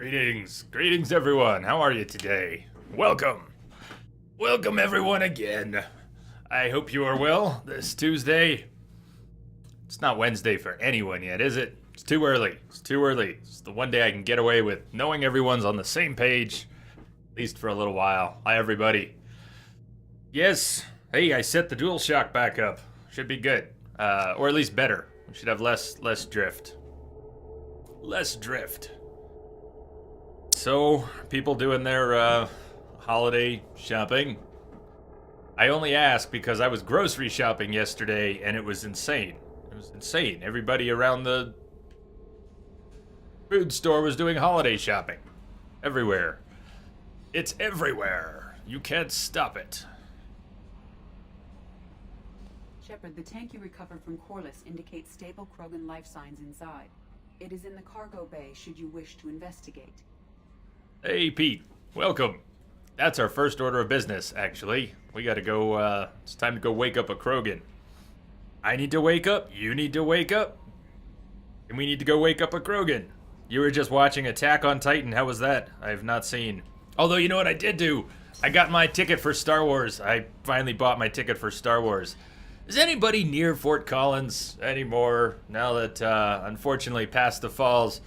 Greetings everyone. How are you today? Welcome everyone again. I hope you are well this Tuesday. It's not Wednesday for anyone yet, is it? It's too early. It's the one day I can get away with knowing everyone's on the same page, at least for a little while. Hi everybody. Yes. Hey, I set the DualShock back up. Should be good. Or at least better. We should have less drift. Less drift. So, people doing their holiday shopping. I only ask because I was grocery shopping yesterday and it was insane. Everybody around the food store was doing holiday shopping. Everywhere. It's everywhere. You can't stop it. Shepard, the tank you recovered from Corliss indicates stable Krogan life signs inside. It is in the cargo bay should you wish to investigate. Hey, Pete. Welcome. That's our first order of business, actually. We gotta go, it's time to go wake up a Krogan. I need to wake up, you need to wake up, and we need to go wake up a Krogan. You were just watching Attack on Titan, how was that? I have not seen. Although, you know what I did do? I got my ticket for Star Wars. I finally bought my ticket for Star Wars. Is anybody near Fort Collins anymore, now that, unfortunately, past the falls,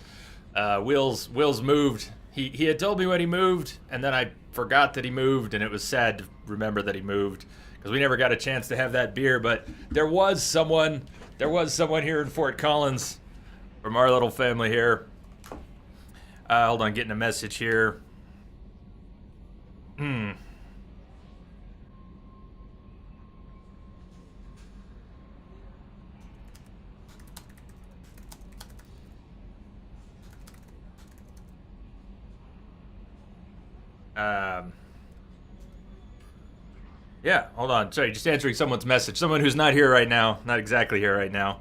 Will's moved? He had told me when he moved, and then I forgot that he moved, and it was sad to remember that he moved, because we never got a chance to have that beer, but there was someone here in Fort Collins from our little family here. Hold on, getting a message here. Yeah, hold on. Sorry, just answering someone's message. Someone who's not here right now. Not exactly here right now.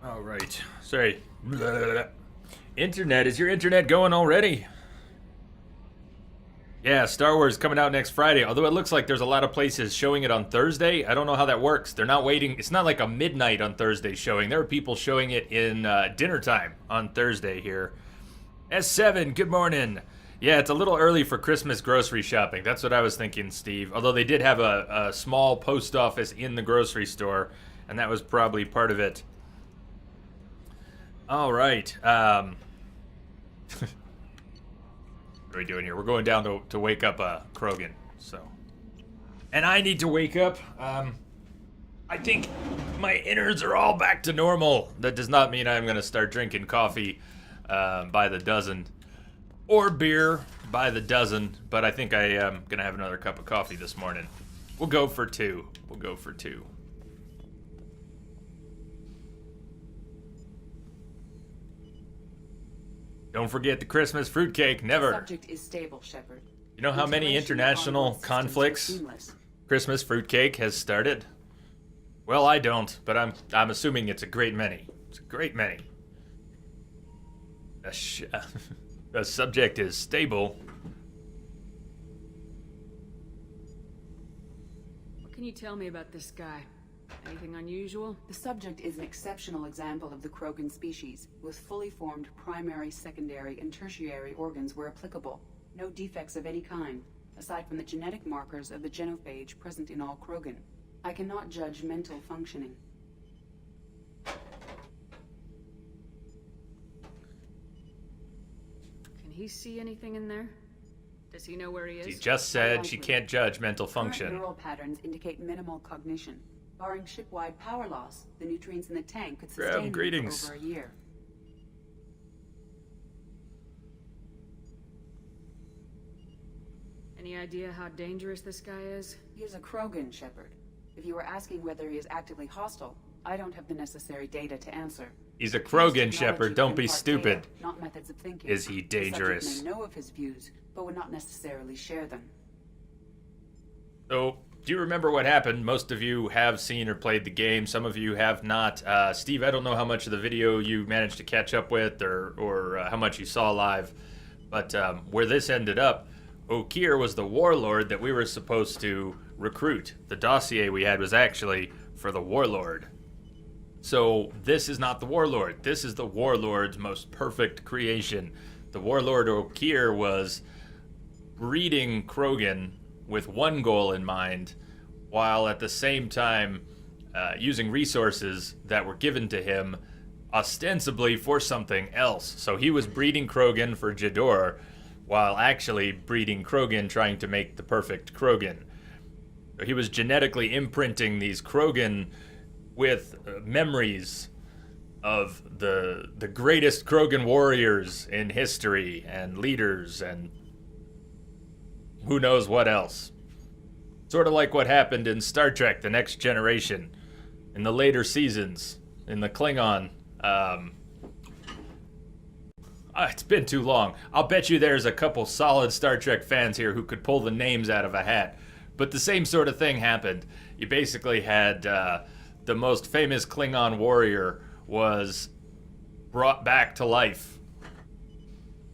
All right. Sorry. Internet, is your internet going already? Yeah, Star Wars coming out next Friday, although it looks like there's a lot of places showing it on Thursday. I don't know how that works. They're not waiting. It's not like a midnight on Thursday showing. There are people showing it in dinner time on Thursday here. S7, good morning. Yeah, it's a little early for Christmas grocery shopping. That's what I was thinking, Steve. Although they did have a small post office in the grocery store, and that was probably part of it. All right. What are we doing here? We're going down to wake up Krogan. So, and I need to wake up. I think my innards are all back to normal. That does not mean I'm going to start drinking coffee by the dozen or beer by the dozen. But I think I am going to have another cup of coffee this morning. We'll go for two. Don't forget the Christmas fruitcake, never. The subject is stable, Shepard. You know how many international conflicts Christmas fruitcake has started? Well, I don't, but I'm assuming it's a great many. It's a great many. The subject is stable. What can you tell me about this guy? Anything unusual? The subject is an exceptional example of the Krogan species, with fully formed primary, secondary, and tertiary organs where applicable. No defects of any kind, aside from the genetic markers of the genophage present in all Krogan. I cannot judge mental functioning. Can he see anything in there? Does he know where he is? She just said she can't judge mental Current function. neural patterns indicate minimal cognition. Barring ship-wide power loss, the nutrients in the tank could sustain them for over a year. Any idea how dangerous this guy is? He is a Krogan, Shepard. If you were asking whether he is actively hostile, I don't have the necessary data to answer. He's a His Krogan, technology Shepard. Don't could be impart stupid. data, not methods of thinking. Is he The subject dangerous? may know of his views, but would not necessarily share them. So, do you remember what happened? Most of you have seen or played the game. Some of you have not. Steve, I don't know how much of the video you managed to catch up with or how much you saw live. But where this ended up, Okir was the warlord that we were supposed to recruit. The dossier we had was actually for the warlord. So this is not the warlord. This is the warlord's most perfect creation. The warlord Okir was breeding Krogan with one goal in mind, while at the same time using resources that were given to him ostensibly for something else. So he was breeding Krogan for Jador, while actually breeding Krogan trying to make the perfect Krogan. So he was genetically imprinting these Krogan with memories of the greatest Krogan warriors in history and leaders and who knows what else. Sort of like what happened in Star Trek: The Next Generation, in the later seasons, in the Klingon. It's been too long. I'll bet you there's a couple solid Star Trek fans here who could pull the names out of a hat. But the same sort of thing happened. You basically had the most famous Klingon warrior was brought back to life.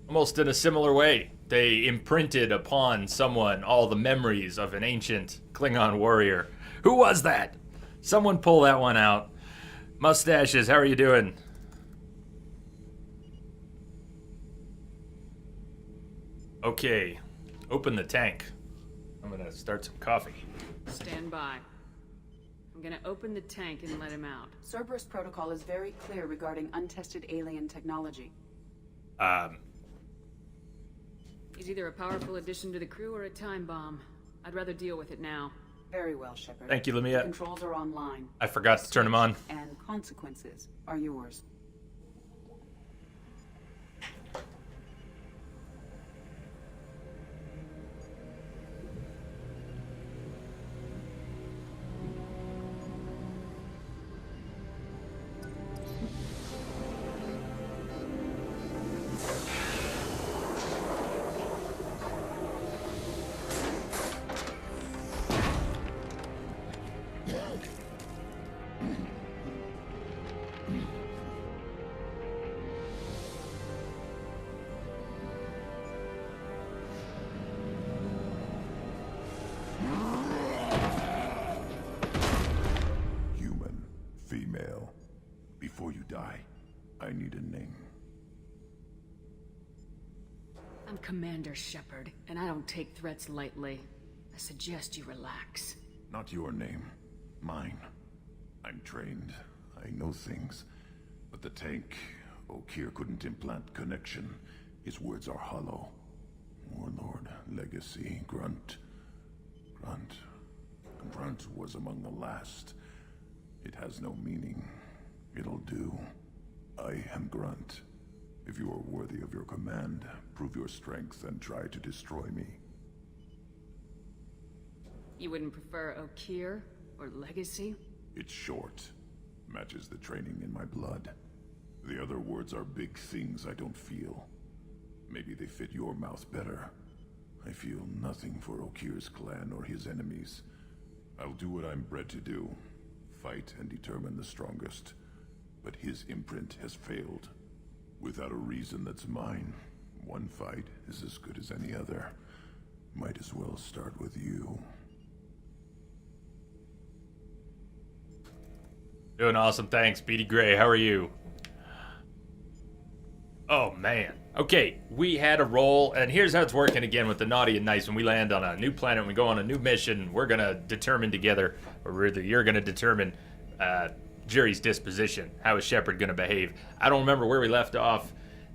Almost in a similar way. They imprinted upon someone all the memories of an ancient Klingon warrior. Who was that? Someone pull that one out. Mustaches, how are you doing? Okay, open the tank. I'm gonna start some coffee. Stand by. I'm gonna open the tank and let him out. Cerberus protocol is very clear regarding untested alien technology. He's either a powerful addition to the crew or a time bomb. I'd rather deal with it now. Very well, Shepard. Thank you, The Lamia. controls are online. I forgot to turn them on. And consequences are yours. Female. Before you die, I need a name. I'm Commander Shepard, and I don't take threats lightly. I suggest you relax. Not your name. Mine. I'm trained. I know things. But the tank, Okir couldn't implant connection. His words are hollow. Warlord, Legacy, Grunt. Grunt was among the last. It has no meaning. It'll do. I am Grunt. If you are worthy of your command, prove your strength and try to destroy me. You wouldn't prefer Okir or Legacy? It's short. Matches the training in my blood. The other words are big things I don't feel. Maybe they fit your mouth better. I feel nothing for Okir's clan or his enemies. I'll do what I'm bred to do. Fight and determine the strongest. But his imprint has failed. Without a reason that's mine, one fight is as good as any other. Might as well start with you. Doing awesome, thanks. Beady Gray, how are you? Oh, man. Okay, we had a roll, and here's how it's working again with the naughty and nice. When we land on a new planet, when we go on a new mission, we're going to determine together, or rather, you're going to determine Jerry's disposition. How is Shepard going to behave? I don't remember where we left off.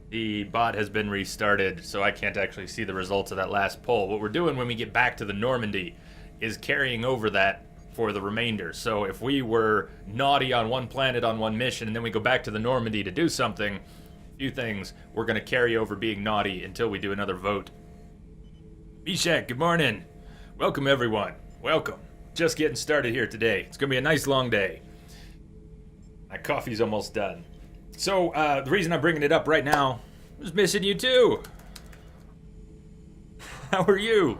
The bot has been restarted, so I can't actually see the results of that last poll. What we're doing when we get back to the Normandy is carrying over that for the remainder. So if we were naughty on one planet on one mission, and then we go back to the Normandy to do something, few things, we're going to carry over being naughty until we do another vote. Bishak, good morning. Welcome, everyone. Welcome. Just getting started here today. It's going to be a nice long day. My coffee's almost done. So, the reason I'm bringing it up right now is missing you too. How are you?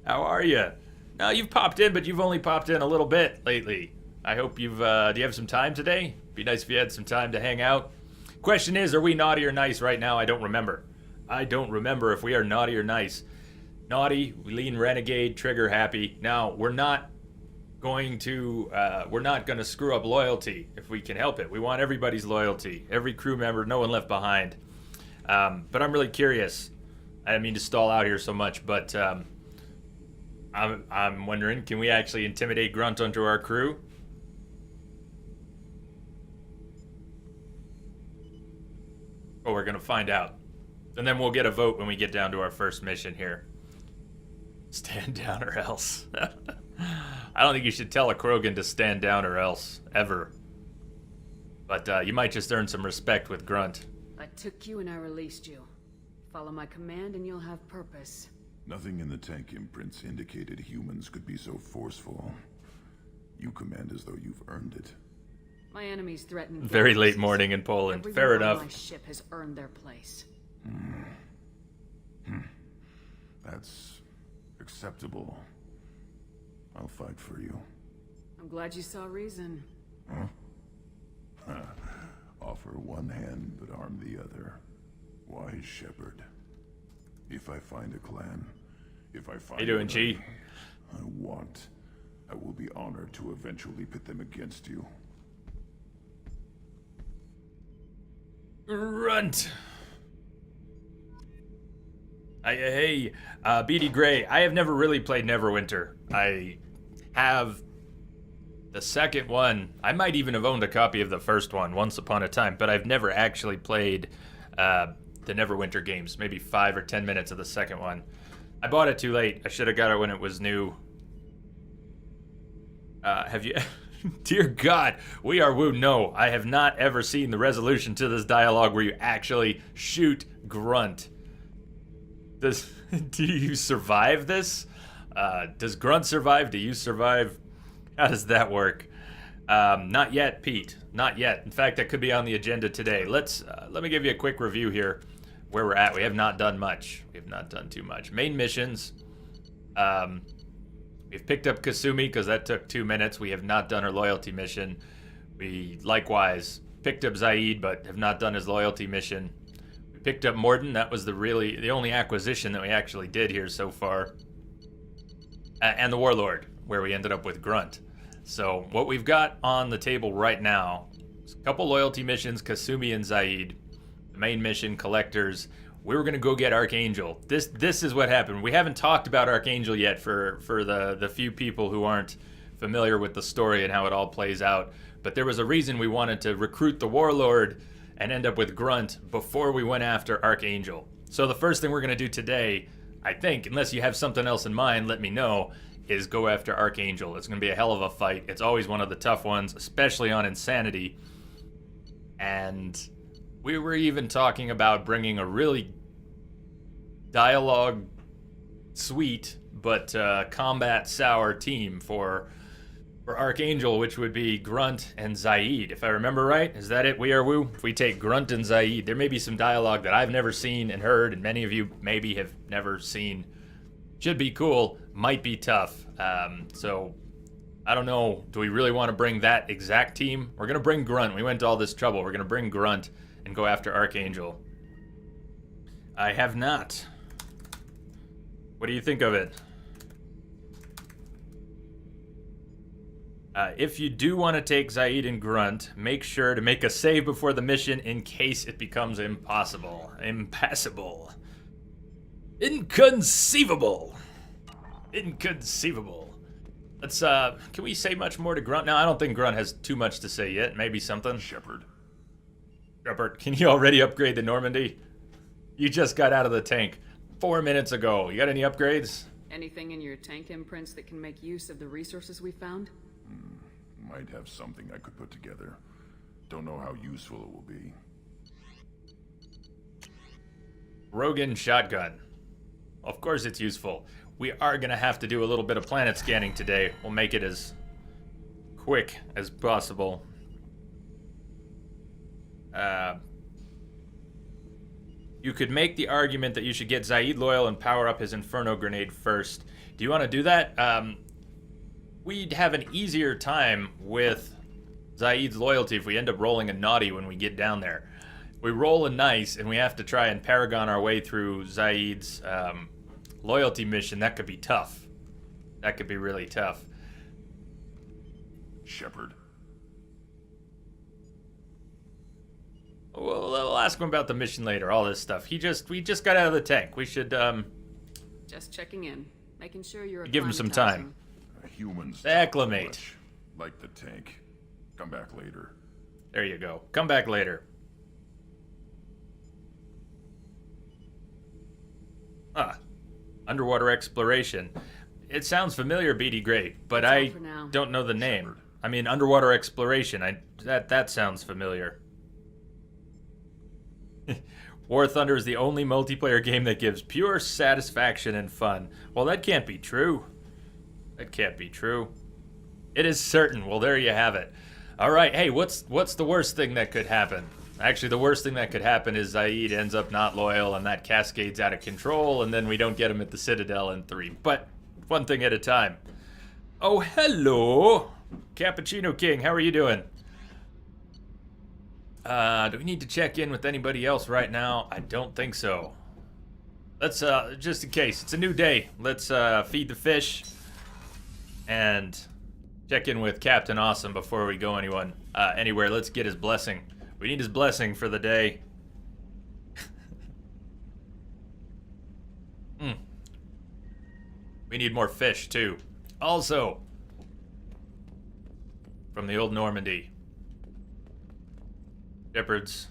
How are you? Now, you've popped in, but you've only popped in a little bit lately. I hope do you have some time today? Be nice if you had some time to hang out. Question is, are we naughty or nice right now? I don't remember. I don't remember if we are naughty or nice. Naughty, lean renegade, trigger happy. Now, we're not going to screw up loyalty if we can help it. We want everybody's loyalty, every crew member, no one left behind. But I'm really curious. I didn't mean to stall out here so much, but I'm wondering, can we actually intimidate Grunt onto our crew? Oh, we're gonna find out. And then we'll get a vote when we get down to our first mission here. Stand down or else. I don't think you should tell a Krogan to stand down or else, ever. But you might just earn some respect with Grunt. I took you and I released you. Follow my command and you'll have purpose. Nothing in the tank imprints indicated humans could be so forceful. You command as though you've earned it. My enemies threaten. Very late morning in Poland. Everyone Fair on enough. My ship has earned their place. That's acceptable. I'll fight for you. I'm glad you saw reason. Offer one hand, but arm the other. Wise shepherd. If I find a clan, if I find How you doing, G? I will be honored to eventually pit them against you. Grunt. Hey, BD Gray. I have never really played Neverwinter. I have the second one. I might even have owned a copy of the first one once upon a time, but I've never actually played the Neverwinter games. Maybe 5 or 10 minutes of the second one. I bought it too late. I should have got it when it was new. Have you... Dear God, we are woo. No, I have not ever seen the resolution to this dialogue where you actually shoot Grunt. Do you survive this? Does Grunt survive? Do you survive? How does that work? Not yet, Pete. Not yet. In fact, that could be on the agenda today. Let me give you a quick review here where we're at. We have not done much. We have not done too much. Main missions. We've picked up Kasumi because that took 2 minutes. We have not done her loyalty mission. We likewise picked up Zaid, but have not done his loyalty mission. We picked up Morden. That was the only acquisition that we actually did here so far. And the Warlord, where we ended up with Grunt. So what we've got on the table right now is a couple loyalty missions, Kasumi and Zaid. The main mission, Collectors. We were going to go get Archangel. This is what happened. We haven't talked about Archangel yet for the few people who aren't familiar with the story and how it all plays out. But there was a reason we wanted to recruit the Warlord and end up with Grunt before we went after Archangel. So the first thing we're going to do today, I think, unless you have something else in mind, let me know, is go after Archangel. It's going to be a hell of a fight. It's always one of the tough ones, especially on Insanity. And we were even talking about bringing a really dialogue sweet but combat sour team for Archangel, which would be Grunt and Zaid, if I remember right. Is that it? We are woo. If we take Grunt and Zaid, there may be some dialogue that I've never seen and heard, and many of you maybe have never seen. Should be cool. Might be tough. So I don't know. Do we really want to bring that exact team? We're gonna bring Grunt. We went to all this trouble. We're gonna bring Grunt and go after Archangel. I have not. What do you think of it? If you do want to take Zaid and Grunt, make sure to make a save before the mission in case it becomes impossible. Impassable. Inconceivable. Inconceivable. Let's, can we say much more to Grunt? Now, I don't think Grunt has too much to say yet. Maybe something. Shepherd. Shepard, can you already upgrade the Normandy? You just got out of the tank 4 minutes ago. You got any upgrades? Anything in your tank imprints that can make use of the resources we found? Might have something I could put together. Don't know how useful it will be. Rogan shotgun. Of course it's useful. We are going to have to do a little bit of planet scanning today. We'll make it as quick as possible. You could make the argument that you should get Zaid loyal and power up his Inferno Grenade first. Do you want to do that? We'd have an easier time with Zaid's loyalty if we end up rolling a naughty when we get down there. We roll a nice and we have to try and paragon our way through Zaid's loyalty mission. That could be tough. That could be really tough. Shepard. We'll ask him about the mission later, all this stuff. We just got out of the tank. We should, Just checking in. Making sure you're give him some time. Humans acclimate. much like the tank. Come back later. There you go. Come back later. Underwater exploration. It sounds familiar, BD Great, but I don't know the name. Shepard. I mean, underwater exploration. That sounds familiar. War Thunder is the only multiplayer game that gives pure satisfaction and fun. Well, that can't be true. That can't be true. It is certain. Well, there you have it. All right. Hey, what's the worst thing that could happen? Actually, the worst thing that could happen is Zaid ends up not loyal, and that cascades out of control, and then we don't get him at the Citadel in 3. But one thing at a time. Oh, hello, Cappuccino King. How are you doing? Do we need to check in with anybody else right now? I don't think so. Let's, just in case. It's a new day. Let's, feed the fish and check in with Captain Awesome before we go anywhere. Let's get his blessing. We need his blessing for the day. We need more fish, too. Also, from the old Normandy. Shepard's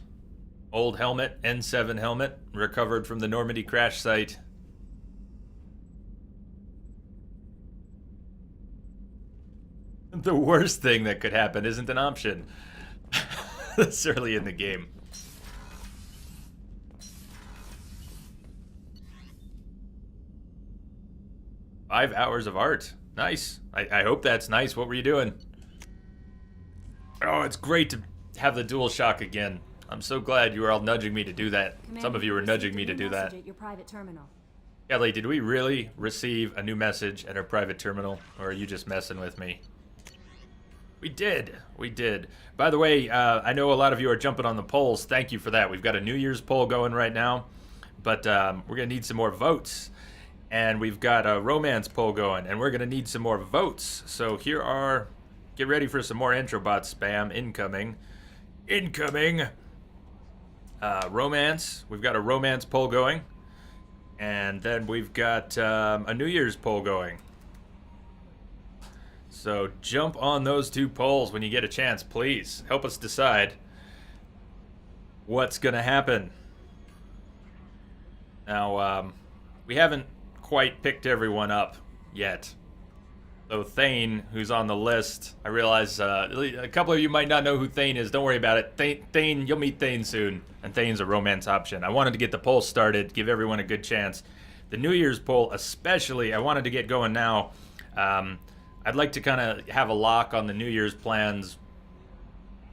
old helmet, N7 helmet, recovered from the Normandy crash site. The worst thing that could happen isn't an option. This early in the game. Five hours of art. Nice. I hope that's nice. What were you doing? Oh, it's great to have the DualShock again. I'm so glad you were all nudging me to do that. Some of you were nudging me to do that. At your private terminal. Kelly, did we really receive a new message at our private terminal? Or are you just messing with me? We did. We did. By the way, I know a lot of you are jumping on the polls. Thank you for that. We've got a New Year's poll going right now. But we're going to need some more votes. And we've got a romance poll going. And we're going to need some more votes. So here are... Get ready for some more Introbot spam incoming. Incoming! Romance. We've got a romance poll going. And then we've got a New Year's poll going. So jump on those two polls when you get a chance, please. Help us decide what's going to happen. Now, we haven't quite picked everyone up yet. So Thane, who's on the list, I realize a couple of you might not know who Thane is. Don't worry about it. Thane, you'll meet Thane soon. And Thane's a romance option. I wanted to get the poll started, give everyone a good chance. The New Year's poll especially, I wanted to get going now. I'd like to kind of have a lock on the New Year's plans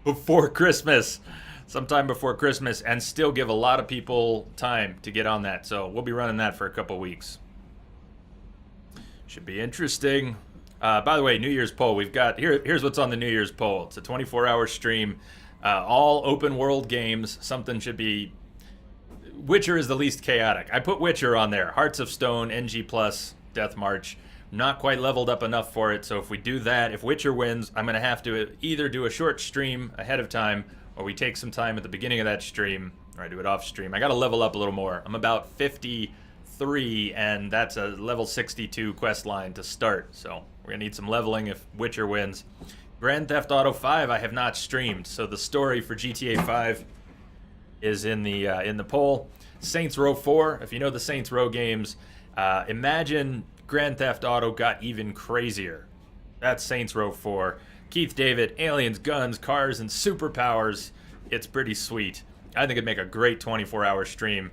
before Christmas, sometime before Christmas, and still give a lot of people time to get on that. So we'll be running that for a couple weeks. Should be interesting. By the way, New Year's poll, we've got, here's what's on the New Year's poll. It's a 24-hour stream, all open world games. Something should be, Witcher is the least chaotic. I put Witcher on there. Hearts of Stone, NG+, Death March. Not quite leveled up enough for it, so if we do that, if Witcher wins, I'm going to have to either do a short stream ahead of time, or we take some time at the beginning of that stream, or I do it off stream. I got to level up a little more. I'm about 53, and that's a level 62 quest line to start, so we're going to need some leveling if Witcher wins. Grand Theft Auto 5 I have not streamed, so the story for GTA 5 is in the poll. Saints Row 4, if you know the Saints Row games, imagine Grand Theft Auto got even crazier. That's Saints Row 4. Keith David, aliens, guns, cars, and superpowers. It's pretty sweet. I think it'd make a great 24-hour stream.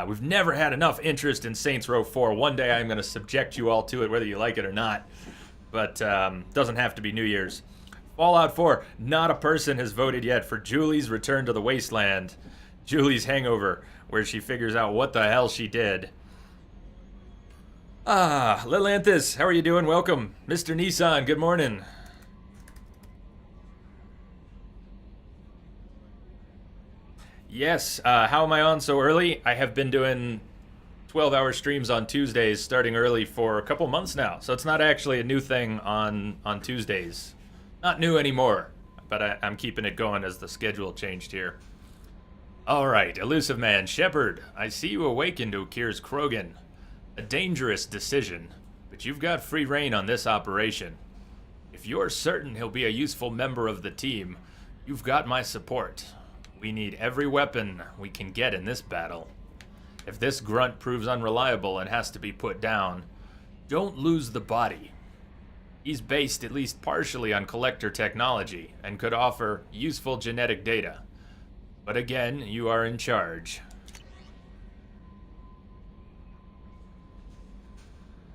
We've never had enough interest in Saints Row 4. One day I'm going to subject you all to it, whether you like it or not. But doesn't have to be New Year's. Fallout 4, not a person has voted yet for Julie's Return to the Wasteland. Julie's Hangover, where she figures out what the hell she did. Lilanthus, how are you doing? Welcome. Mr. Nissan, good morning. Yes, how am I on so early? I have been doing 12-hour streams on Tuesdays starting early for a couple months now. So it's not actually a new thing on Tuesdays. Not new anymore, but I'm keeping it going as the schedule changed here. All right, Elusive Man, Shepard, I see you awakened to Akir's Krogan. A dangerous decision, but you've got free reign on this operation. If you're certain he'll be a useful member of the team, you've got my support. We need every weapon we can get in this battle. If this grunt proves unreliable and has to be put down, don't lose the body. He's based at least partially on collector technology and could offer useful genetic data. But again, you are in charge.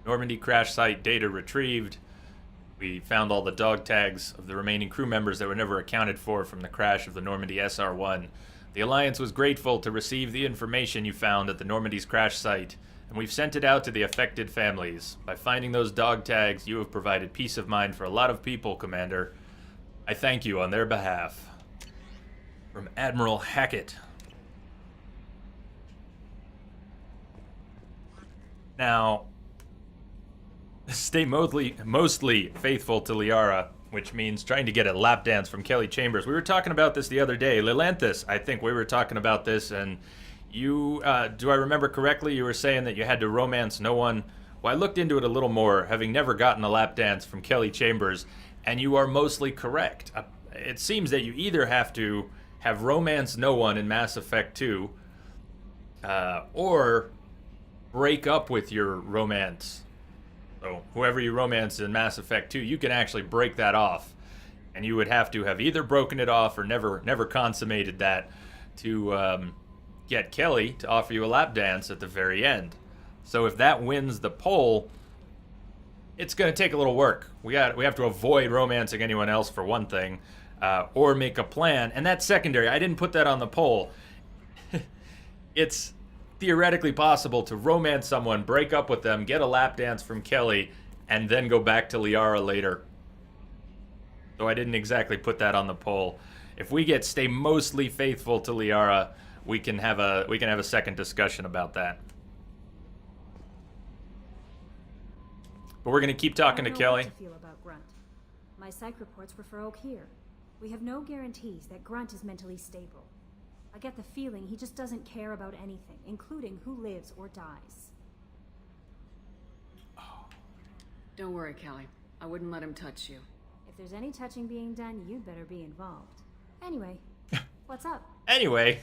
Normandy crash site data retrieved. We found all the dog tags of the remaining crew members that were never accounted for from the crash of the Normandy SR-1. The Alliance was grateful to receive the information you found at the Normandy's crash site, and we've sent it out to the affected families. By finding those dog tags, you have provided peace of mind for a lot of people, Commander. I thank you on their behalf. From Admiral Hackett. Now, stay mostly faithful to Liara, which means trying to get a lap dance from Kelly Chambers. We were talking about this the other day. Lilanthus, I think we were talking about this, and you, do I remember correctly, you were saying that you had to romance no one. Well, I looked into it a little more, having never gotten a lap dance from Kelly Chambers, and you are mostly correct. It seems that you either have to have romance no one in Mass Effect 2, or break up with your romance. So whoever you romance in Mass Effect 2, you can actually break that off. And you would have to have either broken it off or never consummated that to get Kelly to offer you a lap dance at the very end. So if that wins the poll, it's going to take a little work. We have to avoid romancing anyone else for one thing, or make a plan. And that's secondary. I didn't put that on the poll. It's theoretically possible to romance someone, break up with them, get a lap dance from Kelly, and then go back to Liara later. So I didn't exactly put that on the poll. If we stay mostly faithful to Liara, we can have a second discussion about that. But we're gonna keep talking to Kelly. I don't know what to feel about Grunt. My psych reports were for Oak-Here. We have no guarantees that Grunt is mentally stable. I get the feeling he just doesn't care about anything, including who lives or dies. Don't worry, Kelly. I wouldn't let him touch you. If there's any touching being done, you'd better be involved. Anyway, what's up? Anyway,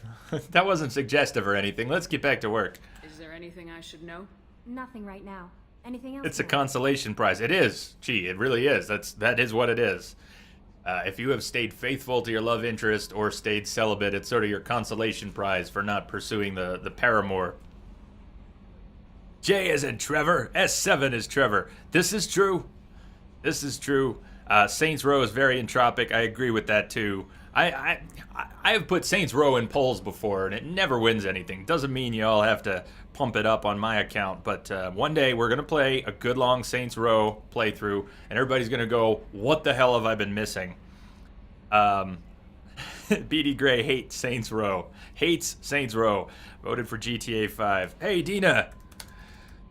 that wasn't suggestive or anything. Let's get back to work. Is there anything I should know? Nothing right now. Anything else? It's a consolation prize. It is. Gee, it really is. That is what it is. If you have stayed faithful to your love interest or stayed celibate, it's sort of your consolation prize for not pursuing the paramour. J is in Trevor. S7 is Trevor. This is true. This is true. Saints Row is very entropic. I agree with that too. I have put Saints Row in polls before, and it never wins anything. Doesn't mean you all have to pump it up on my account, but one day we're going to play a good long Saints Row playthrough, and everybody's going to go, what the hell have I been missing? BD Gray hates Saints Row. Hates Saints Row. Voted for GTA 5. Hey, Dina.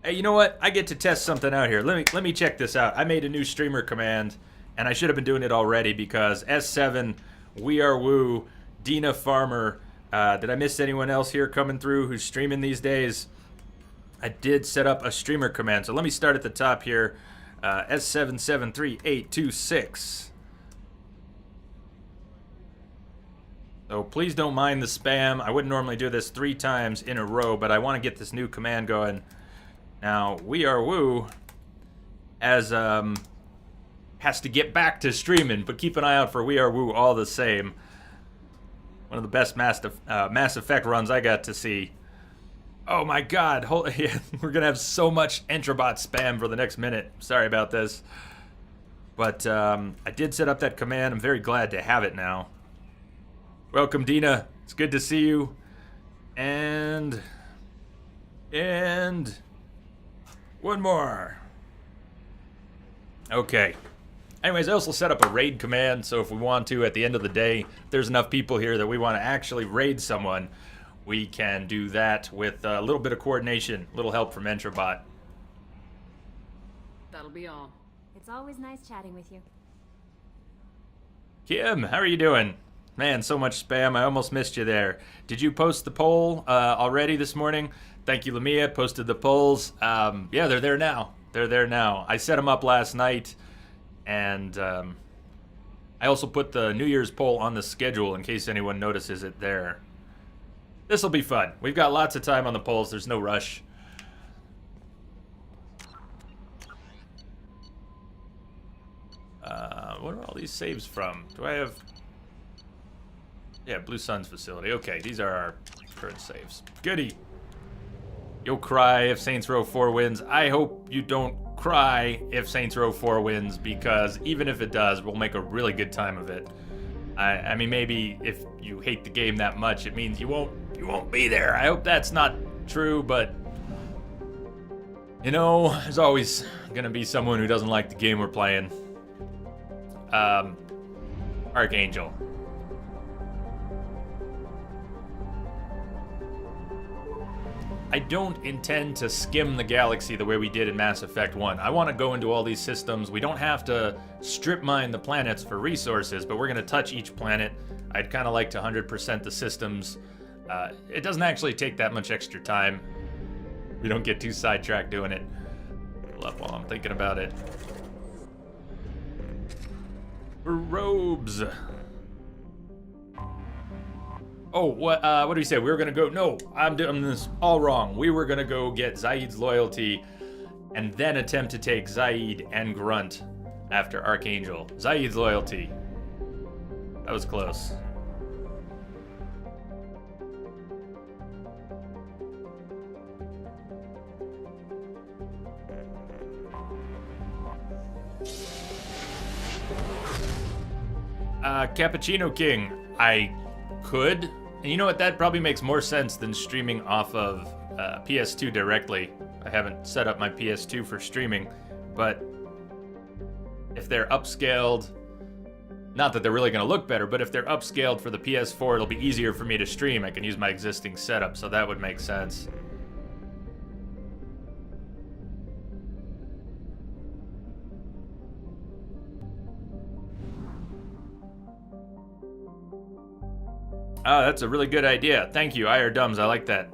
Hey, you know what? I get to test something out here. Let me check this out. I made a new streamer command, and I should have been doing it already because S7, We Are Woo, Dina Farmer. Did I miss anyone else here coming through who's streaming these days? I did set up a streamer command. So let me start at the top here. S773826. So please don't mind the spam. I wouldn't normally do this 3 times in a row, but I want to get this new command going. Now, We Are Woo has to get back to streaming, but keep an eye out for We Are Woo all the same. One of the best Mass Effect runs I got to see. Oh my god, we're going to have so much Entrobot spam for the next minute. Sorry about this. But I did set up that command. I'm very glad to have it now. Welcome, Dina. It's good to see you. And one more. Okay. Anyways, I also set up a raid command, so if we want to, at the end of the day, if there's enough people here that we want to actually raid someone, we can do that with a little bit of coordination, a little help from Entrobot. That'll be all. It's always nice chatting with you. Kim, how are you doing? Man, so much spam. I almost missed you there. Did you post the poll already this morning? Thank you, Lamia. Posted the polls. Yeah, they're there now. They're there now. I set them up last night, and I also put the New Year's poll on the schedule in case anyone notices it there. This will be fun. We've got lots of time on the polls. There's no rush. What are all these saves from? Do I have... Yeah, Blue Sun's facility. Okay, these are our current saves. Goody. You'll cry if Saints Row 4 wins. I hope you don't cry if Saints Row 4 wins, because even if it does, we'll make a really good time of it. I mean, maybe if you hate the game that much, it means you won't be there. I hope that's not true, but you know, there's always gonna be someone who doesn't like the game we're playing. Archangel. I don't intend to skim the galaxy the way we did in Mass Effect 1. I want to go into all these systems. We don't have to strip mine the planets for resources, but we're going to touch each planet. I'd kind of like to 100% the systems. It doesn't actually take that much extra time. We don't get too sidetracked doing it. Pull up while I'm thinking about it. Robes. Oh, what do we say? We were gonna go. No, I'm doing this all wrong. We were gonna go get Zaid's loyalty, and then attempt to take Zaid and Grunt after Archangel. Zaid's loyalty. That was close. Cappuccino King. I could. And you know what? That probably makes more sense than streaming off of PS2 directly. I haven't set up my PS2 for streaming, but if they're upscaled, not that they're really going to look better, but if they're upscaled for the PS4, it'll be easier for me to stream. I can use my existing setup, so that would make sense. Oh, that's a really good idea. Thank you, IR Dumbs. I like that.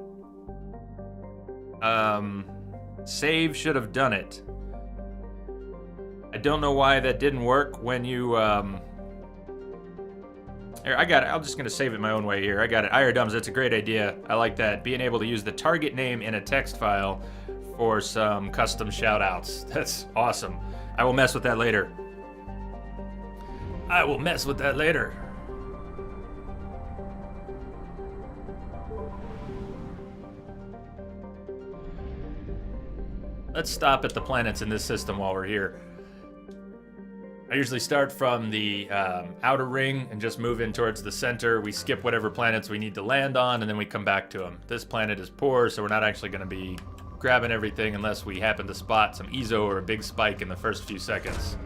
Save should have done it. I don't know why that didn't work when you, Here, I got it. I'm just going to save it my own way here. I got it. IR Dumbs, that's a great idea. I like that. Being able to use the target name in a text file for some custom shoutouts. That's awesome. I will mess with that later. I will mess with that later. Let's stop at the planets in this system while we're here. I usually start from the outer ring and just move in towards the center. We skip whatever planets we need to land on, and then we come back to them. This planet is poor, so we're not actually going to be grabbing everything unless we happen to spot some Ezo or a big spike in the first few seconds.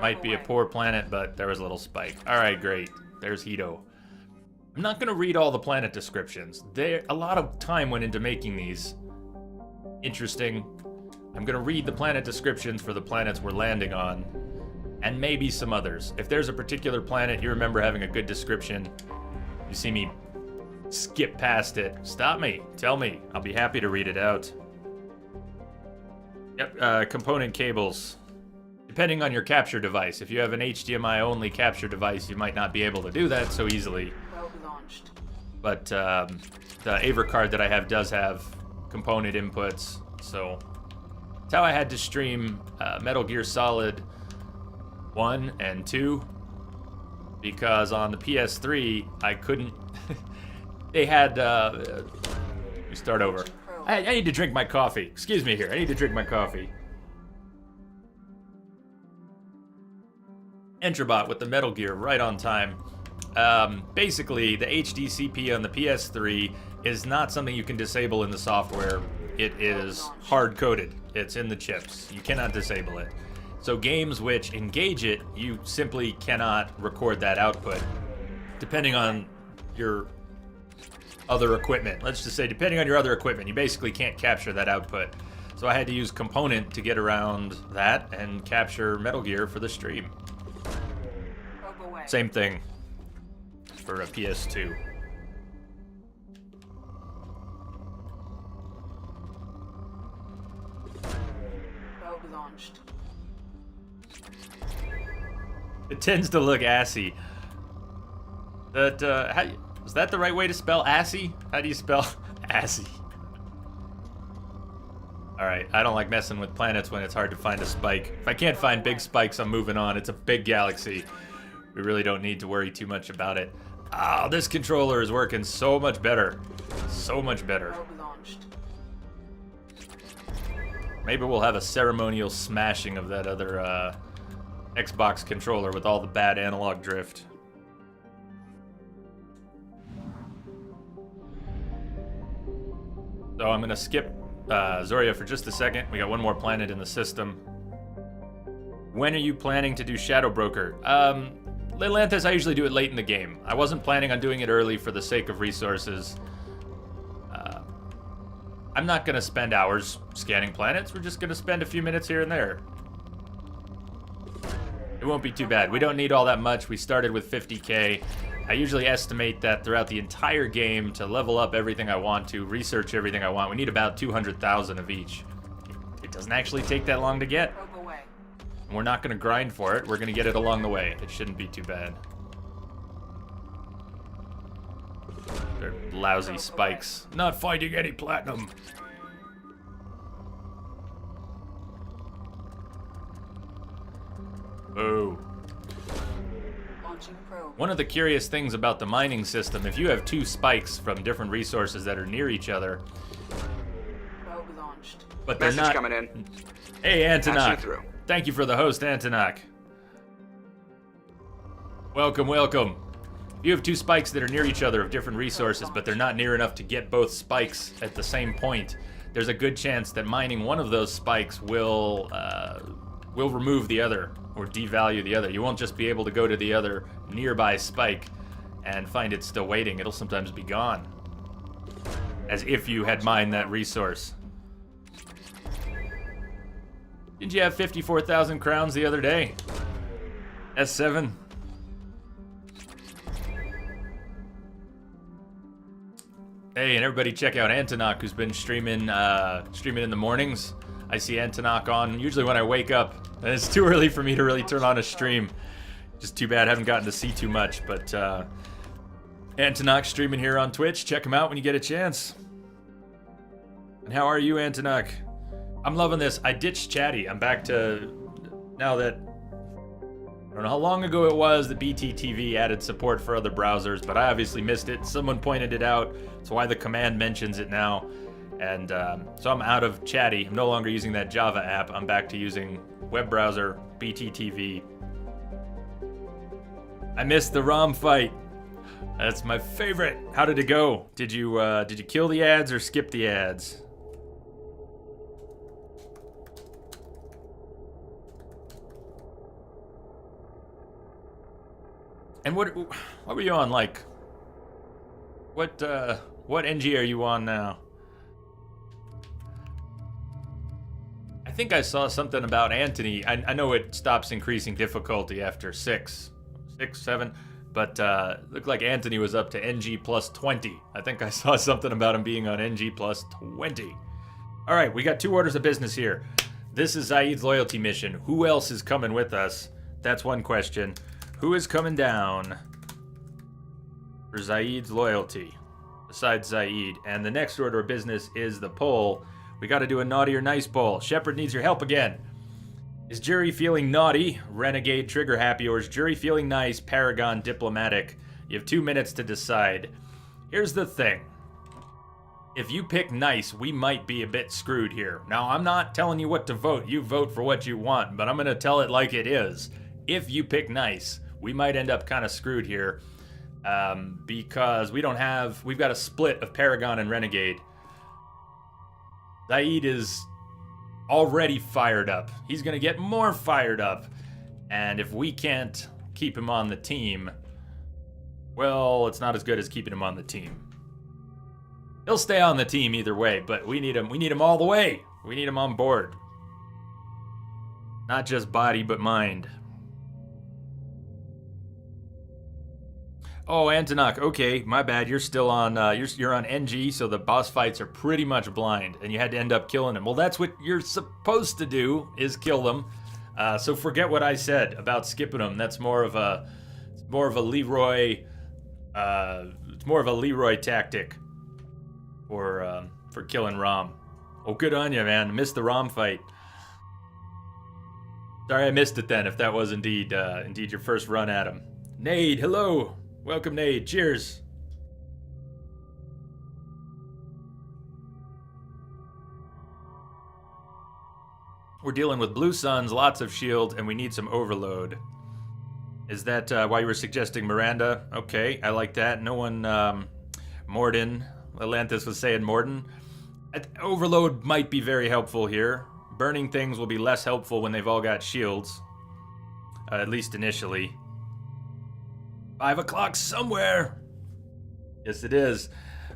Might be a poor planet, but there was a little spike. All right, great. There's Hito. I'm not going to read all the planet descriptions. A lot of time went into making these interesting. I'm going to read the planet descriptions for the planets we're landing on, and maybe some others. If there's a particular planet you remember having a good description, you see me skip past it, stop me, tell me. I'll be happy to read it out. Yep, component cables. Depending on your capture device. If you have an HDMI-only capture device, you might not be able to do that so easily. Probe launched. But the Aver card that I have does have component inputs, so... That's how I had to stream Metal Gear Solid 1 and 2, because on the PS3 I couldn't. They had. Let me start over. I need to drink my coffee. Excuse me here. I need to drink my coffee. Enterbot with the Metal Gear right on time. Basically, the HDCP on the PS3 is not something you can disable in the software. It is hard-coded. It's in the chips. You cannot disable it. So games which engage it, you simply cannot record that output. Depending on your other equipment. Let's just say, depending on your other equipment, you basically can't capture that output. So I had to use Component to get around that and capture Metal Gear for the stream. Same thing for a PS2. Probe launched. It tends to look assy. That, is that the right way to spell assy? How do you spell assy? Alright, I don't like messing with planets when it's hard to find a spike. If I can't find big spikes, I'm moving on. It's a big galaxy. We really don't need to worry too much about it. Oh, this controller is working so much better. So much better. Probe launched. Maybe we'll have a ceremonial smashing of that other Xbox controller with all the bad analog drift. So I'm gonna skip Zoria for just a second. We got one more planet in the system. When are you planning to do Shadow Broker? Atlantis, I usually do it late in the game. I wasn't planning on doing it early for the sake of resources. I'm not gonna spend hours scanning planets. We're just gonna spend a few minutes here and there. It won't be too bad. We don't need all that much. We started with 50k. I usually estimate that throughout the entire game, to level up everything I want to, research everything I want, we need about 200,000 of each. It doesn't actually take that long to get. Probe away. We're not going to grind for it. We're going to get it along the way. It shouldn't be too bad. They're lousy spikes. Not finding any platinum. Oh. Launching probe. One of the curious things about the mining system, if you have two spikes from different resources that are near each other, Probe launched. but they're Message not... coming in. Hey, Patch you Antonok. through. Thank you for the host, Antonok. Welcome, welcome. If you have two spikes that are near each other of different resources, but they're not near enough to get both spikes at the same point, there's a good chance that mining one of those spikes will remove the other, or devalue the other. You won't just be able to go to the other nearby spike and find it still waiting. It'll sometimes be gone, as if you had mined that resource. Didn't you have 54,000 crowns the other day? S7? Hey, and everybody check out Antonok, who's been streaming in the mornings. I see Antonok on usually when I wake up, and it's too early for me to really turn on a stream. Just too bad I haven't gotten to see too much, but Antonok streaming here on Twitch. Check him out when you get a chance. And how are you, Antonok? I'm loving this. I ditched chatty. I'm back to, now that, I don't know how long ago it was that BTTV added support for other browsers, but I obviously missed it. Someone pointed it out. That's why the command mentions it now. And so I'm out of chatty. I'm no longer using that Java app. I'm back to using web browser, BTTV. I missed the ROM fight. That's my favorite. How did it go? Did you kill the ads or skip the ads? And what were you on, like? What NG are you on now? I think I saw something about Anthony. I know it stops increasing difficulty after 6, 7, but looked like Anthony was up to NG plus 20. I think I saw something about him being on NG plus 20. All right, we got 2 orders of business here. This is Zaid's loyalty mission. Who else is coming with us? That's one question. Who is coming down for Zaid's loyalty besides Zaid? And the next order of business is the poll. We got to do a naughty or nice poll. Shepard needs your help again. Is Jury feeling naughty, renegade, trigger happy, or is Jury feeling nice, paragon, diplomatic? You have 2 minutes to decide. Here's the thing. If you pick nice, we might be a bit screwed here. Now, I'm not telling you what to vote. You vote for what you want, but I'm going to tell it like it is. if you pick nice, we might end up kind of screwed here. Because we've got a split of Paragon and Renegade. Zaid is already fired up. He's going to get more fired up. And if we can't keep him on the team, well, it's not as good as keeping him on the team. He'll stay on the team either way, but we need him all the way. We need him on board. Not just body, but mind. Oh, Antonok, okay, my bad. You're still on, you're on NG, so the boss fights are pretty much blind, and you had to end up killing them. Well, that's what you're supposed to do, is kill them. So forget what I said about skipping them. That's more of a Leroy, it's more of a Leroy tactic for killing Rom. Oh, good on you, man. Missed the Rom fight. Sorry I missed it then, if that was indeed your first run at him. Nade, hello. Welcome, Nade. Cheers. We're dealing with Blue Suns, lots of shield, and we need some overload. Is that why you were suggesting Miranda? Okay, I like that. No one, Morden, Atlantis was saying Morden. Overload might be very helpful here. Burning things will be less helpful when they've all got shields. At least initially. 5 o'clock somewhere. Yes, it is.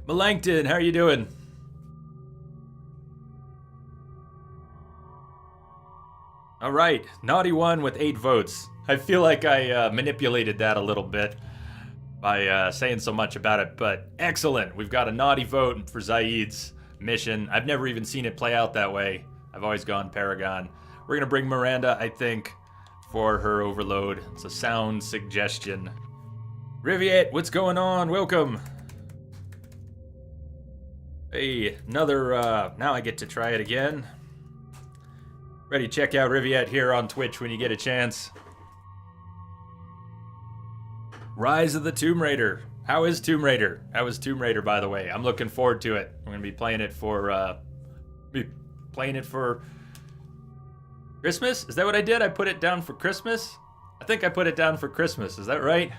Melanchthon, how are you doing? All right, Naughty One with 8 votes. I feel like I manipulated that a little bit by saying so much about it, but excellent. We've got a naughty vote for Zaid's mission. I've never even seen it play out that way. I've always gone Paragon. We're gonna bring Miranda, I think, for her overload. It's a sound suggestion. Riviette, what's going on? Welcome. Hey, another, now I get to try it again. Ready, check out Riviette here on Twitch when you get a chance. Rise of the Tomb Raider. How is Tomb Raider? How is Tomb Raider, by the way? I'm looking forward to it. I'm gonna be playing it for, Christmas? Is that what I did? I put it down for Christmas? I think I put it down for Christmas. Is that right?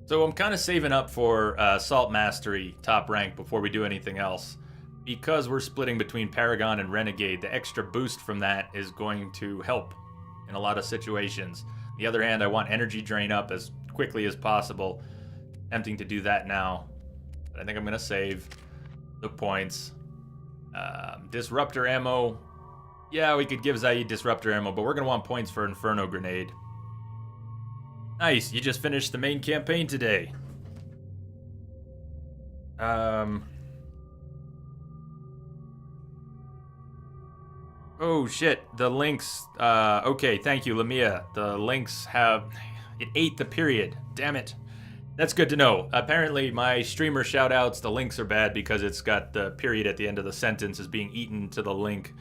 So I'm kind of saving up for Salt Mastery top rank before we do anything else. Because we're splitting between Paragon and Renegade, the extra boost from that is going to help in a lot of situations. On the other hand, I want energy drain up as quickly as possible. Tempting to do that now. But I think I'm going to save the points. Disruptor ammo. Yeah, we could give Zaid disruptor ammo, but we're going to want points for Inferno Grenade. Nice, you just finished the main campaign today. Oh shit, the links, okay, thank you, Lamia. The links it ate the period, damn it. That's good to know. Apparently my streamer shoutouts, the links are bad because it's got the period at the end of the sentence is being eaten to the link.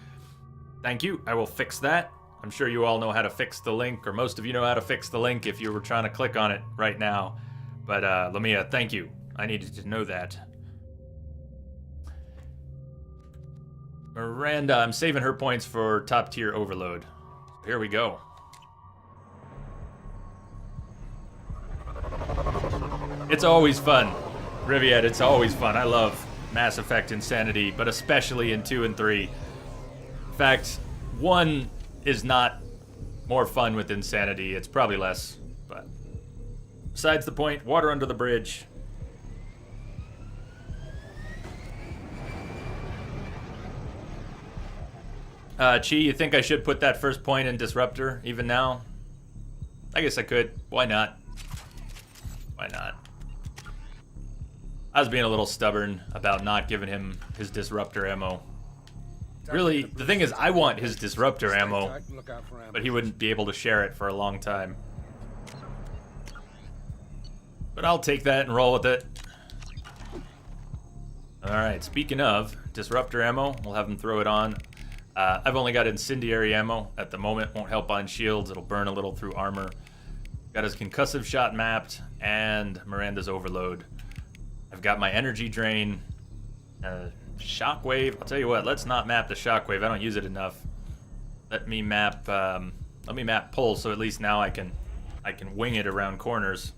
Thank you, I will fix that. I'm sure you all know how to fix the link, or most of you know how to fix the link if you were trying to click on it right now. But, Lamia, thank you. I needed to know that. Miranda, I'm saving her points for top tier overload. Here we go. It's always fun. Riviette, it's always fun. I love Mass Effect Insanity, but especially in 2 and 3. In fact, 1 is not more fun with Insanity. It's probably less, but besides the point, water under the bridge. Chi, you think I should put that first point in Disruptor even now? I guess I could. Why not? Why not? I was being a little stubborn about not giving him his Disruptor ammo. Really, the thing is, I want his Disruptor ammo, but he wouldn't be able to share it for a long time. But I'll take that and roll with it. Alright, speaking of Disruptor ammo, we'll have him throw it on. I've only got Incendiary ammo at the moment, won't help on shields, it'll burn a little through armor. Got his Concussive Shot mapped, and Miranda's Overload. I've got my Energy Drain. Shockwave. I'll tell you what. Let's not map the shockwave. I don't use it enough. Let me map pull, so at least now I can wing it around corners.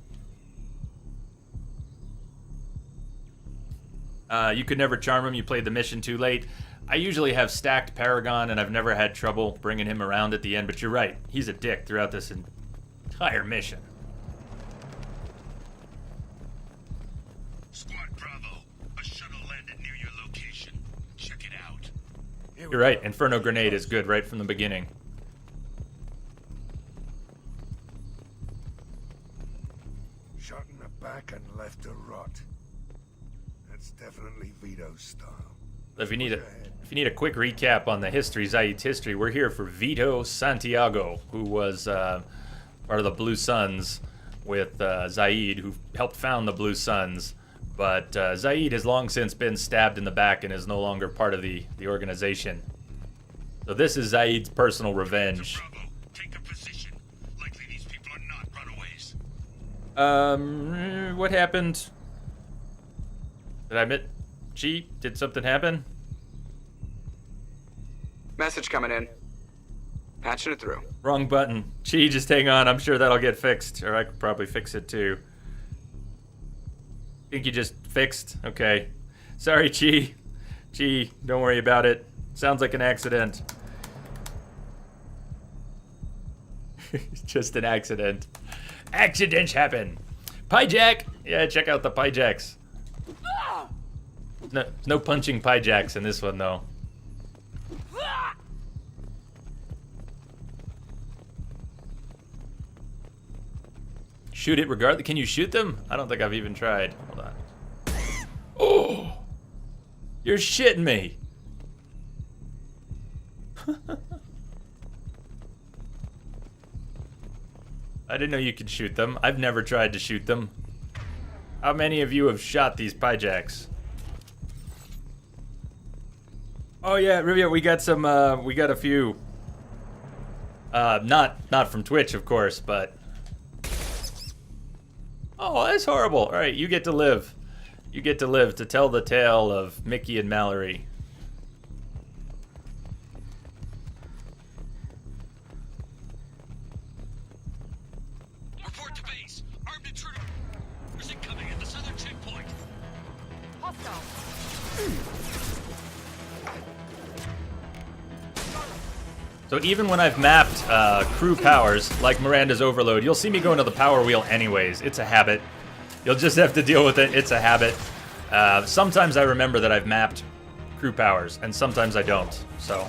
You could never charm him. You played the mission too late. I usually have stacked Paragon, and I've never had trouble bringing him around at the end. But you're right. He's a dick throughout this entire mission. Squad Bravo, a shuttle landed near your location. Check it out. You're right. Inferno Grenade is good right from the beginning. Shot in the back and left to rot. That's definitely Vito's style. If you need a quick recap on the history, Zaid's history, we're here for Vito Santiago, who was part of the Blue Suns with Zaid, who helped found the Blue Suns. But Zaid has long since been stabbed in the back and is no longer part of the organization. So this is Zaid's personal revenge. Bravo, take a position. Likely these people are not runaways. What happened? Did I admit? Gee, did something happen? Message coming in. Patching it through. Wrong button. Gee, just hang on. I'm sure that'll get fixed. Or I could probably fix it too. Think you just fixed? Okay. Sorry, Chi. Chi, don't worry about it. Sounds like an accident. Just an accident. Accidents happen. Pyjack! Yeah, check out the Pyjacks. No punching Pyjacks in this one, though. Shoot it regardless. Can you shoot them? I don't think I've even tried. Hold on. Oh! You're shitting me. I didn't know you could shoot them. I've never tried to shoot them. How many of you have shot these Pyjacks? Oh yeah, Rivia, we got some. We got a few. Not from Twitch, of course, but. Oh, that's horrible. All right, you get to live. You get to live to tell the tale of Mickey and Mallory. Report to base. Armed intruder. Where's it coming at the southern checkpoint? So even when I've mapped crew powers, like Miranda's Overload, you'll see me go into the power wheel anyways. It's a habit. You'll just have to deal with it. It's a habit. Sometimes I remember that I've mapped crew powers, and sometimes I don't. So,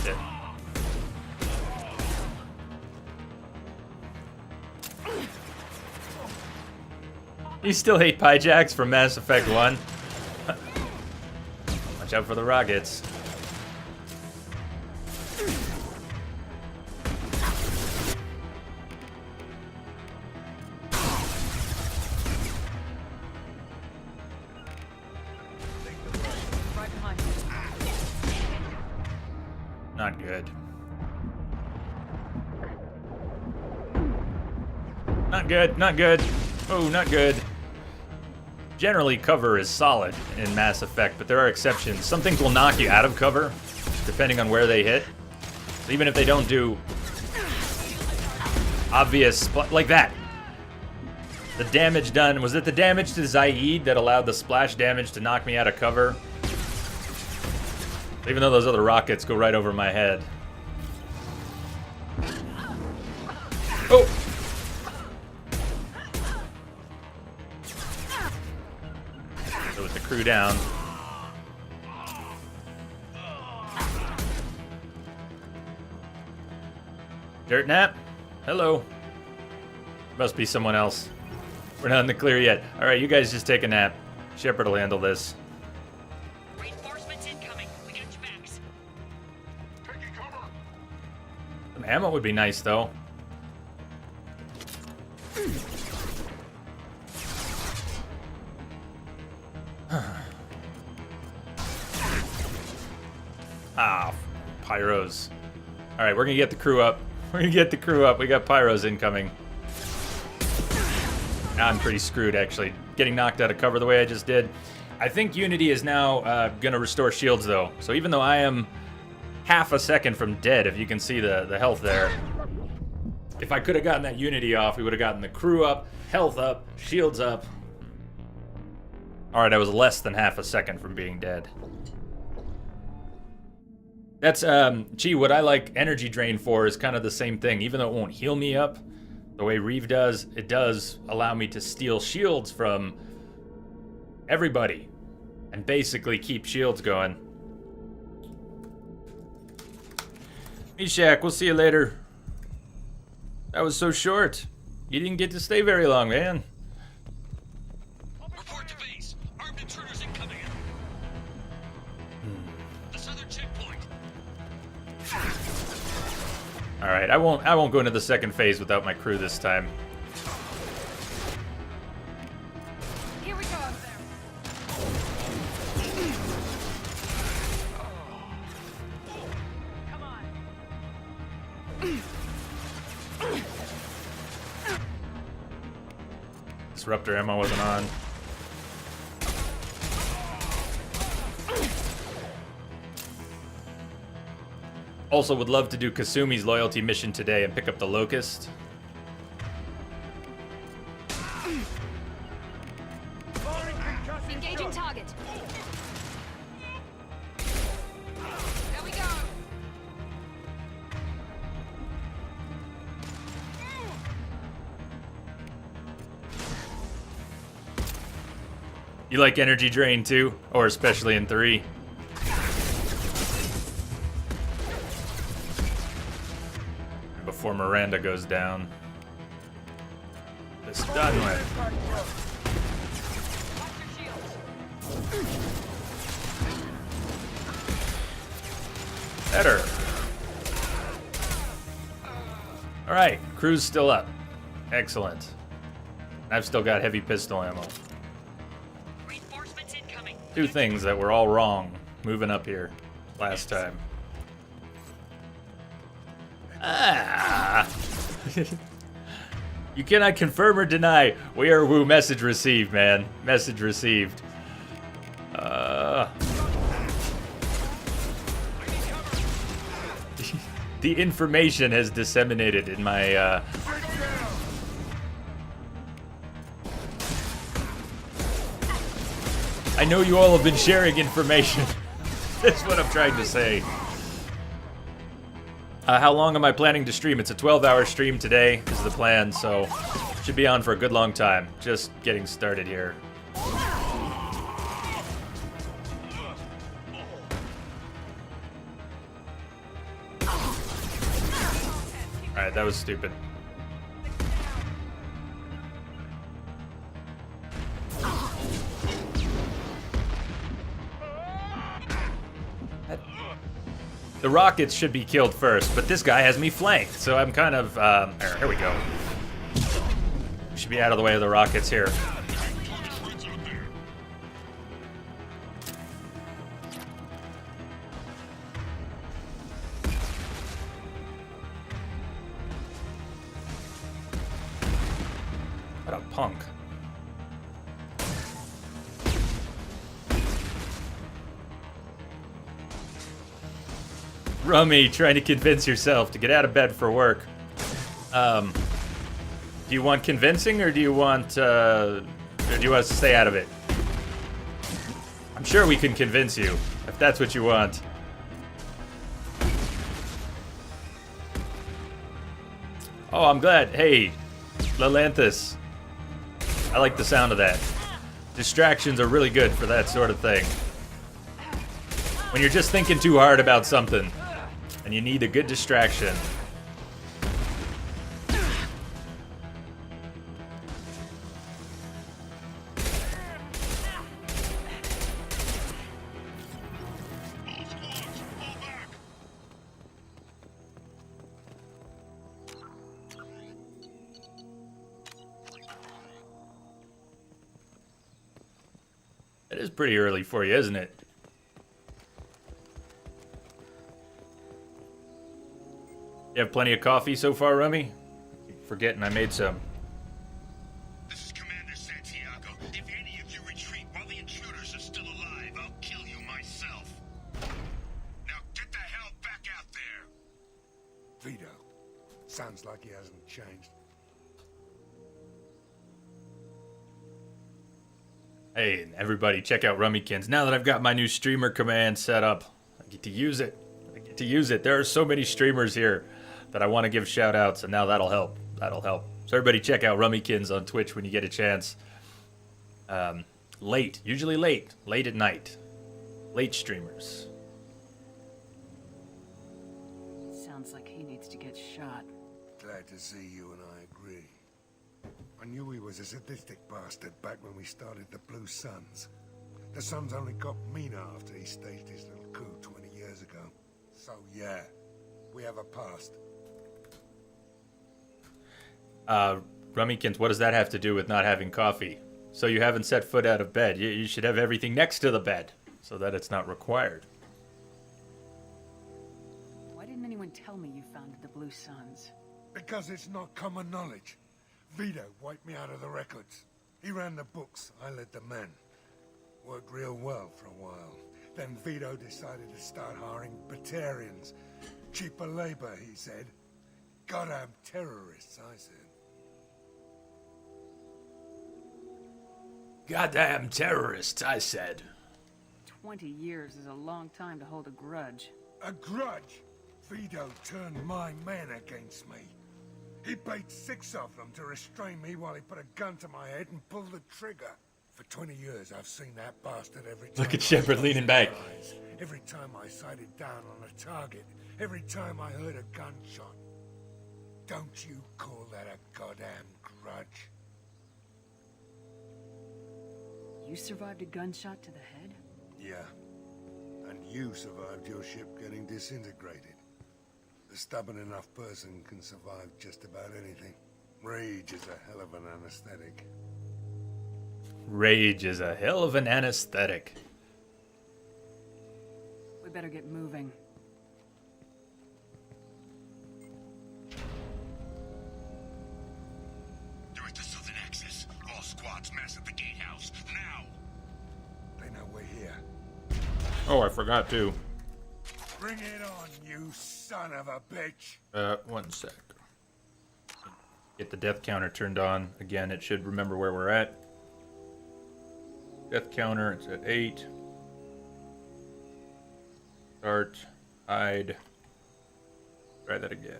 yeah. You still hate Pyjacks from Mass Effect 1? Watch out for the rockets. Not good. Not good, not good. Oh, not good. Generally, cover is solid in Mass Effect, but there are exceptions. Some things will knock you out of cover, depending on where they hit. So even if they don't do obvious, like that. The damage done, was it the damage to Zaid that allowed the splash damage to knock me out of cover? Even though those other rockets go right over my head. Oh! So with the crew down. Dirt nap? Hello. Must be someone else. We're not in the clear yet. Alright, you guys just take a nap. Shepard will handle this. Reinforcements incoming. We got your backs. Taking cover. Some ammo would be nice, though. Ah, pyros. Alright, we're gonna get the crew up. We're gonna get the crew up. We got pyros incoming. Now I'm pretty screwed, actually. Getting knocked out of cover the way I just did. I think Unity is now going to restore shields, though. So even though I am half a second from dead, if you can see the health there, if I could have gotten that Unity off, we would have gotten the crew up, health up, shields up. Alright, I was less than half a second from being dead. That's, gee, what I like energy drain for is kind of the same thing. Even though it won't heal me up the way Reeve does, it does allow me to steal shields from everybody and basically keep shields going. Meshach, we'll see you later. That was so short. You didn't get to stay very long, man. Report to base. Armed intruders incoming. The southern checkpoint. All right, I won't go into the second phase without my crew this time. Here we go up there. Come on. Disruptor ammo wasn't on. Also would love to do Kasumi's loyalty mission today and pick up the Locust. Engaging target. There we go. You like energy drain too? Or especially in 3? Before Miranda goes down. This done with. Watch your shields. Better. Alright, crew's still up. Excellent. I've still got heavy pistol ammo. Reinforcements incoming. 2 things that were all wrong moving up here last time. Ah! You cannot confirm or deny. We are woo. Message received, man. Message received. The information has disseminated in my, I know you all have been sharing information. That's what I'm trying to say. How long am I planning to stream? It's a 12-hour stream today, is the plan, so should be on for a good long time. Just getting started here. Alright, that was stupid. The rockets should be killed first, but this guy has me flanked, so I'm kind of, here we go. Should be out of the way of the rockets here. What a punk. Rummy, trying to convince yourself to get out of bed for work. Do you want convincing, or do you want us to stay out of it? I'm sure we can convince you, if that's what you want. Oh, I'm glad. Hey, Lalanthus. I like the sound of that. Distractions are really good for that sort of thing. When you're just thinking too hard about something, and you need a good distraction. It is pretty early for you, isn't it? You have plenty of coffee so far, Rummy? Keep forgetting I made some. This is Commander Santiago. If any of you retreat while the intruders are still Vito. Sounds like he hasn't changed. Hey, and everybody, check out Rummykins. Now that I've got my new streamer command set up, I get to use it. There are so many streamers here that I want to give shout outs, and now that'll help. So everybody check out Rummykins on Twitch when you get a chance. Usually late at night. Late streamers. Sounds like he needs to get shot. Glad to see you and I agree. I knew he was a sadistic bastard back when we started the Blue Suns. The Suns only got meaner after he staged his little coup 20 years ago. So yeah, we have a past. Rummykins, what does that have to do with not having coffee? So you haven't set foot out of bed. You should have everything next to the bed so that it's not required. Why didn't anyone tell me you founded the Blue Suns? Because it's not common knowledge. Vito wiped me out of the records. He ran the books, I led the men. Worked real well for a while. Then Vito decided to start hiring Batarians. Cheaper labor, he said. Goddamn terrorists, I said. Goddamn terrorists, I said. 20 years is a long time to hold a grudge. A grudge? Vito turned my men against me. He paid 6 of them to restrain me while he put a gun to my head and pulled the trigger. For 20 years, I've seen that bastard every time. Look at Shepard leaning back. Every time I sighted down on a target. Every time I heard a gunshot. Don't you call that a goddamn grudge? You survived a gunshot to the head? Yeah. And you survived your ship getting disintegrated. A stubborn enough person can survive just about anything. Rage is a hell of an anesthetic. Rage is a hell of an anesthetic. We better get moving. Direct to Southern Axis. All squads mass at the gatehouse. Now! They know we're here. Oh, I forgot to. Bring it on, you son of a bitch! 1 sec. Get the death counter turned on. Again, it should remember where we're at. Death counter, it's at 8. Start. Hide. Try that again.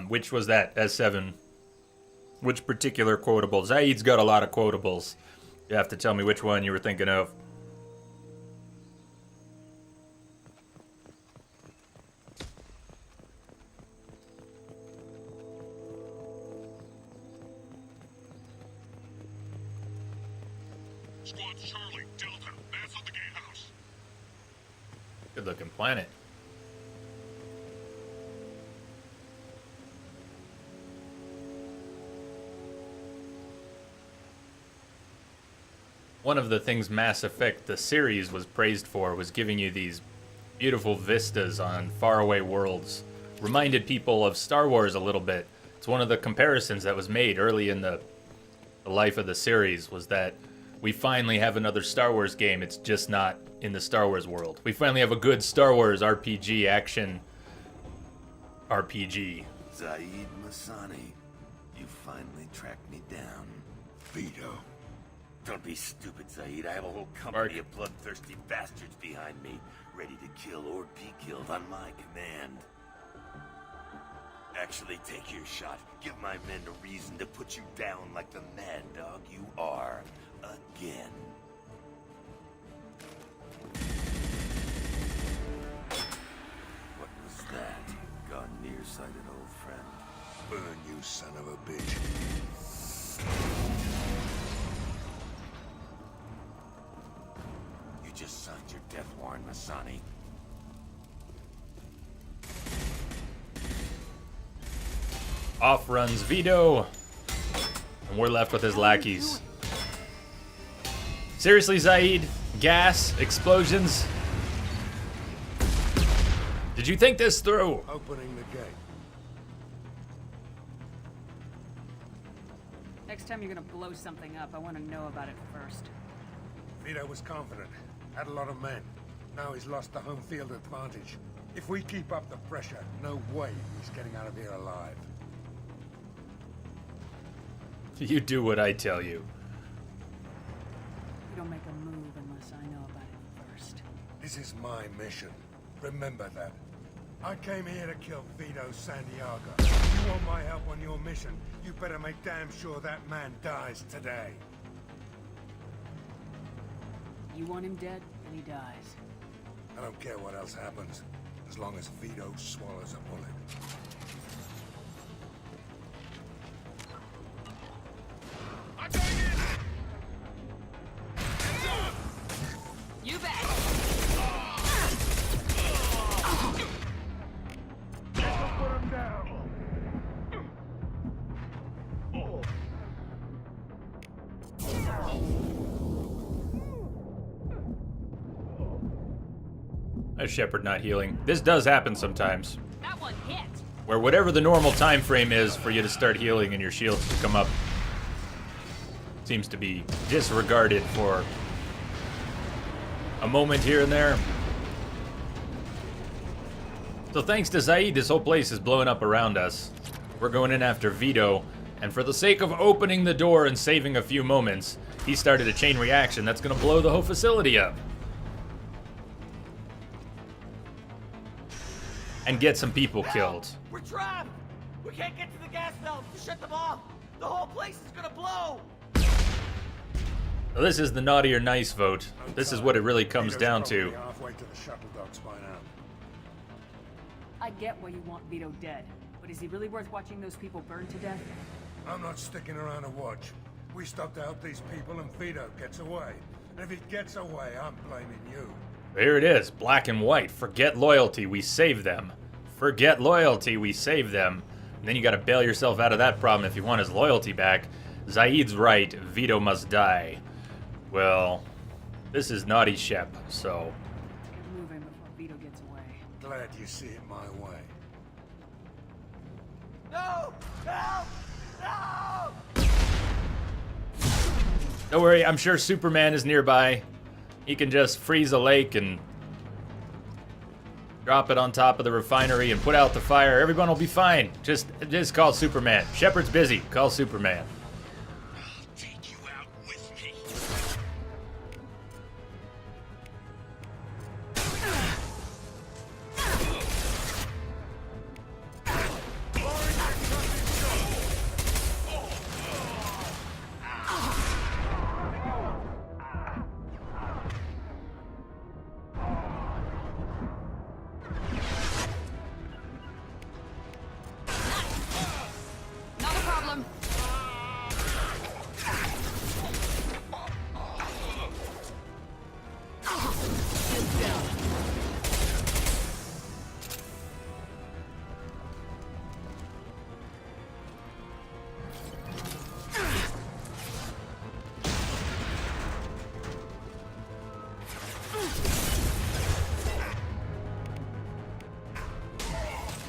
Which was that? S7. Which particular quotable? Zaid's got a lot of quotables. You have to tell me which one you were thinking of. Squad Charlie, Delta, mass at the gatehouse. Good looking planet. One of the things Mass Effect, the series, was praised for was giving you these beautiful vistas on faraway worlds. Reminded people of Star Wars a little bit. It's one of the comparisons that was made early in the life of the series, was that we finally have another Star Wars game. It's just not in the Star Wars world. We finally have a good Star Wars RPG, action RPG. Zaid Masani, you finally tracked me down. Vito. Don't be stupid, Zaid. I have a whole company of bloodthirsty bastards behind me, ready to kill or be killed on my command. Actually, take your shot. Give my men a reason to put you down like the mad dog you are. Again. What was that? Gone nearsighted, old friend. Burn, you son of a bitch. You just signed your death warrant, Masani. Off runs Vito, and we're left with his lackeys. Seriously, Zaid? Gas? Explosions? Did you think this through? Opening the gate. Next time you're gonna blow something up, I want to know about it first. Vito was confident. Had a lot of men. Now he's lost the home field advantage. If we keep up the pressure, no way he's getting out of here alive. You do what I tell you. You don't make a move unless I know about it first. This is my mission. Remember that. I came here to kill Vito Santiago. If you want my help on your mission, you better make damn sure that man dies today. You want him dead, and he dies. I don't care what else happens, as long as Vito swallows a bullet. You bet. Put him down. A Shepard not healing. This does happen sometimes. That one hit. Where whatever the normal time frame is for you to start healing and your shields to come up seems to be disregarded for a moment here and there. So thanks to Zaid, this whole place is blowing up around us. We're going in after Vito, and for the sake of opening the door and saving a few moments, he started a chain reaction that's gonna blow the whole facility up. And get some people killed. We're trapped! We can't get to the gas valves to shut them off! The whole place is gonna blow! So this is the naughty or nice vote. This is what it really comes Vito's down to. probably halfway to the shuttle docks by now. I get why you want Vito dead, but is he really worth watching those people burn to death? I'm not sticking around to watch. We stop to help these people and Vito gets away. And if he gets away, I'm blaming you. Here it is, black and white. Forget loyalty, we save them. Forget loyalty, we save them. And then you gotta bail yourself out of that problem if you want his loyalty back. Zaid's right, Vito must die. Well, this is naughty Shep, so... Get moving before Vito gets away. Glad you see it my way. No! Help! No! Don't worry, I'm sure Superman is nearby. He can just freeze a lake and drop it on top of the refinery and put out the fire. Everyone will be fine. Just call Superman. Shepard's busy. Call Superman. I'll take you out with me. Not a problem.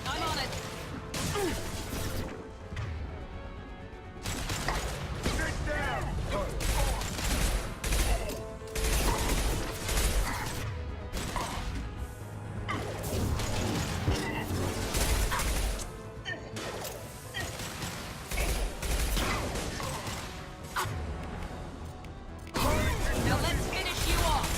I'm on it. Now let's finish you off.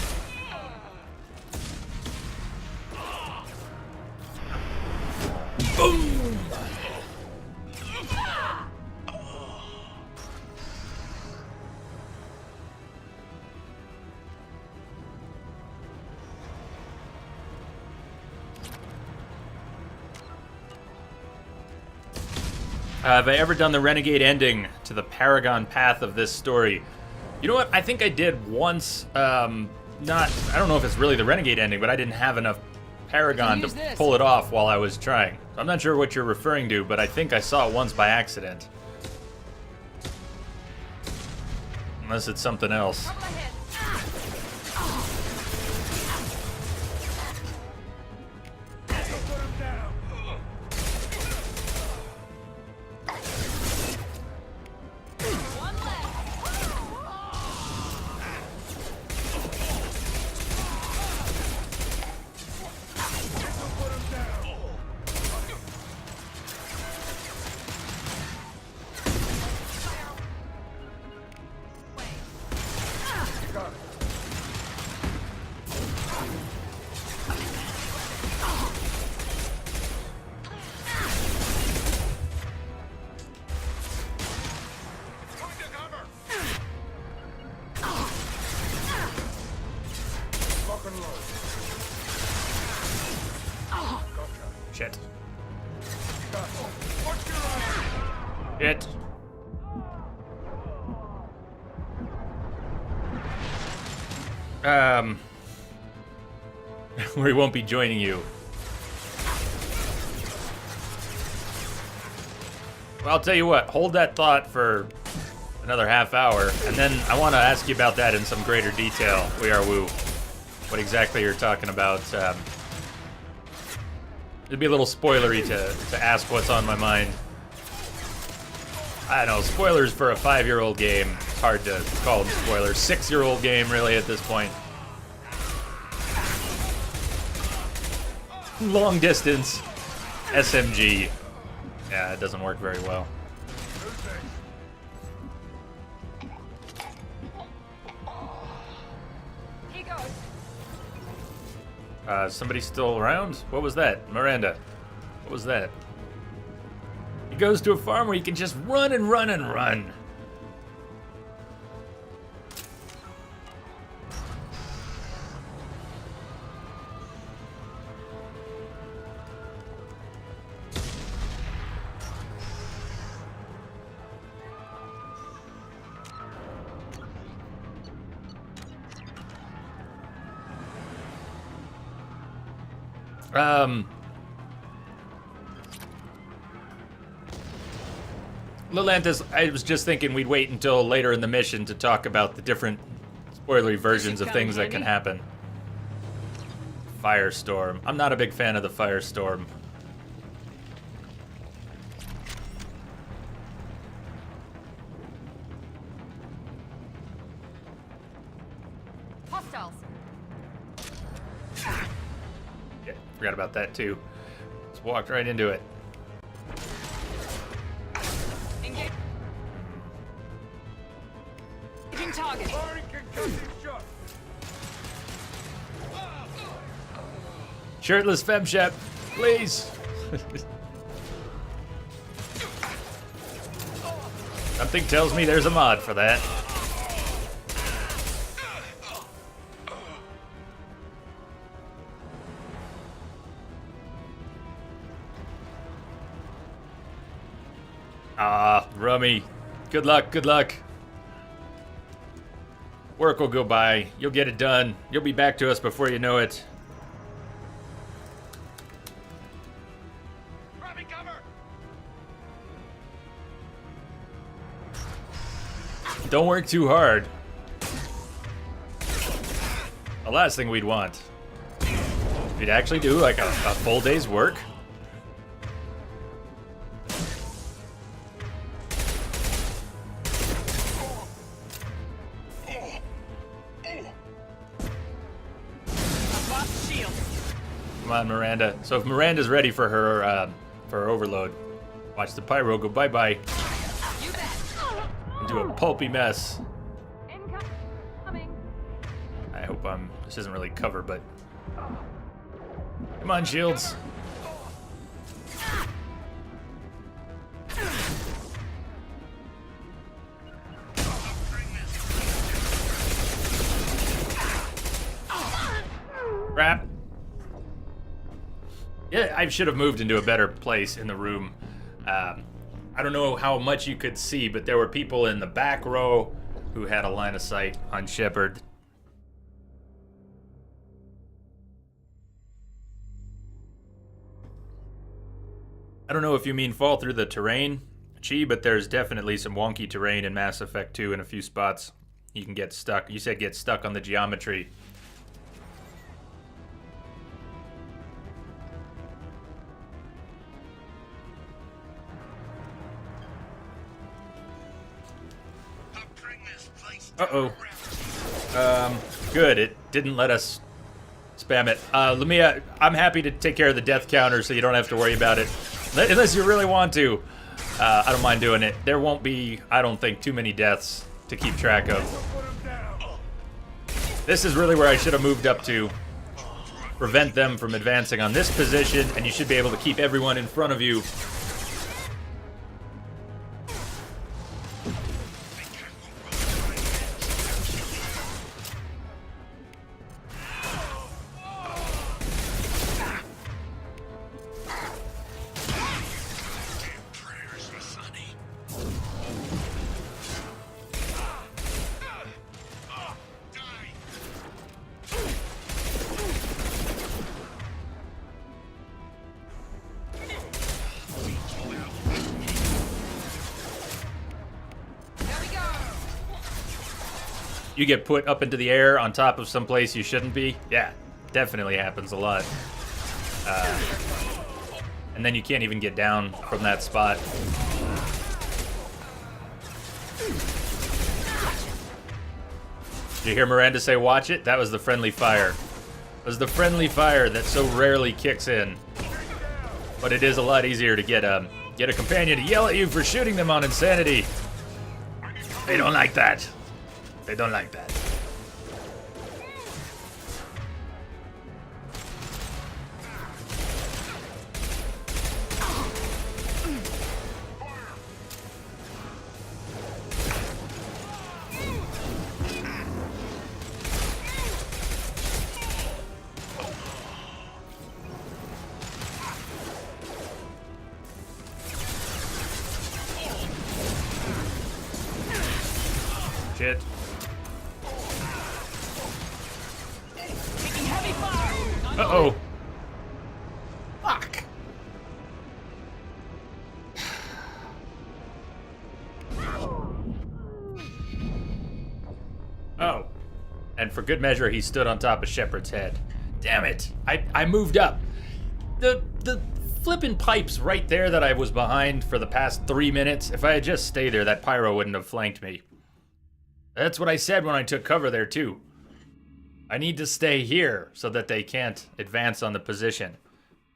Have I ever done the Renegade ending to the Paragon path of this story? You know what? I think I did once. I don't know if it's really the Renegade ending, but I didn't have enough Paragon to Use this. pull it off while I was trying. So I'm not sure what you're referring to, but I think I saw it once by accident. Unless it's something else. Trouble ahead. One left. Shit. Watch your eyes. Shit. We won't be joining you. Well, I'll tell you what, hold that thought for another half hour, and then I want to ask you about that in some greater detail, We Are Woo. What exactly you're talking about. It'd be a little spoilery to ask what's on my mind. I don't know, spoilers for a 5-year-old game. It's hard to call them spoilers. 6-year-old game, really, at this point. Long distance, SMG. Yeah, it doesn't work very well. Here goes. Somebody still around? What was that? Miranda. What was that? He goes to a farm where he can just run and run and run. Lilantis, I was just thinking we'd wait until later in the mission to talk about the different spoilery versions of things that can happen. Firestorm. I'm not a big fan of the Firestorm. Hostiles. Yeah, forgot about that too. Just walked right into it. Engage. Engaging target. Firing concussive shot. Shirtless femshep, please. Something tells me there's a mod for that. Ah, Rummy. Good luck, good luck. Work will go by. You'll get it done. You'll be back to us before you know it. Grabbing cover! Don't work too hard. The last thing we'd want. We'd actually do like a full day's work. Lost shield. Come on, Miranda. So if Miranda's ready for her overload, watch the pyro go bye-bye You bet. into a pulpy mess. Incoming. I hope this isn't really cover, but come on, shields. Crap. Yeah, I should have moved into a better place in the room. I don't know how much you could see, but there were people in the back row who had a line of sight on Shepard. I don't know if you mean fall through the terrain, Chi, but there's definitely some wonky terrain in Mass Effect 2 in a few spots. You can get stuck. You said get stuck on the geometry. Uh-oh. Good. It didn't let us spam it. Lamia, I'm happy to take care of the death counter so you don't have to worry about it. Unless you really want to. I don't mind doing it. There won't be, I don't think, too many deaths to keep track of. This is really where I should have moved up to. Prevent them from advancing on this position, and you should be able to keep everyone in front of you. you get put up into the air on top of some place you shouldn't be. Yeah, definitely happens a lot. And then you can't even get down from that spot. Did you hear Miranda say watch it? That was the friendly fire. It was the friendly fire that so rarely kicks in. But it is a lot easier to get a companion to yell at you for shooting them on insanity. They don't like that. They don't like that. Shit. Uh-oh. Fuck. Oh. And for good measure, he stood on top of Shepard's head. Damn it. I moved up. The flippin' pipes right there that I was behind for the past 3 minutes, if I had just stayed there, that pyro wouldn't have flanked me. That's what I said when I took cover there, too. I need to stay here so that they can't advance on the position.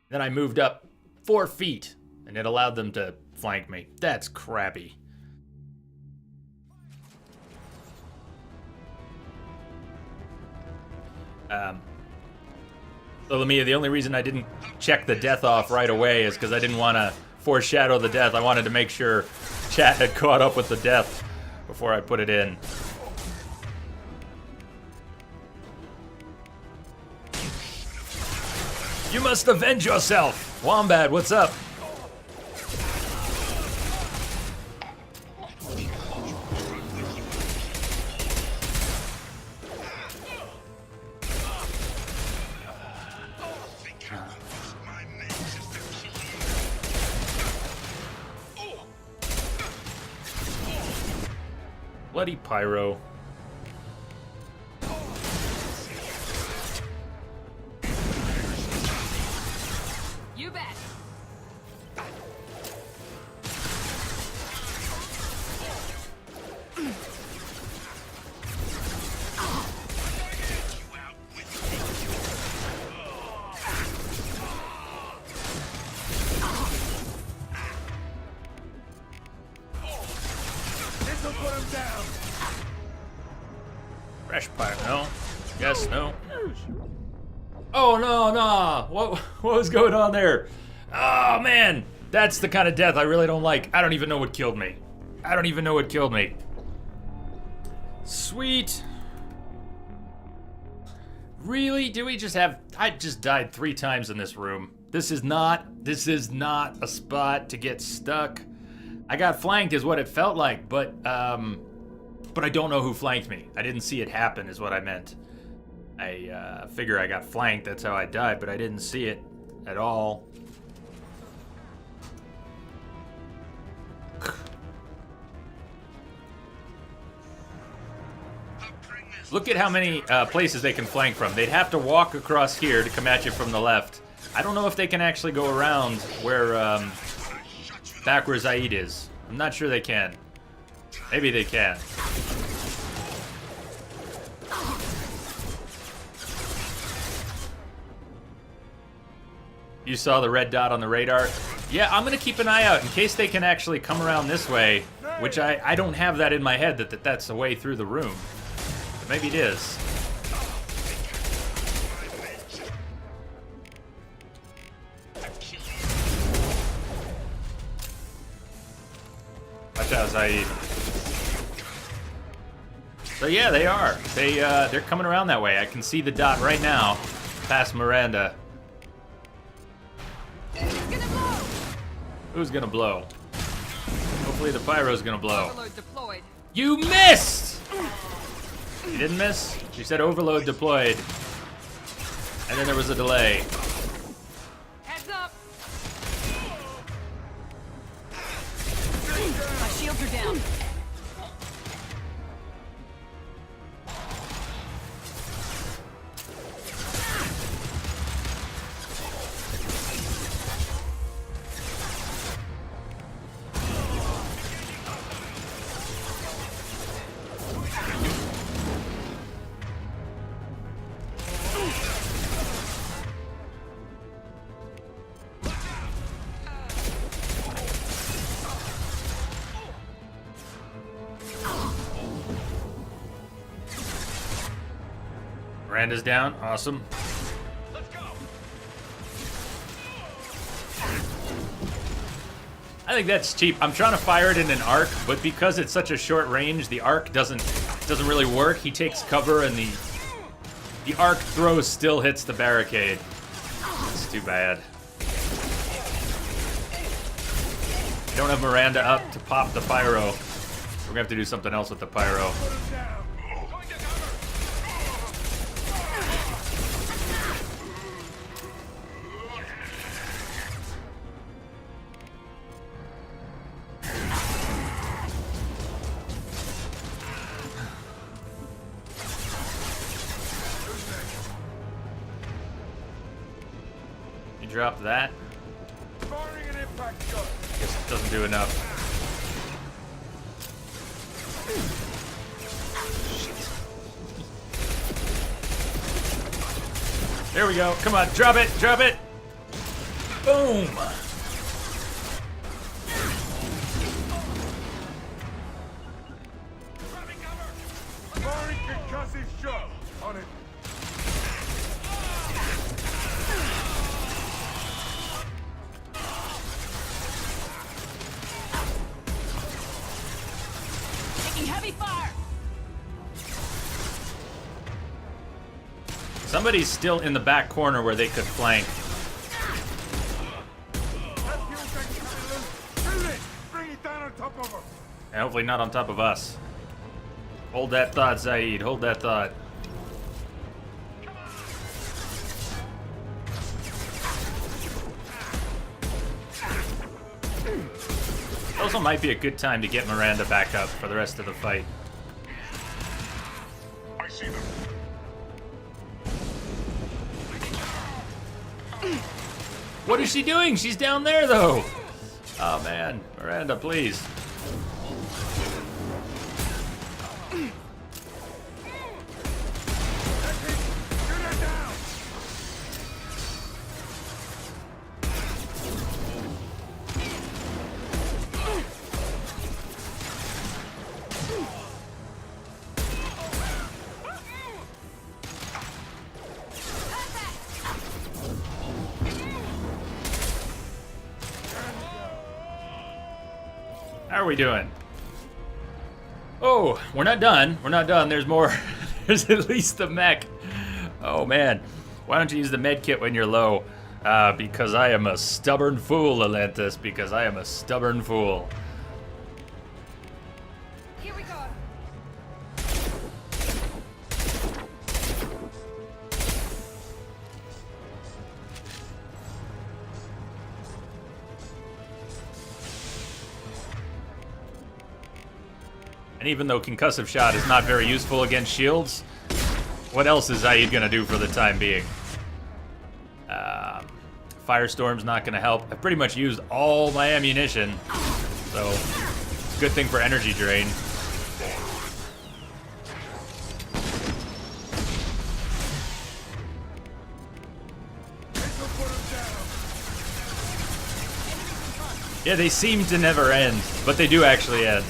Then I moved up 4 feet, and it allowed them to flank me. That's crappy. So Lamia, the only reason I didn't check the death off right away is because I didn't want to foreshadow the death. I wanted to make sure chat had caught up with the death before I put it in. You must avenge yourself! Wombat, what's up? Bloody pyro. You bet. This'll put him down. Fresh pyro, no? Yes, no? Oh, no. What was going on there? Oh, man. That's the kind of death I really don't like. I don't even know what killed me. Sweet. Really? Do we just have... I just died 3 times in this room. This is not a spot to get stuck. I got flanked is what it felt like, but I don't know who flanked me. I didn't see it happen is what I meant. I figure I got flanked, that's how I died, but I didn't see it at all. Look at how many places they can flank from. They'd have to walk across here to come at you from the left. I don't know if they can actually go around where back where Zaid is. I'm not sure they can. Maybe they can. You saw the red dot on the radar? Yeah, I'm gonna keep an eye out in case they can actually come around this way, which I don't have that in my head that's the way through the room. But maybe it is. Watch out, Zaid. So yeah, they are. They're coming around that way. I can see the dot right now, past Miranda. Who's gonna blow? Hopefully the pyro's gonna blow. Overload deployed. You missed! You didn't miss? She said overload deployed. And then there was a delay. Heads up! My shields are down. Miranda's down. Awesome. Let's go. I think that's cheap. I'm trying to fire it in an arc, but because it's such a short range, the arc doesn't really work. He takes cover, and the arc throw still hits the barricade. It's too bad. I don't have Miranda up to pop the pyro. We're gonna have to do something else with the pyro. You drop that. Firing an impact shot. Guess it doesn't do enough. There we go. Come on, drop it, drop it. Boom. Firing concussive shot. On it. Taking heavy fire. Somebody's still in the back corner where they could flank. That fuel tank's coming loose. Shoot it. Bring it down on top of her. And hopefully not on top of us. Hold that thought, Zaid. Hold that thought. Also might be a good time to get Miranda back up for the rest of the fight. I see them. What is she doing? She's down there, though. Oh, man. Miranda, please. How are we doing? Oh, we're not done. We're not done. There's more. There's at least the mech. Oh, man. Why don't you use the med kit when you're low? Because I am a stubborn fool, Atlantis. Because I am a stubborn fool. Here we go. And even though concussive shot is not very useful against shields, what else is Zaid gonna do for the time being? Firestorm's not gonna help. I've pretty much used all my ammunition, so it's a good thing for energy drain. Yeah, they seem to never end, but they do actually end.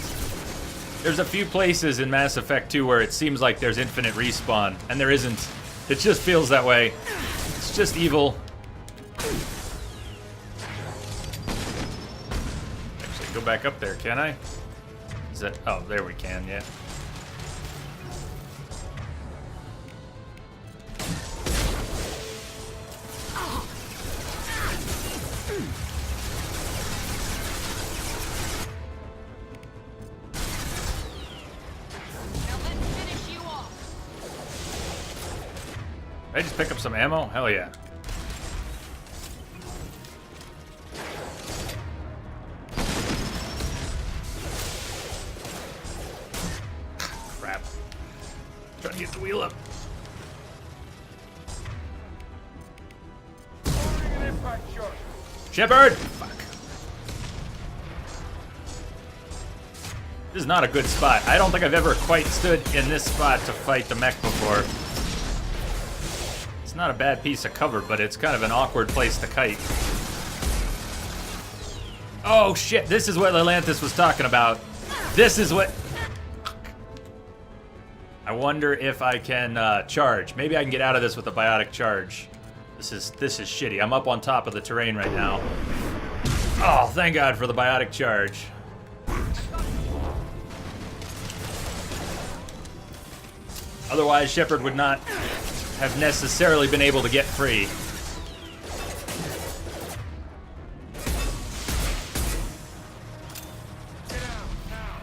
There's a few places in Mass Effect 2 where it seems like there's infinite respawn, and there isn't. It just feels that way. It's just evil. Actually, go back up there, can I? Is that... Oh, there we can, yeah. Did I just pick up some ammo? Hell yeah. Crap. Trying to get the wheel up. Shepard! Fuck. This is not a good spot. I don't think I've ever quite stood in this spot to fight the mech before. It's not a bad piece of cover, but it's kind of an awkward place to kite. Oh shit, this is what Atlantis was talking about. This is what... I wonder if I can charge. Maybe I can get out of this with a biotic charge. This is shitty. I'm up on top of the terrain right now. Oh, thank God for the biotic charge. Otherwise, Shepard would not have necessarily been able to get free.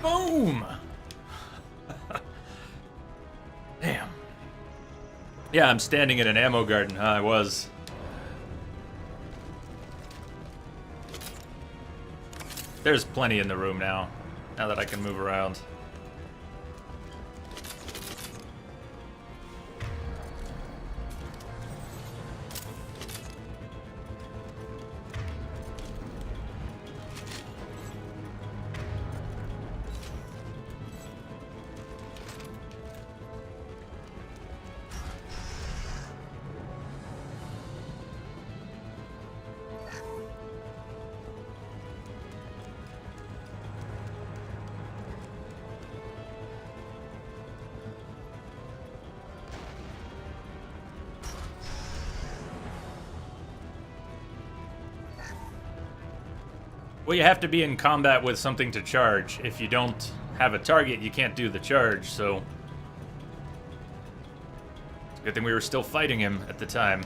Boom! Damn. Yeah, I'm standing in an ammo garden. I was. There's plenty in the room now that I can move around. Well, you have to be in combat with something to charge. If you don't have a target, you can't do the charge, so... It's a good thing we were still fighting him at the time.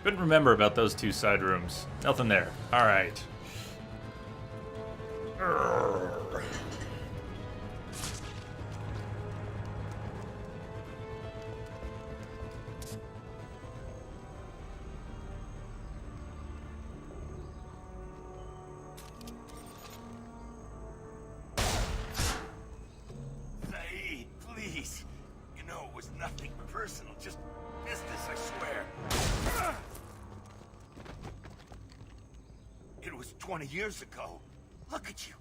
Couldn't remember about those two side rooms. Nothing there. Alright. Saeed, please. You know it was nothing personal, just business, I swear. It was 20 years ago. Look at you.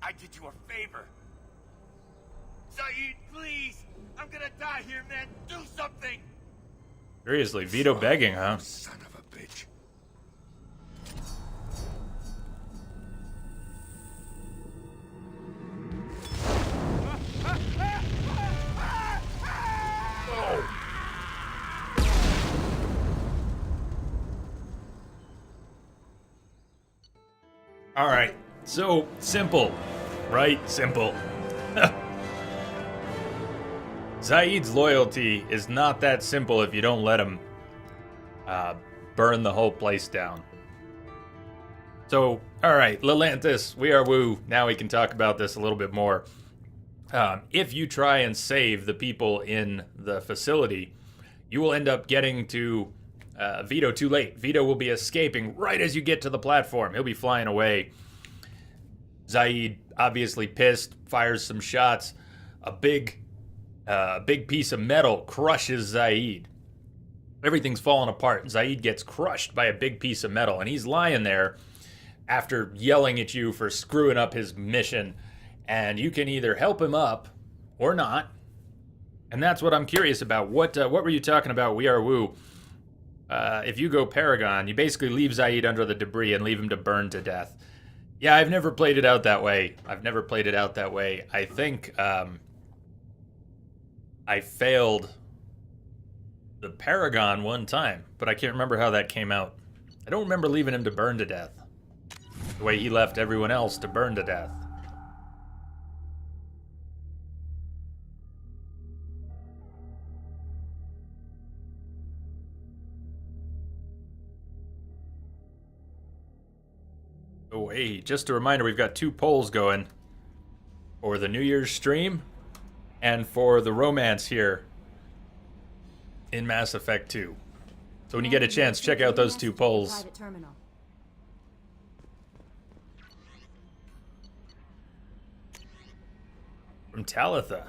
I did you a favor. Saeed, please. I'm gonna die here, man. Do something. Seriously, Vito begging, huh? Son of a bitch. Alright, so simple, right? Simple. Zaid's loyalty is not that simple if you don't let him burn the whole place down. So, alright, Lelantis, we are woo. Now we can talk about this a little bit more. If you try and save the people in the facility, you will end up getting to Vito too late. Vito will be escaping right as you get to the platform. He'll be flying away. Zaid, obviously pissed, fires some shots. A big piece of metal crushes Zaid. Everything's falling apart. Zaid gets crushed by a big piece of metal, and he's lying there after yelling at you for screwing up his mission. And you can either help him up or not. And that's what I'm curious about. What were you talking about, We Are Woo? If you go Paragon, you basically leave Zaid under the debris and leave him to burn to death. Yeah, I've never played it out that way. I think I failed the Paragon one time, but I can't remember how that came out. I don't remember leaving him to burn to death. The way he left everyone else to burn to death. Oh, hey, just a reminder, we've got 2 polls going for the New Year's stream and for the romance here in Mass Effect 2. So when you get a chance, check out those 2 polls. From Talitha.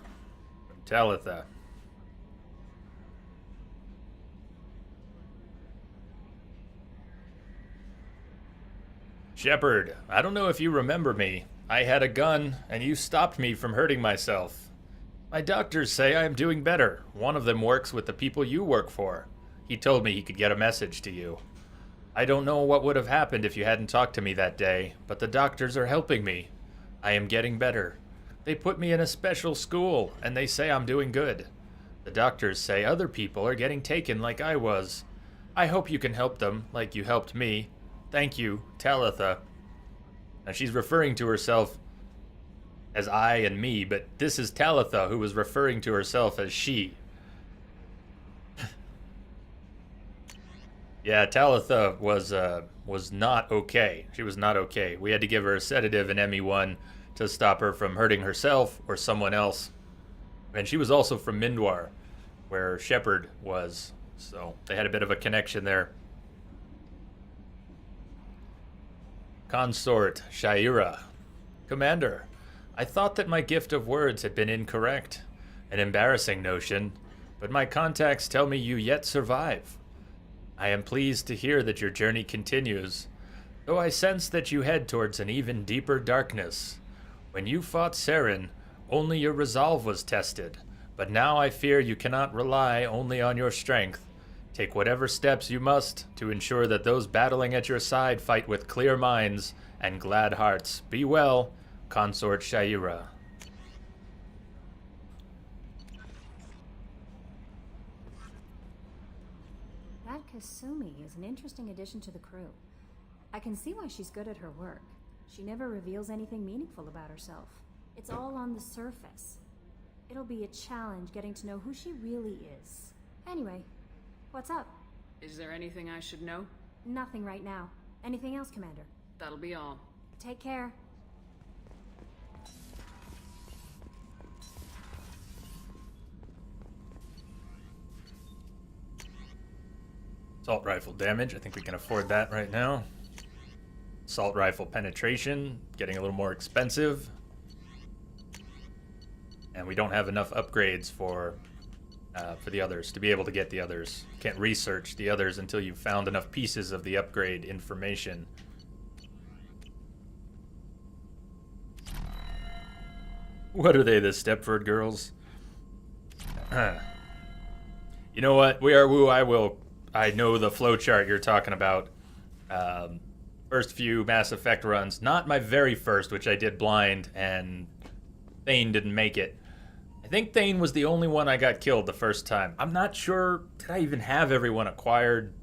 Shepard, I don't know if you remember me. I had a gun, and you stopped me from hurting myself. My doctors say I am doing better. One of them works with the people you work for. He told me he could get a message to you. I don't know what would have happened if you hadn't talked to me that day, but the doctors are helping me. I am getting better. They put me in a special school, and they say I'm doing good. The doctors say other people are getting taken like I was. I hope you can help them, like you helped me. Thank you, Talitha. Now she's referring to herself as I and me, but this is Talitha who was referring to herself as she. Yeah, Talitha was not okay. She was not okay. We had to give her a sedative and ME1 to stop her from hurting herself or someone else. And she was also from Mindwar, where Shepard was. So they had a bit of a connection there. Consort Shaira. Commander, I thought that my gift of words had been incorrect. An embarrassing notion, but my contacts tell me you yet survive. I am pleased to hear that your journey continues, though I sense that you head towards an even deeper darkness. When you fought Saren, only your resolve was tested, but now I fear you cannot rely only on your strength. Take whatever steps you must to ensure that those battling at your side fight with clear minds and glad hearts. Be well, Consort Shaira. That Kasumi is an interesting addition to the crew. I can see why she's good at her work. She never reveals anything meaningful about herself. It's all on the surface. It'll be a challenge getting to know who she really is. Anyway, what's up? Is there anything I should know? Nothing right now. Anything else, Commander? That'll be all. Take care. Assault rifle damage, I think we can afford that right now. Assault rifle penetration, getting a little more expensive. And we don't have enough upgrades for the others, to be able to get the others. You can't research the others until you've found enough pieces of the upgrade information. What are they, the Stepford girls? You know what? We are woo. I know the flowchart you're talking about. First few Mass Effect runs. Not my very first, which I did blind, and Thane didn't make it. I think Thane was the only one I got killed the first time. I'm not sure, did I even have everyone acquired?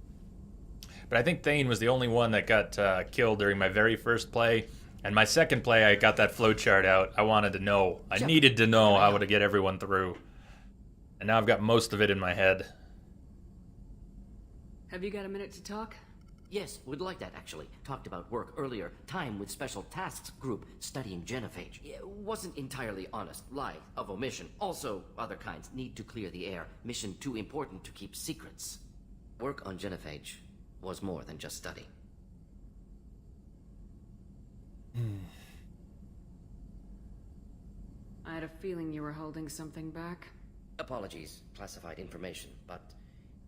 But I think Thane was the only one that got killed during my very first play. And my second play, I got that flowchart out. I wanted to know. I needed to know how to get everyone through. And now I've got most of it in my head. Have you got a minute to talk? Yes, would like that, actually. Talked about work earlier. Time with Special Tasks Group studying genophage. Wasn't entirely honest. Lie of omission. Also, other kinds. Need to clear the air. Mission too important to keep secrets. Work on genophage was more than just study. I had a feeling you were holding something back. Apologies, classified information, but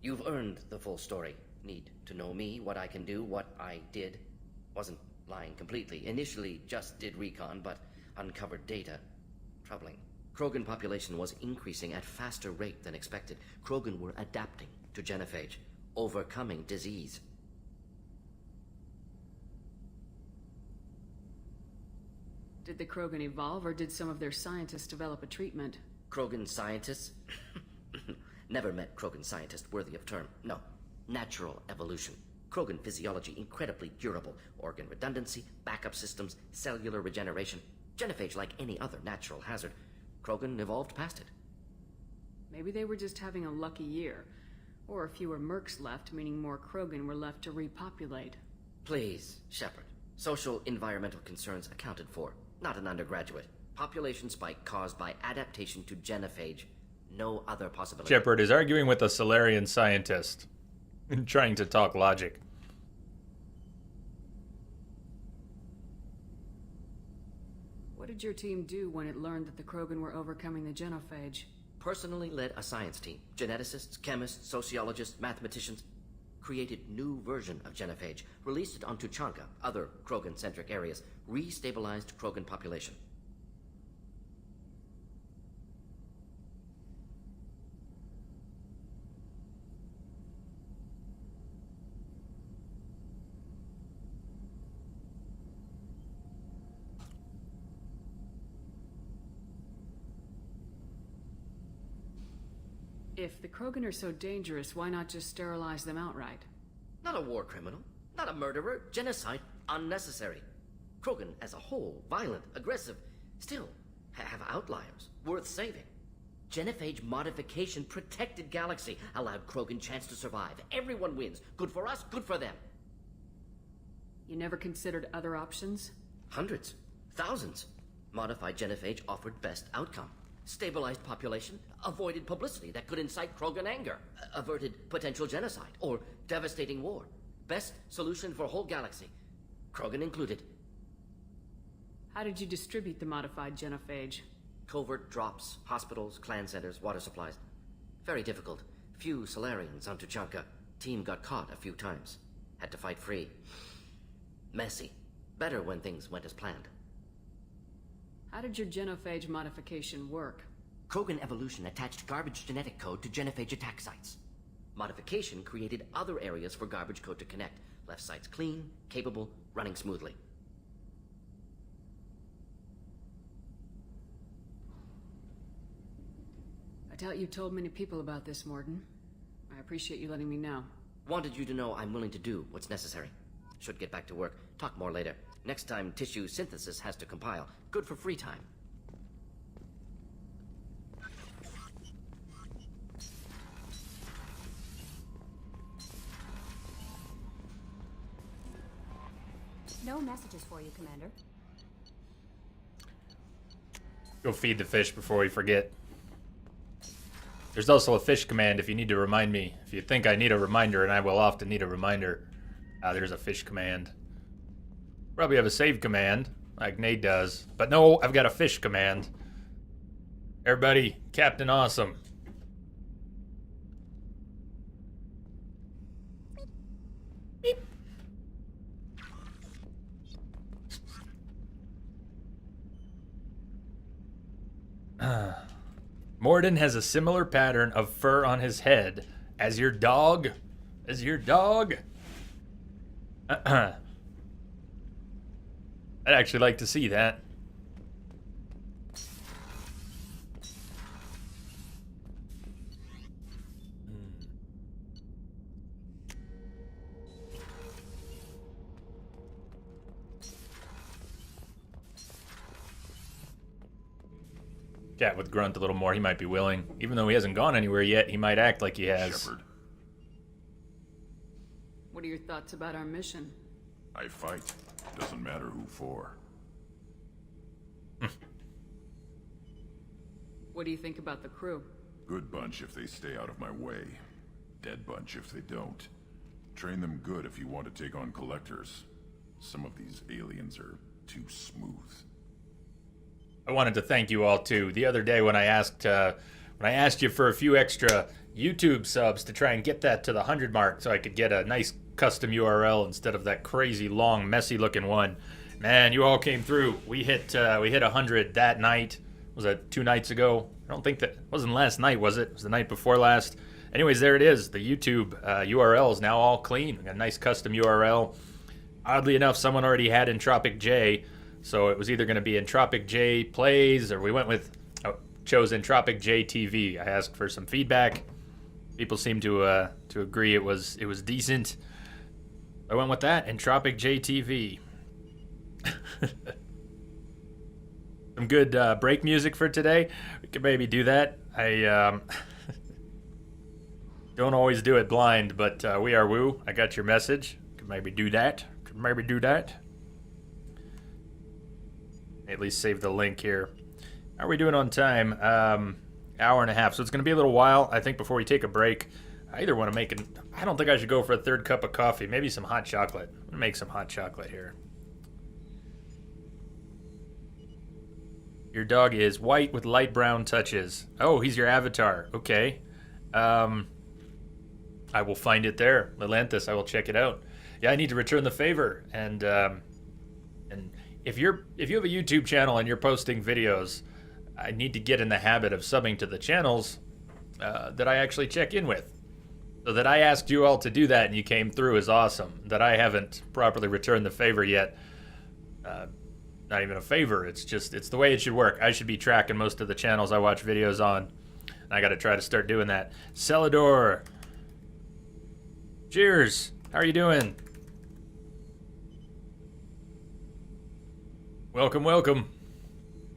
you've earned the full story. Need to know me, what I can do, what I did. Wasn't lying completely. Initially just did recon, but uncovered data. Troubling. Krogan population was increasing at faster rate than expected. Krogan were adapting to genophage, overcoming disease. Did the Krogan evolve, or did some of their scientists develop a treatment? Krogan scientists? Never met Krogan scientist worthy of term. No. Natural evolution. Krogan physiology incredibly durable. Organ redundancy, backup systems, cellular regeneration. Genophage like any other natural hazard. Krogan evolved past it. Maybe they were just having a lucky year. Or fewer mercs left, meaning more Krogan were left to repopulate. Please, Shepard. Social environmental concerns accounted for. Not an undergraduate. Population spike caused by adaptation to genophage. No other possibility. Shepard is arguing with a Solarian scientist and trying to talk logic. What did your team do when it learned that the Krogan were overcoming the genophage? Personally led a science team. Geneticists, chemists, sociologists, mathematicians. created new version of genophage, released it on Tuchanka, other Krogan-centric areas, re-stabilized Krogan population. If the Krogan are so dangerous, why not just sterilize them outright? Not a war criminal, not a murderer, genocide unnecessary. Krogan as a whole, violent, aggressive, still have outliers, worth saving. Genophage modification protected galaxy, allowed Krogan chance to survive. Everyone wins. Good for us, good for them. You never considered other options? Hundreds, thousands. Modified genophage offered best outcome. Stabilized population, avoided publicity that could incite Krogan anger, averted potential genocide or devastating war. Best solution for whole galaxy, Krogan included. How did you distribute the modified genophage? Covert drops, hospitals, clan centers, water supplies. Very difficult. Few Solarians on Tuchanka. Team got caught a few times. Had to fight free. Messy. Better when things went as planned. How did your genophage modification work? Krogan evolution attached garbage genetic code to genophage attack sites. Modification created other areas for garbage code to connect. Left sites clean, capable, running smoothly. I doubt you told many people about this, Morden. I appreciate you letting me know. Wanted you to know I'm willing to do what's necessary. Should get back to work. Talk more later. Next time tissue synthesis has to compile. Good for free time. No messages for you, Commander. Go feed the fish before we forget. There's also a fish command if you need to remind me. If you think I need a reminder, and I will often need a reminder, there's a fish command. Probably have a save command, like Nate does. But no, I've got a fish command. Everybody, Captain Awesome. Beep. Morden has a similar pattern of fur on his head as your dog. As your dog? I'd actually like to see that. Chat with Grunt a little more. He might be willing. Even though he hasn't gone anywhere yet, he might act like he has. Shepard. What are your thoughts about our mission? I fight. Doesn't matter who for. What do you think about the crew? Good bunch if they stay out of my way. Dead bunch if they don't. Train them good if you want to take on collectors. Some of these aliens are too smooth. I wanted to thank you all too. The other day when I asked you for a few extra YouTube subs to try and get that to the 100 mark so I could get a nice custom URL instead of that crazy long messy looking one. Man, you all came through. We hit 100 that night. Was that 2 nights ago? I don't think that wasn't last night, was it? It was the night before last. Anyways, there it is. The YouTube URL is now all clean. We got a nice custom URL. Oddly enough, someone already had Entropic J, so it was either going to be Entropic J Plays, or we went with chose Entropic J TV. I asked for some feedback. People seemed to agree it was decent. I went with that, Entropic J TV. Some good break music for today. We could maybe do that. I don't always do it blind, but we are woo. I got your message. Could maybe do that. At least save the link here. How are we doing on time? Hour and a half. So it's going to be a little while, I think, before we take a break. I either want to make I don't think I should go for a third cup of coffee. Maybe some hot chocolate. I'm going to make some hot chocolate here. Your dog is white with light brown touches. Oh, he's your avatar. Okay. I will find it there. Atlantis, I will check it out. Yeah, I need to return the favor. And if you have a YouTube channel and you're posting videos, I need to get in the habit of subbing to the channels that I actually check in with. So that I asked you all to do that and you came through is awesome. That I haven't properly returned the favor yet. Not even a favor, it's the way it should work. I should be tracking most of the channels I watch videos on. I gotta try to start doing that. Celador! Cheers! How are you doing? Welcome, welcome.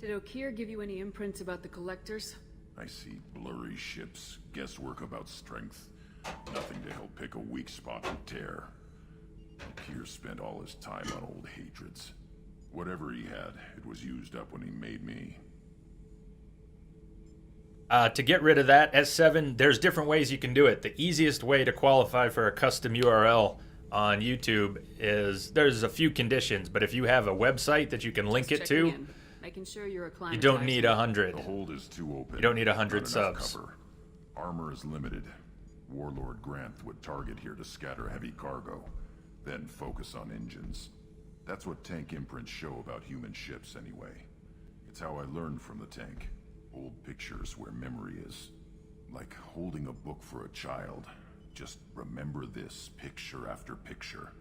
Did Okier give you any imprints about the collectors? I see blurry ships, guesswork about strength. Nothing to help pick a weak spot to tear. Okier spent all his time on old hatreds. Whatever he had, it was used up when he made me. To get rid of that, S7, there's different ways you can do it. The easiest way to qualify for a custom URL on YouTube is, there's a few conditions, but if you have a website that you can link it to, making sure you're you don't need 100. The hold is too open. You don't need 100 subs. Cover. Armor is limited. Warlord Granth would target here to scatter heavy cargo, then focus on engines. That's what tank imprints show about human ships anyway. It's how I learned from the tank. Old pictures where memory is. Like holding a book for a child. Just remember this picture after picture.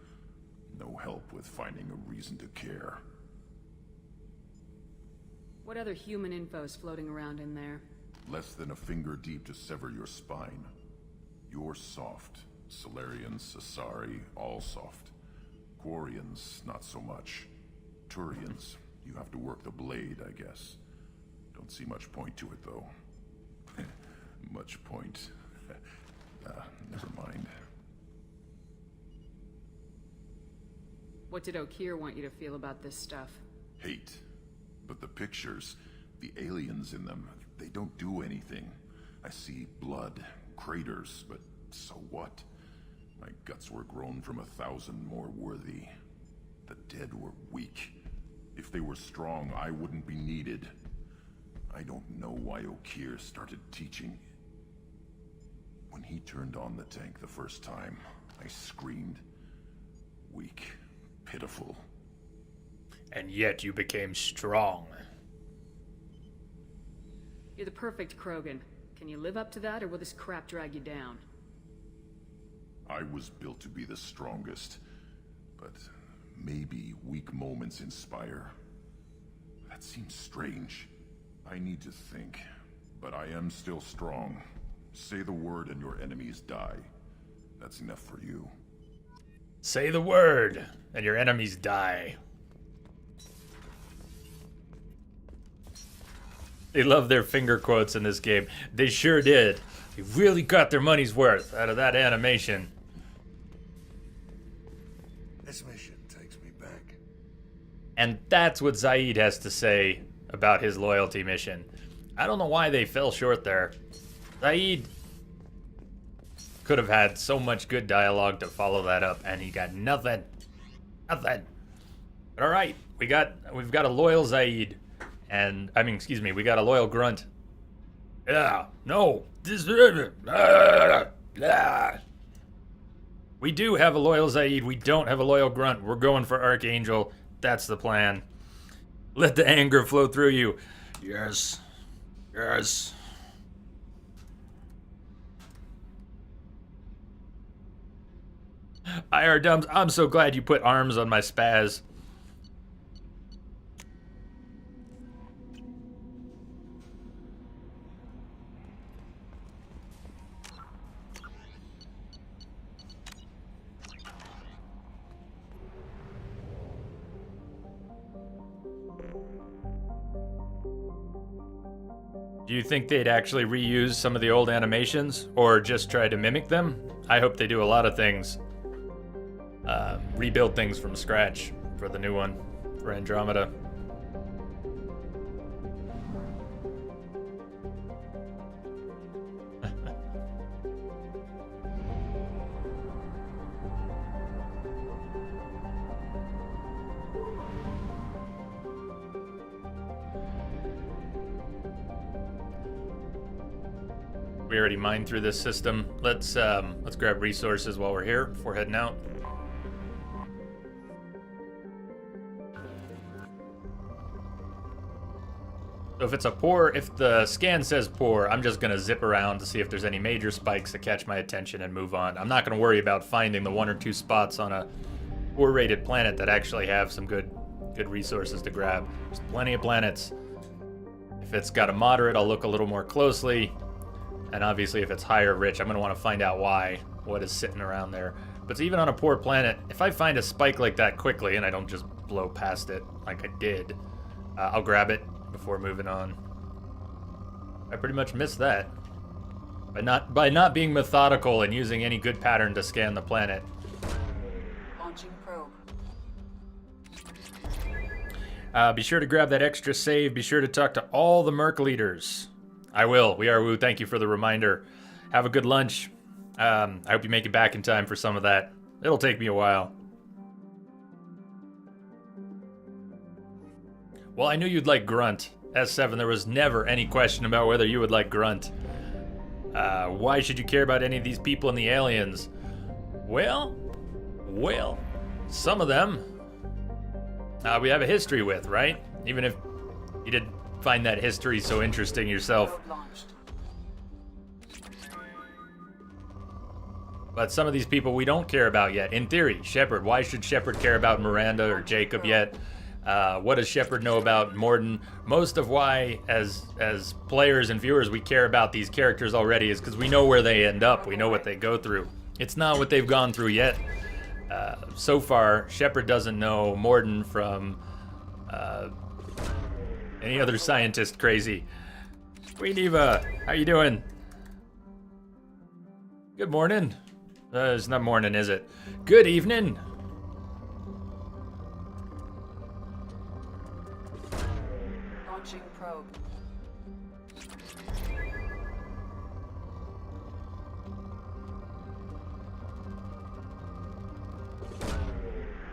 No help with finding a reason to care. What other human info is floating around in there? Less than a finger deep to sever your spine. You're soft. Solarians, Asari, all soft. Quarians, not so much. Turians, you have to work the blade, I guess. Don't see much point to it, though. Much point. Never mind. What did Okier want you to feel about this stuff? Hate. But the pictures, the aliens in them, they don't do anything. I see blood, craters, but so what? My guts were grown from 1,000 more worthy. The dead were weak. If they were strong, I wouldn't be needed. I don't know why Okier started teaching. When he turned on the tank the first time, I screamed. Weak, pitiful. And yet you became strong. You're the perfect Krogan. Can you live up to that, or will this crap drag you down? I was built to be the strongest, but maybe weak moments inspire. That seems strange. I need to think, but I am still strong. Say the word and your enemies die. That's enough for you. Say the word and your enemies die. They love their finger quotes in this game. They sure did. They really got their money's worth out of that animation. This mission takes me back. And that's what Zaid has to say about his loyalty mission. I don't know why they fell short there. Zaid could have had so much good dialogue to follow that up, and he got nothing. Nothing. But all right, we've got a loyal Zaid, and we got a loyal Grunt. Yeah, no, this. We do have a loyal Zaid. We don't have a loyal Grunt. We're going for Archangel. That's the plan. Let the anger flow through you. Yes. Yes. IR Dumbs, I'm so glad you put arms on my spaz. Do you think they'd actually reuse some of the old animations, or just try to mimic them? I hope they do a lot of things. Rebuild things from scratch for the new one, for Andromeda. We already mined through this system. Let's grab resources while we're here before heading out. So if the scan says poor, I'm just gonna zip around to see if there's any major spikes that catch my attention and move on. I'm not gonna worry about finding the 1 or 2 spots on a poor rated planet that actually have some good resources to grab. There's plenty of planets. If it's got a moderate, I'll look a little more closely. And obviously if it's higher rich, I'm gonna wanna find out what is sitting around there. But even on a poor planet, if I find a spike like that quickly and I don't just blow past it like I did, I'll grab it before moving on. I pretty much missed that. By not being methodical and using any good pattern to scan the planet. Launching probe. Be sure to grab that extra save. Be sure to talk to all the Merc leaders. I will. We are Woo. Thank you for the reminder. Have a good lunch. I hope you make it back in time for some of that. It'll take me a while. Well, I knew you'd like Grunt. S7, there was never any question about whether you would like Grunt. Why should you care about any of these people and the aliens? Well, some of them we have a history with, right? Even if you didn't find that history so interesting yourself. But some of these people we don't care about yet. In theory, Shepard. Why should Shepard care about Miranda or Jacob yet? What does Shepard know about Morden? Most of why, as players and viewers, we care about these characters already is because we know where they end up. We know what they go through. It's not what they've gone through yet. So far, Shepard doesn't know Morden from any other scientist crazy. Queen Eva, how you doing? Good morning. It's not morning, is it? Good evening. Launching probe.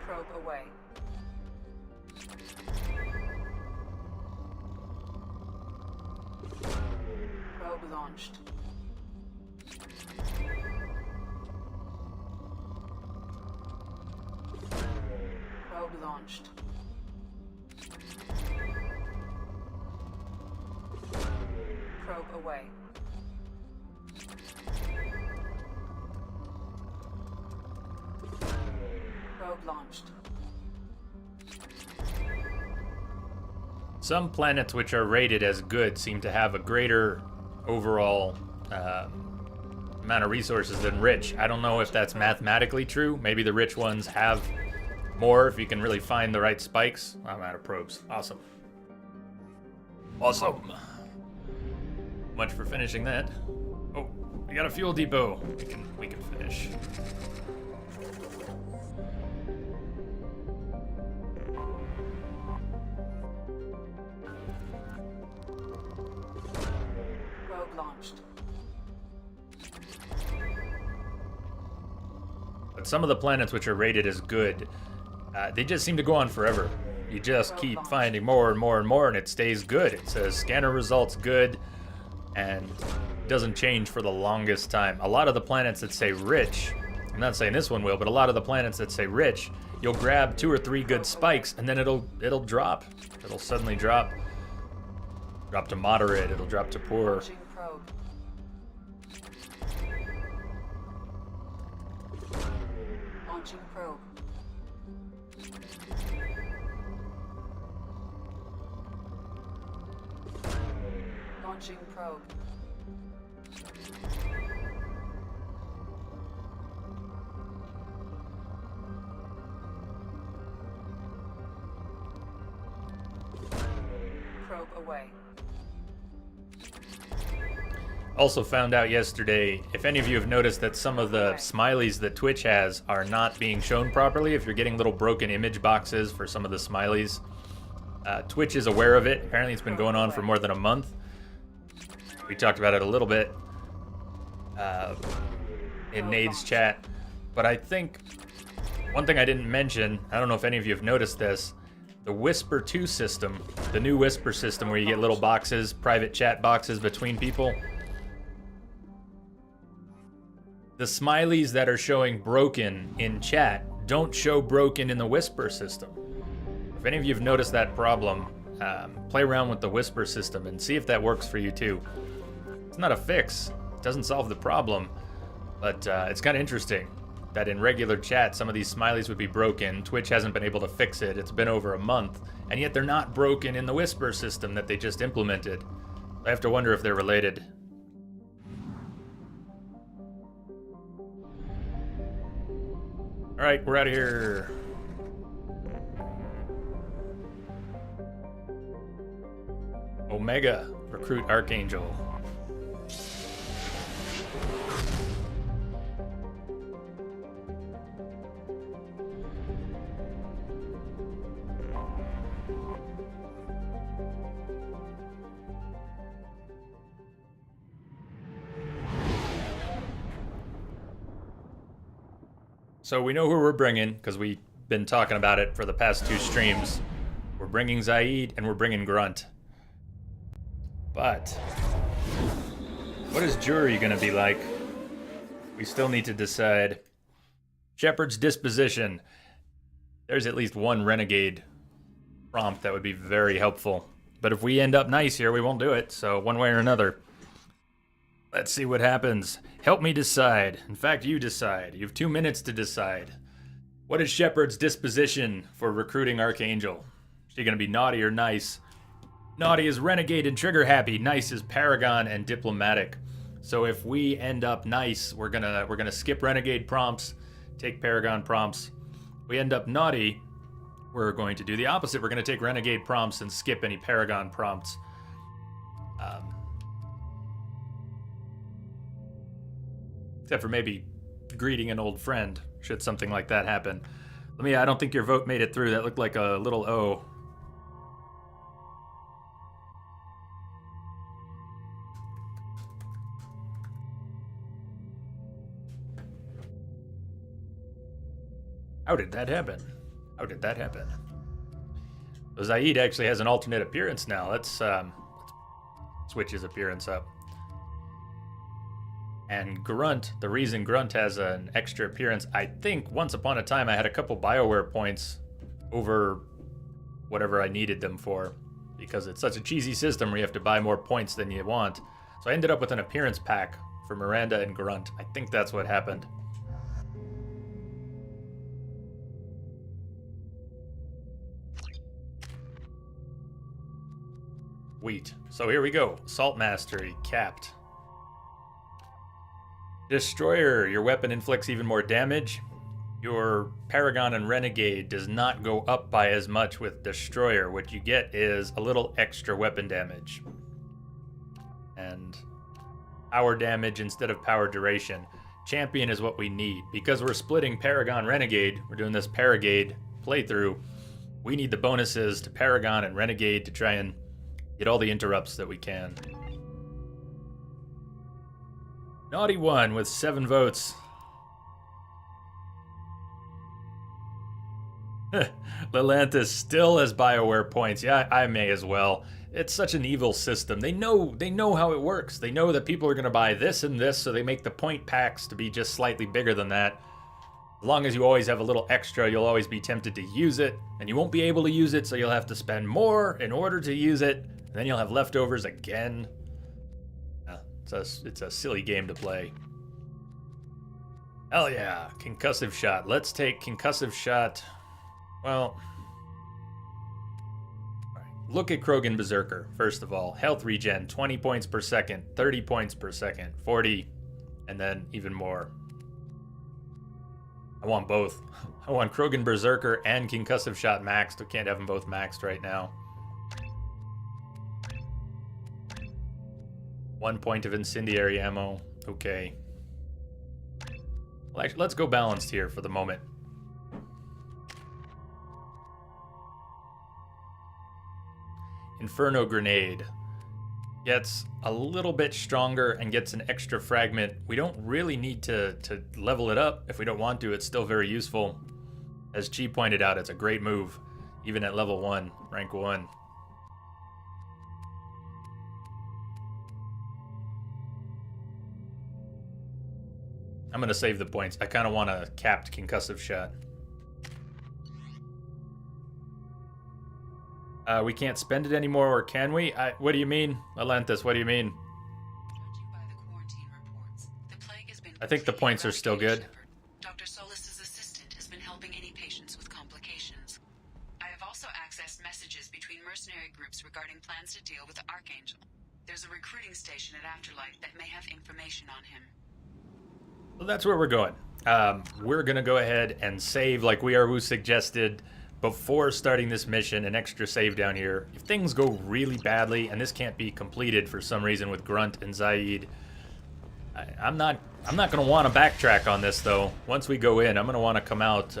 Probe away. Probe launched. Probe launched. Probe away. Probe launched. Some planets which are rated as good seem to have a greater overall amount of resources than rich. I don't know if that's mathematically true. Maybe the rich ones have more if you can really find the right spikes. I'm out of probes. Awesome. Awesome. Much for finishing that. Oh, we got a fuel depot. We can finish. Probe launched. But some of the planets which are rated as good, they just seem to go on forever. You just keep finding more and more and more, and it stays good. It says scanner results good, and doesn't change for the longest time. A lot of the planets that say rich, I'm not saying this one will, but a lot of the planets that say rich, you'll grab 2 or 3 good spikes, and then it'll drop. It'll suddenly drop. Drop to moderate. It'll drop to poor. Launching probe. Launching probe. Launching probe. Probe away. Also found out yesterday, if any of you have noticed that some of the smileys that Twitch has are not being shown properly, if you're getting little broken image boxes for some of the smileys, Twitch is aware of it. Apparently it's been going on for more than a month. We talked about it a little bit in Nade's chat, but I think one thing I didn't mention, I don't know if any of you have noticed this, the Whisper 2 system, the new Whisper system where you get little boxes, private chat boxes between people. the smileys that are showing broken in chat don't show broken in the whisper system. If any of you have noticed that problem, play around with the whisper system and see if that works for you too. It's not a fix, it doesn't solve the problem, but it's kind of interesting that in regular chat some of these smileys would be broken. Twitch hasn't been able to fix it. It's been over a month, and yet they're not broken in the whisper system that they just implemented. I have to wonder if they're related. All right, we're out of here. Omega, recruit Archangel. So we know who we're bringing, because we've been talking about it for the past 2 streams. We're bringing Zaid, and we're bringing Grunt. But what is jury going to be like? We still need to decide. Shepard's disposition. There's at least one renegade prompt that would be very helpful. But if we end up nice here, we won't do it. So one way or another. Let's see what happens. Help me decide. In fact, you decide. You have 2 minutes to decide. What is Shepard's disposition for recruiting Archangel? Is she going to be naughty or nice? Naughty is renegade and trigger happy. Nice is paragon and diplomatic. So if we end up nice, we're gonna skip renegade prompts, take paragon prompts. If we end up naughty, we're going to do the opposite. We're going to take renegade prompts and skip any paragon prompts. Except for maybe greeting an old friend, should something like that happen. I don't think your vote made it through. That looked like a little O. How did that happen? How did that happen? So Zaid actually has an alternate appearance now. Let's switch his appearance up. And Grunt, the reason Grunt has an extra appearance, I think once upon a time I had a couple BioWare points over whatever I needed them for, because it's such a cheesy system where you have to buy more points than you want. So I ended up with an appearance pack for Miranda and Grunt. I think that's what happened. Wheat. So here we go. Assault Mastery, capped. Destroyer, your weapon inflicts even more damage. Your Paragon and Renegade does not go up by as much with Destroyer. What you get is a little extra weapon damage. And power damage instead of power duration. Champion is what we need. Because we're splitting Paragon Renegade, we're doing this Paragade playthrough, we need the bonuses to Paragon and Renegade to try and get all the interrupts that we can. Naughty one with 7 votes. Lelanthus still has BioWare points. Yeah, I may as well. It's such an evil system. They know how it works. They know that people are going to buy this and this, so they make the point packs to be just slightly bigger than that. As long as you always have a little extra, you'll always be tempted to use it, and you won't be able to use it, so you'll have to spend more in order to use it, and then you'll have leftovers again. It's a silly game to play. Hell yeah, concussive shot. Let's take concussive shot. Well, look at Krogan Berserker, first of all. Health regen, 20 points per second, 30 points per second, 40, and then even more. I want both. I want Krogan Berserker and concussive shot maxed. We can't have them both maxed right now. 1 point of incendiary ammo. Okay. Well, actually, let's go balanced here for the moment. Inferno Grenade gets a little bit stronger and gets an extra fragment. We don't really need to level it up if we don't want to. It's still very useful. As Chi pointed out, it's a great move, even at level 1, rank 1. I'm gonna save the points. I kind of want a capped concussive shot. We can't spend it anymore, or can we? What do you mean, Atlantis? What do you mean? Judging by the quarantine reports, the plague has been I think the points are still good. Dr. Solis's assistant has been helping any patients with complications. I have also accessed messages between mercenary groups regarding plans to deal with the Archangel. There's a recruiting station at Afterlight that may have information on him. Well, that's where we're going. We're gonna go ahead and save like We Are Woo suggested before starting this mission. An extra save down here. If things go really badly and this can't be completed for some reason with Grunt and Zaid, I'm not gonna want to backtrack on this though. Once we go in, I'm gonna want to come out.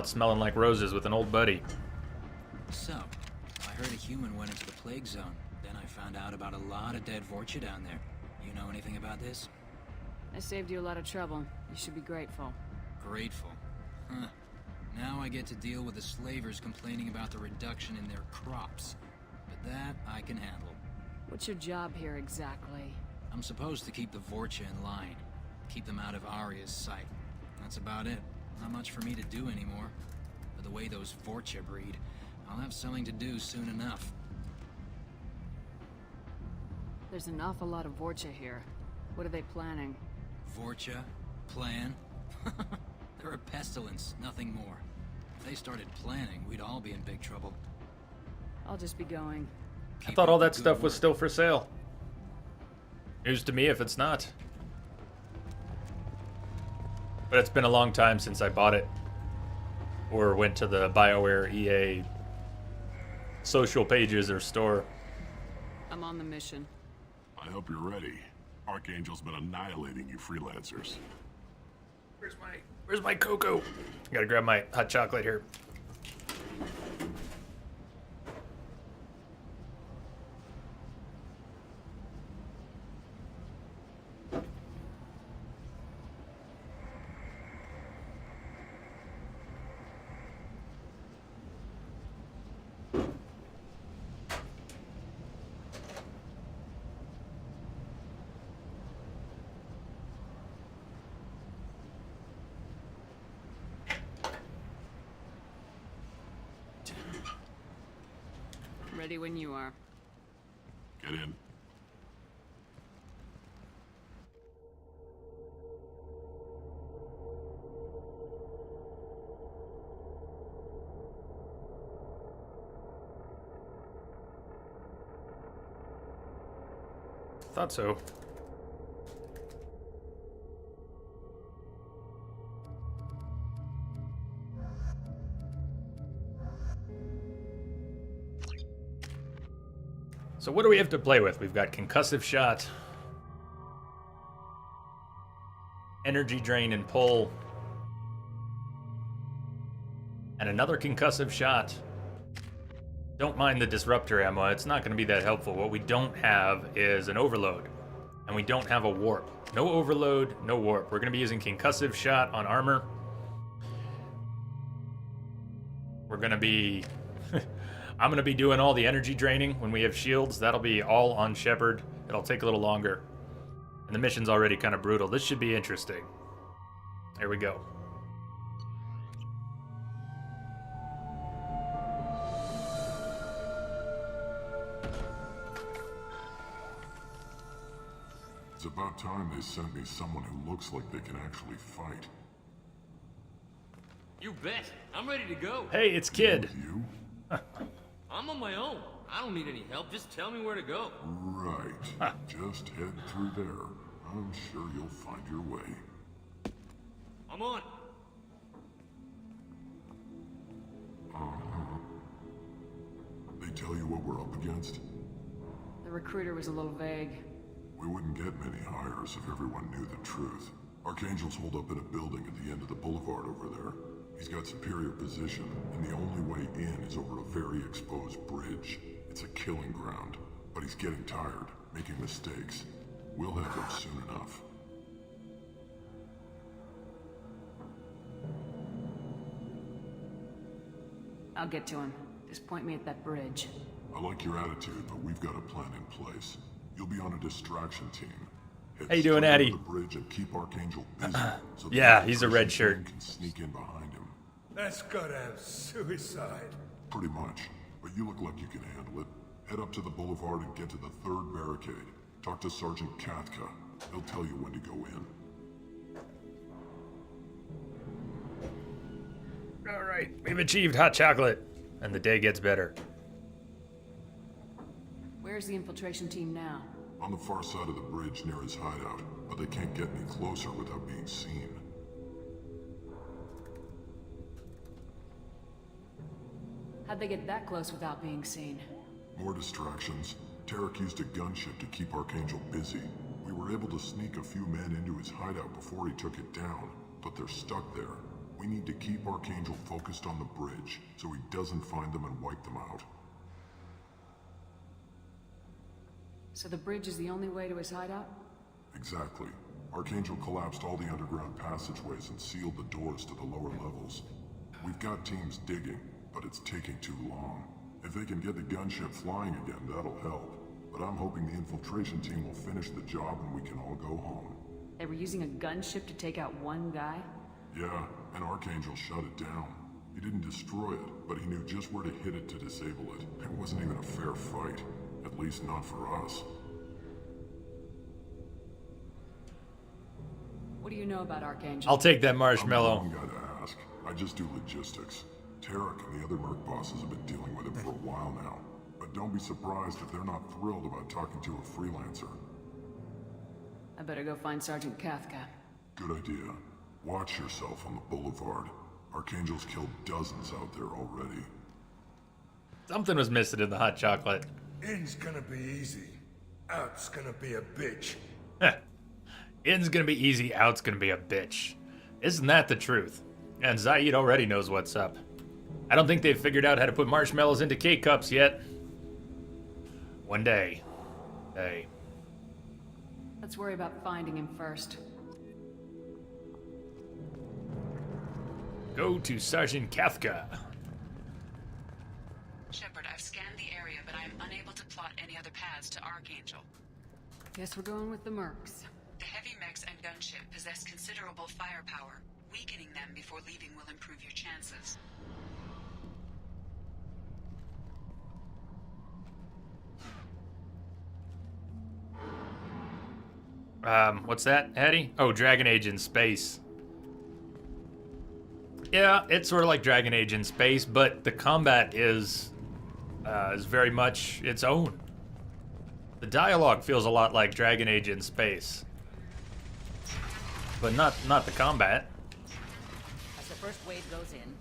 Smelling like roses with an old buddy. So, I heard a human went into the plague zone. Then I found out about a lot of dead Vorcha down there. You know anything about this? I saved you a lot of trouble. You should be grateful. Grateful? Huh. Now I get to deal with the slavers complaining about the reduction in their crops. But that I can handle. What's your job here exactly? I'm supposed to keep the Vorcha in line. Keep them out of Arya's sight. That's about it. Not much for me to do anymore. But the way those Vorcha breed, I'll have something to do soon enough. There's an awful lot of Vorcha here. What are they planning? Vorcha? Plan? They're a pestilence, nothing more. If they started planning, we'd all be in big trouble. I'll just be going. I thought all that stuff was still for sale. News to me if it's not. But it's been a long time since I bought it. Or went to the BioWare EA social pages or store. I'm on the mission. I hope you're ready. Archangel's been annihilating you freelancers. Where's my cocoa? I gotta grab my hot chocolate here. Ready when you are. Get in. Thought so. So what do we have to play with? We've got concussive shot, energy drain and pull, and another concussive shot. Don't mind the disruptor ammo, it's not going to be that helpful. What we don't have is an overload, and we don't have a warp. No overload, no warp. We're going to be using concussive shot on armor. We're going to be... I'm going to be doing all the energy draining when we have shields. That'll be all on Shepard. It'll take a little longer. And the mission's already kind of brutal. This should be interesting. There we go. It's about time they sent me someone who looks like they can actually fight. You bet. I'm ready to go. Hey, it's Kid. You? I'm on my own. I don't need any help. Just tell me where to go. Right. Just head through there. I'm sure you'll find your way. I'm on. Uh-huh. They tell you what we're up against? The recruiter was a little vague. We wouldn't get many hires if everyone knew the truth. Archangel's holed up in a building at the end of the boulevard over there. He's got superior position, and the only way in is over a very exposed bridge. It's a killing ground, but he's getting tired, making mistakes. We'll have him soon enough. I'll get to him. Just point me at that bridge. I like your attitude, but we've got a plan in place. You'll be on a distraction team. How you doing, Addy? The bridge and keep Archangel busy, so yeah, he's a red shirt. Can sneak in behind him. That's goddamn suicide. Pretty much, but you look like you can handle it. Head up to the boulevard and get to the 3rd barricade. Talk to Sergeant Katka. He'll tell you when to go in. All right, we've achieved hot chocolate, and the day gets better. Where's the infiltration team now? On the far side of the bridge near his hideout, but they can't get any closer without being seen. How'd they get that close without being seen? More distractions. Tarek used a gunship to keep Archangel busy. We were able to sneak a few men into his hideout before he took it down, but they're stuck there. We need to keep Archangel focused on the bridge, so he doesn't find them and wipe them out. So the bridge is the only way to his hideout? Exactly. Archangel collapsed all the underground passageways and sealed the doors to the lower levels. We've got teams digging, but it's taking too long. If they can get the gunship flying again, that'll help. But I'm hoping the infiltration team will finish the job and we can all go home. They were using a gunship to take out one guy? Yeah, and Archangel shut it down. He didn't destroy it, but he knew just where to hit it to disable it. It wasn't even a fair fight. At least not for us. What do you know about Archangel? I'll take that marshmallow. I'm the wrong guy to ask. I just do logistics. Tarek and the other merc bosses have been dealing with him for a while now. But don't be surprised if they're not thrilled about talking to a freelancer. I better go find Sergeant Katka. Good idea. Watch yourself on the boulevard. Archangel's killed dozens out there already. Something was missing in the hot chocolate. In's gonna be easy. Out's gonna be a bitch. In's gonna be easy, out's gonna be a bitch. Isn't that the truth? And Zaid already knows what's up. I don't think they've figured out how to put marshmallows into K-cups yet. One day. Hey. Let's worry about finding him first. Go to Sergeant Katka. Shepard, I've scanned the area, but I am unable to plot any other paths to Archangel. Guess we're going with the mercs. The heavy mechs and gunship possess considerable firepower. Weakening them before leaving will improve your chances. What's that, Hattie? Oh, Dragon Age in space. Yeah, it's sort of like Dragon Age in space, but the combat is very much its own. The dialogue feels a lot like Dragon Age in space, but not the combat. As the first wave goes in,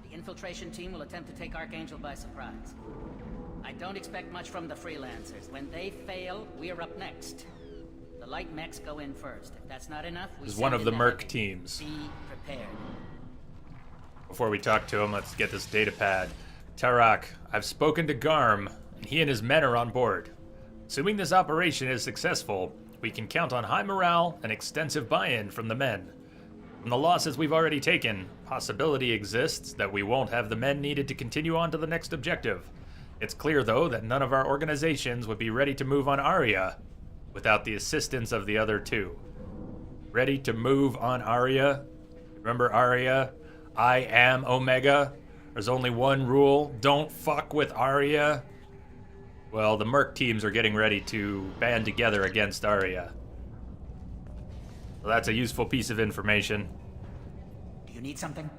the infiltration team will attempt to take Archangel by surprise. I don't expect much from the freelancers. When they fail, we're up next. The light mechs go in first. If that's not enough, we This is send one of in the merc heavy. teams. Be prepared. Before we talk to him, let's get this data pad. Tarak, I've spoken to Garm, and he and his men are on board. Assuming this operation is successful, we can count on high morale and extensive buy-in from the men. From the losses we've already taken, possibility exists that we won't have the men needed to continue on to the next objective. It's clear, though, that none of our organizations would be ready to move on Aria without the assistance of the other two. Ready to move on Aria? Remember Aria? I am Omega. There's only one rule. Don't fuck with Aria. Well, the merc teams are getting ready to band together against Aria. So that's a useful piece of information. Do you need something?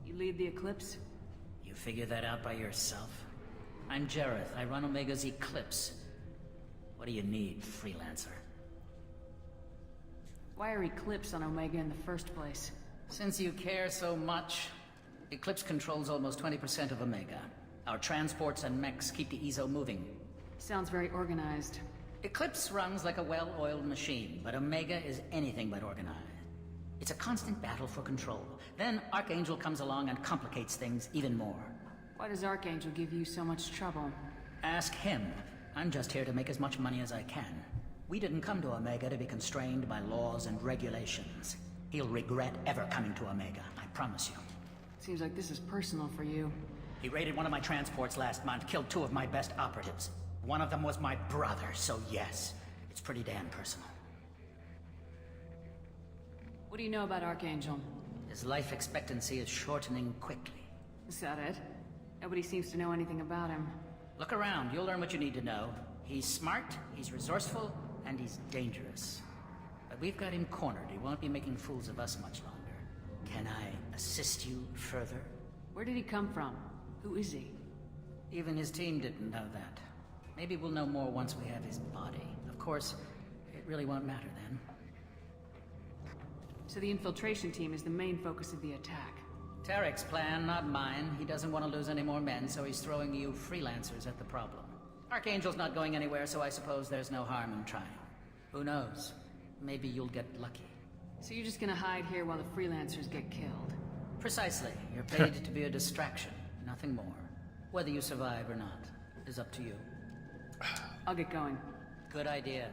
You lead the Eclipse? You figure that out by yourself? I'm Jareth. I run Omega's Eclipse. What do you need, freelancer? Why are Eclipse on Omega in the first place? Since you care so much, Eclipse controls almost 20% of Omega. Our transports and mechs keep the EZO moving. Sounds very organized. Eclipse runs like a well-oiled machine, but Omega is anything but organized. It's a constant battle for control. Then Archangel comes along and complicates things even more. Why does Archangel give you so much trouble? Ask him. I'm just here to make as much money as I can. We didn't come to Omega to be constrained by laws and regulations. He'll regret ever coming to Omega, I promise you. Seems like this is personal for you. He raided one of my transports last month, killed 2 of my best operatives. One of them was my brother, so yes. It's pretty damn personal. What do you know about Archangel? His life expectancy is shortening quickly. Is that it? Nobody seems to know anything about him. Look around, you'll learn what you need to know. He's smart, he's resourceful, and he's dangerous. But we've got him cornered. He won't be making fools of us much longer. Can I assist you further? Where did he come from? Who is he? Even his team didn't know that. Maybe we'll know more once we have his body. Of course, it really won't matter then. So the infiltration team is the main focus of the attack. Tarek's plan, not mine. He doesn't want to lose any more men, so he's throwing you freelancers at the problem. Archangel's not going anywhere, so I suppose there's no harm in trying. Who knows? Maybe you'll get lucky. So you're just gonna hide here while the freelancers get killed? Precisely. You're paid to be a distraction, nothing more. Whether you survive or not is up to you. I'll get going. Good idea.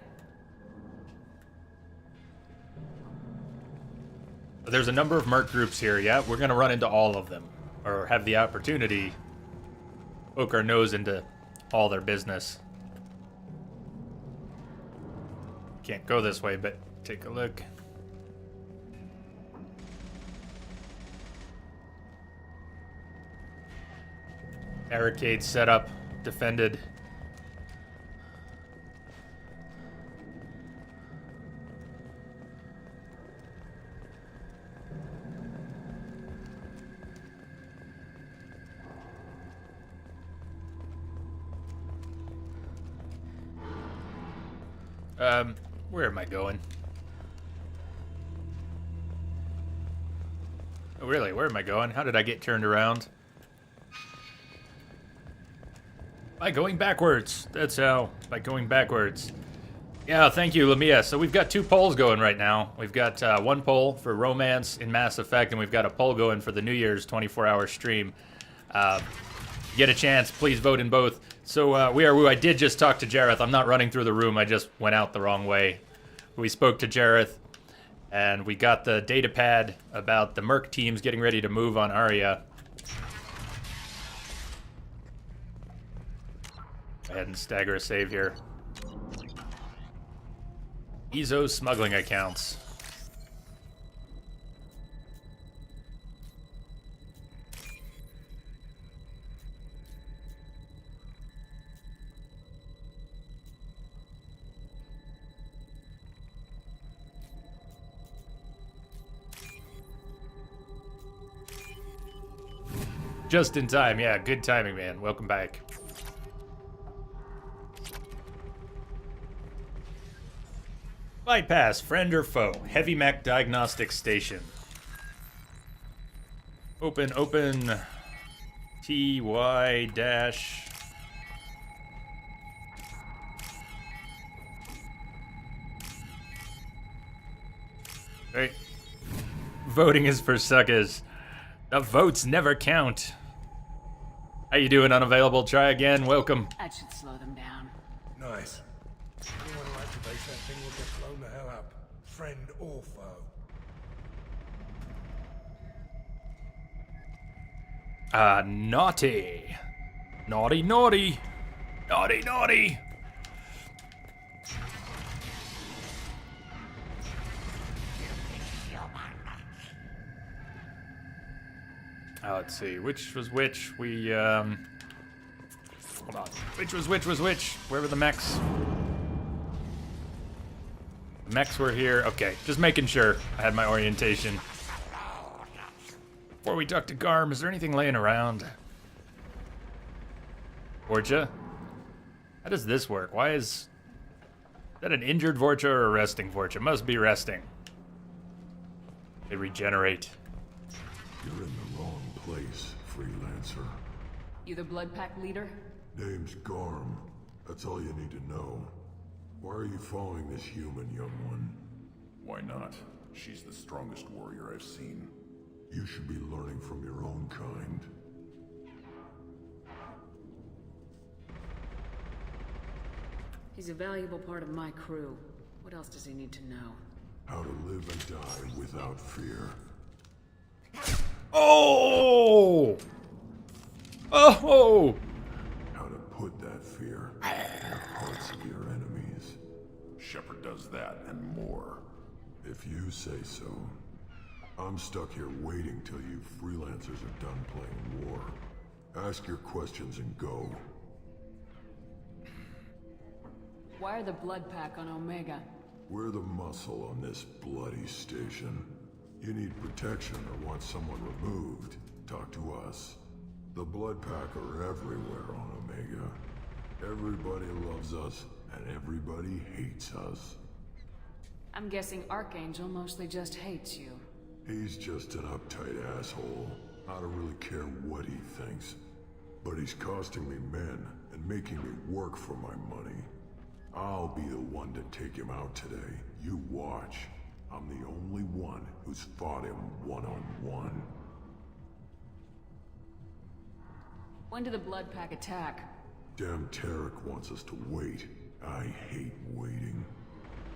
There's a number of merc groups here, yeah? We're gonna run into all of them. Or have the opportunity to poke our nose into all their business. Can't go this way, but take a look. Barricades set up, defended. Where am I going? Oh, really? Where am I going? How did I get turned around? By going backwards. That's how. By going backwards. Yeah, thank you, Lamia. So we've got 2 polls going right now. We've got one poll for romance in Mass Effect, and we've got a poll going for the New Year's 24-hour stream. Get a chance, please vote in both. So We Are Woo, I did just talk to Jareth. I'm not running through the room, I just went out the wrong way. We spoke to Jareth, and we got the data pad about the Merc teams getting ready to move on Aria. Go ahead and stagger a save here. Ezo smuggling accounts. Just in time, yeah, good timing, man. Welcome back. Bypass, friend or foe. Heavy mech diagnostic station. Open. TY dash. Right. Voting is for suckers. The votes never count. How you doing, unavailable? Try again. Welcome. That should slow them down. Nice. Anyone who activates that thing will get blown the hell up. Friend or foe. Naughty. Naughty, naughty. Naughty, naughty. Let's see, which was which? We, hold on. Which was which? Where were the mechs? The mechs were here. Okay, just making sure I had my orientation. Before we duck to Garm, is there anything laying around? Vorcha? How does this work? Why is that an injured Vorcha or a resting Vorcha? Must be resting. They regenerate. You're in the wrong place, freelancer. You the Blood Pack leader? Name's Garm. That's all you need to know. Why are you following this human, young one? Why not? She's the strongest warrior I've seen. You should be learning from your own kind. He's a valuable part of my crew. What else does he need to know? How to live and die without fear. Oh! Oh! How to put that fear in the hearts of your enemies. that and more. If you say so. I'm stuck here waiting till you freelancers are done playing war. Ask your questions and go. Why are the Blood Pack on Omega? We're the muscle on this bloody station. You need protection or want someone removed, talk to us. The Blood Pack are everywhere on Omega. Everybody loves us, and everybody hates us. I'm guessing Archangel mostly just hates you. He's just an uptight asshole. I don't really care what he thinks. But he's costing me men and making me work for my money. I'll be the one to take him out today. You watch. I'm the only one who's fought him one-on-one. When did the Blood Pack attack? Damn Tarek wants us to wait. I hate waiting.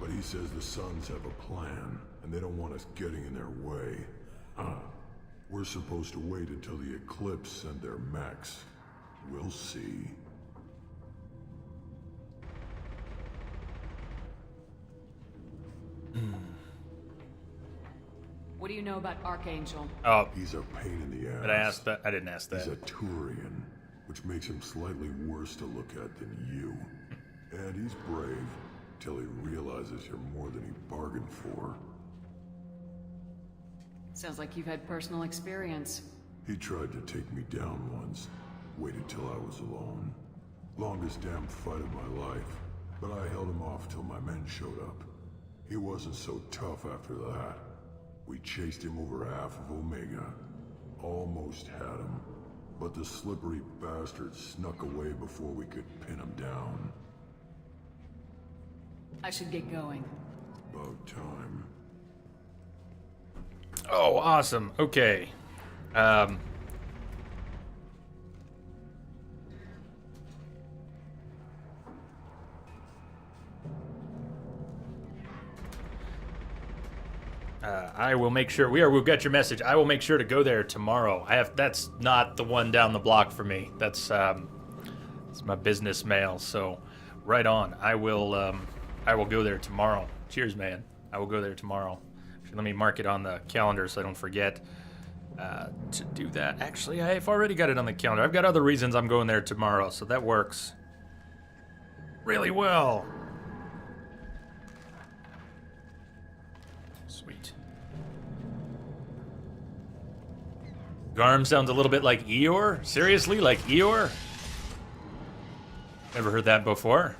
But he says the Suns have a plan, and they don't want us getting in their way. We're supposed to wait until the Eclipse send their mechs. We'll see. What do you know about Archangel? Oh, he's a pain in the ass. But I asked that. I didn't ask that. He's a Turian, which makes him slightly worse to look at than you. And he's brave, till he realizes you're more than he bargained for. Sounds like you've had personal experience. He tried to take me down once. Waited till I was alone. Longest damn fight of my life. But I held him off till my men showed up. He wasn't so tough after that. We chased him over half of Omega. Almost had him. But the slippery bastard snuck away before we could pin him down. I should get going. About time. Oh, awesome. Okay. I will make sure we've got your message. I will make sure to go there tomorrow. That's not the one down the block for me. That's it's my business mail. So right on. I will go there tomorrow. Cheers, man. I will go there tomorrow. Actually, let me mark it on the calendar so I don't forget to do that. Actually, I've already got it on the calendar. I've got other reasons I'm going there tomorrow, so that works really well. Sweet. Garm sounds a little bit like Eeyore? Seriously? Like Eeyore? Never heard that before.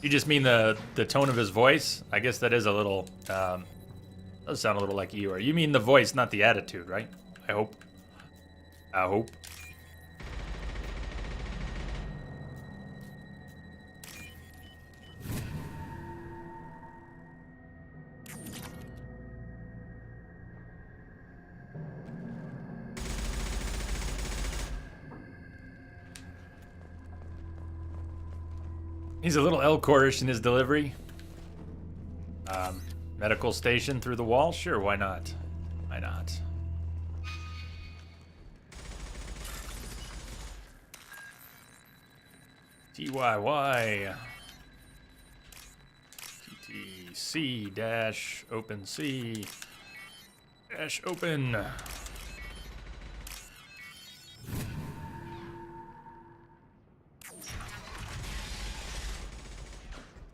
You just mean the tone of his voice? I guess that is a little, does sound a little like Eeyore. You mean the voice, not the attitude, right? I hope. I hope. He's a little Elcorish in his delivery. Medical station through the wall? Sure, why not? Why not? TYY. TTC dash open C dash open.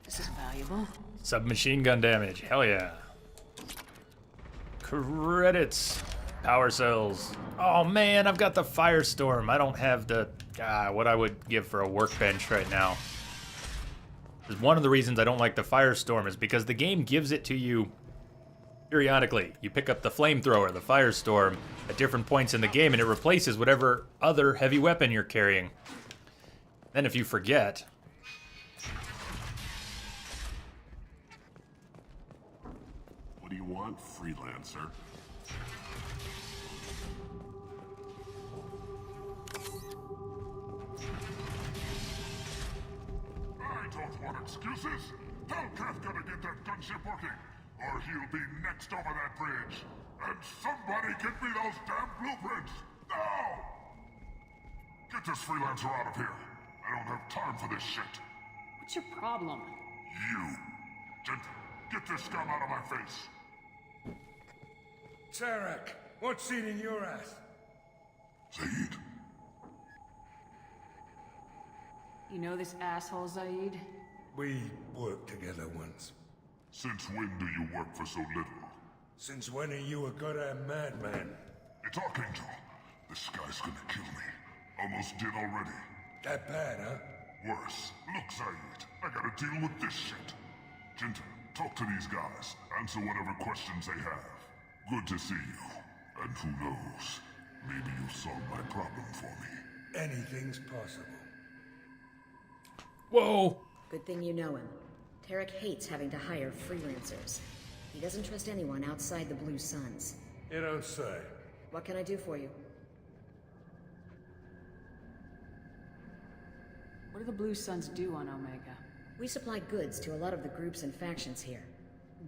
This is valuable. Submachine gun damage. Hell yeah. Credits. Power cells. Oh man, I've got the Firestorm. I don't have the what I would give for a workbench right now. One of the reasons I don't like the Firestorm is because the game gives it to you periodically. You pick up the flamethrower, the Firestorm, at different points in the game, and it replaces whatever other heavy weapon you're carrying. Then if you forget, what do you want, freelancer? I don't want excuses. Tell Kafka to get that gunship working, or he'll be next over that bridge. And somebody get me those damn blueprints! Now! Get this freelancer out of here. I don't have time for this shit. What's your problem? You. Gentle, get this scum out of my face. Tarek, what's eating your ass? Zaid, You know this asshole, Zaid? We worked together once. since when do you work for so little? Since when are you a goddamn madman? It's Archangel. This guy's gonna kill me. Almost did already. That bad, huh? Worse. Look, Zaid, I gotta deal with this shit. Jinta, talk to these guys. Answer whatever questions they have. Good to see you. And who knows, maybe you'll solve my problem for me. Anything's possible. Whoa! Good thing you know him. Tarek hates having to hire freelancers. He doesn't trust anyone outside the Blue Suns. You don't say. What can I do for you? What do the Blue Suns do on Omega? We supply goods to a lot of the groups and factions here.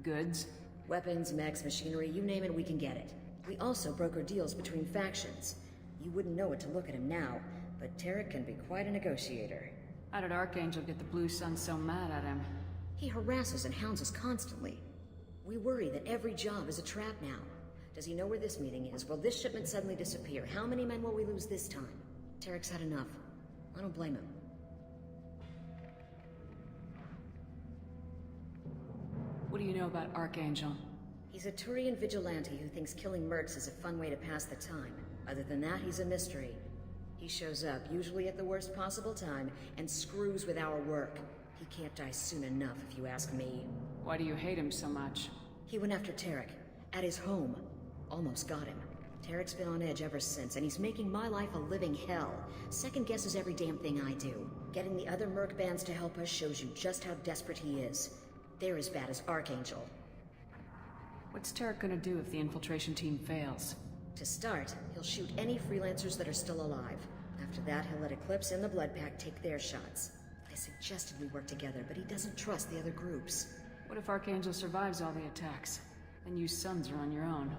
Goods? Weapons, mechs, machinery, you name it, we can get it. We also broker deals between factions. You wouldn't know it to look at him now, but Tarek can be quite a negotiator. How did Archangel get the Blue Suns so mad at him? He harasses and hounds us constantly. We worry that every job is a trap now. Does he know where this meeting is? Will this shipment suddenly disappear? How many men will we lose this time? Tarek's had enough. I don't blame him. What do you know about Archangel? He's a Turian vigilante who thinks killing mercs is a fun way to pass the time. Other than that, he's a mystery. He shows up, usually at the worst possible time, and screws with our work. He can't die soon enough, if you ask me. Why do you hate him so much? He went after Tarek, at his home. Almost got him. Tarek's been on edge ever since, and he's making my life a living hell. Second guesses every damn thing I do. Getting the other merc bands to help us shows you just how desperate he is. They're as bad as Archangel. What's Tarek gonna do if the infiltration team fails? To start, he'll shoot any freelancers that are still alive. After that, he'll let Eclipse and the Blood Pack take their shots. I suggested we work together, but he doesn't trust the other groups. What if Archangel survives all the attacks? Then you Suns are on your own.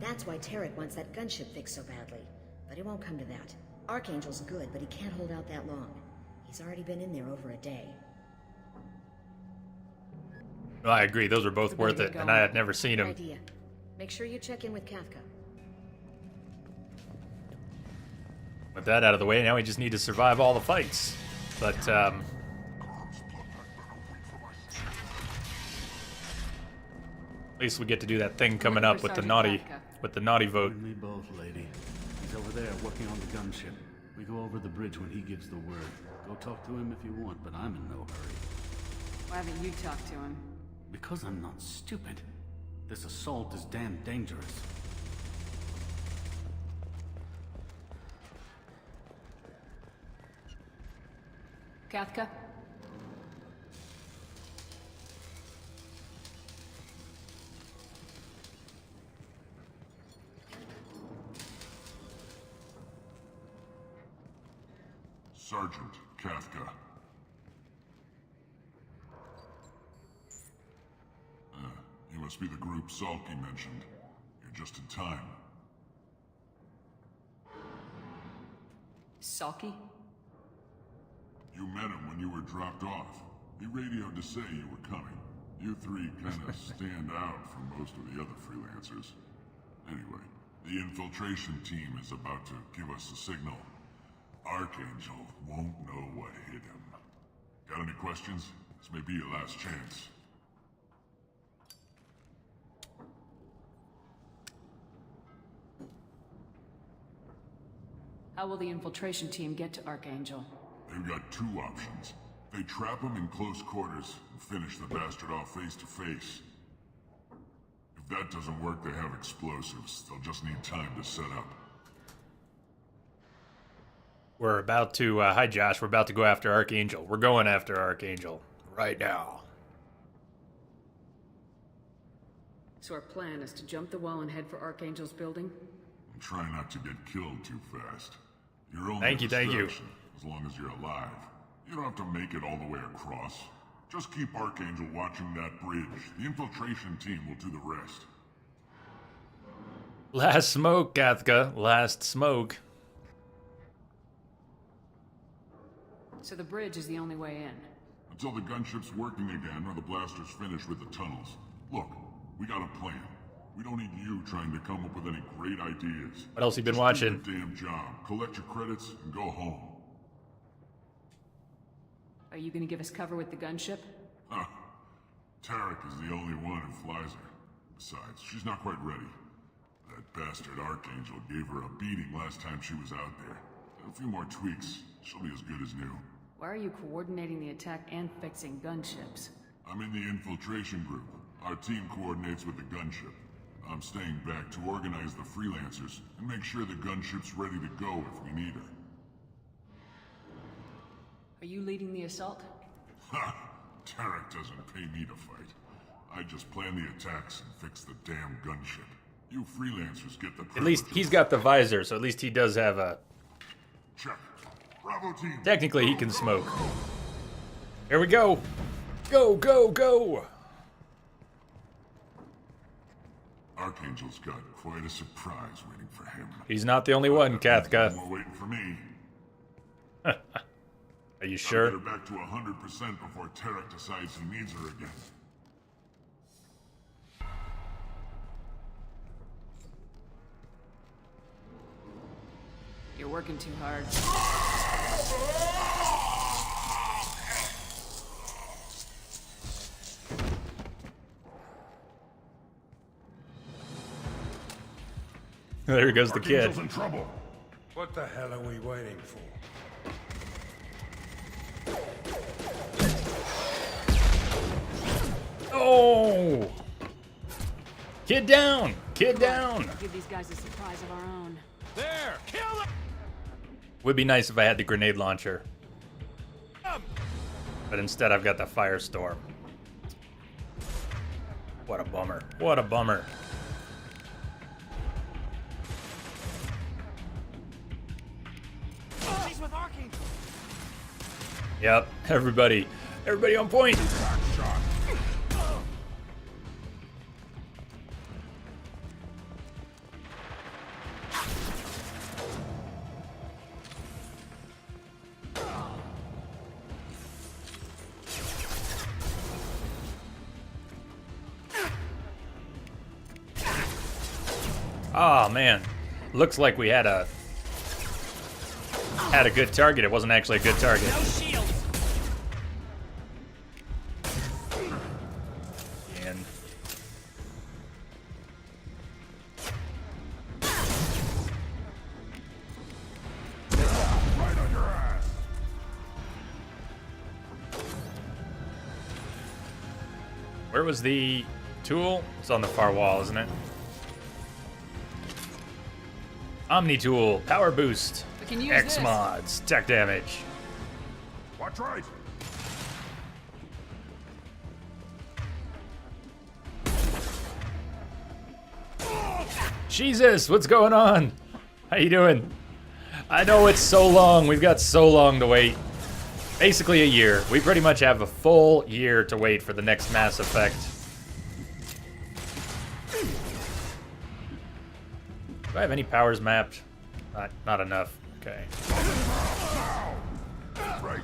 That's why Tarek wants that gunship fixed so badly. But it won't come to that. Archangel's good, but he can't hold out that long. He's already been in there over a day. Well, I agree. Those are both worth it, and I had never seen Good them. idea. Make sure you check in with Kafka. With that out of the way, now we just need to survive all the fights. But, at least we get to do that thing coming up with the naughty vote. Me both, lady. He's over there working on the gunship. We go over the bridge when he gives the word. Go talk to him if you want, but I'm in no hurry. Why haven't you talked to him? Because I'm not stupid. This assault is damn dangerous. Kafka? Sergeant Kafka. You must be the group Salky mentioned. You're just in time. Salky? You met him when you were dropped off. He radioed to say you were coming. You three kinda stand out from most of the other freelancers. Anyway, the infiltration team is about to give us a signal. Archangel won't know what hit him. Got any questions? This may be your last chance. How will the infiltration team get to Archangel? They've got two options. They trap him in close quarters and finish the bastard off face to face. If that doesn't work, they have explosives. They'll just need time to set up. We're about to, hi Josh, we're about to go after Archangel. We're going after Archangel right now. So our plan is to jump the wall and head for Archangel's building? And try not to get killed too fast. You're only Thank you. as long as you're alive. You don't have to make it all the way across. Just keep Archangel watching that bridge. The infiltration team will do the rest. Last smoke, Kafka. Last smoke. So the bridge is the only way in? Until the gunship's working again or the blasters finish with the tunnels. Look, we got a plan. We don't need you trying to come up with any great ideas. What else you been Just watching? do your damn job. Collect your credits and go home. Are you gonna give us cover with the gunship? Huh. Tarek is the only one who flies her. Besides, she's not quite ready. That bastard Archangel gave her a beating last time she was out there. A few more tweaks, she'll be as good as new. Why are you coordinating the attack and fixing gunships? I'm in the infiltration group. Our team coordinates with the gunship. I'm staying back to organize the freelancers and make sure the gunship's ready to go if we need her. Are you leading the assault? Ha! Tarek doesn't pay me to fight. I just plan the attacks and fix the damn gunship. You freelancers get the... At least he's got the visor, so at least he does have a... Check. Bravo team. Technically, he can smoke. Here we go. Go, go, go. Archangel's got quite a surprise waiting for him. He's not the only one, Kathka. More waiting for me. Are you sure? I'll get her back to 100% before Tarek decides he needs her again. You're working too hard. There goes the kid. Archangel's in trouble. What the hell are we waiting for? Oh! Kid down! Kid down! Give these guys a surprise of our own. There! Kill them! Would be nice if I had the grenade launcher. But instead I've got the firestorm. What a bummer. What a bummer. He's with Archangel! Yep, everybody on point! Oh man, looks like we had a good target. It wasn't actually a good target. No shields! And Right on your ass. where was the tool? It's on the far wall, isn't it? Omni tool, power boost, We can use X this. mods, tech damage. Watch right. Jesus, what's going on? How you doing? I know it's so long. We've got so long to wait. Basically a year. We pretty much have a full year to wait for the next Mass Effect. Do I have any powers mapped? Not enough. Okay. Right.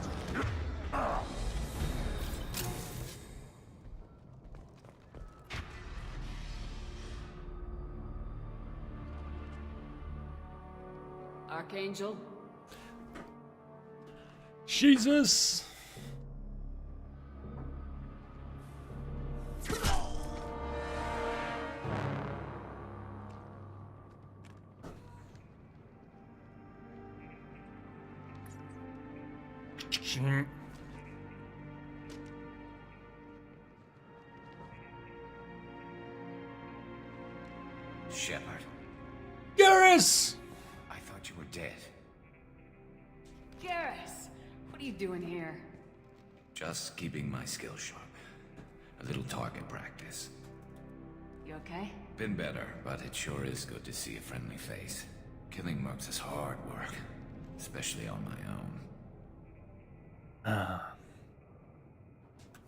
Archangel? Jesus! Shepard, Garrus! I thought you were dead. Garrus! What are you doing here? Just keeping my skills sharp. A little target practice. You okay? Been better, but it sure is good to see a friendly face. Killing mercs is hard work, especially on my own.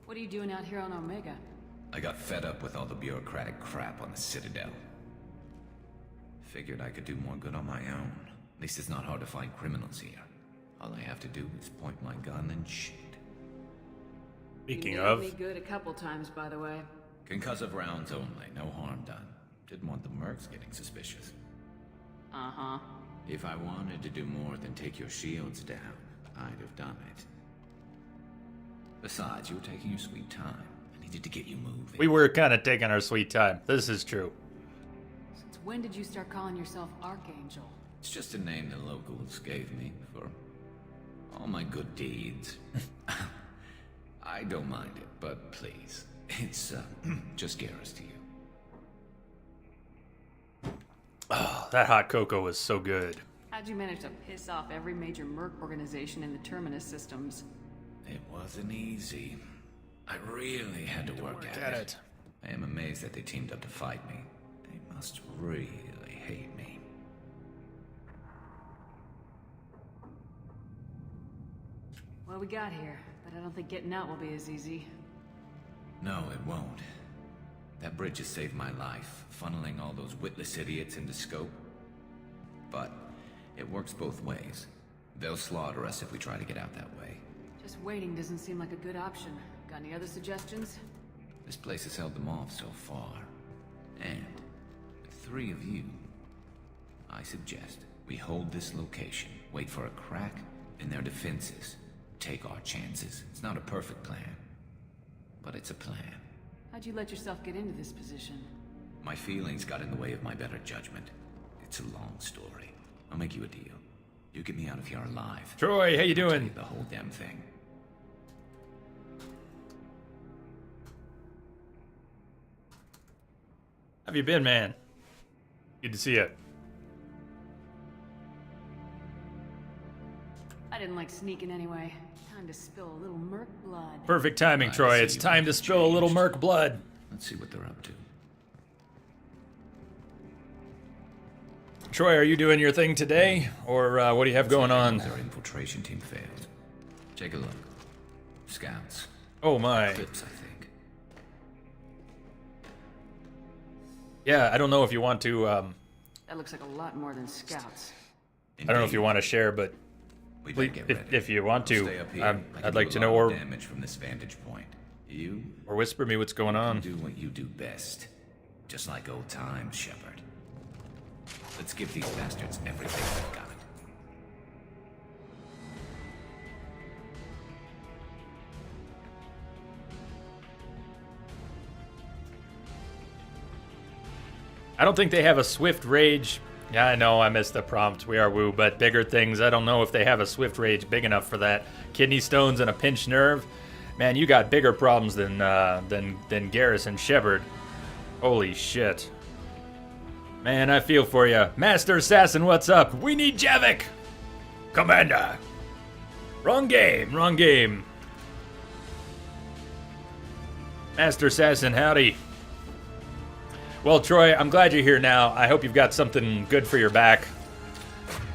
What are you doing out here on Omega? I got fed up with all the bureaucratic crap on the Citadel. Figured I could do more good on my own. At least it's not hard to find criminals here. All I have to do is point my gun and shoot. Ah. What are you doing out here on Omega? I got fed up with all the bureaucratic crap on the Citadel. Figured I could do more good on my own. At least it's not hard to find criminals here. All I have to do is point my gun and shoot. Speaking You of, made me good a couple times, by the way. Concussive rounds only, no harm done. Didn't want the mercs getting suspicious. Uh-huh. If I wanted to do more than take your shields down, I'd have done it. Besides, you were taking your sweet time. I needed to get you moving. we were kind of taking our sweet time. This is true. Since when did you start calling yourself Archangel? It's just a name the locals gave me for all my good deeds. I don't mind it, but please, it's just Garrus to you. Oh, that hot cocoa was so good. How'd you manage to piss off every major merc organization in the Terminus systems? It wasn't easy. I really had to work at it. I am amazed that they teamed up to fight me. They must really hate me. Well, we got here, but I don't think getting out will be as easy. No, it won't. That bridge has saved my life, funneling all those witless idiots into scope. But it works both ways. They'll slaughter us if we try to get out that way. Just waiting doesn't seem like a good option. Got any other suggestions? This place has held them off so far. And with 3 of you, I suggest we hold this location, wait for a crack in their defenses, take our chances. It's not a perfect plan, but it's a plan. How'd you let yourself get into this position? My feelings got in the way of my better judgment. It's a long story. I'll make you a deal. You get me out of here alive. Troy, how you I'll tell doing? you the whole damn thing. How have you been, man? Good to see you. I didn't like sneaking anyway. Time to spill a little merc blood. Perfect timing, Troy. It's time to spill a little merc blood. Let's see what they're up to. Troy, are you doing your thing today? Or what do you have going on? Our infiltration team failed. Take a look. Scouts. Oh my. Clips, I think. Yeah, I don't know if you want to, That looks like a lot more than scouts. I don't know if you want to share, but We please, better get ready. if you want I'll to, stay up here. I can I'd like do to a know, lot or of damage from this vantage point. You or whisper me what's going on. do what you do best, just like old times, Shepard. Let's give these bastards everything they've got. I don't think they have a swift rage. Yeah, I know I missed the prompt. We are woo, but bigger things. I don't know if they have a swift rage big enough for that. Kidney stones and a pinched nerve. Man, you got bigger problems than Garrus and Shepard. Holy shit. Man, I feel for you. Master Assassin, what's up? We need Javik! Commander! Wrong game, wrong game. Master Assassin, howdy. Well, Troy, I'm glad you're here now. I hope you've got something good for your back.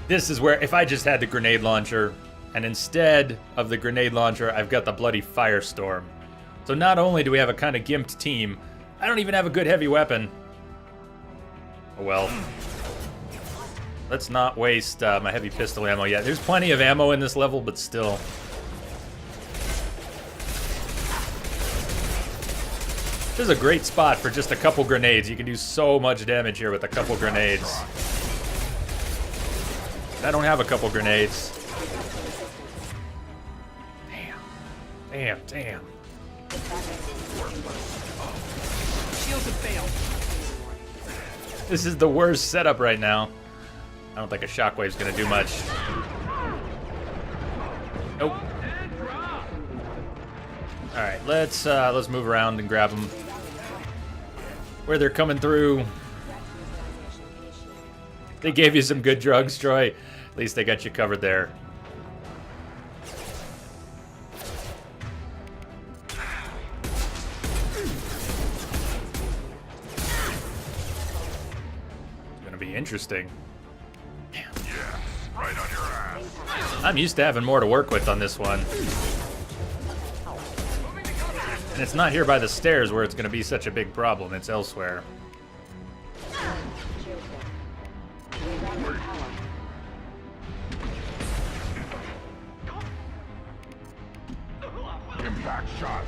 This is where, if I just had the grenade launcher, and instead of the grenade launcher, I've got the bloody firestorm. So not only do we have a kind of gimped team, I don't even have a good heavy weapon. Oh well. Let's not waste my heavy pistol ammo yet. There's plenty of ammo in this level, but still. This is a great spot for just a couple grenades. You can do so much damage here with a couple grenades. I don't have a couple grenades. Damn. Shields have failed. This is the worst setup right now. I don't think a shockwave's gonna do much. Nope. All right, let's move around and grab them where they're coming through. They gave you some good drugs, Troy. At least they got you covered there. It's gonna be interesting. Right on your ass. I'm used to having more to work with on this one. And it's not here by the stairs where it's going to be such a big problem. It's elsewhere. Impact that shot!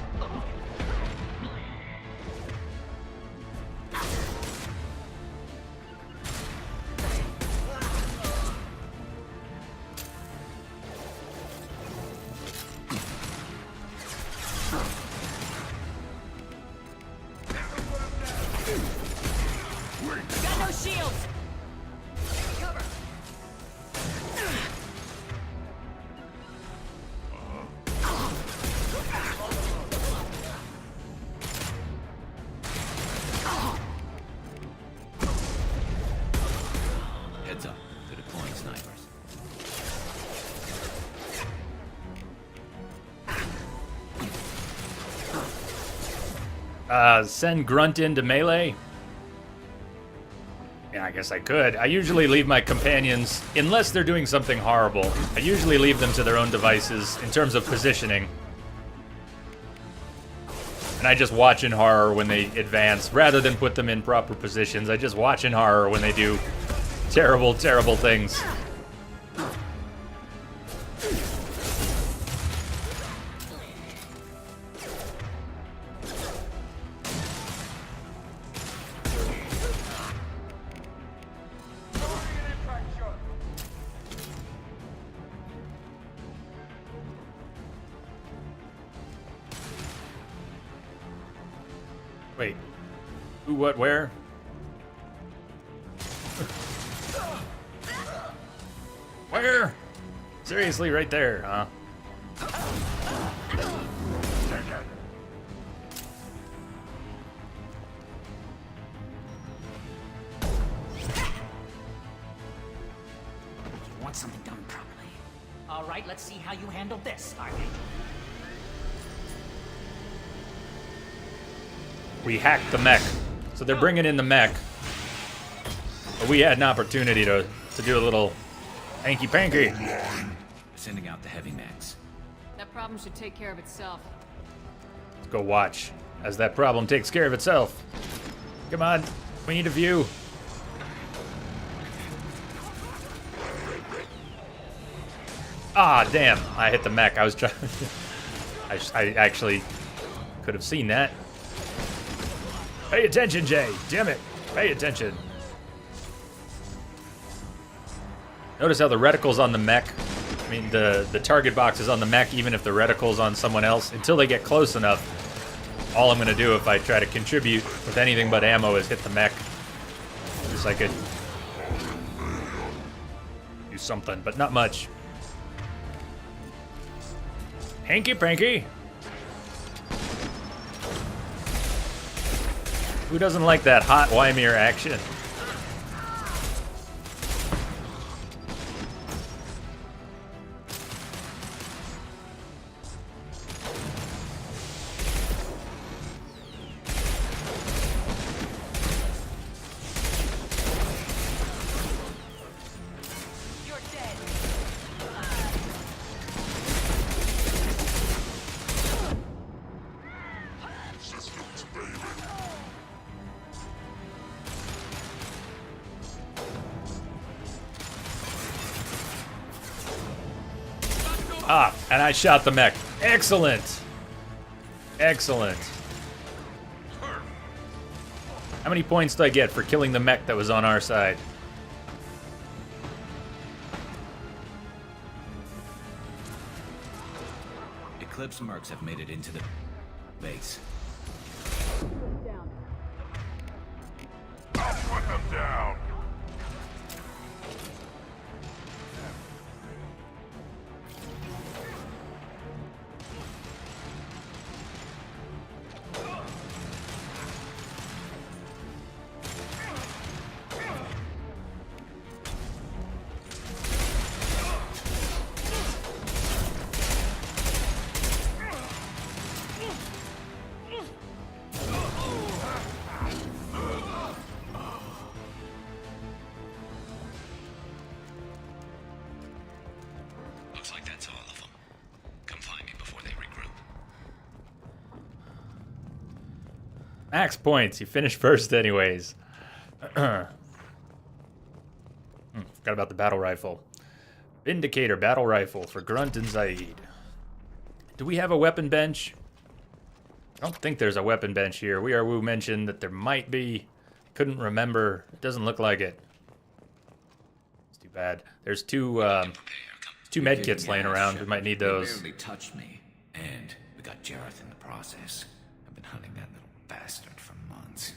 Got no shields! Cover! Heads up. They're deploying snipers. Send Grunt into melee? Yeah, I guess I could. I usually leave my companions, unless they're doing something horrible, I usually leave them to their own devices in terms of positioning. And I just watch in horror when they advance, rather than put them in proper positions. I just watch in horror when they do terrible, terrible things. Wait. Who, what, where? Where? Seriously, right there, huh? You want something done properly. All right, let's see how you handle this, Archangel. We hacked the mech. So they're bringing in the mech. But we had an opportunity to do a little hanky-panky. Sending out the heavy mechs. That problem should take care of itself. Let's go watch as that problem takes care of itself. Come on, we need a view. Ah, damn, I hit the mech. I was trying. I actually could have seen that. Pay attention, Jay. Damn it. Pay attention. Notice how the reticle's on the mech. I mean, the target box is on the mech, even if the reticle's on someone else. Until they get close enough, all I'm going to do if I try to contribute with anything but ammo is hit the mech. Just I could do something, but not much. Hanky-panky. Who doesn't like that hot Wymere action? You're dead. Ah, and I shot the mech. Excellent. Excellent. How many points do I get for killing the mech that was on our side? Eclipse mercs have made it into the base. I'll put them down! Looks like that's all of them. Come find me before they regroup. Max points. You finished first anyways. Forgot about the battle rifle. Vindicator battle rifle for Grunt and Zaid. Do we have a weapon bench? I don't think there's a weapon bench here. We are Wu mentioned that there might be. Couldn't remember. It doesn't look like it. It's too bad. There's two med kits laying around. We might need those. They barely touched me, and we got Jareth in the process. I've been hunting that little bastard for months.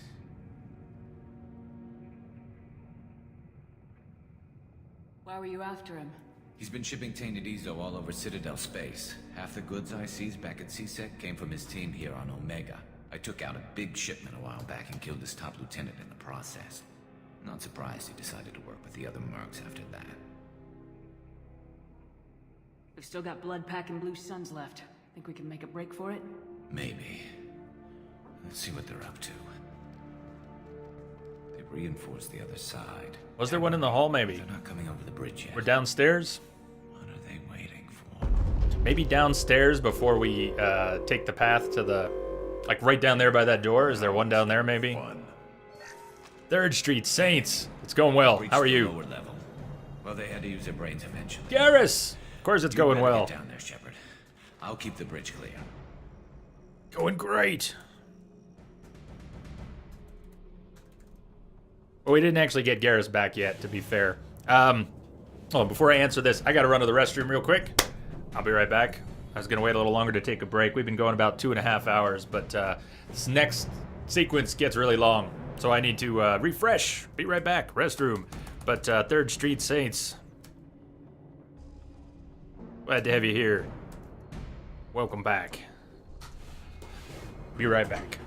Why were you after him? He's been shipping tainted Ezo all over Citadel space. Half the goods I seized back at CSEC came from his team here on Omega. I took out a big shipment a while back and killed his top lieutenant in the process. Not surprised he decided to work with the other mercs after that. We've still got blood pack and blue suns left. Think we can make a break for it? Maybe. Let's see what they're up to. They've reinforced the other side. Was there one in the hall, maybe? They're not coming over the bridge yet. We're downstairs? What are they waiting for? Maybe downstairs before we take the path to the... Like right down there by that door? Is there one down there, maybe? 3rd Street, Saints. It's going well. How are you? Lower level. Well, they had to use their brains eventually. Garrus! Of course it's going well. Get down there, Shepard. I'll keep the bridge clear. Going great. Well, we didn't actually get Garrus back yet, to be fair. Before I answer this, I gotta run to the restroom real quick. I'll be right back. I was gonna wait a little longer to take a break. We've been going about 2.5 hours, but this next sequence gets really long. So I need to refresh. Be right back. Restroom. But 3rd Street Saints. Glad to have you here. Welcome back. Be right back.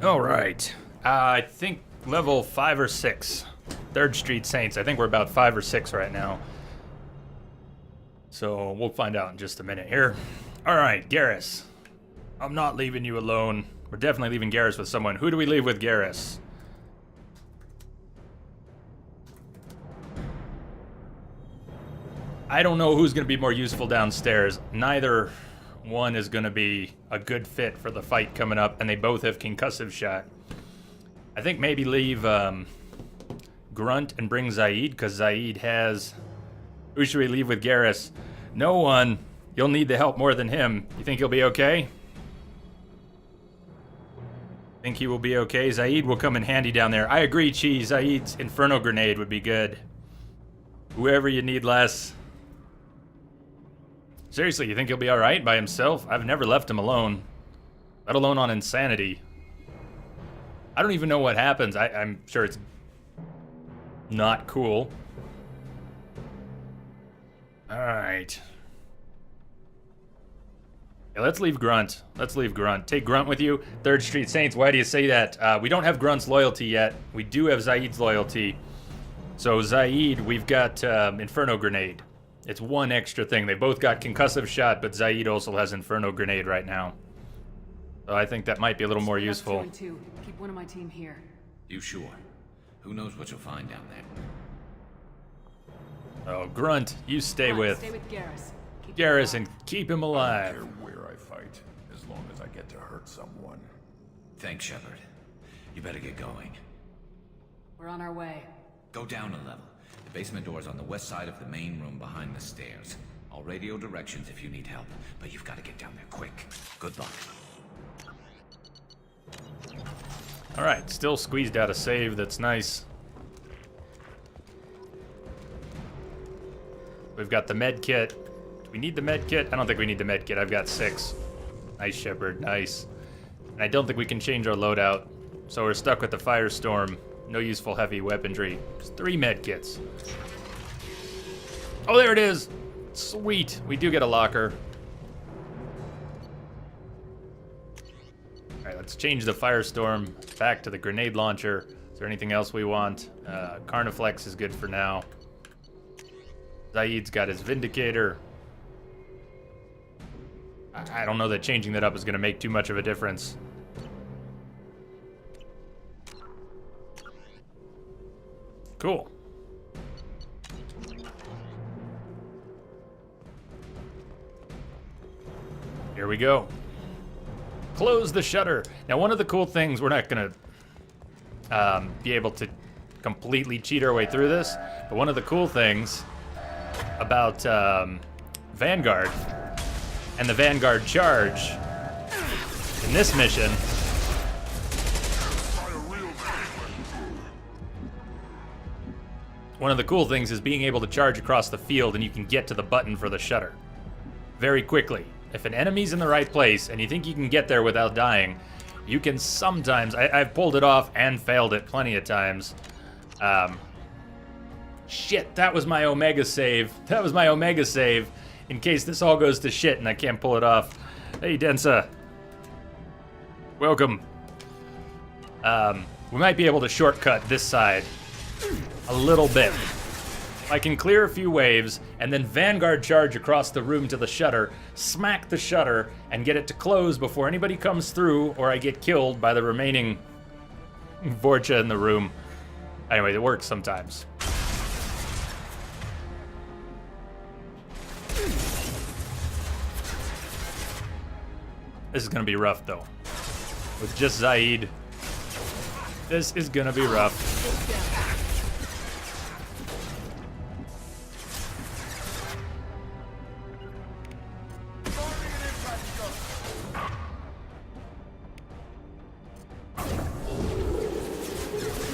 All right. I think level 5 or 6. 3rd Street Saints. I think we're about 5 or 6 right now. So we'll find out in just a minute here. All right, Garrus. I'm not leaving you alone. We're definitely leaving Garrus with someone. Who do we leave with Garrus? I don't know who's going to be more useful downstairs. Neither one is going to be a good fit for the fight coming up, and they both have concussive shot. I think maybe leave Grunt and bring Zaid, because Zaid has... Who should we leave with Garrus? No one. You'll need the help more than him. You think he'll be okay? Think he will be okay? Zaid will come in handy down there. I agree, Chi. Zaid's Inferno Grenade would be good. Whoever you need less. Seriously, you think he'll be alright by himself? I've never left him alone. Let alone on insanity. I don't even know what happens. I'm sure it's not cool. Alright. Yeah, let's leave Grunt. Let's leave Grunt. Take Grunt with you. 3rd Street Saints, why do you say that? We don't have Grunt's loyalty yet. We do have Zaid's loyalty. So Zaid, we've got Inferno Grenade. It's one extra thing. They both got concussive shot, but Zaid also has Inferno Grenade right now. So I think that might be a little more useful. 2 and 2. Keep one of my team here. You sure? Who knows what you'll find down there? Oh, Grunt, you stay with Garrus. Garrus and keep him alive. I don't care where I fight, as long as I get to hurt someone. Thanks, Shepard. You better get going. We're on our way. Go down a level. The basement door's on the west side of the main room behind the stairs. I'll radio directions if you need help, but you've got to get down there quick. Good luck. Alright, still squeezed out a save. That's nice. We've got the med kit. Do we need the med kit? I don't think we need the med kit. I've got 6. Nice, Shepard. Nice. And I don't think we can change our loadout. So we're stuck with the Firestorm. No useful heavy weaponry. Just 3 med kits. Oh, there it is! Sweet. We do get a locker. Alright, let's change the Firestorm back to the grenade launcher. Is there anything else we want? Carniflex is good for now. Zaid's got his Vindicator. I don't know that changing that up is going to make too much of a difference. Cool. Here we go. Close the shutter. Now, one of the cool things, we're not going to be able to completely cheat our way through this, but one of the cool things about Vanguard and the Vanguard charge in this mission one of the cool things is being able to charge across the field, and you can get to the button for the shutter very quickly. If an enemy's in the right place and you think you can get there without dying, you can sometimes... I've pulled it off and failed it plenty of times. Shit, that was my Omega save. That was my Omega save in case this all goes to shit and I can't pull it off. Hey, Densa. Welcome. We might be able to shortcut this side a little bit. I can clear a few waves and then Vanguard charge across the room to the shutter, smack the shutter, and get it to close before anybody comes through or I get killed by the remaining Vorcha in the room. Anyway, it works sometimes. This is gonna be rough though. With just Zaid, this is gonna be rough.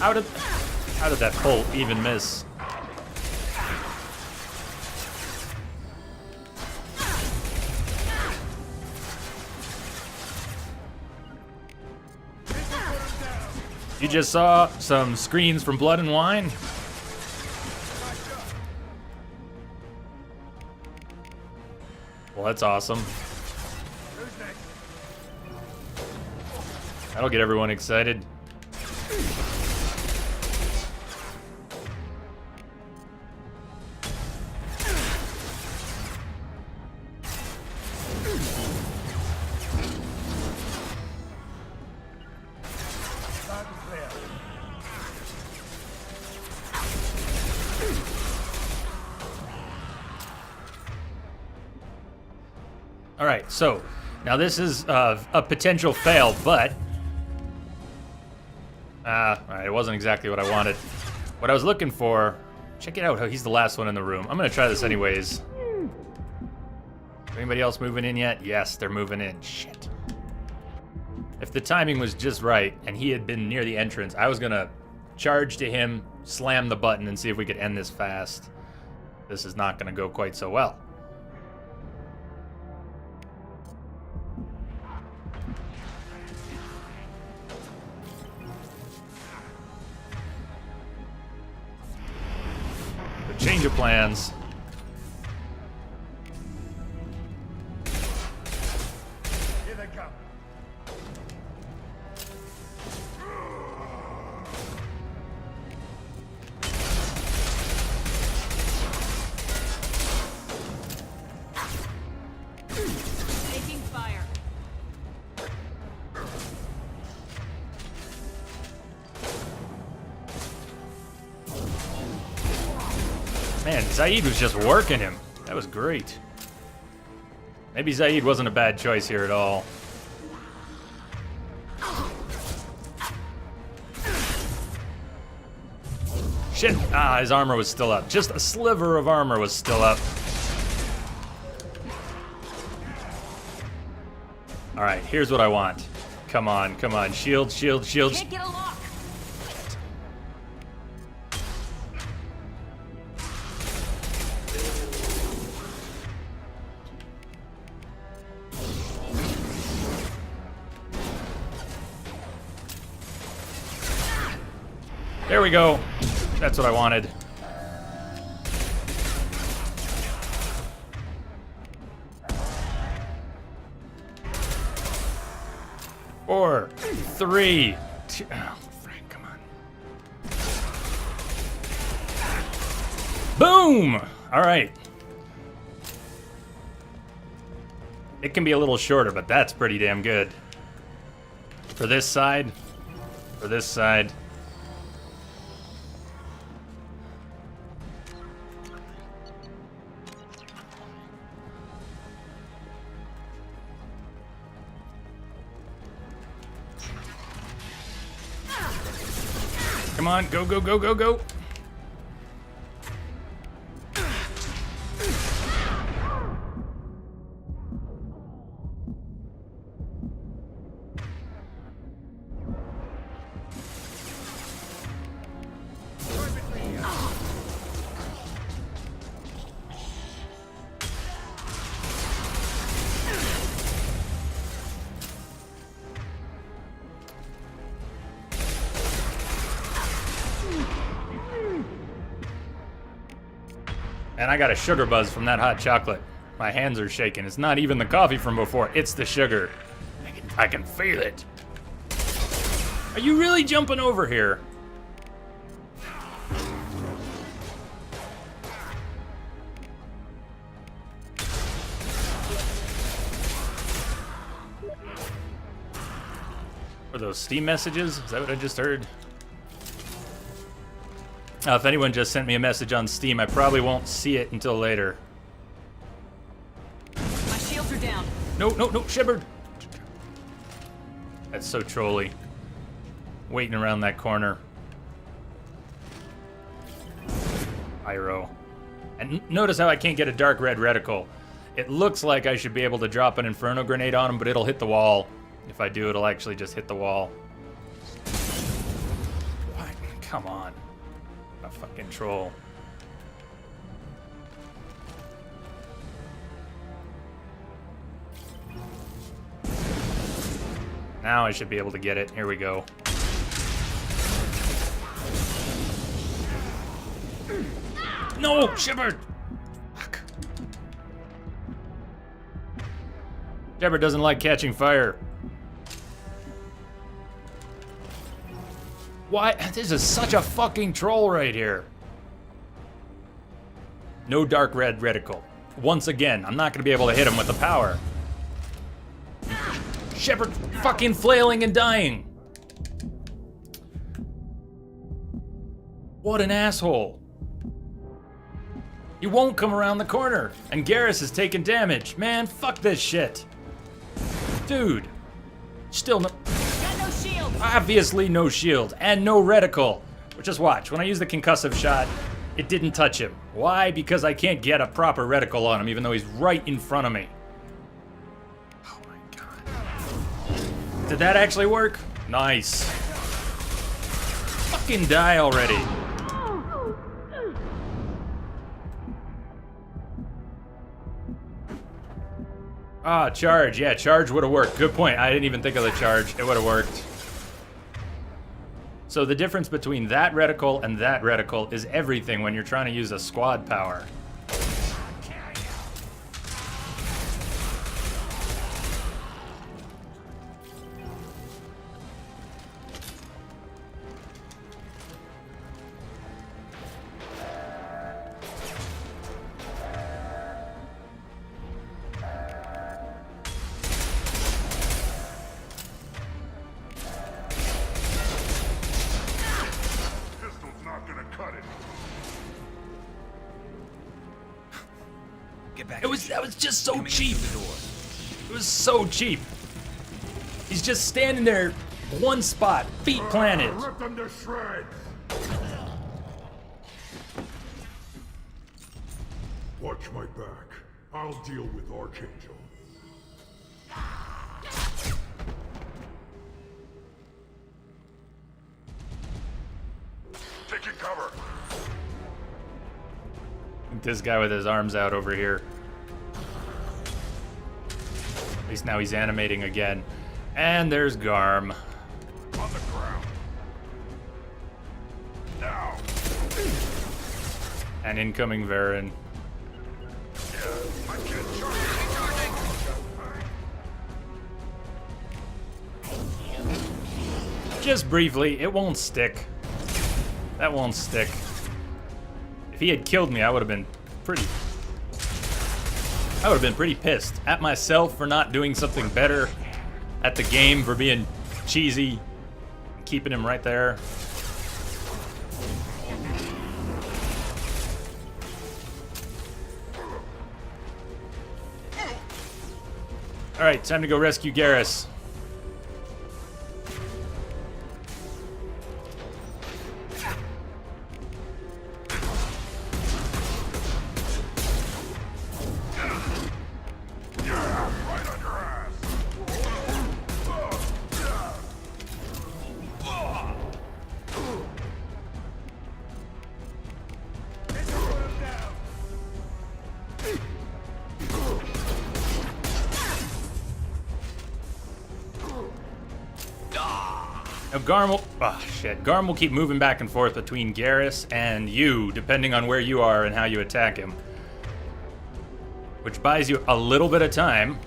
How did that bolt even miss? You just saw some screens from Blood and Wine? Well, that's awesome. That'll get everyone excited. All right, so now this is a potential fail, but all right, it wasn't exactly what I wanted. What I was looking for, check it out how he's the last one in the room. I'm gonna try this anyways. Anybody else moving in yet? Yes, they're moving in. Shit. If the timing was just right and he had been near the entrance, I was gonna charge to him, slam the button, and see if we could end this fast. This is not gonna go quite so well. Change of plans. Here they come. Taking fire. Man, Zaid was just working him. That was great. Maybe Zaid wasn't a bad choice here at all. Shit! Ah, his armor was still up. Just a sliver of armor was still up. Alright, here's what I want. Come on, come on. Shield, shield, shield. Can't get a lock. There we go. That's what I wanted. Four, three, two. Oh, Frank, come on. Boom! All right. It can be a little shorter, but that's pretty damn good. For this side. For this side. Come on, go, go, go, go, go. And I got a sugar buzz from that hot chocolate. My hands are shaking. It's not even the coffee from before, it's the sugar. I can feel it. Are you really jumping over here? Were those Steam messages? Is that what I just heard? If anyone just sent me a message on Steam, I probably won't see it until later. My shields are down. No, no, no, Shepard! That's so trolly. Waiting around that corner. Pyro. And notice how I can't get a dark red reticle. It looks like I should be able to drop an Inferno grenade on him, but it'll hit the wall. If I do, it'll actually just hit the wall. What? Come on. A fucking troll. Now I should be able to get it. Here we go. No, Shepard! Fuck. Shepard doesn't like catching fire. Why? This is such a fucking troll right here. No dark red reticle. Once again, I'm not gonna be able to hit him with the power. Shepard fucking flailing and dying. What an asshole. He won't come around the corner, and Garrus is taking damage. Man, fuck this shit. Dude. Still no... Got no shield. Obviously no shield, and no reticle. But just watch, when I use the concussive shot, it didn't touch him. Why? Because I can't get a proper reticle on him, even though he's right in front of me. Oh my god. Did that actually work? Nice. Fucking die already. Ah, charge. Yeah, charge would have worked. Good point. I didn't even think of the charge. It would have worked. So the difference between that reticle and that reticle is everything when you're trying to use a squad power. That was just so cheap. It was so cheap. He's just standing there, one spot, feet planted. Rip them to shreds. Watch my back. I'll deal with Archangel. Taking cover. This guy with his arms out over here. At least now he's animating again. And there's Garm. On the ground. Now. And incoming Varen. I can't charge. Just briefly, it won't stick. That won't stick. If he had killed me, I would have been pretty pissed at myself for not doing something better, at the game for being cheesy, keeping him right there. All right, time to go rescue Garrus. Now Garm will keep moving back and forth between Garrus and you, depending on where you are and how you attack him. Which buys you a little bit of time.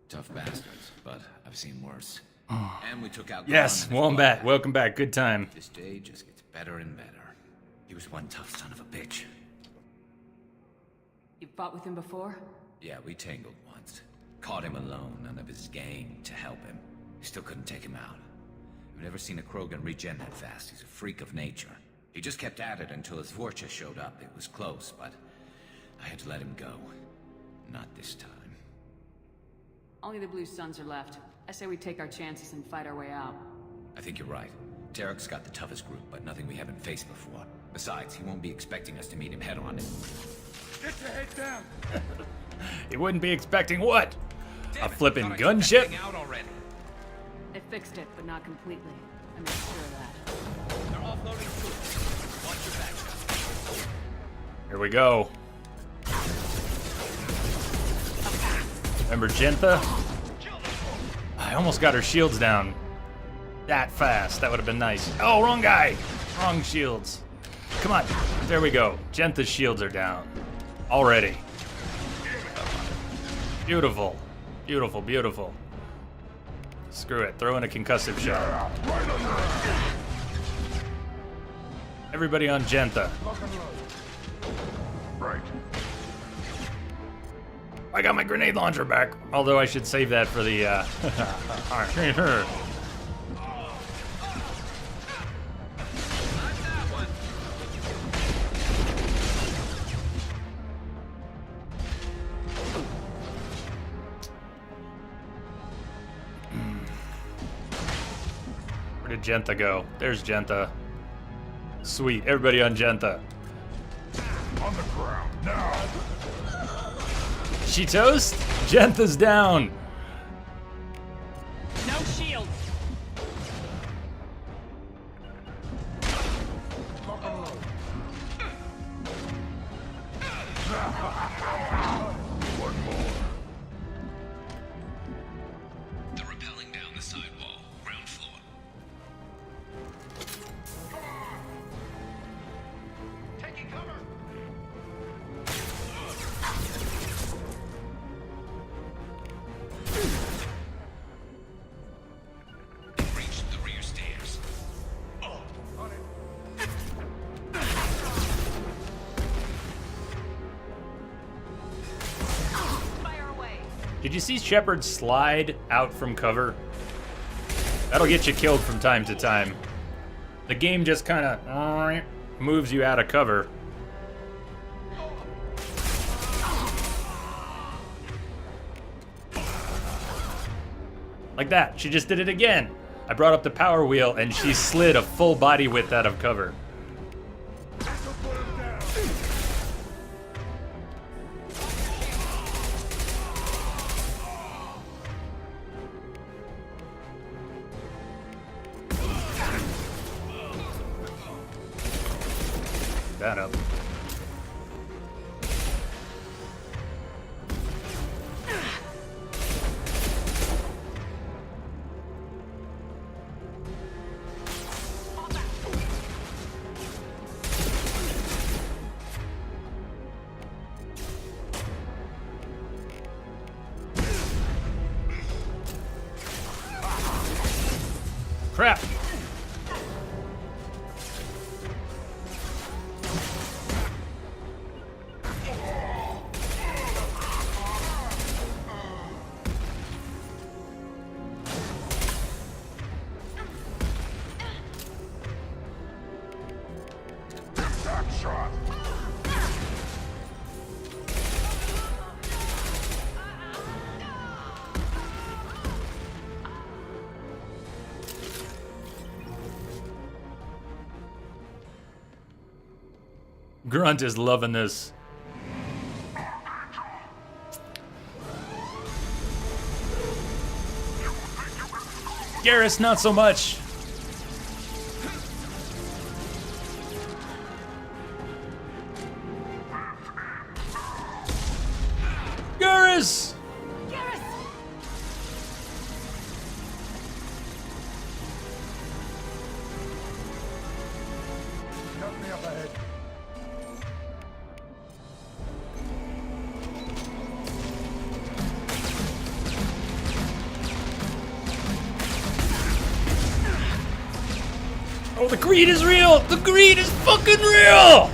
Tough bastards, but I've seen worse. And we took out. Yes, Wombat, welcome back. Good time. This day just gets better and better. He was one tough son of a bitch. You fought with him before? Yeah, we tangled once. Caught him alone, none of his gang to help him. Still couldn't take him out. I've never seen a Krogan regen that fast. He's a freak of nature. He just kept at it until his Vorcha showed up. It was close, but I had to let him go. Not this time. Only the Blue Suns are left. I say we take our chances and fight our way out. I think you're right. Tarek's got the toughest group, but nothing we haven't faced before. Besides, he won't be expecting us to meet him head-on. Get your head down! He wouldn't be expecting what? A flippin' gunship? They fixed it, but not completely. I made sure of that. They're offloading troops. Watch your back. Here we go. Remember Gentha? I almost got her shields down that fast. That would have been nice. Oh, wrong guy. Wrong shields. Come on. There we go. Gentha's shields are down. Already. Beautiful. Beautiful, beautiful. Screw it. Throw in a concussive shot. Everybody on Gentha. Right. I got my grenade launcher back. Although I should save that for the, Where did Gentha go? There's Gentha. Sweet. Everybody on Gentha. On the ground, now! She toast? Gentha's down. No shield. One more. They're rappelling down the sidewall, ground floor. Taking cover! Reach the rear stairs. On it. Fire away. Did you see Shepard slide out from cover? That'll get you killed from time to time. The game just kind of moves you out of cover. Like that. She just did it again. I brought up the power wheel and she slid a full body width out of cover. That up. Crap. Impact shot! Grunt is loving this. Garrus, not so much. Garrus! Help me up ahead. Oh, the greed is real! The greed is fucking real!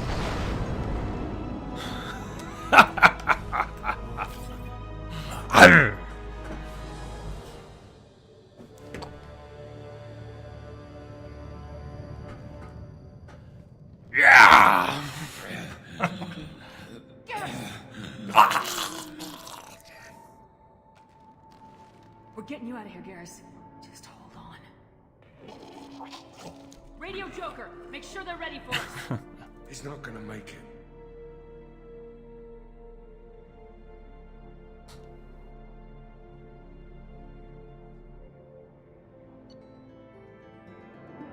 Yeah! getting you out of here, Garrus. Just hold on. Radio Joker, make sure they're ready for us. He's not gonna make it.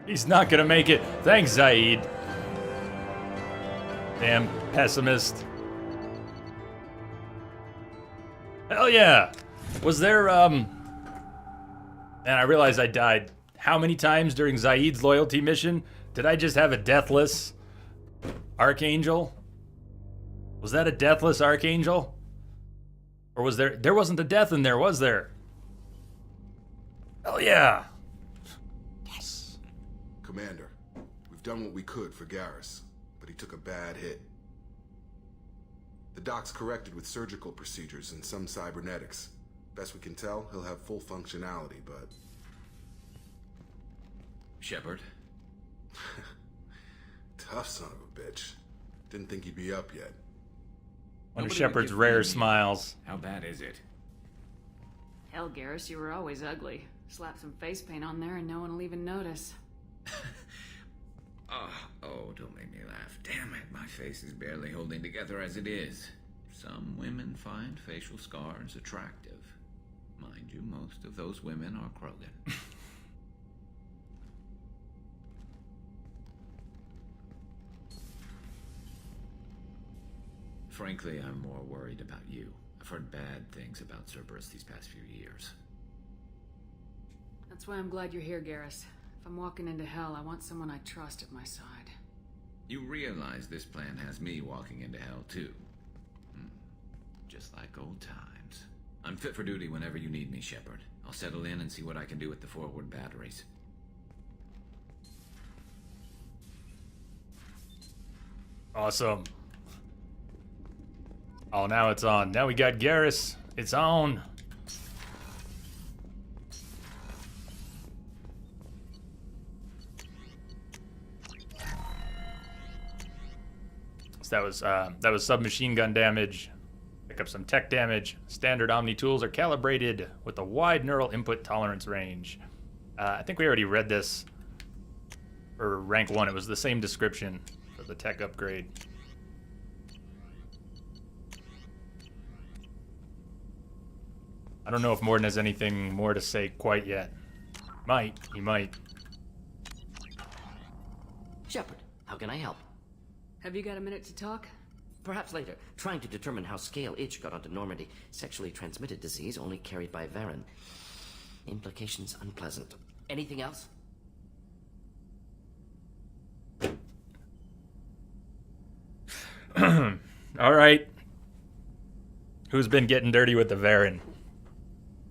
He's not gonna make it. Thanks, Zaid. Damn pessimist. Hell yeah. Was there, Man, I realized I died. How many times during Zaid's loyalty mission did I just have a deathless Archangel? Was that a deathless Archangel? Or was there wasn't a death in there, was there? Hell yeah. Yes. Commander, we've done what we could for Garrus, but he took a bad hit. The doc's corrected with surgical procedures and some cybernetics. Best we can tell, he'll have full functionality, but... Shepard? Tough son of a bitch. Didn't think he'd be up yet. One of Shepard's rare smiles. How bad is it? Hell, Garrus, you were always ugly. Slap some face paint on there and no one will even notice. Oh, don't make me laugh. Damn it, my face is barely holding together as it is. Some women find facial scars attractive. Mind you, most of those women are Krogan. Frankly, I'm more worried about you. I've heard bad things about Cerberus these past few years. That's why I'm glad you're here, Garrus. If I'm walking into hell, I want someone I trust at my side. You realize this plan has me walking into hell, too. Just like old times. I'm fit for duty whenever you need me, Shepard. I'll settle in and see what I can do with the forward batteries. Awesome. Oh, now it's on. Now we got Garrus. It's on. So that was submachine gun damage. Pick up some tech damage. Standard Omni tools are calibrated with a wide neural input tolerance range. I think we already read this for rank 1. It was the same description for the tech upgrade. I don't know if Morden has anything more to say quite yet. He might. Shepard, how can I help? Have you got a minute to talk? Perhaps later. Trying to determine how Scale Itch got onto Normandy. Sexually transmitted disease only carried by Varen. Implications unpleasant. Anything else? All right. Who's been getting dirty with the Varen?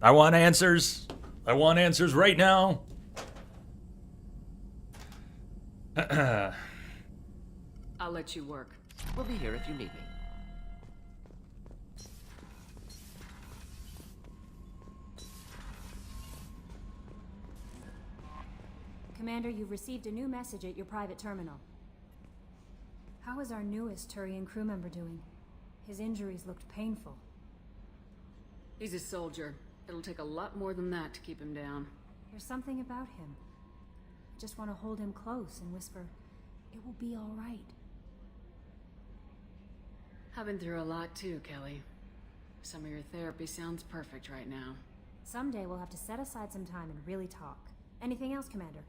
I want answers. I want answers right now. I'll let you work. We'll be here if you need me. Commander, you've received a new message at your private terminal. How is our newest Turian crew member doing? His injuries looked painful. He's a soldier. It'll take a lot more than that to keep him down. There's something about him. I just want to hold him close and whisper, "It will be all right." I've been through a lot too, Kelly. Some of your therapy sounds perfect right now. Someday we'll have to set aside some time and really talk. Anything else, Commander?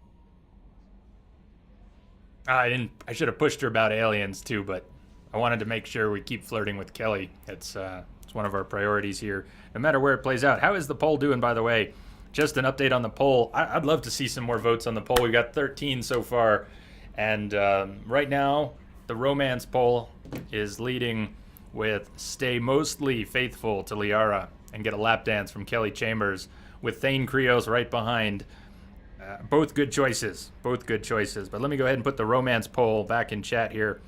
I should have pushed her about aliens too, but I wanted to make sure we keep flirting with Kelly. It's one of our priorities here, no matter where it plays out. How is the poll doing, by the way? Just an update on the poll. I'd love to see some more votes on the poll. We've got 13 so far, and right now the romance poll is leading with "Stay mostly faithful to Liara" and "Get a lap dance" from Kelly Chambers, with Thane Krios right behind. Both good choices. Both good choices. But let me go ahead and put the romance poll back in chat here.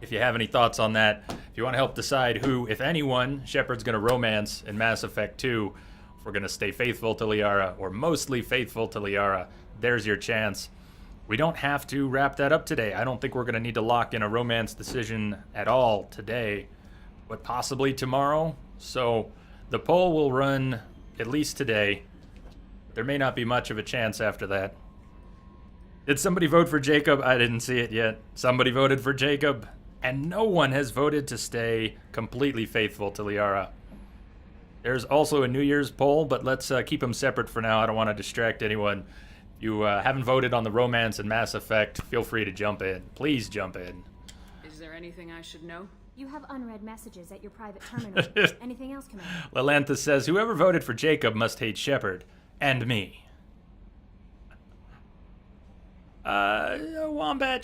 If you have any thoughts on that, if you want to help decide who, if anyone, Shepard's going to romance in Mass Effect 2, if we're going to stay faithful to Liara or mostly faithful to Liara, there's your chance. We don't have to wrap that up today. I don't think we're going to need to lock in a romance decision at all today, but possibly tomorrow. So the poll will run at least today. There may not be much of a chance after that. Did somebody vote for Jacob? I didn't see it yet. Somebody voted for Jacob, and no one has voted to stay completely faithful to Liara. There's also a New Year's poll, but let's keep them separate for now. I don't want to distract anyone. If you haven't voted on the romance and Mass Effect, feel free to jump in. Please jump in. Is there anything I should know? You have unread messages at your private terminal. Anything else, Commander? Lalanthus says, whoever voted for Jacob must hate Shepard. And me. Wombat,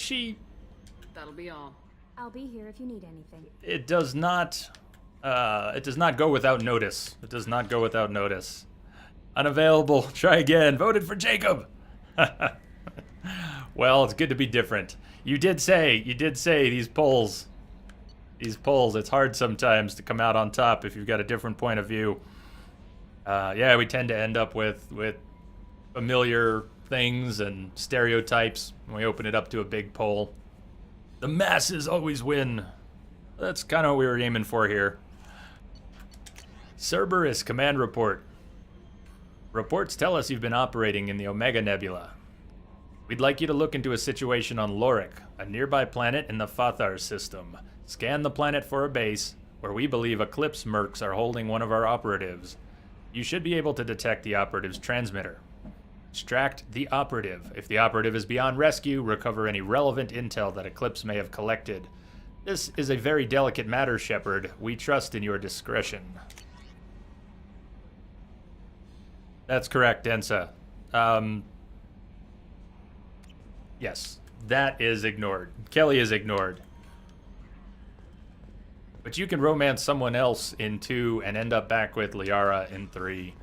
That'll be all. I'll be here if you need anything. It does not go without notice. It does not go without notice. Unavailable. Try again. Voted for Jacob. Well, it's good to be different. You did say these polls, it's hard sometimes to come out on top if you've got a different point of view. Yeah, we tend to end up with familiar things and stereotypes when we open it up to a big poll. The masses always win. That's kind of what we were aiming for here. Cerberus command report. Reports tell us you've been operating in the Omega Nebula. We'd like you to look into a situation on Lorik, a nearby planet in the Fathar system. Scan the planet for a base, where we believe Eclipse mercs are holding one of our operatives. You should be able to detect the operative's transmitter. Extract the operative. If the operative is beyond rescue, recover any relevant intel that Eclipse may have collected. This is a very delicate matter, Shepard. We trust in your discretion. That's correct, Densa. Yes, that is ignored. Kelly is ignored. But you can romance someone else in 2 and end up back with Liara in 3.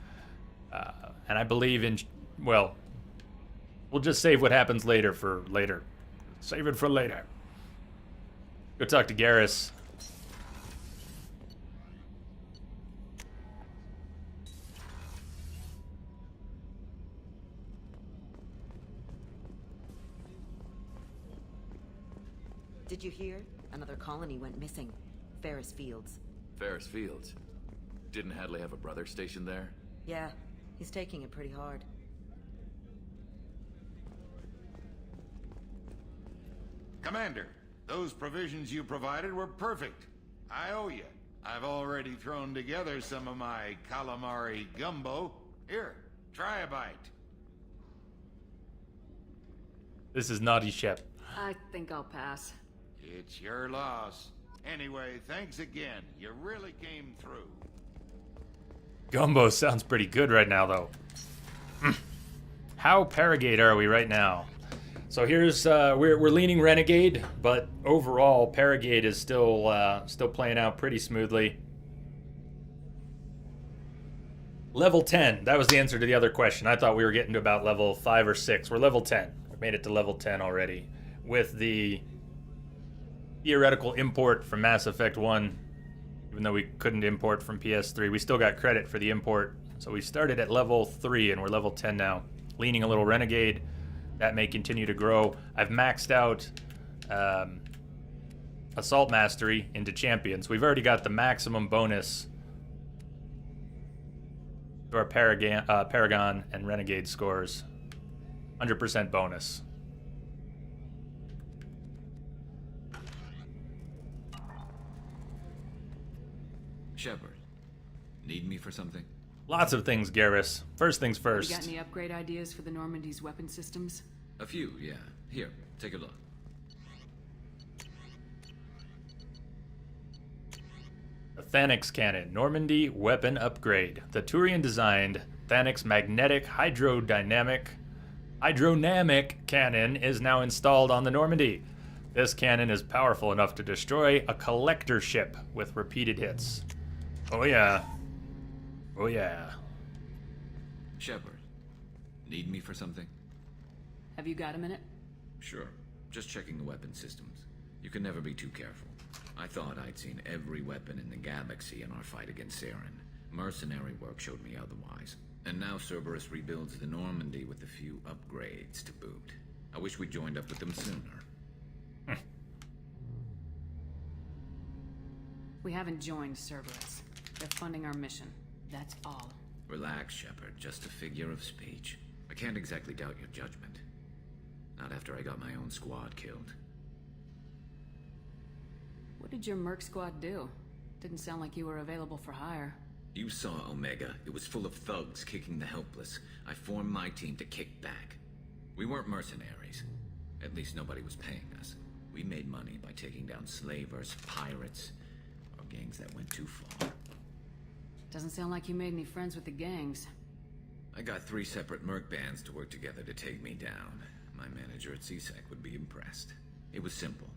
And I believe in... Well, we'll just save what happens later for later. Save it for later. Go talk to Garrus. Did you hear? Another colony went missing. Ferris Fields. Ferris Fields? Didn't Hadley have a brother stationed there? Yeah, he's taking it pretty hard. Commander, those provisions you provided were perfect. I owe you. I've already thrown together some of my calamari gumbo. Here, try a bite. This is naughty Shep. I think I'll pass. It's your loss. Anyway, thanks again. You really came through. Gumbo sounds pretty good right now, though. How Paragate are we right now? So here's we're leaning Renegade, but overall Paragate is still playing out pretty smoothly. Level 10. That was the answer to the other question. I thought we were getting to about level 5 or 6. We're level 10. We made it to level 10 already with the theoretical import from Mass Effect 1. Even though we couldn't import from PS3, we still got credit for the import. So we started at level 3 and we're level 10 now. Leaning a little Renegade. That may continue to grow. I've maxed out Assault Mastery into Champions. We've already got the maximum bonus to our Paragon and Renegade scores. 100% bonus. Shepard, need me for something? Lots of things, Garrus. First things first. You got any upgrade ideas for the Normandy's weapon systems? A few, yeah. Here, take a look. The Thanix Cannon, Normandy weapon upgrade. The Turian-designed Thanix magnetic hydrodynamic cannon is now installed on the Normandy. This cannon is powerful enough to destroy a collector ship with repeated hits. Oh yeah. Oh yeah. Shepard, need me for something? Have you got a minute? Sure. Just checking the weapon systems. You can never be too careful. I thought I'd seen every weapon in the galaxy in our fight against Saren. Mercenary work showed me otherwise. And now Cerberus rebuilds the Normandy with a few upgrades to boot. I wish we joined up with them sooner. We haven't joined Cerberus. They're funding our mission. That's all. Relax, Shepard. Just a figure of speech. I can't exactly doubt your judgment. Not after I got my own squad killed. What did your merc squad do? Didn't sound like you were available for hire. You saw Omega. It was full of thugs kicking the helpless. I formed my team to kick back. We weren't mercenaries. At least nobody was paying us. We made money by taking down slavers, pirates, or gangs that went too far. Doesn't sound like you made any friends with the gangs. I got 3 separate merc bands to work together to take me down. My manager at CSEC would be impressed. It was simple.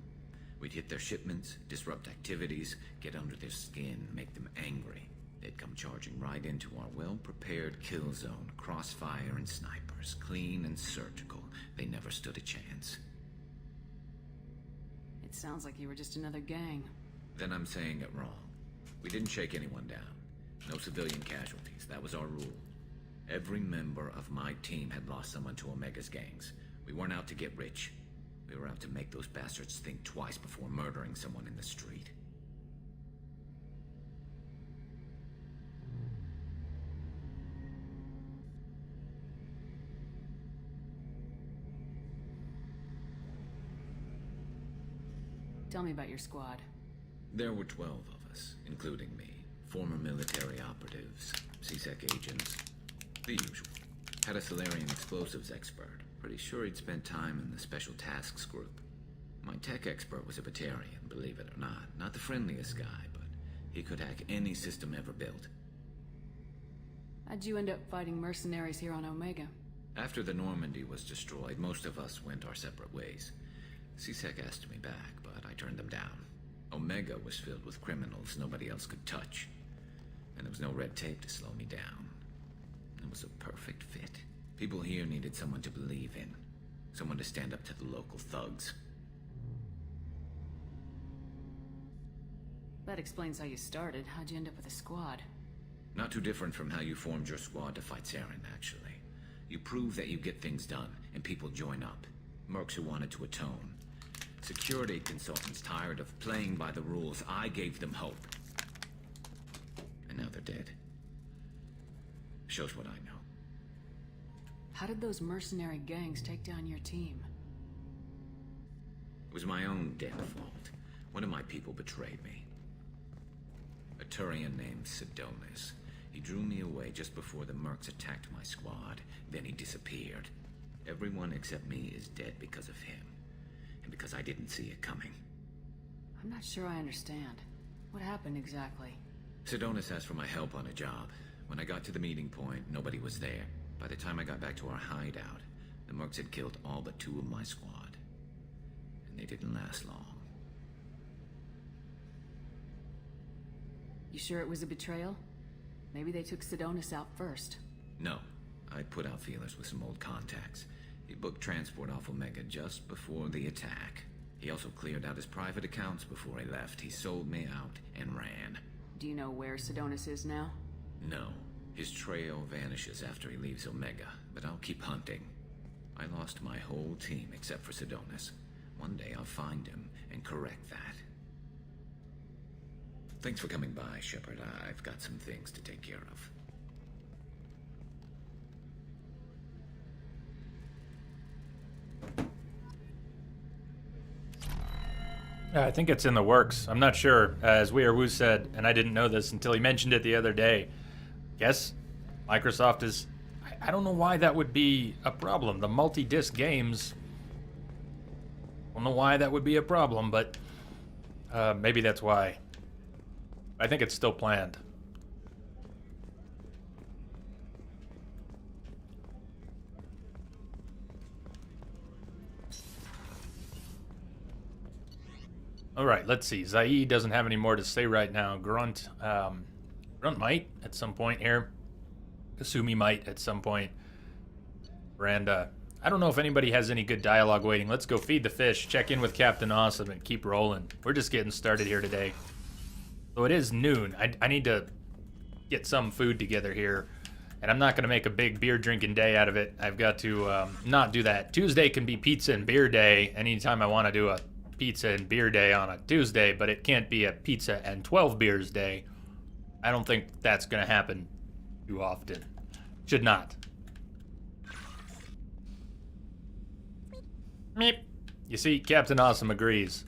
We'd hit their shipments, disrupt activities, get under their skin, make them angry. They'd come charging right into our well-prepared kill zone, crossfire and snipers, clean and surgical. They never stood a chance. It sounds like you were just another gang. Then I'm saying it wrong. We didn't shake anyone down. No civilian casualties. That was our rule. Every member of my team had lost someone to Omega's gangs. We weren't out to get rich. We were out to make those bastards think twice before murdering someone in the street. Tell me about your squad. There were 12 of us, including me. Former military operatives, CSEC agents, the usual. Had a Solarian explosives expert. Pretty sure he'd spent time in the Special Tasks Group. My tech expert was a Batarian, believe it or not. Not the friendliest guy, but he could hack any system ever built. How'd you end up fighting mercenaries here on Omega? After the Normandy was destroyed, most of us went our separate ways. CSEC asked me back, but I turned them down. Omega was filled with criminals nobody else could touch. And there was no red tape to slow me down. It was a perfect fit. People here needed someone to believe in. Someone to stand up to the local thugs. That explains how you started. How'd you end up with a squad? Not too different from how you formed your squad to fight Saren, actually. You prove that you get things done, and people join up. Mercs who wanted to atone. Security consultants tired of playing by the rules. I gave them hope. And now they're dead. Shows what I know. How did those mercenary gangs take down your team? It was my own damn fault. One of my people betrayed me. A Turian named Sidonis. He drew me away just before the mercs attacked my squad. Then he disappeared. Everyone except me is dead because of him. And because I didn't see it coming. I'm not sure I understand. What happened exactly? Sidonis asked for my help on a job. When I got to the meeting point, nobody was there. By the time I got back to our hideout, the mercs had killed all but 2 of my squad. And they didn't last long. You sure it was a betrayal? Maybe they took Sidonis out first. No. I put out feelers with some old contacts. He booked transport off Omega just before the attack. He also cleared out his private accounts before he left. He sold me out and ran. Do you know where Sidonis is now? No. His trail vanishes after he leaves Omega, but I'll keep hunting. I lost my whole team except for Sidonis. One day I'll find him and correct that. Thanks for coming by, Shepard. I've got some things to take care of. I think it's in the works. I'm not sure. As Weirwoo said, and I didn't know this until he mentioned it the other day. Yes, Microsoft is... I don't know why that would be a problem. The multi-disc games... I don't know why that would be a problem, but... maybe that's why. I think it's still planned. All right, let's see. Zaid doesn't have any more to say right now. Grunt might at some point here. Kasumi might at some point. Miranda. I don't know if anybody has any good dialogue waiting. Let's go feed the fish, check in with Captain Awesome, and keep rolling. We're just getting started here today. So it is noon. I need to get some food together here. And I'm not going to make a big beer drinking day out of it. I've got to not do that. Tuesday can be pizza and beer day anytime I want to do a pizza and beer day on a Tuesday, but it can't be a pizza and 12 beers day. I don't think that's going to happen too often. Should not. Meep. You see, Captain Awesome agrees.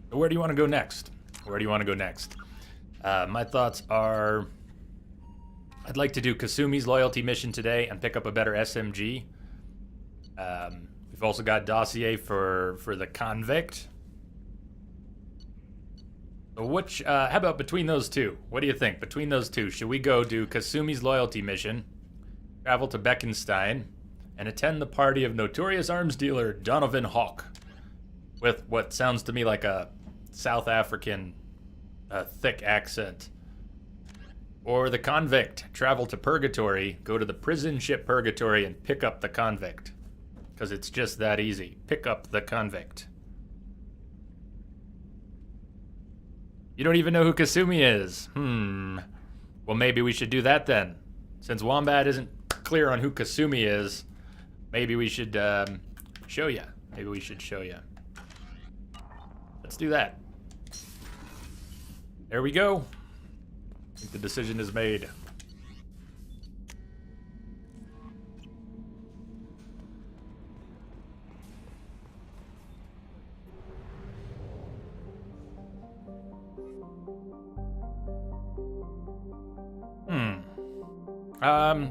So where do you want to go next? Where do you want to go next? My thoughts are, I'd like to do Kasumi's loyalty mission today and pick up a better SMG. We've also got dossier for the convict. So which, how about between those two? What do you think? Between those two, should we go do Kasumi's loyalty mission, travel to Beckenstein, and attend the party of notorious arms dealer Donovan Hawk, with what sounds to me like a South African thick accent? Or the convict, travel to Purgatory, go to the prison ship Purgatory and pick up the convict. Because it's just that easy. Pick up the convict. You don't even know who Kasumi is. Well, maybe we should do that then. Since Wombat isn't clear on who Kasumi is, maybe we should show ya. Maybe we should show ya. Let's do that. There we go. I think the decision is made.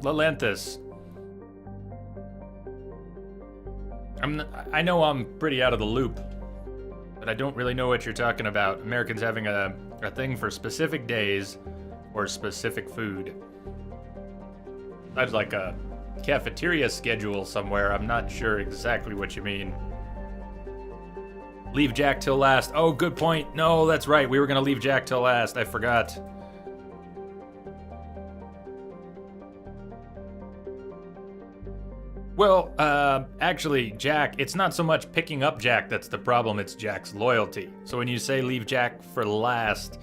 Lelanthus. I know I'm pretty out of the loop, but I don't really know what you're talking about. Americans having a thing for specific days or specific food. I'd like a cafeteria schedule somewhere. I'm not sure exactly what you mean. Leave Jack till last. Oh, good point. No, that's right. We were gonna leave Jack till last. I forgot. Well, actually, Jack, it's not so much picking up Jack that's the problem, it's Jack's loyalty. So when you say leave Jack for last,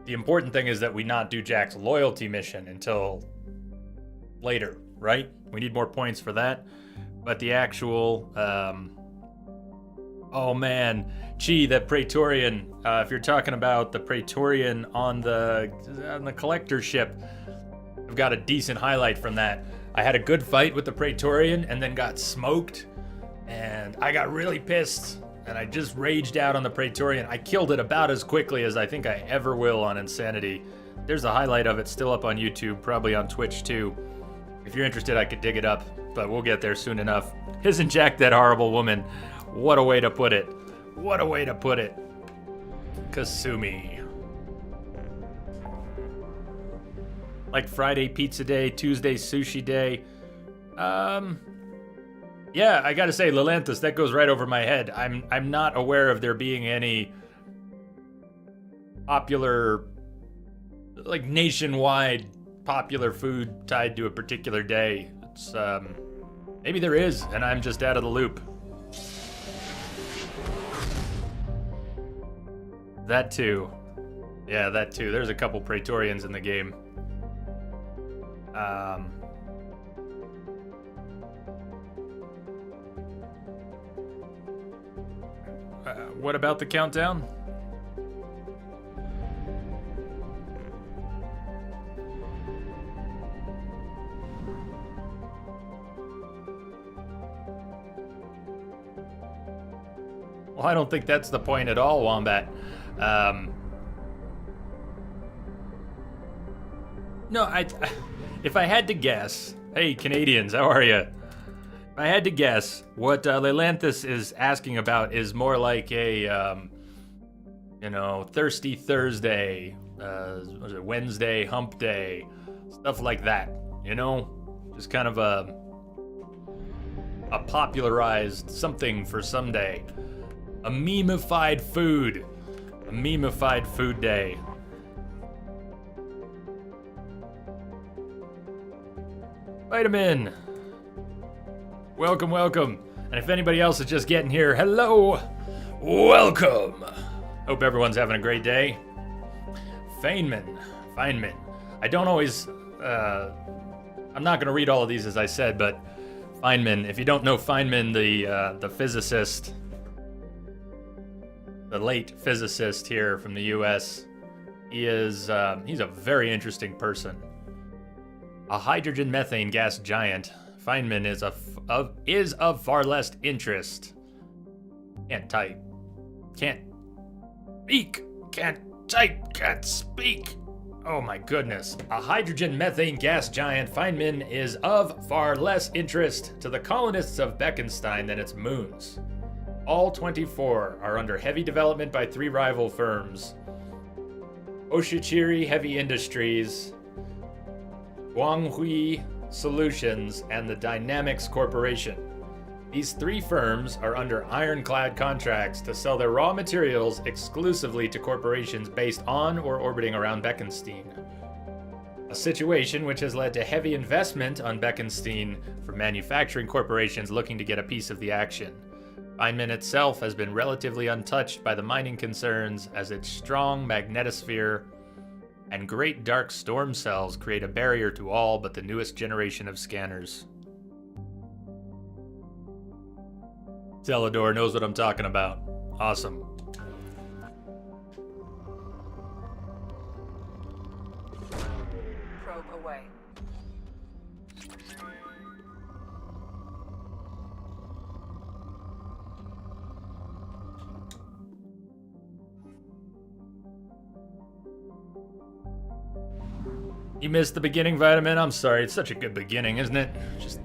the important thing is that we not do Jack's loyalty mission until later, right? We need more points for that. But the actual, oh man, gee, that Praetorian, if you're talking about the Praetorian on the collector ship, I've got a decent highlight from that. I had a good fight with the Praetorian and then got smoked, and I got really pissed, and I just raged out on the Praetorian. I killed it about as quickly as I think I ever will on Insanity. There's a highlight of it still up on YouTube, probably on Twitch too. If you're interested, I could dig it up, but we'll get there soon enough. Isn't Jack that horrible woman? What a way to put it. What a way to put it. Kasumi. Like Friday pizza day, Tuesday sushi day. Yeah, I gotta say, Lelanthus, that goes right over my head. I'm not aware of there being any popular, like nationwide popular food tied to a particular day. It's maybe there is, and I'm just out of the loop. That too. Yeah, that too. There's a couple Praetorians in the game. What about the countdown? Well, I don't think that's the point at all, Wombat. No, if I had to guess, hey Canadians, how are you? If I had to guess, what Lelanthus is asking about is more like a, you know, Thirsty Thursday, was it Wednesday, Hump Day, stuff like that. You know, just kind of a popularized something for someday, a meme-ified food day. Vitamin! Welcome, welcome. And if anybody else is just getting here, hello! Welcome! Hope everyone's having a great day. Feynman. I don't always, I'm not gonna read all of these as I said, but Feynman, if you don't know Feynman, the physicist, the late physicist here from the U.S. He's a very interesting person. A hydrogen methane gas giant, Feynman is of far less interest. Can't type. Can't speak. Can't type. Can't speak. Oh my goodness. A hydrogen methane gas giant, Feynman is of far less interest to the colonists of Beckenstein than its moons. All 24 are under heavy development by 3 rival firms: Oshichiri Heavy Industries, Guanghui Solutions, and the Dynamics Corporation. These 3 firms are under ironclad contracts to sell their raw materials exclusively to corporations based on or orbiting around Beckenstein. A situation which has led to heavy investment on Beckenstein for manufacturing corporations looking to get a piece of the action. Feynman itself has been relatively untouched by the mining concerns, as its strong magnetosphere and great dark storm cells create a barrier to all but the newest generation of scanners. Celador knows what I'm talking about. Awesome. Probe away. You missed the beginning, Vitamin? I'm sorry, it's such a good beginning, isn't it? Just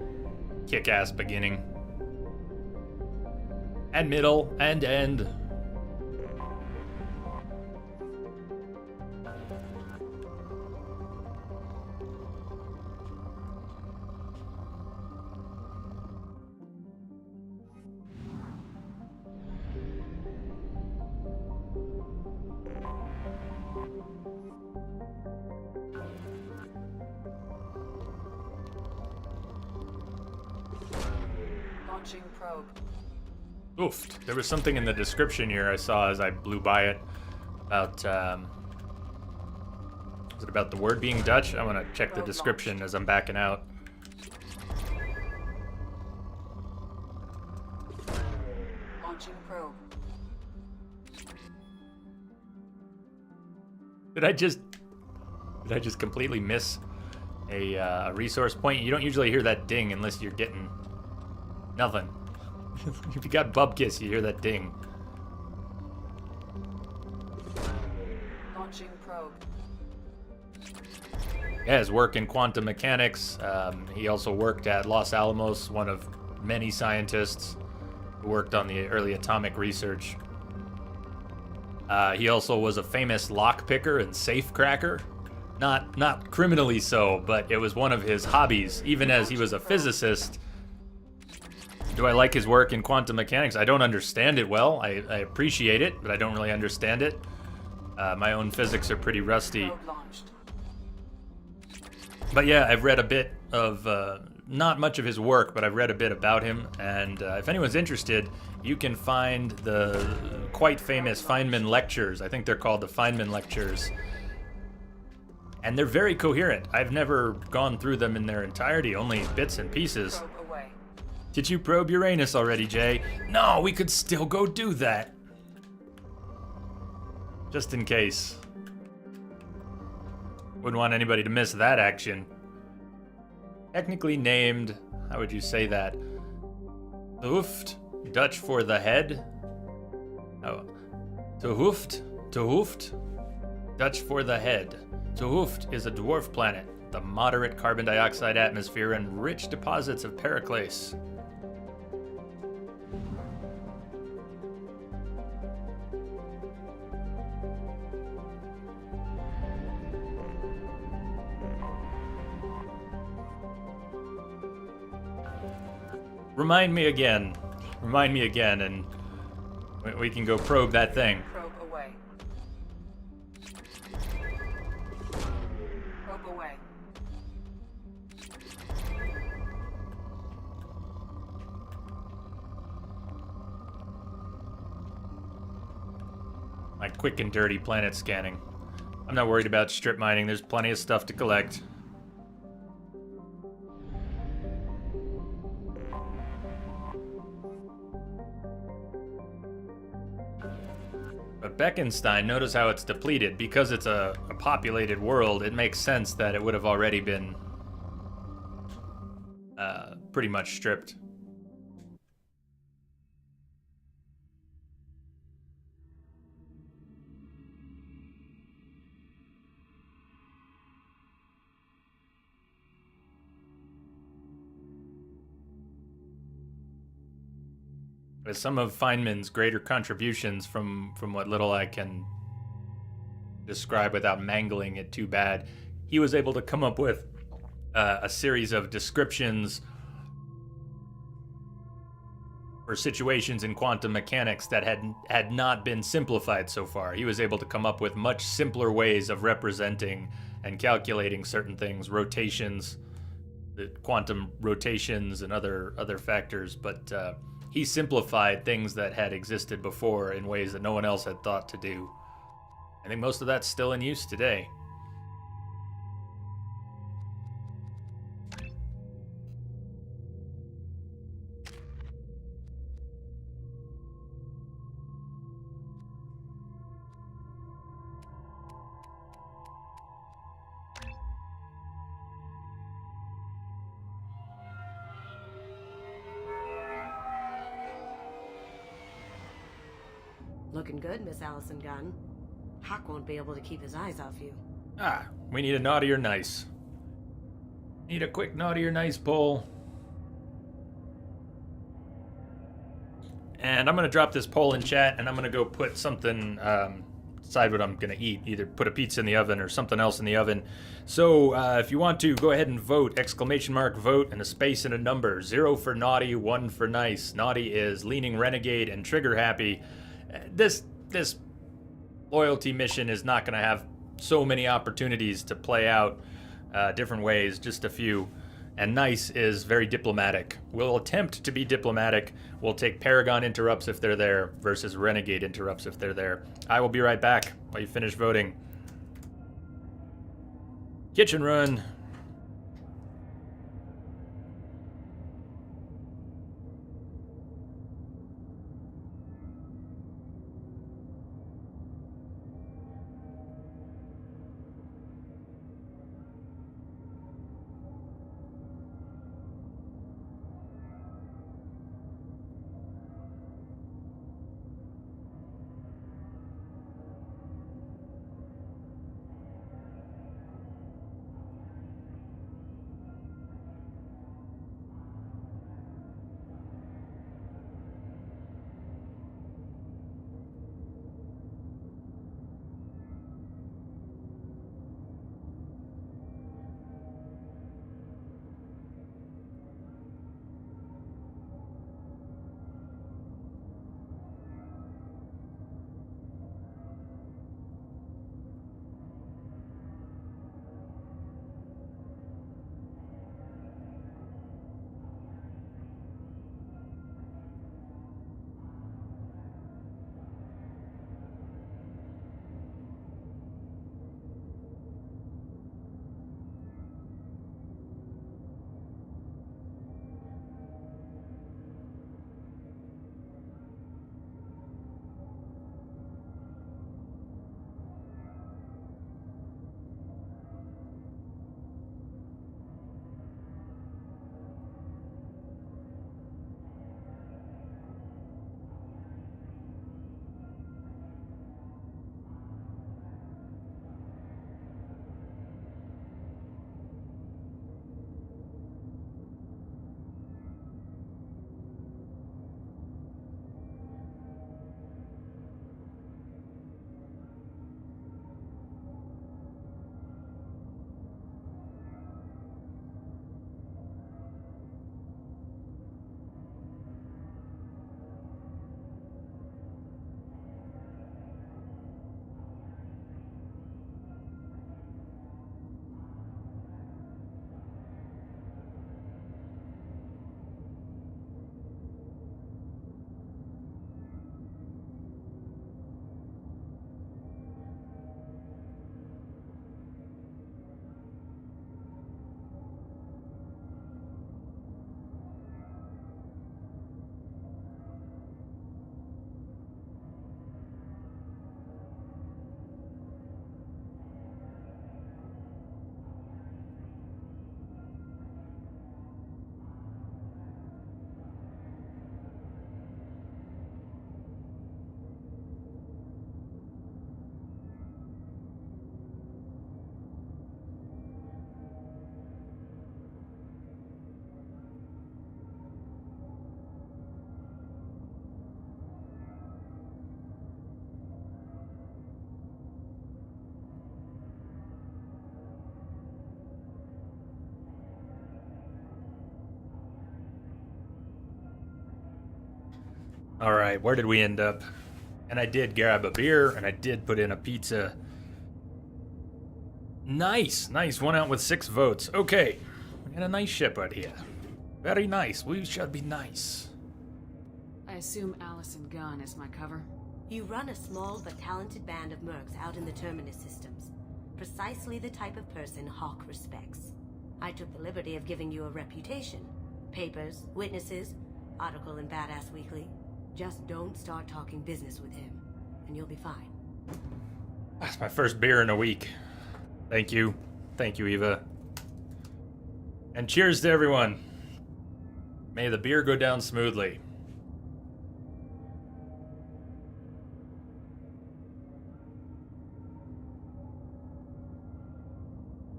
kick-ass beginning. And middle, and end. Launching probe. Oof. There was something in the description here I saw as I blew by it about, is it about the word being Dutch? I want to check the description as I'm backing out. Launching probe. Did I just completely miss a resource point? You don't usually hear that ding unless you're getting nothing. If you got Bubkiss, you hear that ding. Launching probe. Yeah, his work in quantum mechanics. He also worked at Los Alamos, one of many scientists who worked on the early atomic research. He also was a famous lockpicker and safecracker. Not criminally so, but it was one of his hobbies. Even as he was a physicist, do I like his work in quantum mechanics? I don't understand it well. I appreciate it, but I don't really understand it. My own physics are pretty rusty. But yeah, I've read a bit of, not much of his work, but I've read a bit about him. And if anyone's interested, you can find the quite famous Feynman lectures. I think they're called the Feynman lectures. And they're very coherent. I've never gone through them in their entirety, only bits and pieces. Did you probe Uranus already, Jay? No, we could still go do that. Just in case. Wouldn't want anybody to miss that action. Technically named, how would you say that? Hoofd, Dutch for the head. Oh, to hoofd, Dutch for the head. To Hoofd is a dwarf planet, the moderate carbon dioxide atmosphere and rich deposits of periclase. Remind me again, and we can go probe that thing. Probe away. Probe away. My quick and dirty planet scanning. I'm not worried about strip mining, there's plenty of stuff to collect. But Beckenstein, notice how it's depleted. Because it's a populated world, it makes sense that it would have already been pretty much stripped. With some of Feynman's greater contributions, from what little I can describe without mangling it too bad, he was able to come up with a series of descriptions for situations in quantum mechanics that had not been simplified so far. He was able to come up with much simpler ways of representing and calculating certain things, rotations, the quantum rotations and other factors, but he simplified things that had existed before in ways that no one else had thought to do. I think most of that's still in use today. Looking good, Miss Allison Gunn. Hawk won't be able to keep his eyes off you. Ah, we need a naughty or nice. Need a quick naughty or nice poll. And I'm going to drop this poll in chat, and I'm going to go put something, decide what I'm going to eat. Either put a pizza in the oven or something else in the oven. So if you want to, go ahead and vote. ! Vote, and a space and a number. 0 for naughty, 1 for nice. Naughty is leaning renegade and trigger happy. This loyalty mission is not going to have so many opportunities to play out different ways, just a few. And nice is very diplomatic. We'll attempt to be diplomatic. We'll take Paragon interrupts if they're there versus Renegade interrupts if they're there. I will be right back while you finish voting. Kitchen run. Alright, where did we end up? And I did grab a beer, and I did put in a pizza. Nice, nice. One out with 6 votes. Okay, we got a nice ship out here. Very nice. We shall be nice. I assume Allison Gunn is my cover. You run a small but talented band of mercs out in the Terminus systems. Precisely the type of person Hawk respects. I took the liberty of giving you a reputation. Papers, witnesses, article in Badass Weekly. Just don't start talking business with him, and you'll be fine. That's my first beer in a week. Thank you. Thank you, Eva. And cheers to everyone. May the beer go down smoothly.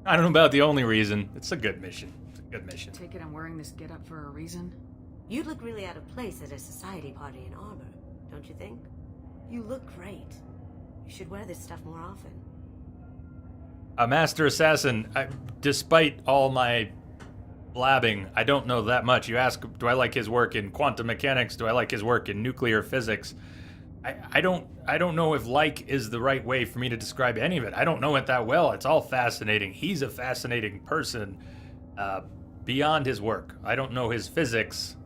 I don't know about the only reason. It's a good mission. It's a good mission. Take it I'm wearing this getup for a reason? You'd look really out of place at a society party in armor, don't you think? You look great. You should wear this stuff more often. A master assassin, despite all my blabbing, I don't know that much. You ask, do I like his work in quantum mechanics? Do I like his work in nuclear physics? I don't know if like is the right way for me to describe any of it. I don't know it that well. It's all fascinating. He's a fascinating person beyond his work. I don't know his physics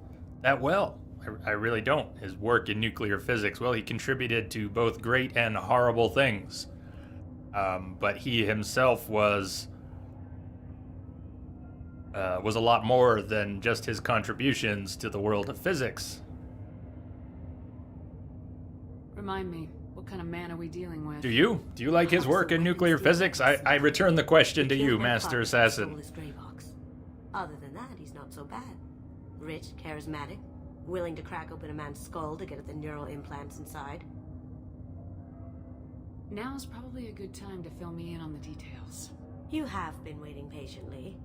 that well. I really don't. His work in nuclear physics, well, he contributed to both great and horrible things. But he himself was a lot more than just his contributions to the world of physics. Remind me, what kind of man are we dealing with? Do you? Do you like his work in nuclear physics? I return the question to you, Master Assassin. Other than that, he's not so bad. Rich, charismatic, willing to crack open a man's skull to get at the neural implants inside. Now's probably a good time to fill me in on the details. You have been waiting patiently.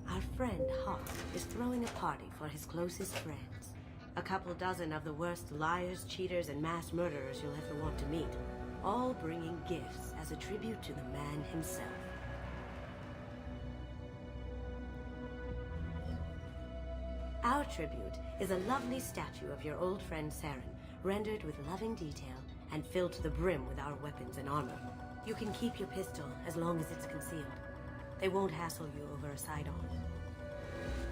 Our friend Hawk is throwing a party for his closest friends. A couple dozen of the worst liars, cheaters, and mass murderers you'll ever want to meet. All bringing gifts as a tribute to the man himself. Our tribute is a lovely statue of your old friend Saren, rendered with loving detail and filled to the brim with our weapons and armor. You can keep your pistol as long as it's concealed. They won't hassle you over a sidearm.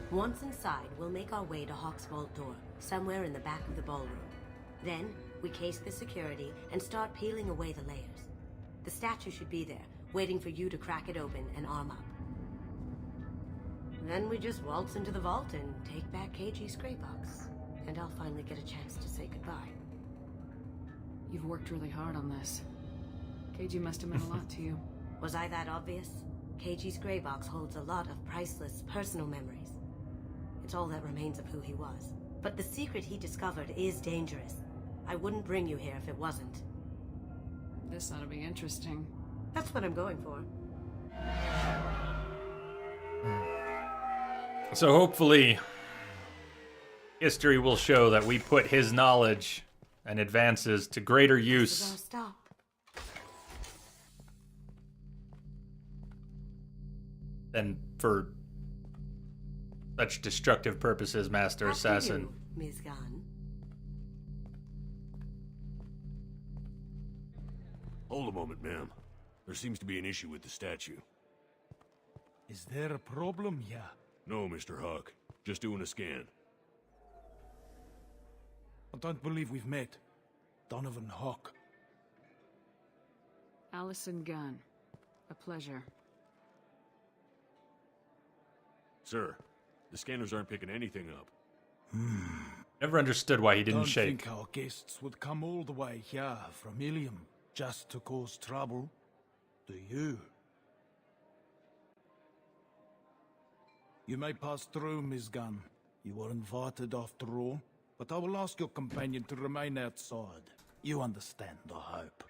Once inside, we'll make our way to Hawk's vault door, somewhere in the back of the ballroom. Then, we case the security and start peeling away the layers. The statue should be there, waiting for you to crack it open and arm up. Then we just waltz into the vault and take back KG's gray box. And I'll finally get a chance to say goodbye. You've worked really hard on this. KG must have meant a lot to you. Was I that obvious? KG's gray box holds a lot of priceless personal memories. It's all that remains of who he was. But the secret he discovered is dangerous. I wouldn't bring you here if it wasn't. This ought to be interesting. That's what I'm going for. So hopefully, history will show that we put his knowledge and advances to greater use than for such destructive purposes, Master Assassin. Ms. Gunn. Hold a moment, ma'am. There seems to be an issue with the statue. Is there a problem here? No, Mr. Hawk. Just doing a scan. I don't believe we've met. Donovan Hawk. Allison Gunn. A pleasure. Sir, the scanners aren't picking anything up. Never understood why he didn't Don't shake. think our guests would come all the way here from Ilium just to cause trouble. Do you? You may pass through, Ms. Gunn. You were invited after all, but I will ask your companion to remain outside. You understand, I hope.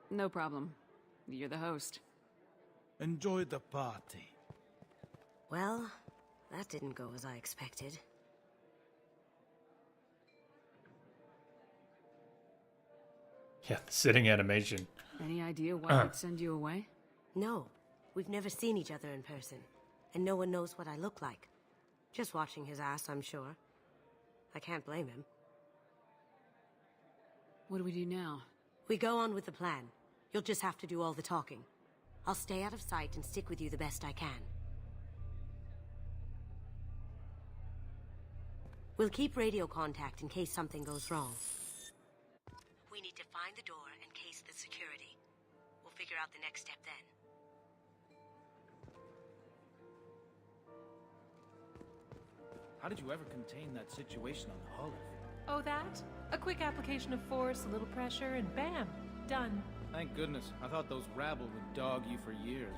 No problem. You're the host. Enjoy the party. Well, that didn't go as I expected. Yeah, the sitting animation. Any idea why would send you away? No, we've never seen each other in person, and no one knows what I look like. Just watching his ass, I'm sure. I can't blame him. What do we do now? We go on with the plan. You'll just have to do all the talking. I'll stay out of sight and stick with you the best I can. We'll keep radio contact in case something goes wrong. We need to find the door and case the security. We'll figure out the next step then. How did you ever contain that situation on the Hull? Oh, that? A quick application of force, a little pressure, and bam! Done. Thank goodness. I thought those rabble would dog you for years.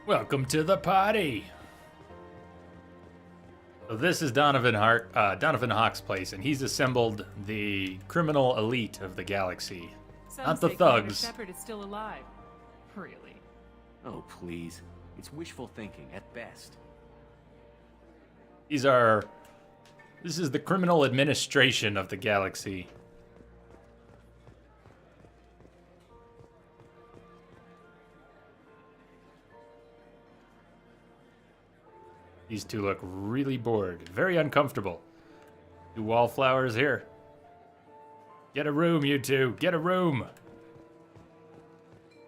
Welcome to the party. So this is Donovan Hawk's place, and he's assembled the criminal elite of the galaxy. Some Not the say Commander thugs. Shepard is still alive. Really? Oh, please. It's wishful thinking at best. This is the criminal administration of the galaxy. These two look really bored, very uncomfortable. Two wallflowers here. Get a room, you two. Get a room.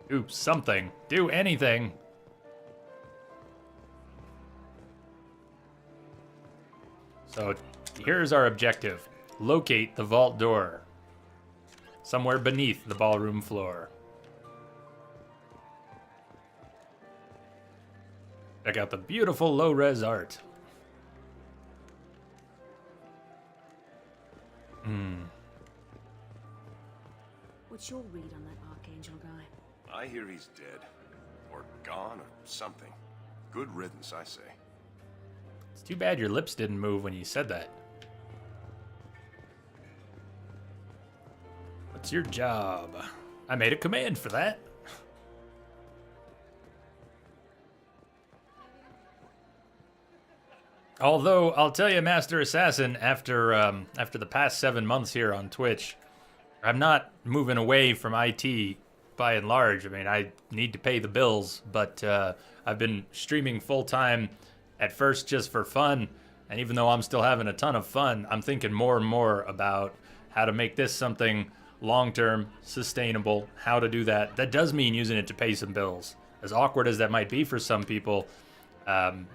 Do something. Do anything. So here's our objective. Locate the vault door. Somewhere beneath the ballroom floor. Check out the beautiful low-res art. What's your read on that Archangel guy? I hear he's dead. Or gone, or something. Good riddance, I say. It's too bad your lips didn't move when you said that. What's your job? I made a command for that. Although, I'll tell you, Master Assassin, after the past 7 months here on Twitch, I'm not moving away from IT by and large. I mean, I need to pay the bills, but I've been streaming full-time at first just for fun, and even though I'm still having a ton of fun, I'm thinking more and more about how to make this something long-term, sustainable, how to do that. That does mean using it to pay some bills. As awkward as that might be for some people, on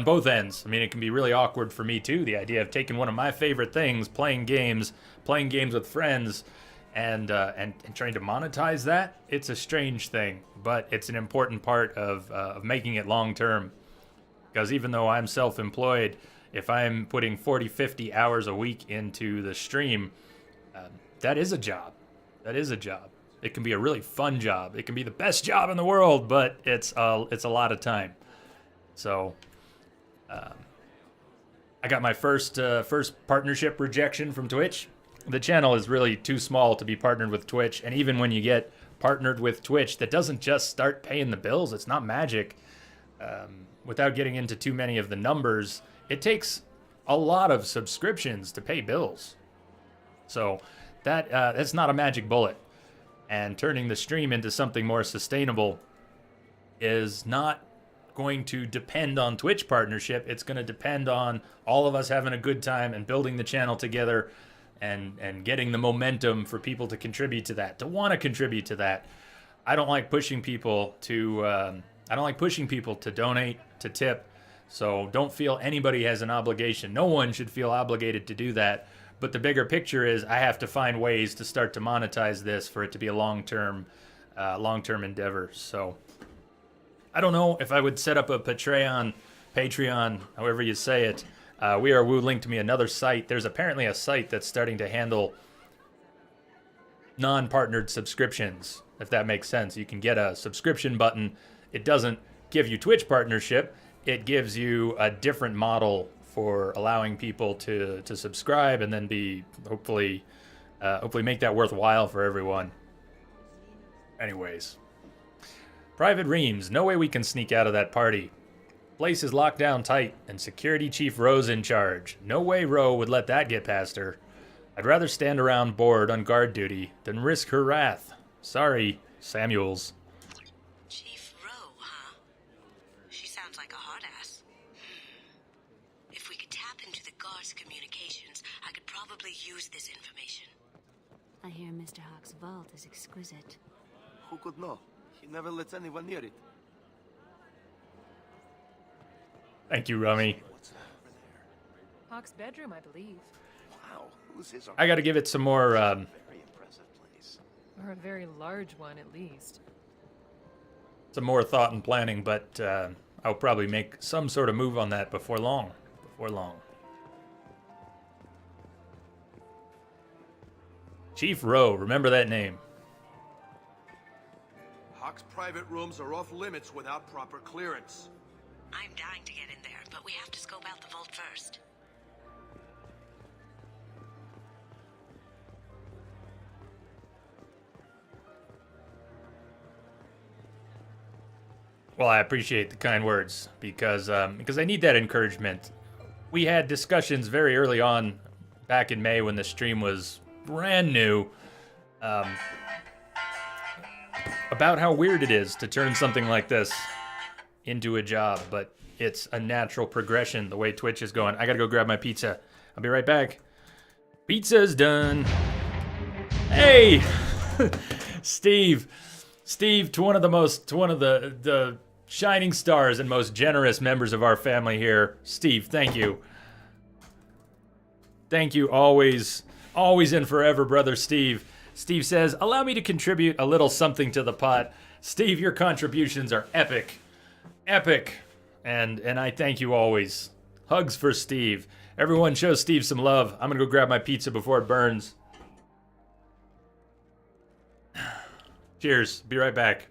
both ends. I mean, it can be really awkward for me too, the idea of taking one of my favorite things, playing games with friends, and trying to monetize that. It's a strange thing, but it's an important part of making it long-term. Because even though I'm self-employed, if I'm putting 40, 50 hours a week into the stream, that is a job. That is a job. It can be a really fun job. It can be the best job in the world, but it's a lot of time. So, I got my first partnership rejection from Twitch. The channel is really too small to be partnered with Twitch, and even when you get partnered with Twitch, that doesn't just start paying the bills. It's not magic. Without getting into too many of the numbers, it takes a lot of subscriptions to pay bills. So that's not a magic bullet. And turning the stream into something more sustainable is not going to depend on Twitch partnership. It's going to depend on all of us having a good time and building the channel together and getting the momentum for people to contribute to that, to want to contribute to that. I don't like pushing people to donate, to tip. So don't feel anybody has an obligation. No one should feel obligated to do that. But the bigger picture is I have to find ways to start to monetize this for it to be a long-term endeavor. So I don't know if I would set up a Patreon, however you say it. We Are Woo linked me another site. There's apparently a site that's starting to handle non-partnered subscriptions, if that makes sense. You can get a subscription button. It doesn't give you Twitch partnership. It gives you a different model for allowing people to subscribe and then be hopefully make that worthwhile for everyone. Anyways. Private Reams, no way we can sneak out of that party. Place is locked down tight, and Security Chief Rowe's in charge. No way Rowe would let that get past her. I'd rather stand around bored on guard duty than risk her wrath. Sorry, Samuels. Chief Rowe, huh? She sounds like a hard ass. If we could tap into the guard's communications, I could probably use this information. I hear Mr. Hawk's vault is exquisite. Who could know? He never lets anyone near it. Thank you, Rummy. Hawk's bedroom, I believe. Wow, who's his? I gotta give it some more, Very impressive place. Or a very large one, at least. some more thought and planning, but I'll probably make some sort of move on that before long. Chief Rowe, remember that name. Hawk's private rooms are off limits without proper clearance. I'm dying to get in there, but we have to scope out the vault first. Well, I appreciate the kind words because I need that encouragement. We had discussions very early on, back in May when the stream was brand new, about how weird it is to turn something like this into a job, but it's a natural progression the way Twitch is going. I gotta go grab my pizza. I'll be right back. Pizza's done. Hey, Steve, to one of the shining stars and most generous members of our family here. Steve, thank you. Thank you, always and forever, brother Steve. Steve says, allow me to contribute a little something to the pot. Steve, your contributions are epic. And I thank you always. Hugs for Steve. Everyone show Steve some love. I'm gonna go grab my pizza before it burns. Cheers. Be right back.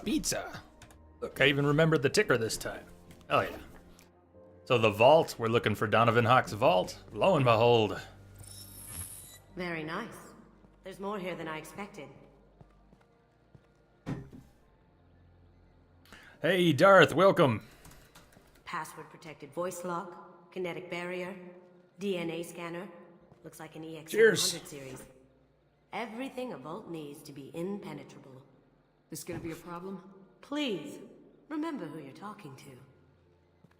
Pizza. Look, I even remembered the ticker this time. Oh yeah. So the vault, we're looking for Donovan Hawk's vault. Lo and behold. Very nice. There's more here than I expected. Hey, Darth, welcome. Password protected voice lock, kinetic barrier, DNA scanner. Looks like an EX700 series. Everything a vault needs to be impenetrable. This gonna be a problem? Please, remember who you're talking to.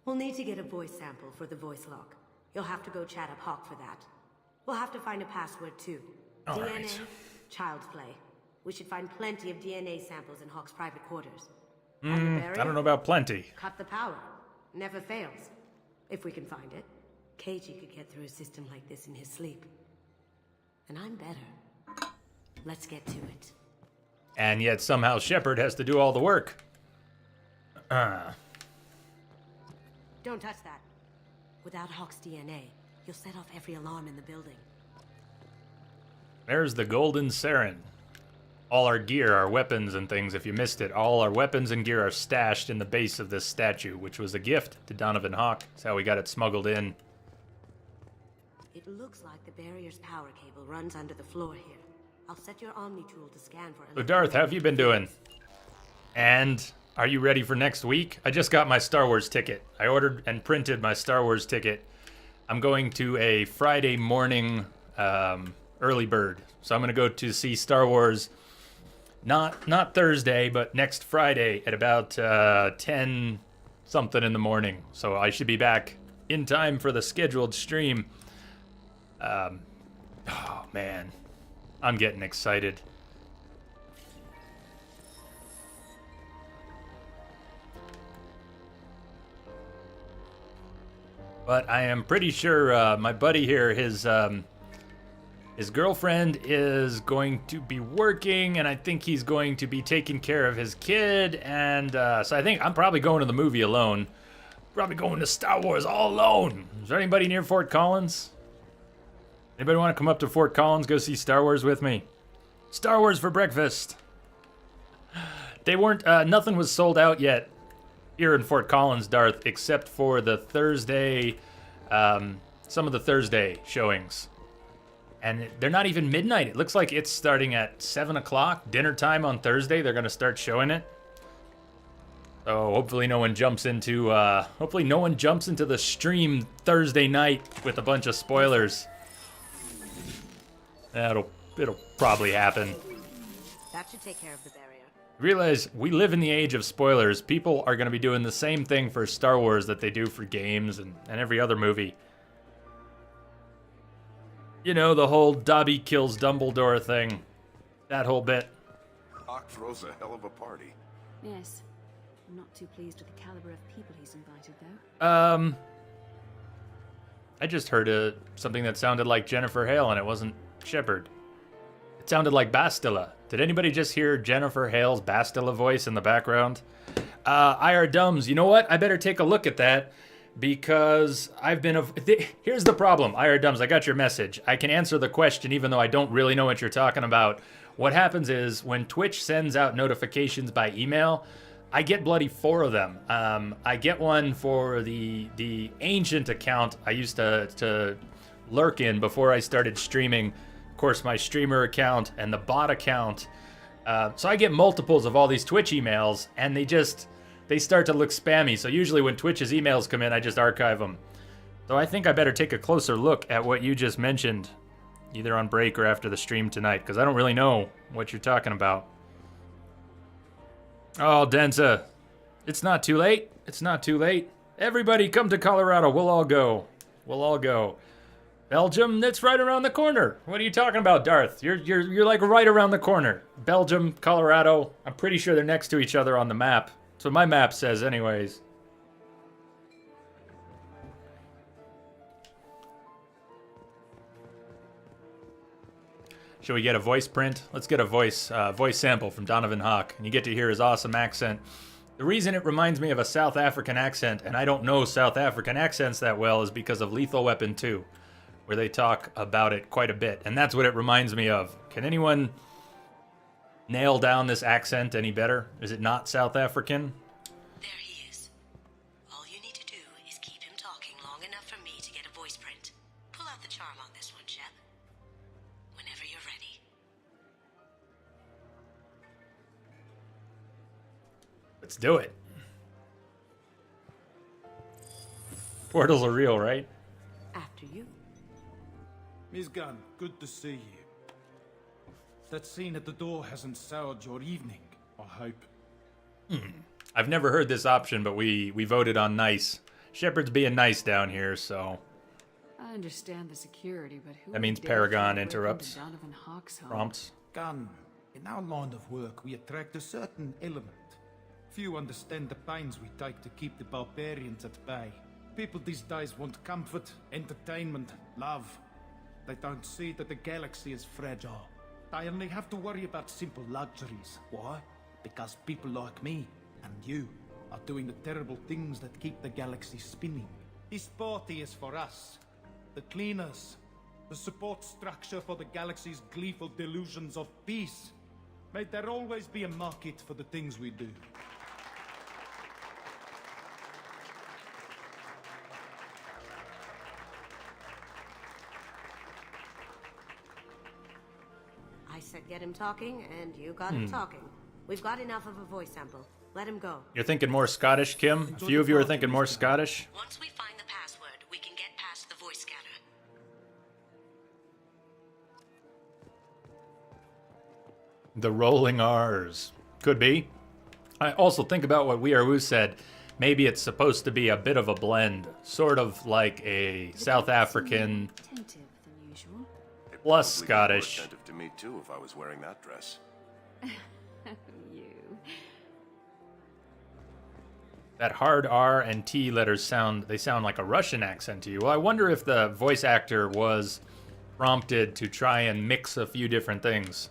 We'll need to get a voice sample for the voice lock. You'll have to go chat up Hawk for that. We'll have to find a password too. All DNA, right. child's play. We should find plenty of DNA samples in Hawk's private quarters. I don't know about plenty. Cut the power. Never fails. If we can find it. KG could get through a system like this in his sleep. And I'm better. Let's get to it. And yet somehow Shepard has to do all the work. Don't touch that. Without Hawk's DNA, you'll set off every alarm in the building. There's the Golden Saren. All our gear, our weapons and things, if you missed it, all our weapons and gear are stashed in the base of this statue, which was a gift to Donovan Hawk. That's how we got it smuggled in. It looks like the barrier's power cable runs under the floor here. I'll set your Omni tool to scan for... So Darth, how have you been doing? And are you ready for next week? I just got my Star Wars ticket. I ordered and printed my Star Wars ticket. I'm going to a Friday morning early bird. So I'm going to go to see Star Wars, not Thursday, but next Friday at about 10 something in the morning. So I should be back in time for the scheduled stream. Oh man, I'm getting excited. But I am pretty sure my buddy here, his girlfriend is going to be working, and I think he's going to be taking care of his kid, and so I think I'm probably going to the movie alone. Probably going to Star Wars all alone. Is there anybody near Fort Collins? Anybody want to come up to Fort Collins, go see Star Wars with me? Star Wars for breakfast. They weren't, nothing was sold out yet here in Fort Collins, Darth, except for the Thursday, some of the Thursday showings. And they're not even midnight. It looks like it's starting at 7 o'clock, dinner time on Thursday. They're going to start showing it. So hopefully no one jumps into, the stream Thursday night with a bunch of spoilers. It'll probably happen. That should take care of the barrier. Realize we live in the age of spoilers. People are going to be doing the same thing for Star Wars that they do for games and every other movie. You know, the whole Dobby kills Dumbledore thing. That whole bit. Hawk throws a hell of a party. Yes. I'm not too pleased with the caliber of people he's invited, though. I just heard something that sounded like Jennifer Hale, and it wasn't Shepard. It sounded like Bastila. Did anybody just hear Jennifer Hale's Bastila voice in the background? IR Dumbs, you know what? I better take a look at that. Because I've been... Here's the problem, IR Dumbs, I got your message. I can answer the question even though I don't really know what you're talking about. What happens is, when Twitch sends out notifications by email, I get bloody 4 of them. I get one for the ancient account I used to lurk in before I started streaming. Of course, my streamer account and the bot account. So I get multiples of all these Twitch emails, and they start to look spammy. So usually when Twitch's emails come in, I just archive them. So I think I better take a closer look at what you just mentioned, either on break or after the stream tonight, because I don't really know what you're talking about. Oh, Denza, it's not too late. It's not too late. Everybody come to Colorado. We'll all go. We'll all go. Belgium, that's right around the corner. What are you talking about, Darth? You're like right around the corner. Belgium, Colorado, I'm pretty sure they're next to each other on the map. That's what my map says anyways. Should we get a voice print? Let's get a voice sample from Donovan Hawk, and you get to hear his awesome accent. The reason it reminds me of a South African accent, and I don't know South African accents that well, is because of Lethal Weapon 2, where they talk about it quite a bit, and that's what it reminds me of. Can anyone nail down this accent any better? Is it not South African? There he is. All you need to do is keep him talking long enough for me to get a voice print. Pull out the charm on this one, Shep. Whenever you're ready. Let's do it. Portals are real, right? After you. Miss Gunn, good to see you. That scene at the door hasn't soured your evening, I hope. I've never heard this option, but we voted on nice. Shepard's being nice down here, so... I understand the security, but who... That means would dare Paragon break into interrupts. Donovan Hawk's home? Prompts. Gunn, in our line of work, we attract a certain element. Few understand the pains we take to keep the barbarians at bay. People these days want comfort, entertainment, love. They don't see that the galaxy is fragile. They only have to worry about simple luxuries. Why? Because people like me and you are doing the terrible things that keep the galaxy spinning. This party is for us, the cleaners, the support structure for the galaxy's gleeful delusions of peace. May there always be a market for the things we do. I said get him talking, and you got him talking. We've got enough of a voice sample. Let him go. You're thinking more Scottish, Kim? A few of you are thinking more Scottish? Once we find the password, we can get past the voice scanner. The rolling R's. Could be. I also think about what We Are Woo said. Maybe it's supposed to be a bit of a blend. Sort of like a South African plus Scottish. More attentive to me too if I was wearing that dress. You. That hard R and T letters sound like a Russian accent to you. Well, I wonder if the voice actor was prompted to try and mix a few different things.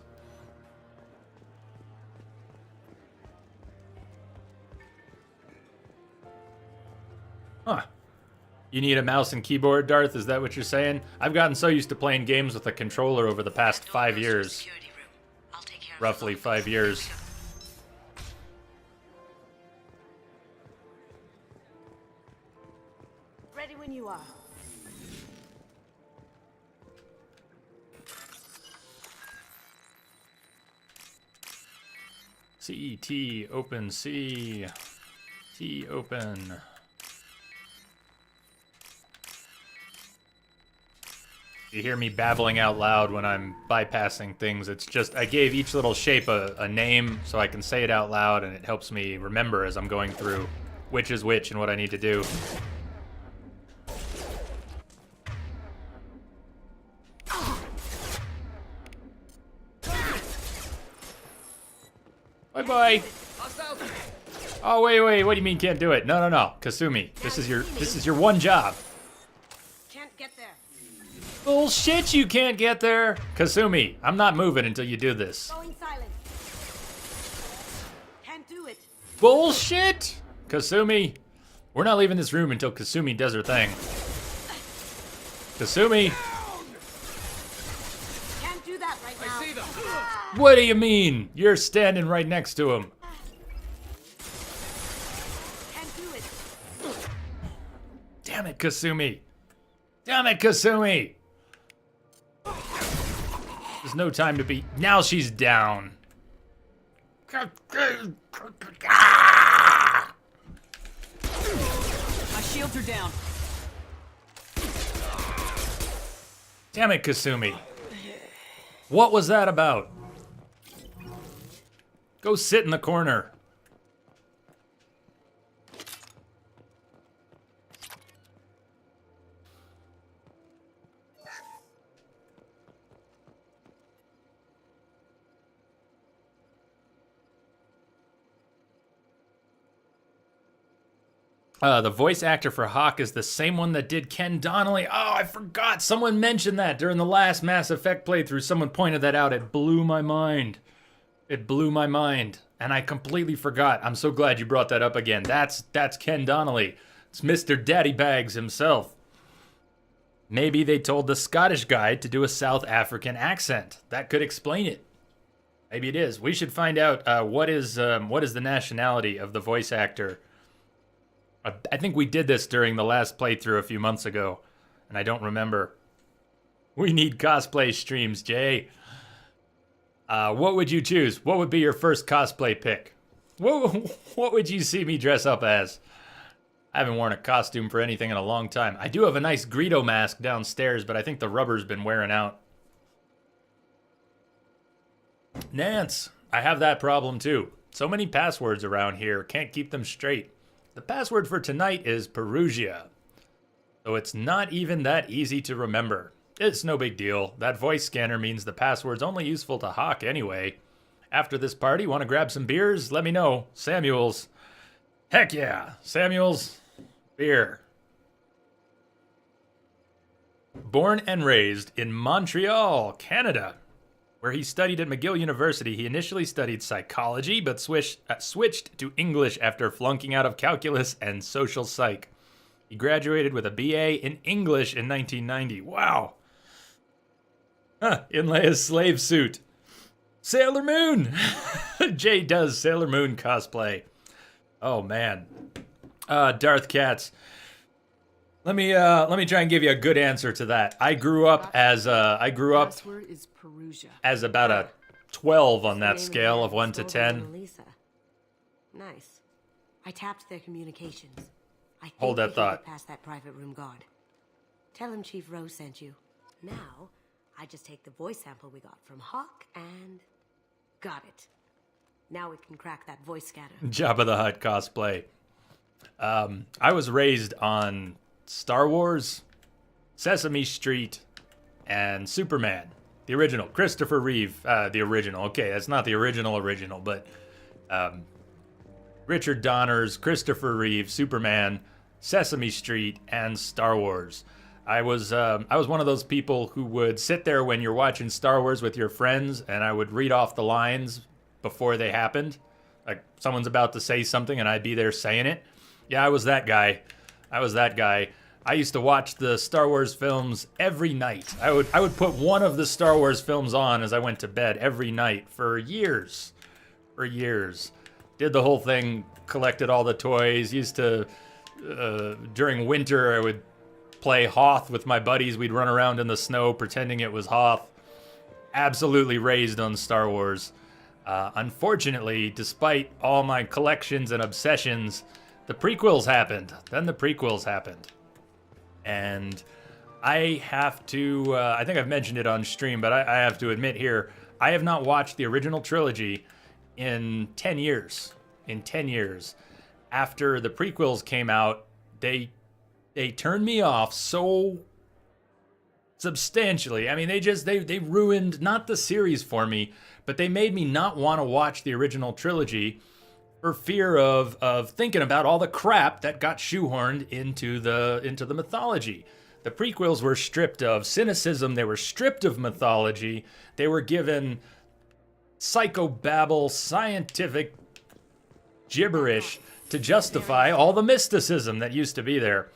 Huh. You need a mouse and keyboard, Darth? Is that what you're saying? I've gotten so used to playing games with a controller over the past 5 years. Roughly 5 years. Ready when you are. CET open C. T open. You hear me babbling out loud when I'm bypassing things. It's just, I gave each little shape a name so I can say it out loud, and it helps me remember as I'm going through which is which and what I need to do. Bye-bye. Oh, wait, what do you mean can't do it? No. Kasumi, this is your one job. Can't get there. Bullshit, you can't get there. Kasumi, I'm not moving until you do this. Going silent. Can't do it. Bullshit! Kasumi, we're not leaving this room until Kasumi does her thing. Kasumi! Can't do that right now. I see them. What do you mean? You're standing right next to him. Can't do it. Damn it, Kasumi. Damn it, Kasumi! There's no time to be... Now she's down. My shields are down. Damn it, Kasumi. What was that about? Go sit in the corner. The voice actor for Hawk is the same one that did Ken Donnelly. Oh, I forgot. Someone mentioned that during the last Mass Effect playthrough. Someone pointed that out. It blew my mind. It blew my mind. And I completely forgot. I'm so glad you brought that up again. That's Ken Donnelly. It's Mr. Daddy Bags himself. Maybe they told the Scottish guy to do a South African accent. That could explain it. Maybe it is. We should find out what is the nationality of the voice actor. I think we did this during the last playthrough a few months ago, and I don't remember. We need cosplay streams, Jay. What would you choose? What would be your first cosplay pick? What would you see me dress up as? I haven't worn a costume for anything in a long time. I do have a nice Greedo mask downstairs, but I think the rubber's been wearing out. Nance, I have that problem too. So many passwords around here, can't keep them straight. The password for tonight is Perugia, so it's not even that easy to remember. It's no big deal. That voice scanner means the password's only useful to Hawk anyway. After this party, want to grab some beers? Let me know. Samuel's. Heck yeah, Samuel's beer. Born and raised in Montreal, Canada, where he studied at McGill University. He initially studied psychology, but switched to English after flunking out of calculus and social psych. He graduated with a BA in English in 1990. Wow. Huh, in Leia's slave suit. Sailor Moon! Jay does Sailor Moon cosplay. Oh, man. Darth Katz. Let me try and give you a good answer to that. I grew up as Password is Perusia. as about a 12 on that scale of 1 to 10. Lisa. Nice. I tapped their communications. I think Hold that we can thought. get past that private room guard. Tell him Chief Rose sent you. Now, I just take the voice sample we got from Hawk and got it. Now we can crack that voice scatter. Jabba the Hutt cosplay. I was raised on Star Wars, Sesame Street, and Superman. The original. Christopher Reeve. The original. Okay, that's not the original, but Richard Donner's Christopher Reeve, Superman, Sesame Street, and Star Wars. I was one of those people who would sit there when you're watching Star Wars with your friends, and I would read off the lines before they happened. Like someone's about to say something, and I'd be there saying it. Yeah, I was that guy. I used to watch the Star Wars films every night. I would put one of the Star Wars films on as I went to bed every night for years. Did the whole thing, collected all the toys, used to, during winter, I would play Hoth with my buddies. We'd run around in the snow pretending it was Hoth. Absolutely raised on Star Wars. Unfortunately, despite all my collections and obsessions, the prequels happened. And I have to, I think I've mentioned it on stream, but I have to admit here, I have not watched the original trilogy in 10 years. After the prequels came out, they turned me off so substantially. I mean, they ruined not the series for me, but they made me not want to watch the original trilogy for fear of thinking about all the crap that got shoehorned into the mythology. The prequels were stripped of cynicism, they were stripped of mythology, they were given psychobabble, scientific gibberish to justify all the mysticism that used to be there.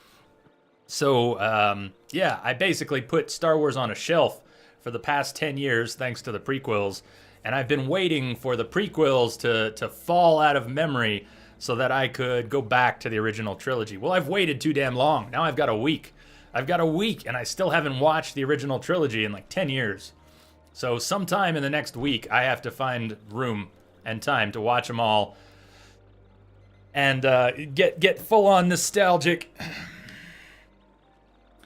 So, yeah, I basically put Star Wars on a shelf for the past 10 years thanks to the prequels, and I've been waiting for the prequels to fall out of memory so that I could go back to the original trilogy. Well, I've waited too damn long. Now I've got a week, and I still haven't watched the original trilogy in like 10 years. So sometime in the next week, I have to find room and time to watch them all and get full-on nostalgic.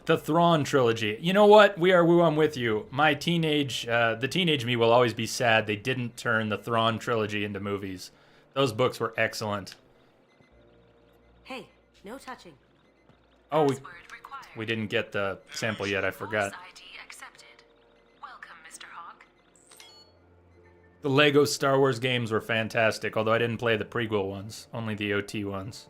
The Thrawn trilogy. You know what? I'm with you. The teenage me will always be sad they didn't turn the Thrawn trilogy into movies. Those books were excellent. Hey, no touching. Oh, we didn't get the sample yet. I forgot. The Lego Star Wars games were fantastic, although I didn't play the prequel ones, only the OT ones.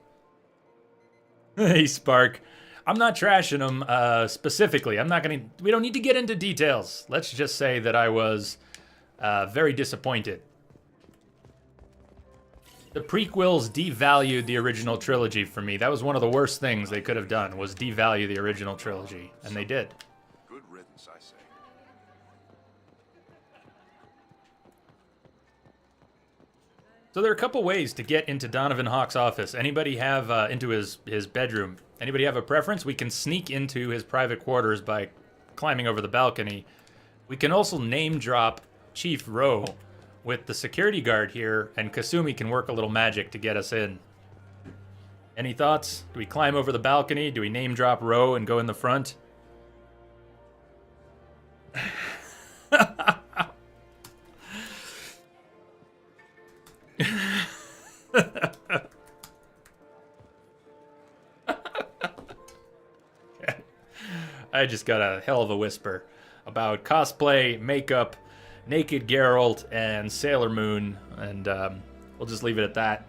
Hey, Spark. I'm not trashing them specifically. We don't need to get into details. Let's just say that I was very disappointed. The prequels devalued the original trilogy for me. That was one of the worst things they could have done, was devalue the original trilogy, and they did. Good riddance, I say. So there are a couple ways to get into Donovan Hawk's office. Anybody have into his bedroom? Anybody have a preference? We can sneak into his private quarters by climbing over the balcony. We can also name drop Chief Rowe with the security guard here, and Kasumi can work a little magic to get us in. Any thoughts? Do we climb over the balcony? Do we name drop Rowe and go in the front? I just got a hell of a whisper about cosplay, makeup, naked Geralt, and Sailor Moon, and we'll just leave it at that.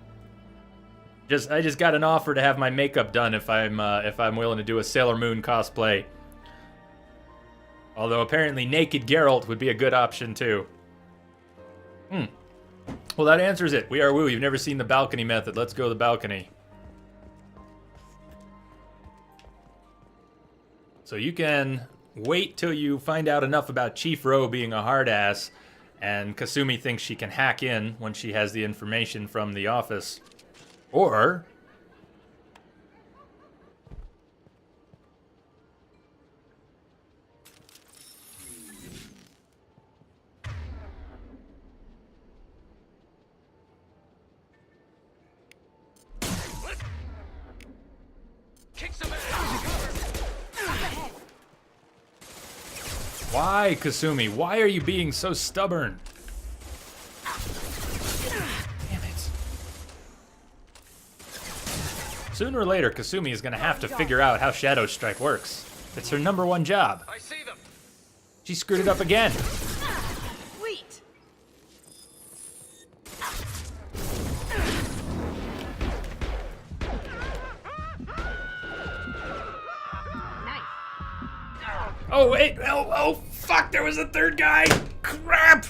I just got an offer to have my makeup done if I'm willing to do a Sailor Moon cosplay. Although apparently naked Geralt would be a good option too. Well, that answers it. We are woo. You've never seen the balcony method. Let's go to the balcony. So you can wait till you find out enough about Chief Rowe being a hard ass, and Kasumi thinks she can hack in when she has the information from the office. Or why, Kasumi? Why are you being so stubborn? Damn it. Sooner or later, Kasumi is gonna have to figure out how Shadow Strike works. It's her #1 job. I see them. She screwed it up again. Wait. Oh, wait. Oh, fuck. There was a third guy. Crap.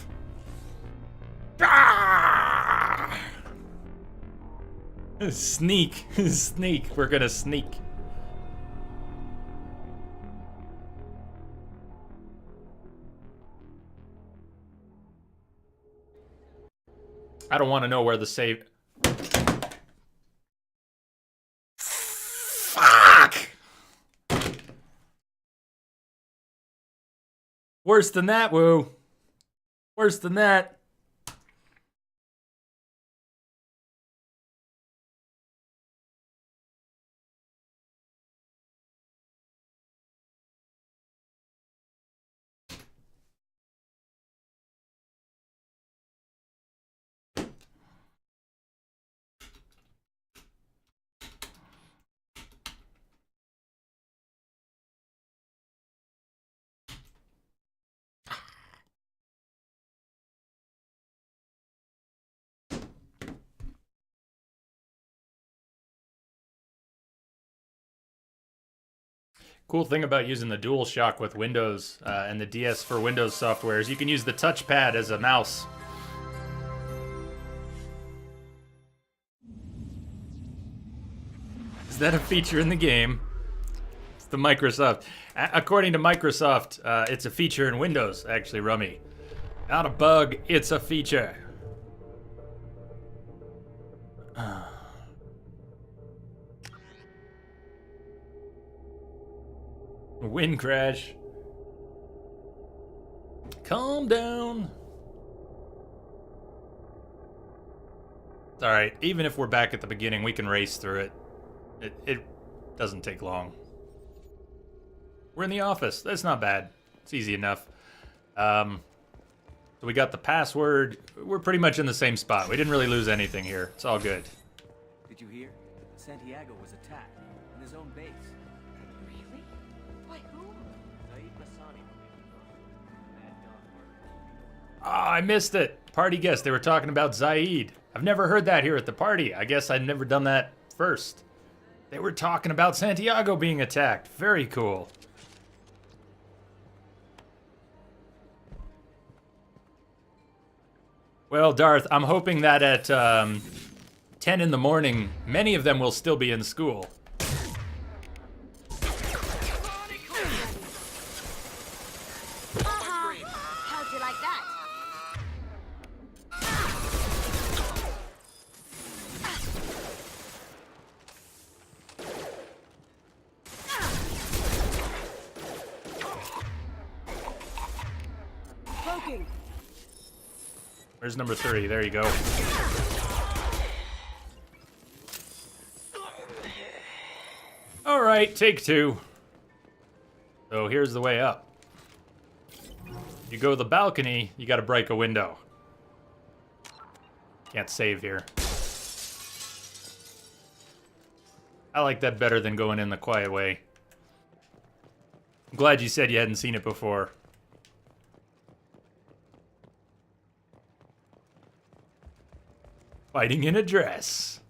Ah! Sneak. Sneak. We're gonna sneak. I don't want to know where the save... Fuck! Worse than that, Woo. Worse than that. Cool thing about using the DualShock with Windows and the DS for Windows software is you can use the touchpad as a mouse. Is that a feature in the game? It's the Microsoft. According to Microsoft, it's a feature in Windows, actually, Rummy. Not a bug, it's a feature. Wind crash. Calm down. It's alright. Even if we're back at the beginning, we can race through it. It doesn't take long. We're in the office. That's not bad. It's easy enough. So we got the password. We're pretty much in the same spot. We didn't really lose anything here. It's all good. Did you hear? Santiago was attacked in his own base. Really? By who? Ah, I missed it. Party guest. They were talking about Zaid. I've never heard that here at the party. I guess I'd never done that first. They were talking about Santiago being attacked. Very cool. Well, Darth, I'm hoping that at 10 in the morning, many of them will still be in school. How'd you like that? Poking. Where's number 3? There you go. All right, take 2. So here's the way up. You go to the balcony, you gotta break a window. Can't save here. I like that better than going in the quiet way. I'm glad you said you hadn't seen it before. Fighting in a dress.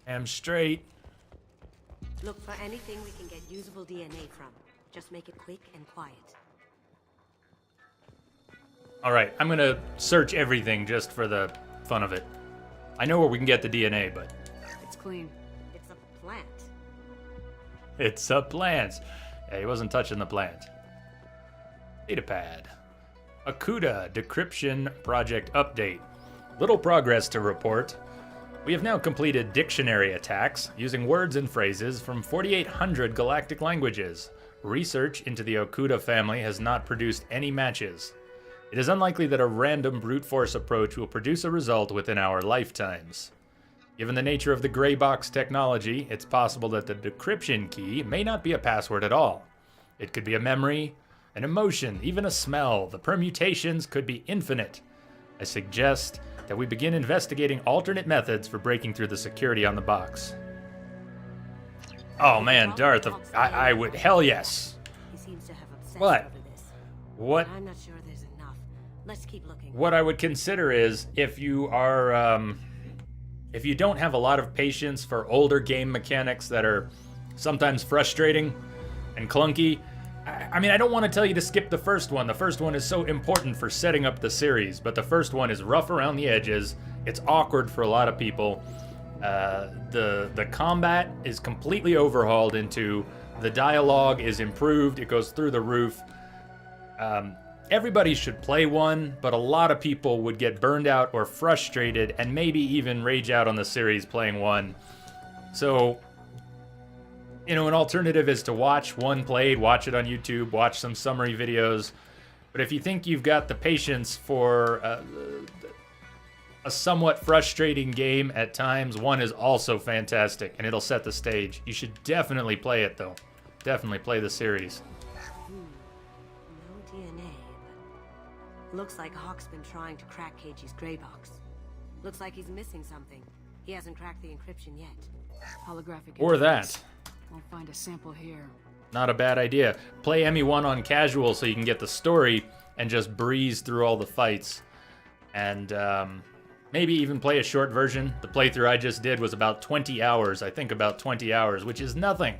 Am straight. Look for anything we can get usable DNA from. Just make it quick and quiet. Alright, I'm gonna search everything just for the fun of it. I know where we can get the DNA, but... It's clean. It's a plant. It's a plant. Yeah, he wasn't touching the plant. Datapad. Akuda Decryption Project Update. Little progress to report. We have now completed dictionary attacks using words and phrases from 4,800 galactic languages. Research into the Okuda family has not produced any matches. It is unlikely that a random brute force approach will produce a result within our lifetimes. Given the nature of the gray box technology, it's possible that the decryption key may not be a password at all. It could be a memory, an emotion, even a smell. The permutations could be infinite. I suggest that we begin investigating alternate methods for breaking through the security on the box. Oh man, Darth, I would, hell yes. He seems to have obsessed What? over this. What? I'm not sure there's enough. Let's keep looking. What I would consider is if you are, if you don't have a lot of patience for older game mechanics that are sometimes frustrating and clunky, I mean, I don't want to tell you to skip the first one. The first one is so important for setting up the series, but the first one is rough around the edges. It's awkward for a lot of people. The combat is completely overhauled into the dialogue is improved. It goes through the roof. Everybody should play one, but a lot of people would get burned out or frustrated and maybe even rage out on the series playing one. So, you know, an alternative is to watch one played, watch it on YouTube, watch some summary videos. But if you think you've got the patience for a somewhat frustrating game at times, one is also fantastic, and it'll set the stage. You should definitely play it, though. Definitely play the series. No DNA, but looks like Hawk's been trying to crack Keiji's gray box. Looks like he's missing something. He hasn't cracked the encryption yet. Holographic. Or interface. that. We'll find a sample here. Not a bad idea. Play ME1 on casual so you can get the story and just breeze through all the fights. And maybe even play a short version. The playthrough I just did was about 20 hours. I think about 20 hours, which is nothing.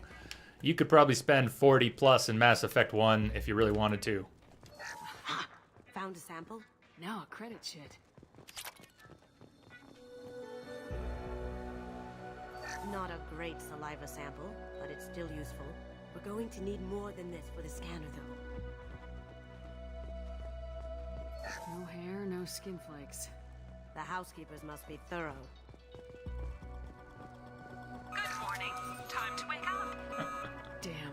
You could probably spend 40 plus in Mass Effect 1 if you really wanted to. Found a sample? Now a credit sheet. Not a great saliva sample, but it's still useful. We're going to need more than this for the scanner, though. No hair, no skin flakes. The housekeepers must be thorough. Good morning. Time to wake up. Damn.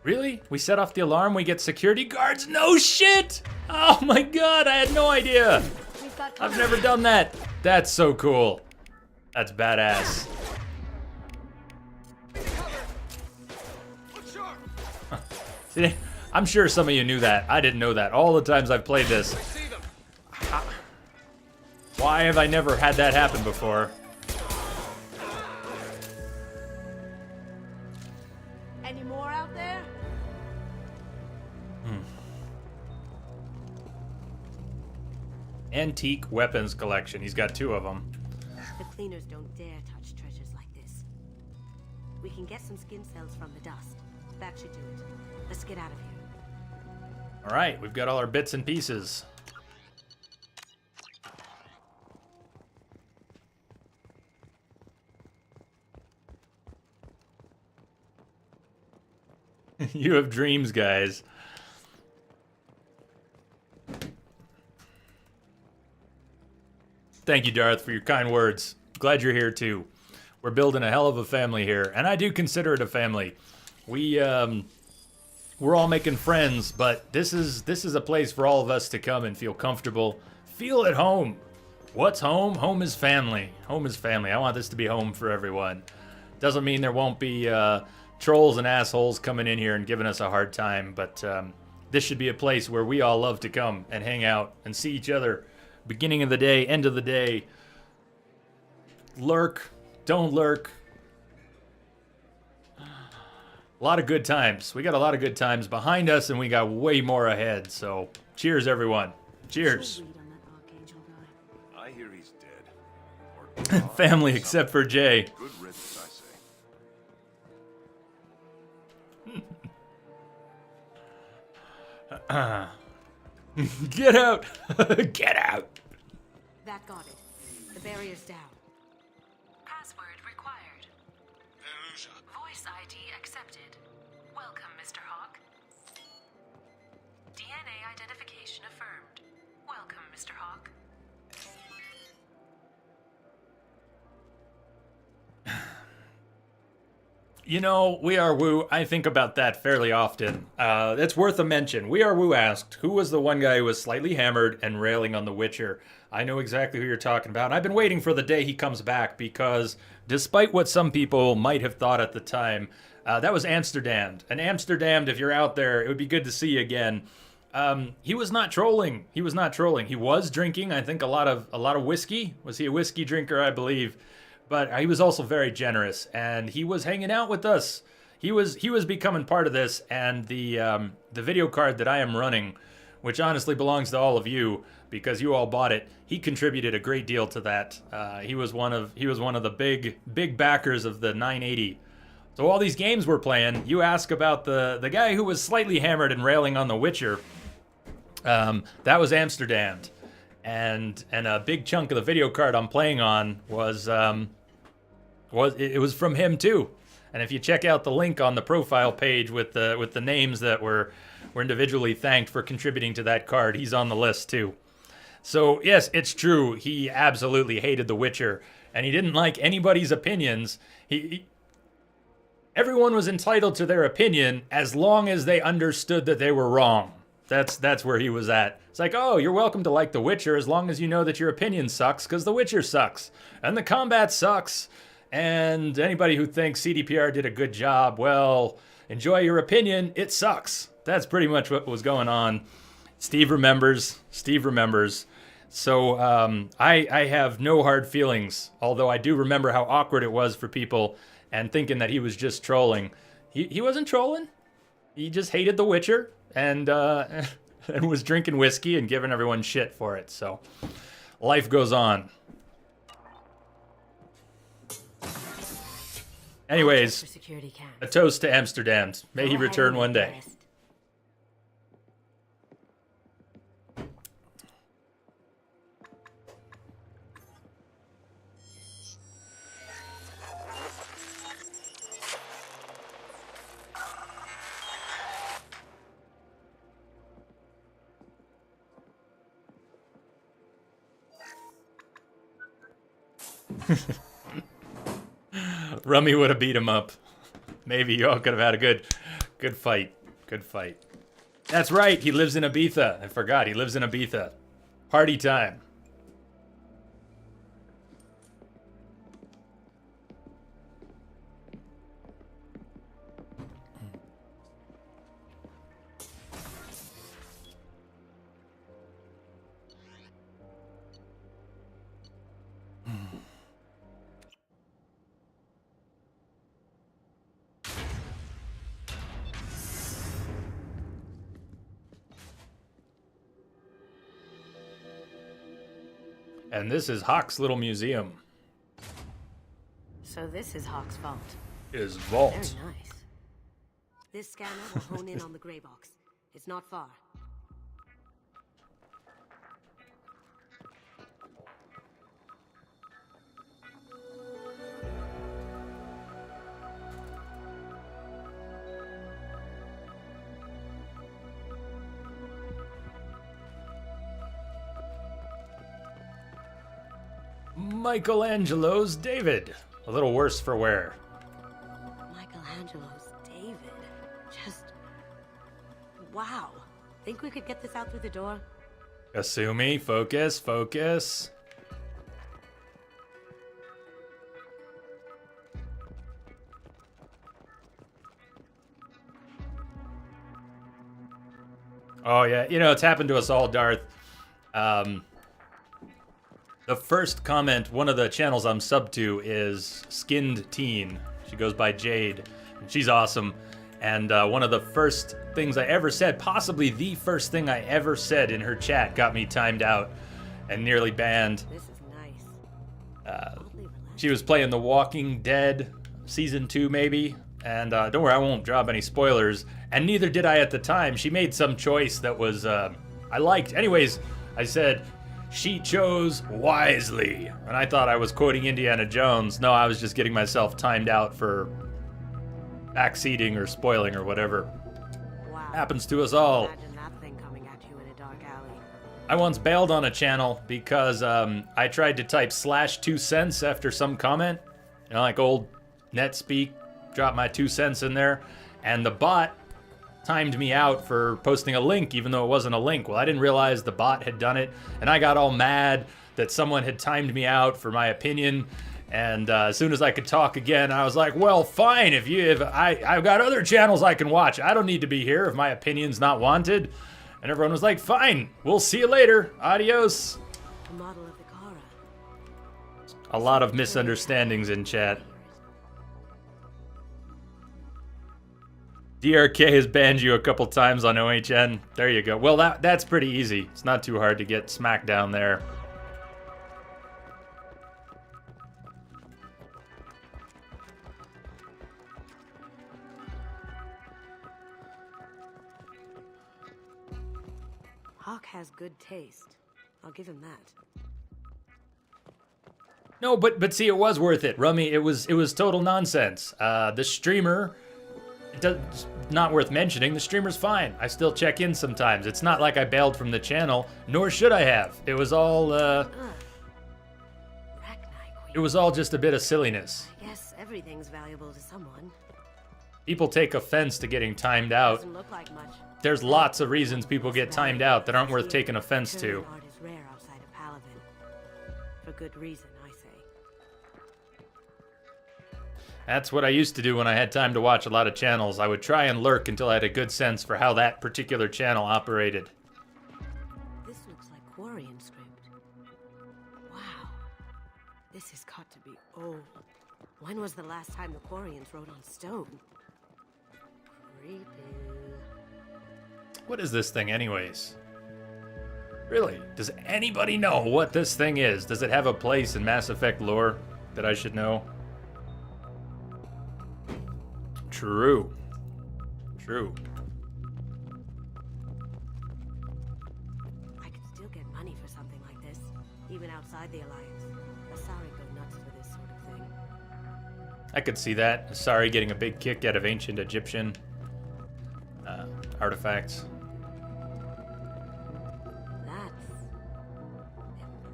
Really? We set off the alarm, we get security guards? No shit! Oh my god, I had no idea! I've never done that. That's so cool. That's badass. See, I'm sure some of you knew that. I didn't know that. All the times I've played this. Why have I never had that happen before? Any more out there? Antique weapons collection. He's got 2 of them. The cleaners don't dare touch treasures like this. We can get some skin cells from the dust. That should do it. Let's get out of here. All right, we've got all our bits and pieces. You have dreams, guys. Thank you, Darth, for your kind words. Glad you're here, too. We're building a hell of a family here, and I do consider it a family. We're all making friends, but this is a place for all of us to come and feel comfortable, feel at home. What's home? Home is family. Home is family. I want this to be home for everyone. Doesn't mean there won't be trolls and assholes coming in here and giving us a hard time, but this should be a place where we all love to come and hang out and see each other. Beginning of the day, end of the day. Lurk, don't lurk. A lot of good times. We got a lot of good times behind us, and we got way more ahead. So, cheers, everyone. Cheers. I hear he's dead. Or Family, except for Jay. Good riddance, I say. Get out! Get out! That got it. The barrier's down. Password required. Application affirmed. Welcome, Mr. Hawk. You know, We Are Woo, I think about that fairly often. It's worth a mention. We Are Woo asked, who was the one guy who was slightly hammered and railing on The Witcher? I know exactly who you're talking about. And I've been waiting for the day he comes back because despite what some people might have thought at the time, that was Amsterdam. And Amsterdam, if you're out there, it would be good to see you again. He was not trolling. He was not trolling. He was drinking, I think, a lot of whiskey. Was he a whiskey drinker, I believe? But he was also very generous, and he was hanging out with us. He was becoming part of this, and the video card that I am running, which honestly belongs to all of you because you all bought it, he contributed a great deal to that. He was one of the big backers of the 980. So all these games we're playing, you ask about the guy who was slightly hammered and railing on The Witcher. That was Amsterdam, and a big chunk of the video card I'm playing on was from him too. And if you check out the link on the profile page with the names that were individually thanked for contributing to that card, he's on the list too. So yes, it's true. He absolutely hated The Witcher, and he didn't like anybody's opinions. Everyone was entitled to their opinion as long as they understood that they were wrong. That's where he was at. It's like, oh, you're welcome to like The Witcher as long as you know that your opinion sucks, because The Witcher sucks, and the combat sucks, and anybody who thinks CDPR did a good job, well, enjoy your opinion, it sucks. That's pretty much what was going on. Steve remembers. So I have no hard feelings, although I do remember how awkward it was for people and thinking that he was just trolling. He wasn't trolling. He just hated The Witcher and was drinking whiskey and giving everyone shit for it. So life goes on. Anyways, a toast to Amsterdam. May he return one day. Rummy would have beat him up. Maybe y'all could have had a good fight. Good fight. That's right, he lives in Ibiza. I forgot, he lives in Ibiza. Party time. And this is Hawk's little museum. So this is Hawk's vault. His vault. Very nice. This scanner will hone in on the gray box. It's not far. Michelangelo's David. A little worse for wear. Michelangelo's David. Just... wow. Think we could get this out through the door? Kasumi, focus. Oh yeah, it's happened to us all, Darth. The first comment, one of the channels I'm subbed to is Skinned Teen. She goes by Jade. She's awesome. And one of the first things I ever said, possibly the first thing I ever said in her chat, got me timed out and nearly banned. This is nice. She was playing The Walking Dead Season 2 maybe. And don't worry, I won't drop any spoilers. And neither did I at the time. She made some choice that was I liked. Anyways, I said... she chose wisely. And I thought I was quoting Indiana Jones. No, I was just getting myself timed out for backseating or spoiling or whatever. Wow. Happens to us all. Imagine that thing coming at you in a dark alley. I once bailed on a channel because I tried to type /2 cents after some comment. You know, like old NetSpeak, drop my 2 cents in there. And the bot timed me out for posting a link, even though it wasn't a link. Well, I didn't realize the bot had done it. And I got all mad that someone had timed me out for my opinion. And as soon as I could talk again, I was like, well, fine. I've got other channels I can watch. I don't need to be here if my opinion's not wanted. And everyone was like, fine, we'll see you later. Adios. A model of the Kara. A lot of misunderstandings in chat. DRK has banned you a couple times on OHN. There you go. Well, that's pretty easy. It's not too hard to get smacked down there. Hawk has good taste. I'll give him that. No, but see, it was worth it, Rummy. It was total nonsense. The streamer, it's not worth mentioning. The streamer's fine. I still check in sometimes. It's not like I bailed from the channel, nor should I have. It was all just a bit of silliness. Yes, everything's valuable to someone. People take offense to getting timed out. Doesn't look like much. There's lots of reasons people get timed out that aren't worth taking offense to. Art is rare outside of Palavin. For good reason, I say. That's what I used to do when I had time to watch a lot of channels. I would try and lurk until I had a good sense for how that particular channel operated. This looks like Quarian script. Wow. This has got to be old. When was the last time the Quarians wrote on stone? Creepy. What is this thing anyways? Really, does anybody know what this thing is? Does it have a place in Mass Effect lore that I should know? True. True. I could still get money for something like this, even outside the Alliance. Asari go nuts for this sort of thing. I could see that. Sorry, getting a big kick out of ancient Egyptian artifacts.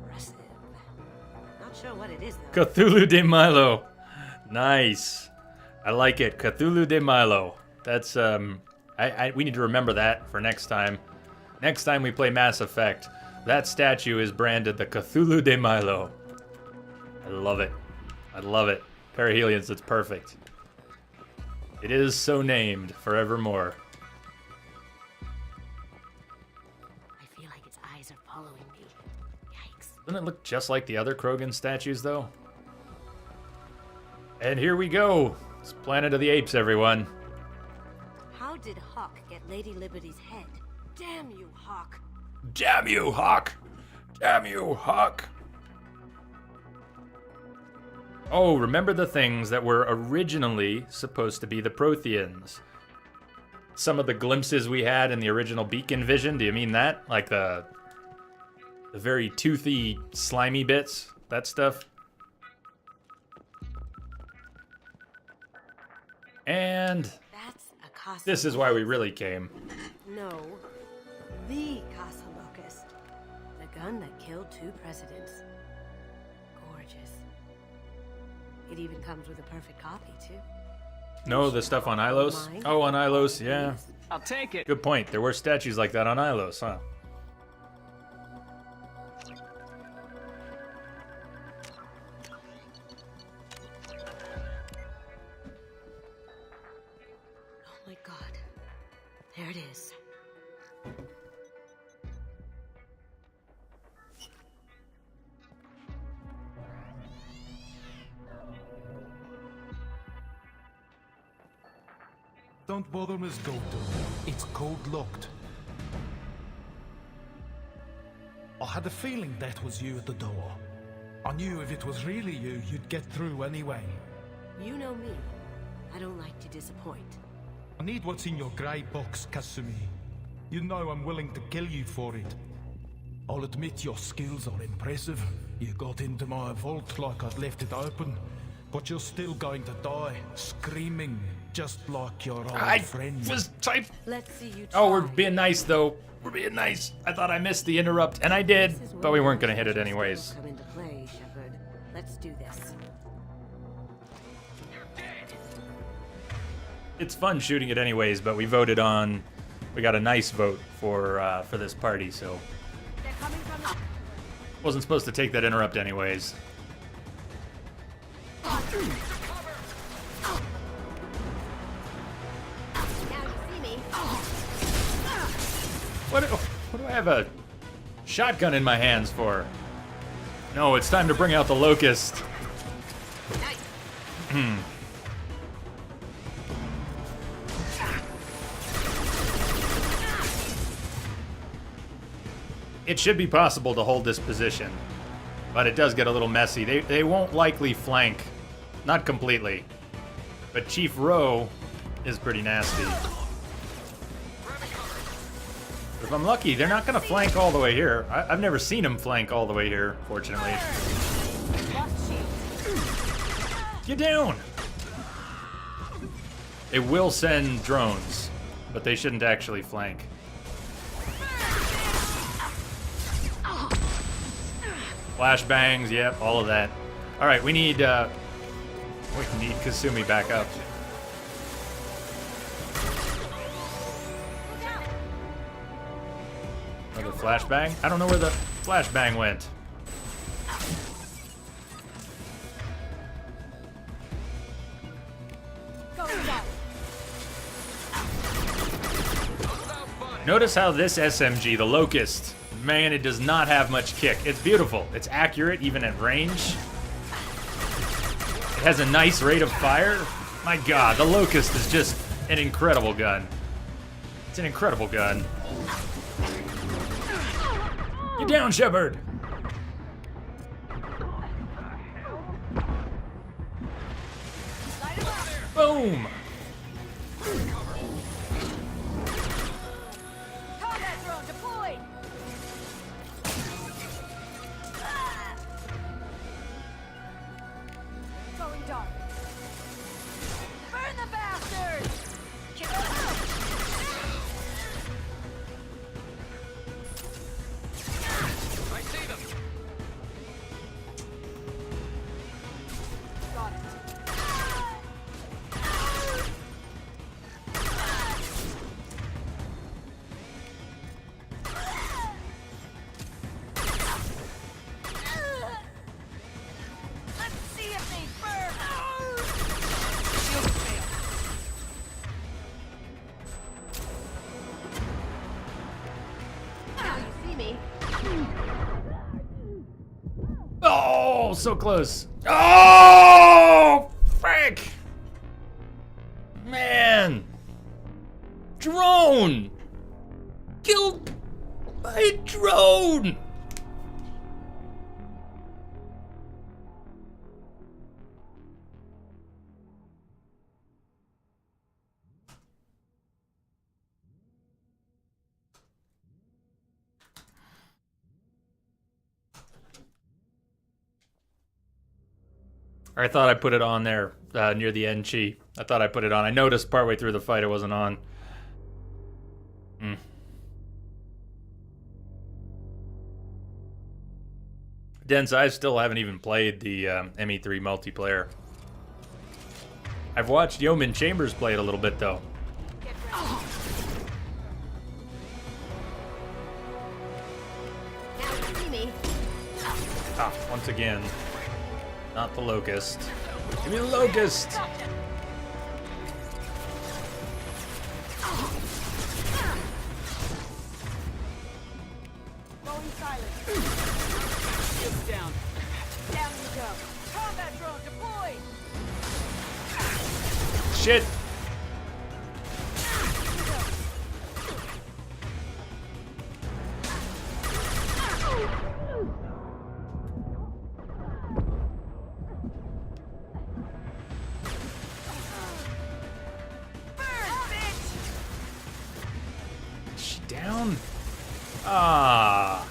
Impressive. Not sure what it is, though. Cthulhu de Milo. Nice. I like it. Cthulhu de Milo. That's, we need to remember that for next time. Next time we play Mass Effect, that statue is branded the Cthulhu de Milo. I love it. I love it. Perihelions, it's perfect. It is so named forevermore. I feel like its eyes are following me. Yikes. Doesn't it look just like the other Krogan statues, though? And here we go. It's Planet of the Apes, everyone. How did Hawk get Lady Liberty's head? Damn you, Hawk. Damn you, Hawk! Damn you, Hawk! Oh, remember the things that were originally supposed to be the Protheans? Some of the glimpses we had in the original Beacon vision, do you mean that? Like the very toothy, slimy bits? That stuff? And this is why we really came. No, the Casa Locust. The gun that killed 2 presidents. Gorgeous. It even comes with a perfect copy, too. No, the stuff on Ilos? Oh, on Ilos, yeah. I'll take it. Good point. There were statues like that on Ilos, huh? Oh my god. There it is. Don't bother, Miss Goto. It's code-locked. I had a feeling that was you at the door. I knew if it was really you, you'd get through anyway. You know me. I don't like to disappoint. I need what's in your grey box, Kasumi. You know I'm willing to kill you for it. I'll admit your skills are impressive. You got into my vault like I'd left it open. But you're still going to die, screaming, Just like your old I friend. was type. Let's see you try. Oh, we're being nice though. We're being nice. I thought I missed the interrupt, and I did, but we weren't gonna hit it anyways. Come into play, Shepard. Let's do this. It's fun shooting it anyways, but we voted on. We got a nice vote for this party, so wasn't supposed to take that interrupt anyways. What do I have a shotgun in my hands for? No, it's time to bring out the locust. It should be possible to hold this position, but it does get a little messy. They won't likely flank, not completely, but Chief Rowe is pretty nasty. If I'm lucky, they're not going to flank all the way here. I've never seen him flank all the way here, fortunately. Get down! They will send drones, but they shouldn't actually flank. Flashbangs, yep, all of that. All right, we need Kasumi back up. Another flashbang? I don't know where the flashbang went. Notice how this SMG, the Locust, man, it does not have much kick. It's beautiful. It's accurate even at range. It has a nice rate of fire. My God, the Locust is just an incredible gun. It's an incredible gun. Get down, Shepard! Boom! Combat drone deployed! Going dark. Burn the bastard! I see them. Got it. Let's see if they burn. Shield failed. Now you see me. Oh, so close. Oh, frick! Man. Drone! Killed by a drone! I thought I put it on there near the end, Chi. I thought I put it on. I noticed partway through the fight it wasn't on. Dense, I still haven't even played the ME3 multiplayer. I've watched Yeoman Chambers play it a little bit, though. Now you see me. Ah, once again. Not the Locust. Give me the Locust! Going silent. Shields down. Down you go. Combat drone deployed. Shit! Is she down? Ah.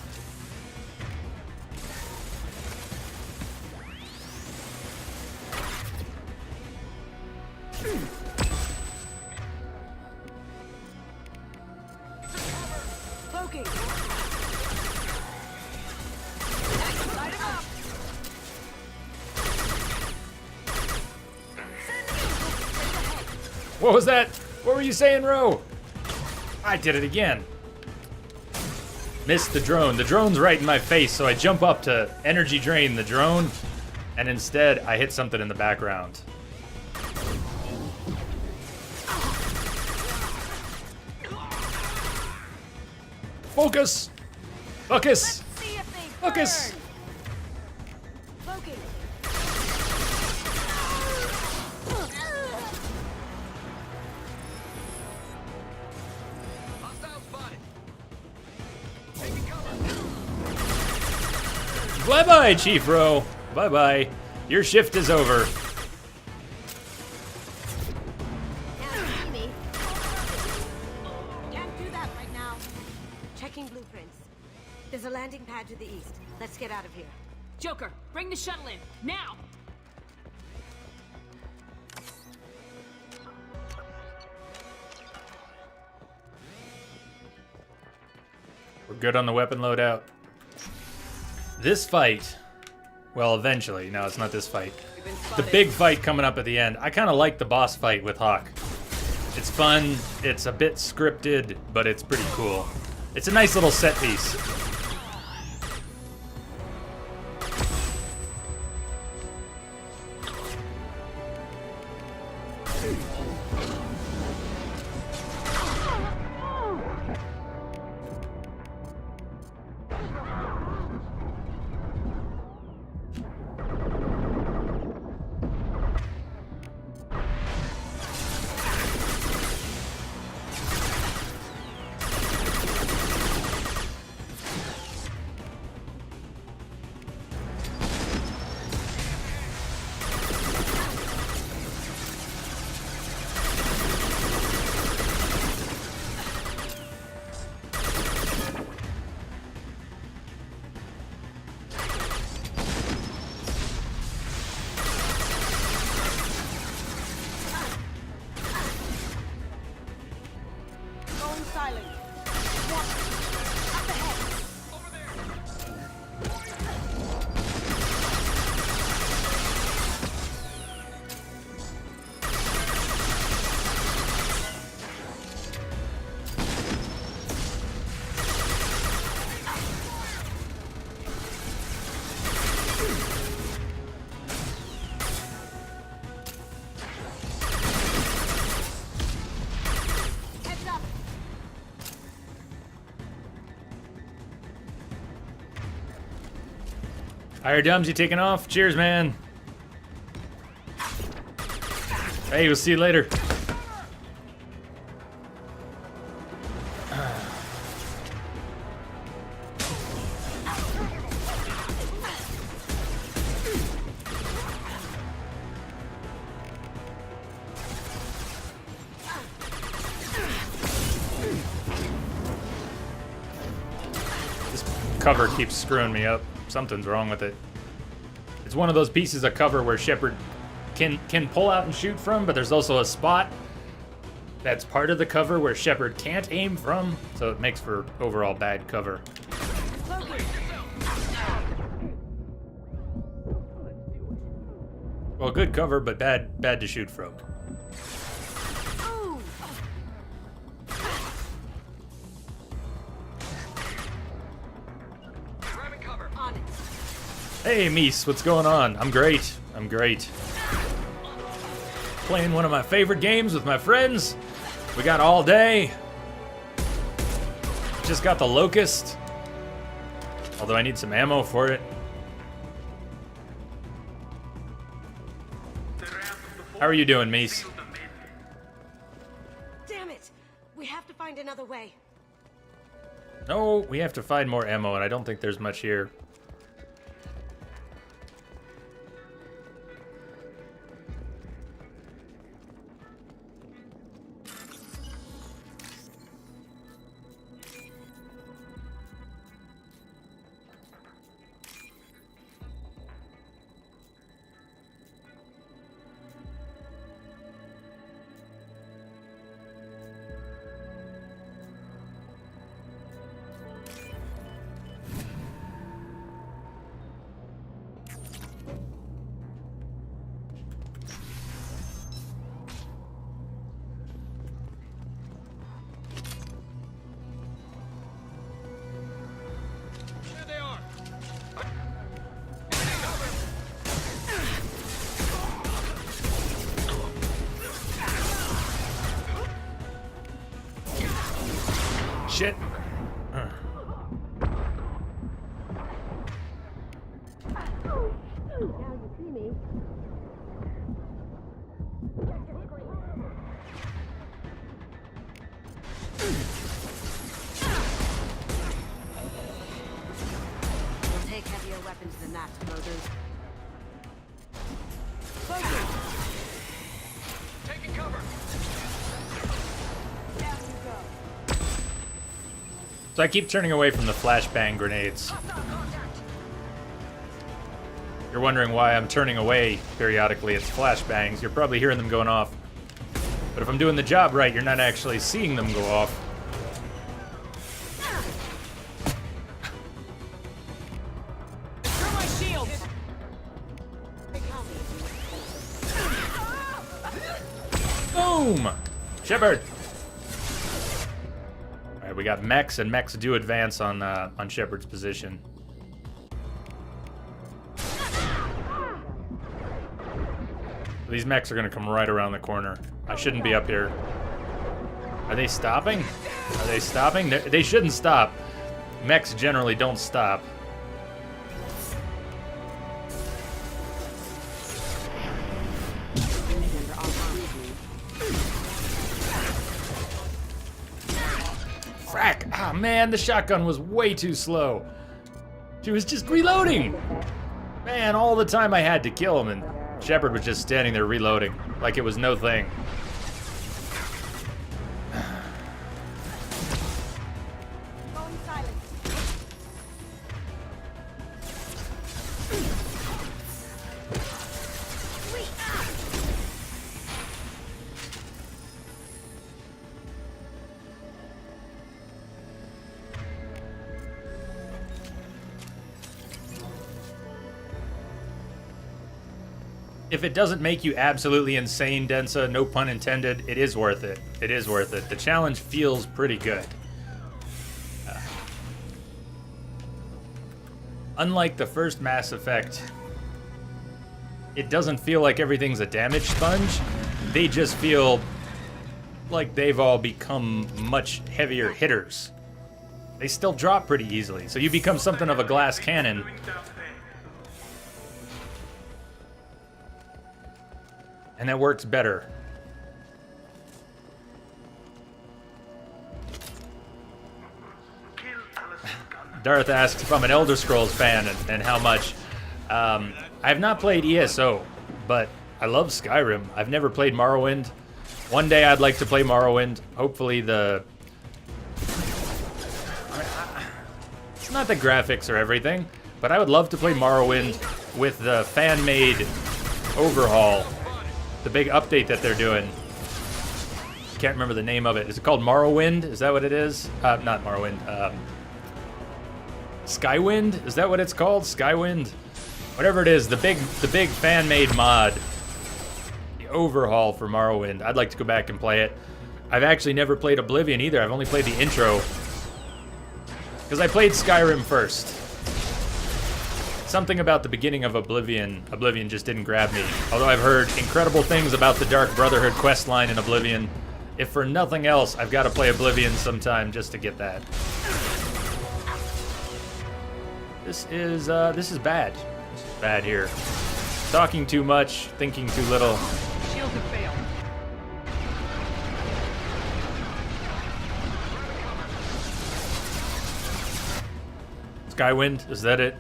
What was that? What were you saying, Ro? I did it again. Missed the drone. The drone's right in my face, so I jump up to energy drain the drone, and instead I hit something in the background. Focus! Focus! Focus! Bye-bye, Chief Ro. Bye-bye. Your shift is over. Can't do that right now. Checking blueprints. There's a landing pad to the east. Let's get out of here. Joker, bring the shuttle in, now! We're good on the weapon loadout. This fight, well, eventually. No, it's not this fight. The big fight coming up at the end. I kind of like the boss fight with Hawk. It's fun. It's a bit scripted, but it's pretty cool. It's a nice little set piece. Higher Dums, you taking off? Cheers, man. Hey, we'll see you later. This cover keeps screwing me up. Something's wrong with it. It's one of those pieces of cover where Shepard can pull out and shoot from, but there's also a spot that's part of the cover where Shepard can't aim from, so it makes for overall bad cover. Well, good cover, but bad to shoot from. Hey, Mies, what's going on? I'm great. I'm great. Playing one of my favorite games with my friends. We got all day. Just got the Locust. Although I need some ammo for it. How are you doing, Mies? Damn it! We have to find another way. No, we have to find more ammo, and I don't think there's much here. Shit. Now you see me. We'll take heavier weapons than that, Moses. Taking cover. Down you go. So I keep turning away from the flashbang grenades. You're wondering why I'm turning away periodically. It's flashbangs. You're probably hearing them going off. But if I'm doing the job right, you're not actually seeing them go off. Through my shield. Boom! Shepard! Alright, we got mechs, and mechs do advance on Shepard's position. These mechs are gonna come right around the corner. I shouldn't be up here. Are they stopping? Are they stopping? They shouldn't stop. Mechs generally don't stop. Frack! Ah, man, the shotgun was way too slow. She was just reloading. Man, all the time I had to kill him, and Shepard was just standing there reloading like it was no thing. Going silent. If it doesn't make you absolutely insane, Densa, no pun intended, it is worth it. It is worth it. The challenge feels pretty good. Unlike the first Mass Effect, it doesn't feel like everything's a damage sponge. They just feel like they've all become much heavier hitters. They still drop pretty easily, so you become something of a glass cannon. And that works better. Darth asks if I'm an Elder Scrolls fan and how much. I have not played ESO, but I love Skyrim. I've never played Morrowind. One day I'd like to play Morrowind. Hopefully it's not the graphics or everything, but I would love to play Morrowind with the fan-made overhaul. The big update that they're doing. Can't remember the name of it. Is it called Morrowind? Is that what it is? Not Morrowind. Skywind? Is that what it's called? Skywind? Whatever it is, the big fan-made mod. The overhaul for Morrowind. I'd like to go back and play it. I've actually never played Oblivion either. I've only played the intro. Because I played Skyrim first. Something about the beginning of Oblivion just didn't grab me. Although I've heard incredible things about the Dark Brotherhood questline in Oblivion. If for nothing else, I've got to play Oblivion sometime just to get that. This is bad. This is bad here. Talking too much, thinking too little. Shields have failed. Skywind, is that it?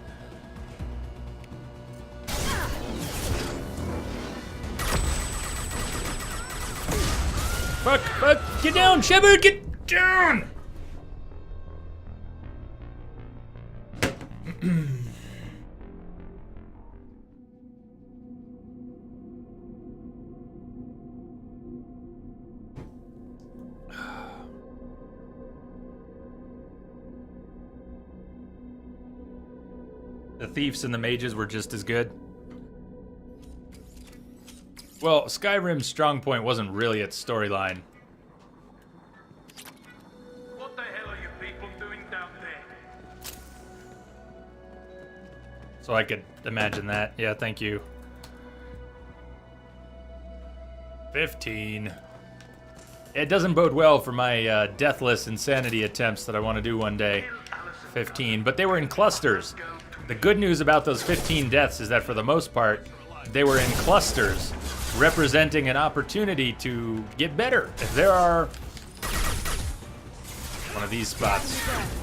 Fuck, get down, Shepard, get down! The thieves and the mages were just as good. Well, Skyrim's strong point wasn't really its storyline. What the hell are you people doing down there? So I could imagine that. Yeah, thank you. 15. It doesn't bode well for my deathless insanity attempts that I want to do one day. 15, but they were in clusters. The good news about those 15 deaths is that for the most part, they were in clusters, representing an opportunity to get better. If there are one of these spots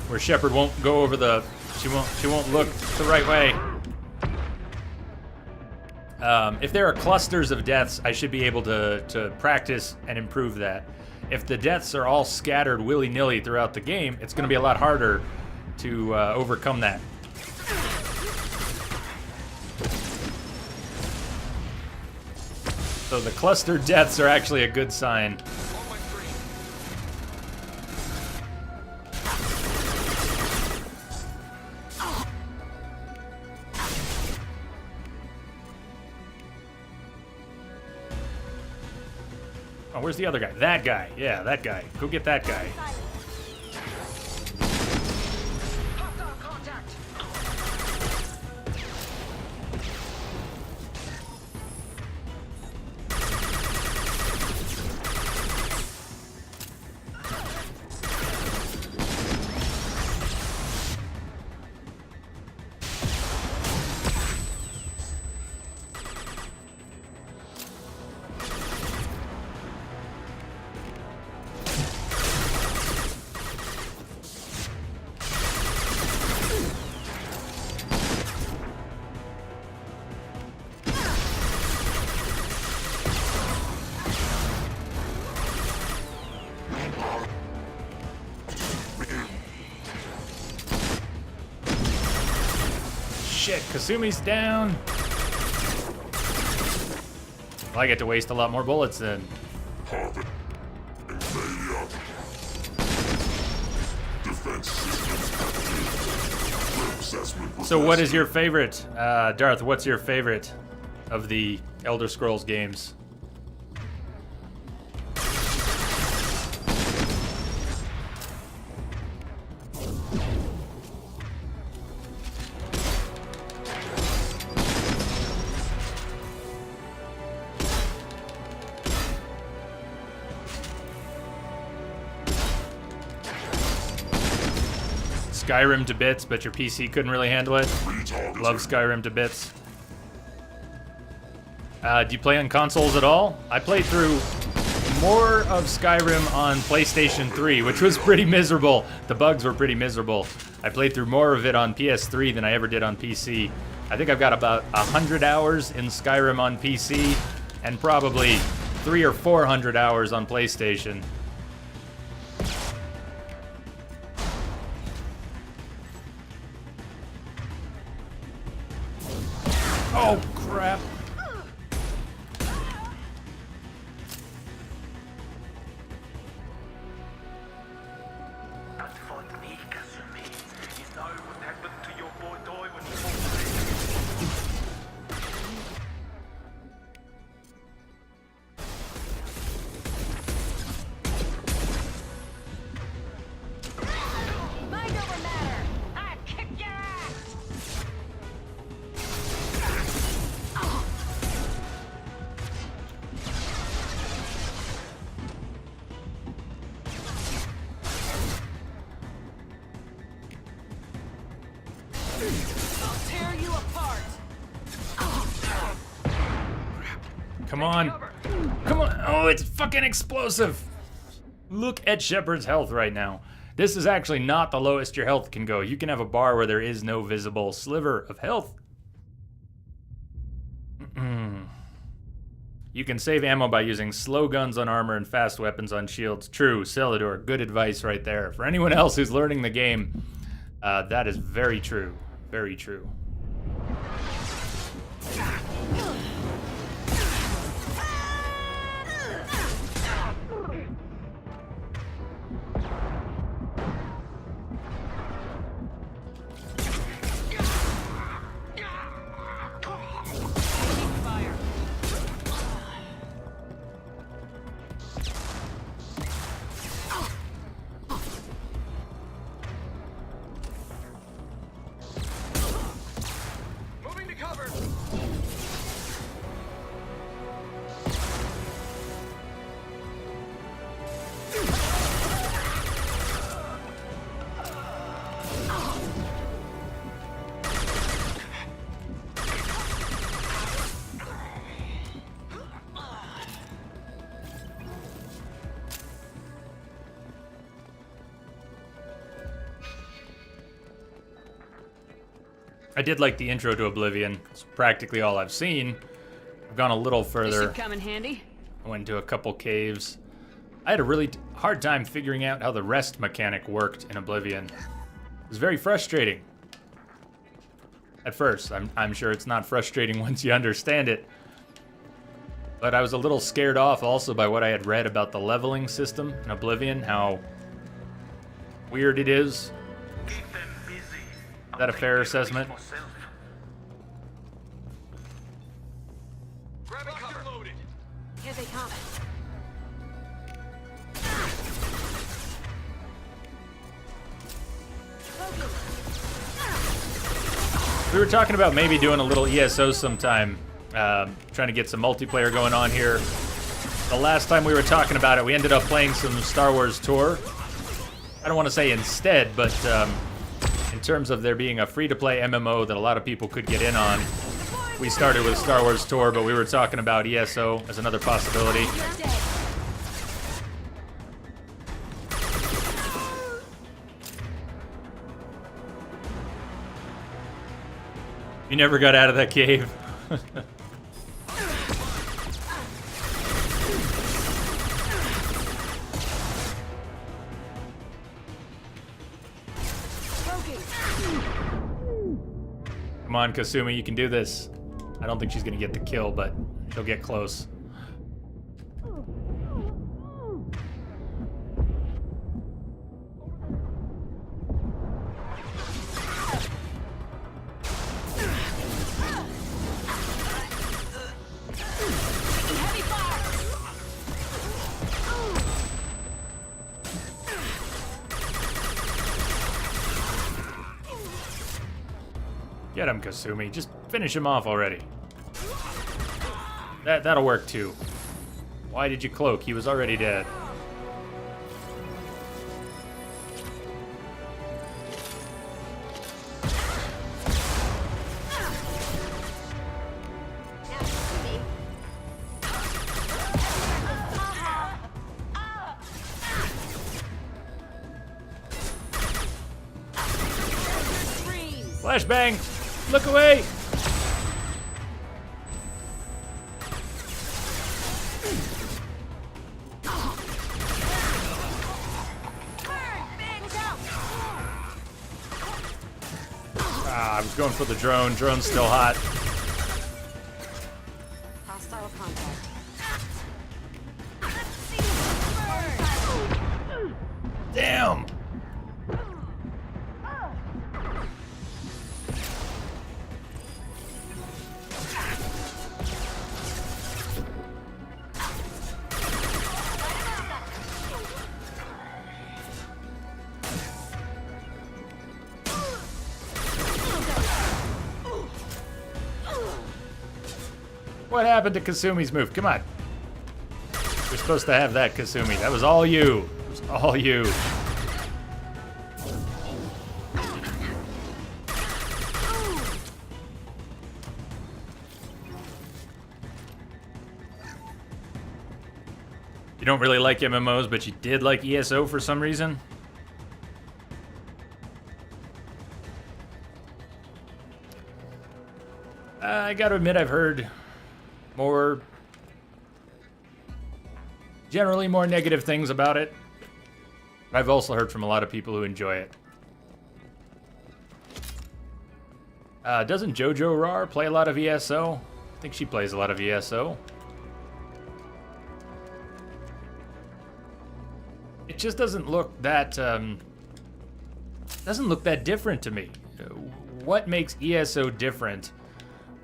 where Shepard won't go over the, she won't look the right way. If there are clusters of deaths, I should be able to practice and improve that. If the deaths are all scattered willy-nilly throughout the game, it's going to be a lot harder to overcome that. So the clustered deaths are actually a good sign. Oh, where's the other guy? That guy. Yeah, that guy. Go get that guy. Shit, Kasumi's down. Well, I get to waste a lot more bullets then. So what is your favorite? Darth, what's your favorite of the Elder Scrolls games? Skyrim to bits, but your PC couldn't really handle it. Love Skyrim to bits. Do you play on consoles at all? I played through more of Skyrim on PlayStation 3, which was pretty miserable. The bugs were pretty miserable. I played through more of it on PS3 than I ever did on PC. I think I've got about 100 hours in Skyrim on PC, and probably 300 or 400 hours on PlayStation. Oh, crap. Come on. Come on. Oh, it's fucking explosive. Look at Shepard's health right now. This is actually not the lowest your health can go. You can have a bar where there is no visible sliver of health. You can save ammo by using slow guns on armor and fast weapons on shields. True, Celador, good advice right there. For anyone else who's learning the game, that is very true. Very true. I did like the intro to Oblivion. It's practically all I've seen. I've gone a little This further. should come in handy. I went into a couple caves. I had a really hard time figuring out how the rest mechanic worked in Oblivion. It was very frustrating. At first, I'm sure it's not frustrating once you understand it. But I was a little scared off also by what I had read about the leveling system in Oblivion, how weird it is. Is that a fair assessment? Here they come. We were talking about maybe doing a little ESO sometime, trying to get some multiplayer going on here. The last time we were talking about it, we ended up playing some Star Wars Tour. I don't want to say instead, but in terms of there being a free-to-play MMO that a lot of people could get in on, we started with Star Wars Tour, but we were talking about ESO as another possibility. You never got out of that cave. Come on, Kasumi, you can do this. I don't think she's gonna get the kill, but she'll get close. Get him, Kasumi. Just finish him off already. That'll work too. Why did you cloak? He was already dead. Flashbang! Look away! I was going for the drone. Drone's still hot. Hostile contact. Damn! What happened to Kasumi's move? Come on. You're supposed to have that, Kasumi. That was all you. It was all you. You don't really like MMOs, but you did like ESO for some reason? I gotta admit, I've heard generally more negative things about it. I've also heard from a lot of people who enjoy it. Doesn't Jojo Rar play a lot of ESO? I think she plays a lot of ESO. It just doesn't look that different to me. What makes ESO different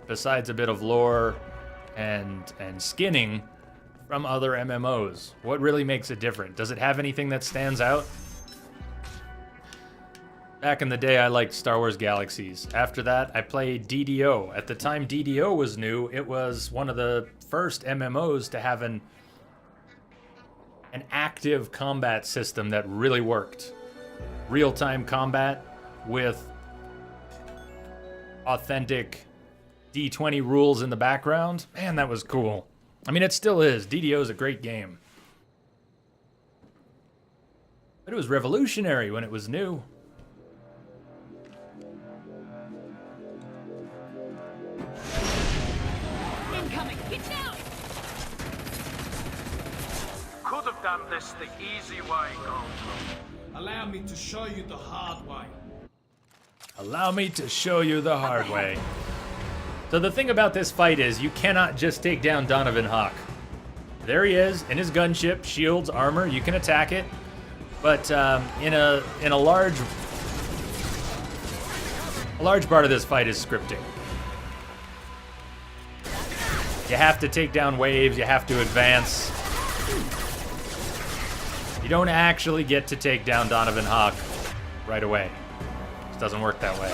besides a bit of lore and skinning from other MMOs? What really makes it different? Does it have anything that stands out? Back in the day, I liked Star Wars Galaxies. After that, I played DDO. At the time DDO was new, it was one of the first MMOs to have an active combat system that really worked. Real-time combat with authentic D20 rules in the background. Man, that was cool. I mean, it still is. DDO is a great game. But it was revolutionary when it was new. done this the easy way, Gold. Allow me to show you the hard way. Allow me to show you the hard way. So the thing about this fight is you cannot just take down Donovan Hawk. There he is in his gunship, shields, armor. You can attack it, but in a large part of this fight is scripting. You have to take down waves. You have to advance. You don't actually get to take down Donovan Hawk right away. It doesn't work that way.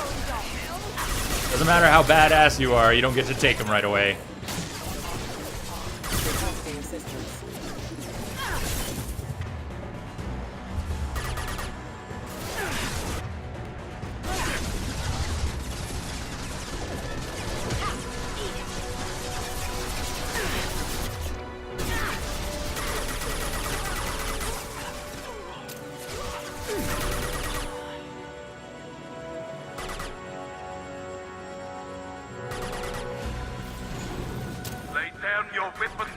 Doesn't matter how badass you are, you don't get to take him right away. Lay down your weapons.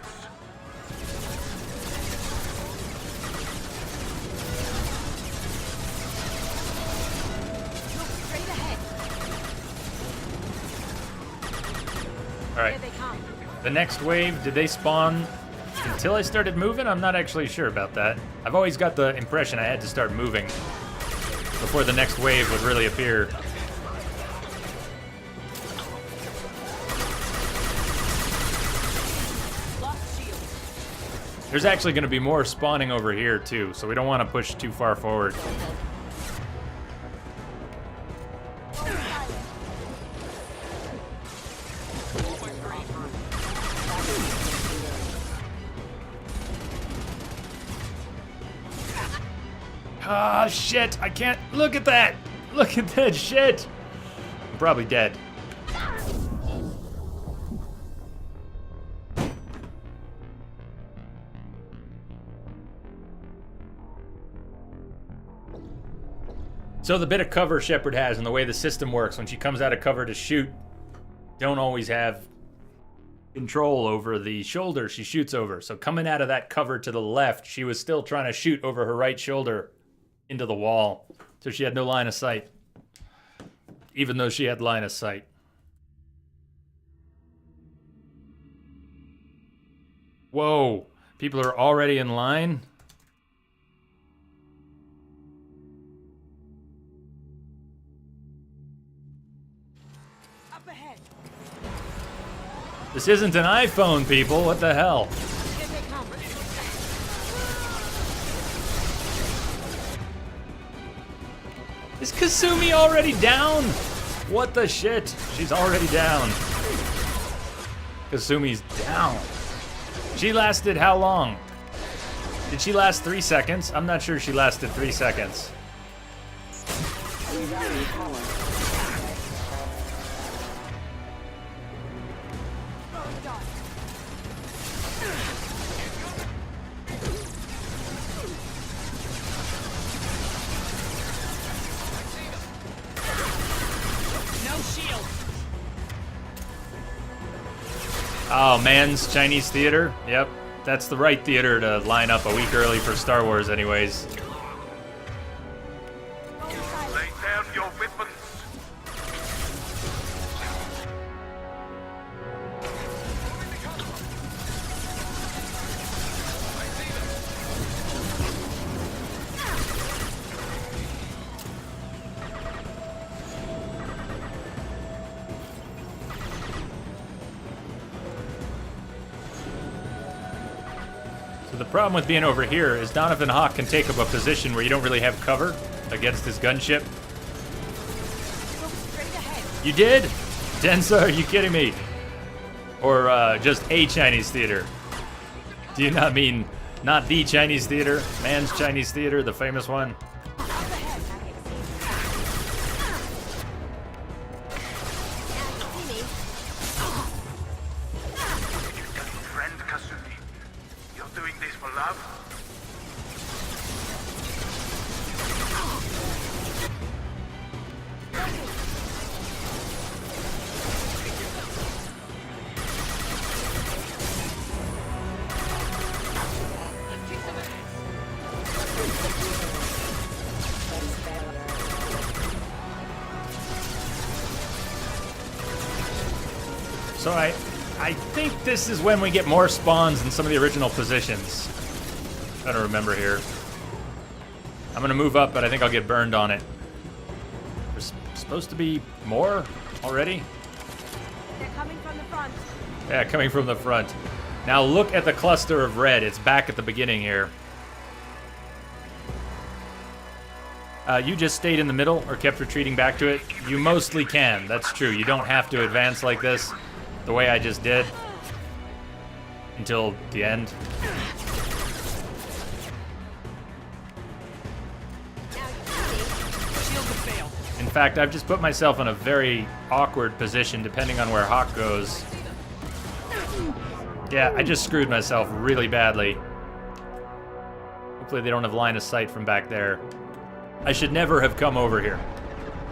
Look straight ahead. All right. Here they come. The next wave, did they spawn until I started moving? I'm not actually sure about that. I've always got the impression I had to start moving before the next wave would really appear. There's actually going to be more spawning over here too, so we don't want to push too far forward. Ah, shit! I can't look at that! Look at that shit! I'm probably dead. So the bit of cover Shepard has and the way the system works, when she comes out of cover to shoot, don't always have control over the shoulder she shoots over. So coming out of that cover to the left, she was still trying to shoot over her right shoulder into the wall. So she had no line of sight, even though she had line of sight. Whoa, people are already in line? This isn't an iPhone, people. What the hell? Is Kasumi already down? What the shit? She's already down. Kasumi's down. She lasted how long? Did she last 3 seconds? I'm not sure she lasted 3 seconds. Oh, man's Chinese theater? Yep, that's the right theater to line up a week early for Star Wars anyways. Lay down your weapons. So the problem with being over here is Donovan Hawk can take up a position where you don't really have cover against his gunship. You did? Densa, are you kidding me? Or just a Chinese theater? Do you not mean not the Chinese theater? Man's Chinese theater, the famous one? Friend Kasumi, you're doing this for love? So I think this is when we get more spawns in some of the original positions. I don't remember here. I'm gonna move up, but I think I'll get burned on it. There's supposed to be more already? They're coming from the front. Yeah, coming from the front. Now look at the cluster of red. It's back at the beginning here. You just stayed in the middle or kept retreating back to it? You mostly can. That's true. You don't have to advance like this the way I just did until the end. In fact, I've just put myself in a very awkward position depending on where Hawk goes. Yeah, I just screwed myself really badly. Hopefully they don't have line of sight from back there. I should never have come over here.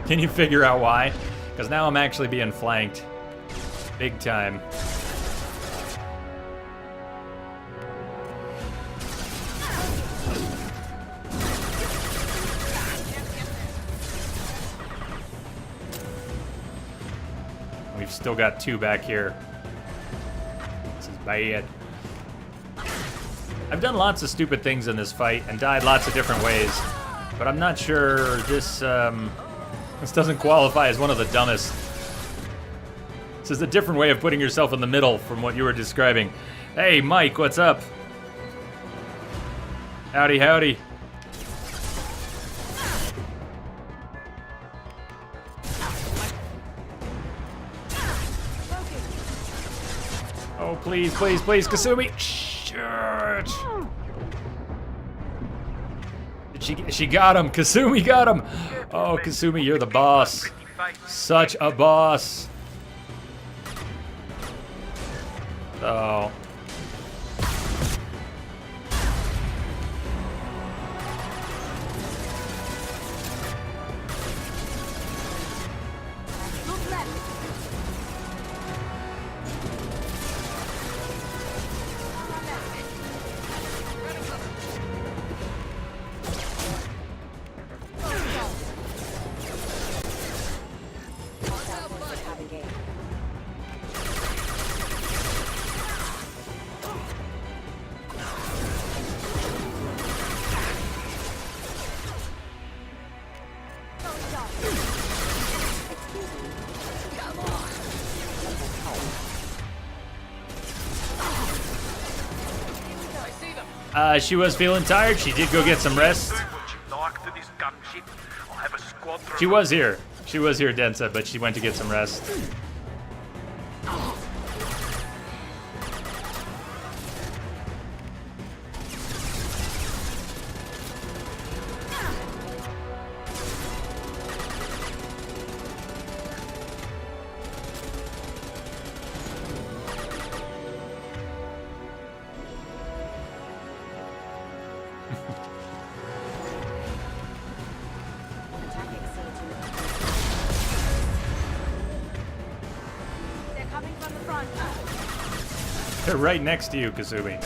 Can you figure out why? Because now I'm actually being flanked. Big time. We've still got 2 back here. This is bad. I've done lots of stupid things in this fight and died lots of different ways, but I'm not sure this doesn't qualify as one of the dumbest. This is a different way of putting yourself in the middle from what you were describing. Hey, Mike, what's up? Howdy, howdy. Oh, please, please, please, Kasumi! Shit! She got him! Kasumi got him! Oh, Kasumi, you're the boss. Such a boss. Oh. She was feeling tired. She did go get some rest. She was here. She was here, Densa, but she went to get some rest. They're right next to you, Kasumi.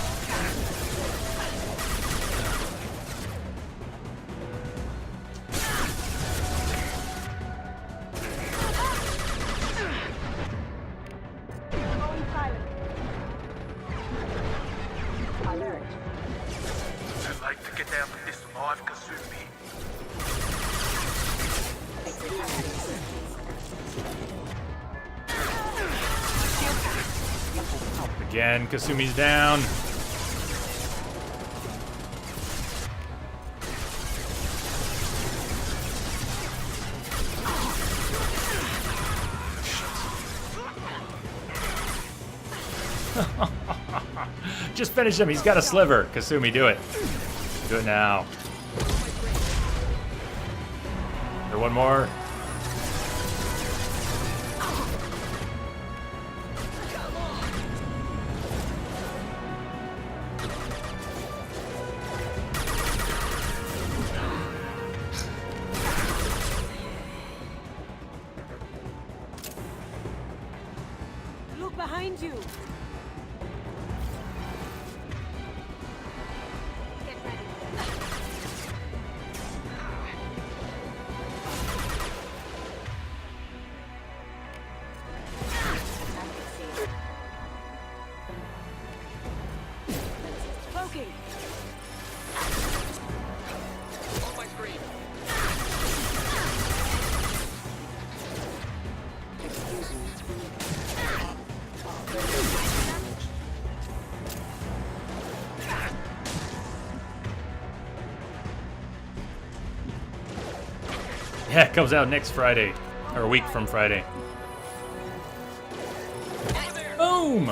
I'd like to get out of this alive, Kasumi. Again, Kasumi's down. Just finish him. He's got a sliver. Kasumi, do it. Do it now. Or one more. Look behind you. Get ready. Yeah, it comes out next Friday. Or a week from Friday. Boom!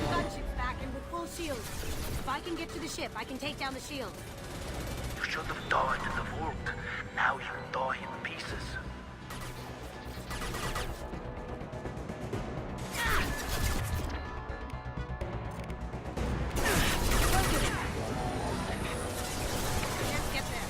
Gunship's back and with full shields. If I can get to the ship, I can take down the shield. You should have died in the vault. Now you die in pieces. Can't get there.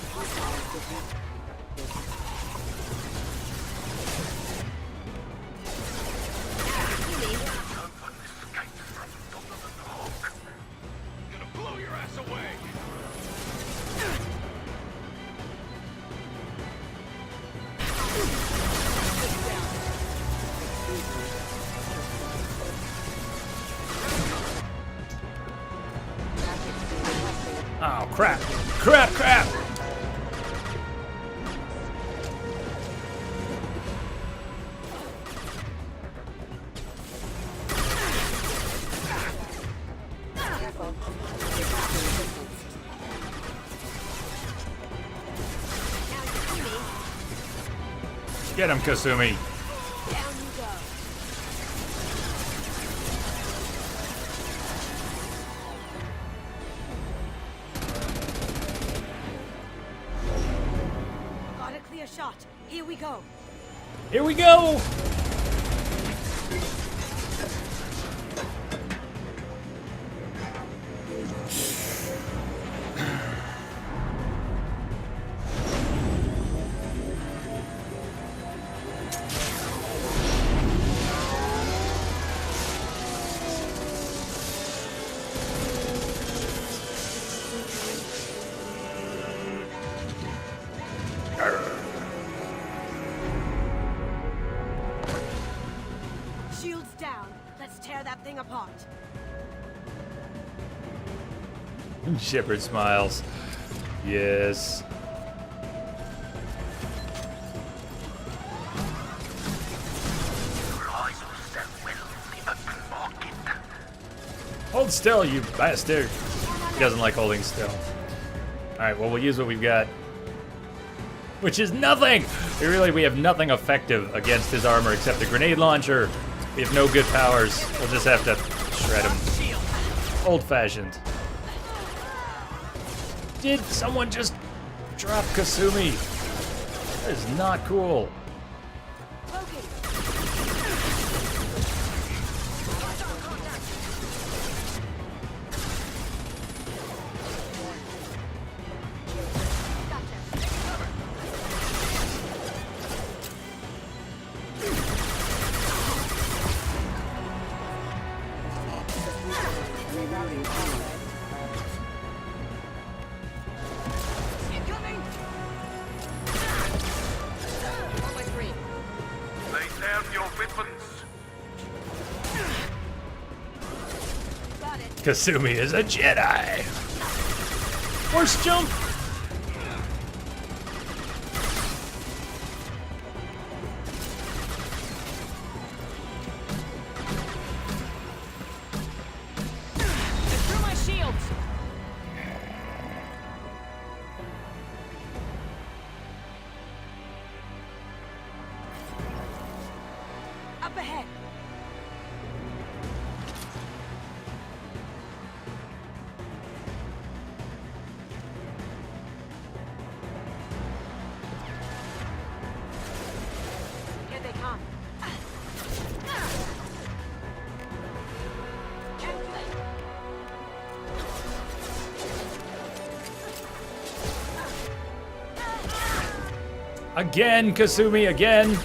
Gonna blow your ass away. Oh, crap. Crap, crap! Get him, Kasumi. Down you go. Got a clear shot. Here we go. Here we go! Shields down. Let's tear that thing apart. Shepard smiles. Yes. Hold still, you bastard. He doesn't like holding still. Alright, well, we'll use what we've got. Which is nothing! We have nothing effective against his armor except a grenade launcher. We have no good powers. We'll just have to shred him. Old-fashioned. Did someone just drop Kasumi? That is not cool. Lay down your weapons. Kasumi is a Jedi. Force jump. Through my shields. Up ahead. Here they come. Again, Kasumi, again.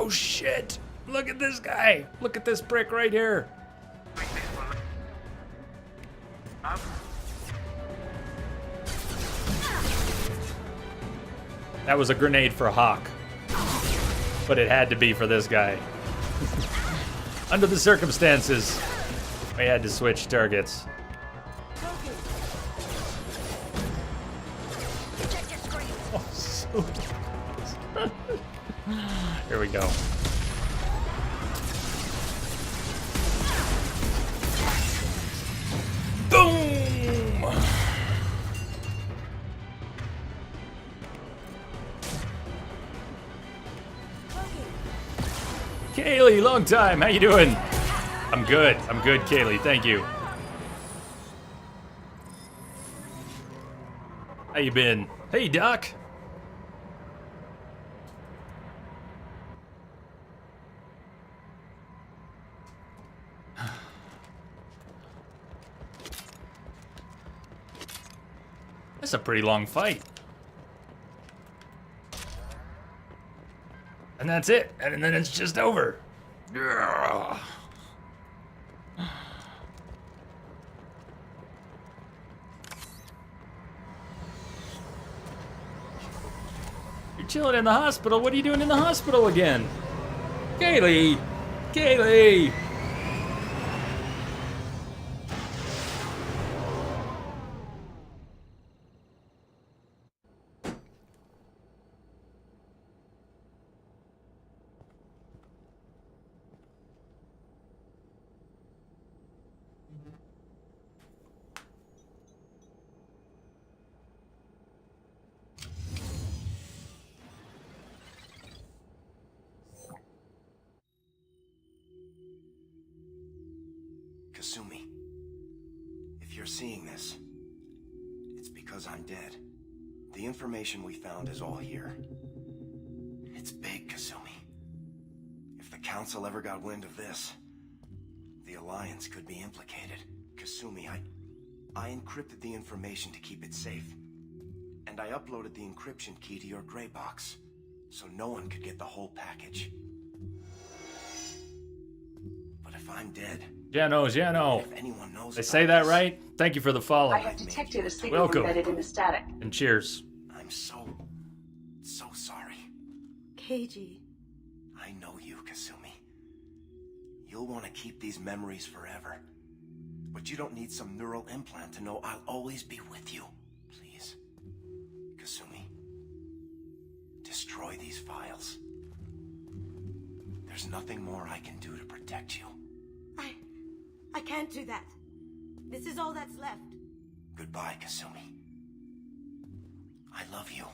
Oh shit! Look at this guy! Look at this prick right here! That was a grenade for Hawk. But it had to be for this guy. Under the circumstances, we had to switch targets. Oh, so here we go. Boom! Kaylee, long time. How you doing? I'm good. I'm good, Kaylee. Thank you. How you been? Hey, Doc. That's a pretty long fight. And that's it. And then it's just over. Ugh. You're chilling in the hospital. What are you doing in the hospital again? Kaylee! Kaylee! Kasumi, if you're seeing this, it's because I'm dead. The information we found is all here. It's big, Kasumi. If the Council ever got wind of this, the Alliance could be implicated. Kasumi, I encrypted the information to keep it safe. And I uploaded the encryption key to your gray box, so no one could get the whole package. But if I'm dead... Jano. If anyone knows They say that right? Thank you for the follow. I have detected a signal embedded in the static. And cheers. I'm so sorry. Keiji. I know you, Kasumi. You'll want to keep these memories forever. But you don't need some neural implant to know I'll always be with you. Please. Kasumi. Destroy these files. There's nothing more I can do to protect you. I can't do that. This is all that's left. Goodbye, Kasumi. I love you.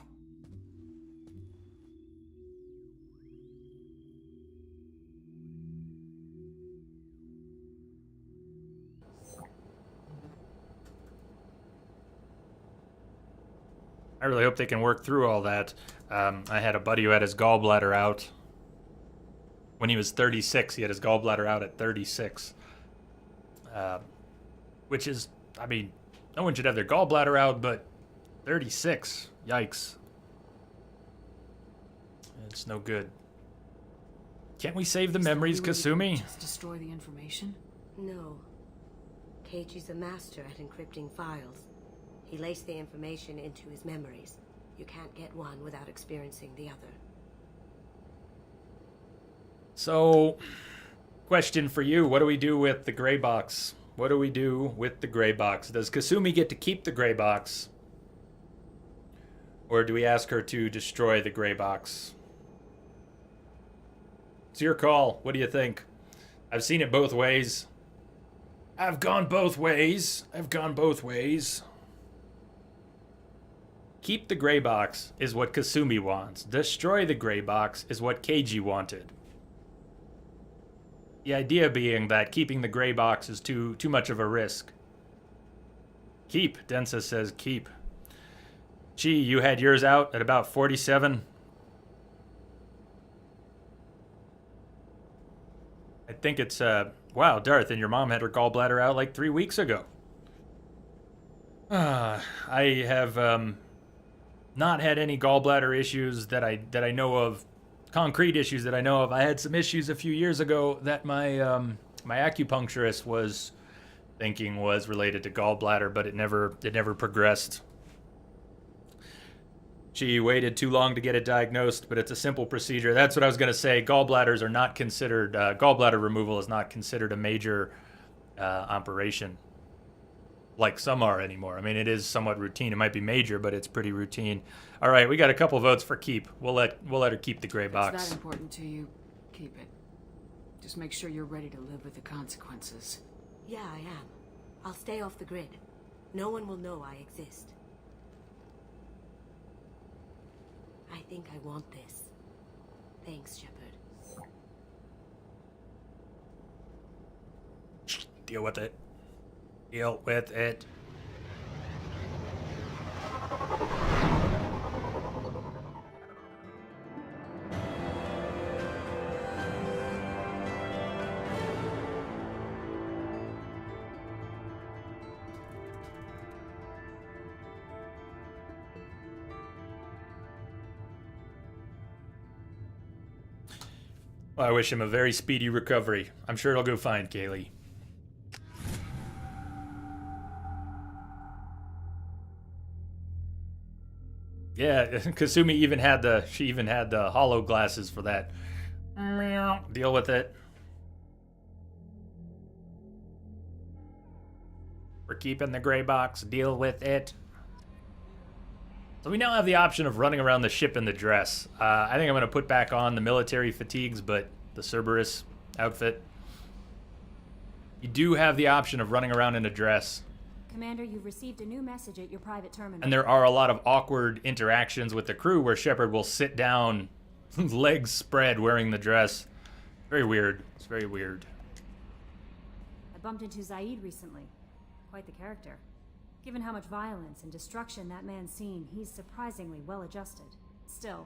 I really hope they can work through all that. I had a buddy who had his gallbladder out. When he was 36, he had his gallbladder out at 36. Which is, I mean, no one should have their gallbladder out, but 36, yikes. It's no good. Can't we save the memories, Kasumi? Just destroy the information? No. Keiichi's a master at encrypting files. He laced the information into his memories. You can't get one without experiencing the other. So, question for you. What do we do with the gray box? What do we do with the gray box? Does Kasumi get to keep the gray box? Or do we ask her to destroy the gray box? It's your call. What do you think? I've seen it both ways. I've gone both ways. Keep the gray box is what Kasumi wants. Destroy the gray box is what Keiji wanted. The idea being that keeping the gray box is too much of a risk. Keep, Densa says keep. Gee, you had yours out at about 47. I think it's, wow, Darth, and your mom had her gallbladder out like 3 weeks ago. I have, not had any gallbladder issues that I know of concrete issues that I know of. I had some issues a few years ago that my my acupuncturist was thinking was related to gallbladder, but it never progressed. She waited too long to get it diagnosed, but it's a simple procedure. That's what I was going to say. Gallbladders are not considered, gallbladder removal is not considered a major operation like some are anymore. I mean, it is somewhat routine. It might be major, but it's pretty routine. All right, we got a couple votes for keep. We'll let her keep the gray box. If it's that important to you, keep it. Just make sure you're ready to live with the consequences. Yeah, I am. I'll stay off the grid. No one will know I exist. I think I want this. Thanks, Shepard. Deal with it. Deal with it. Well, I wish him a very speedy recovery. I'm sure it'll go fine, Kaylee. Yeah, Kasumi even had the hollow glasses for that. Deal with it. We're keeping the gray box. Deal with it. So we now have the option of running around the ship in the dress. I think I'm going to put back on the military fatigues, but the Cerberus outfit. You do have the option of running around in a dress. Commander, you've received a new message at your private terminal. And there are a lot of awkward interactions with the crew where Shepard will sit down, legs spread, wearing the dress. Very weird. It's very weird. I bumped into Zaid recently. Quite the character. Given how much violence and destruction that man's seen, he's surprisingly well adjusted. Still,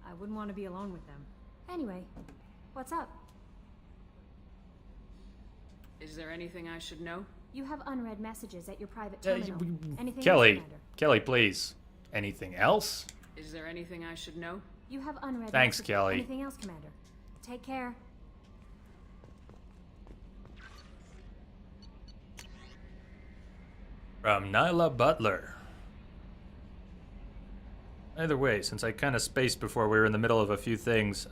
I wouldn't want to be alone with them. Anyway, what's up? Is there anything I should know? You have unread messages at your private terminal. Anything Kelly, else, Commander? Kelly, please. Anything else? Is there anything I should know? You have unread Thanks, messages. Kelly. Anything else, Commander? Take care. From Nyla Butler. Either way, since I kind of spaced before, we were in the middle of a few things.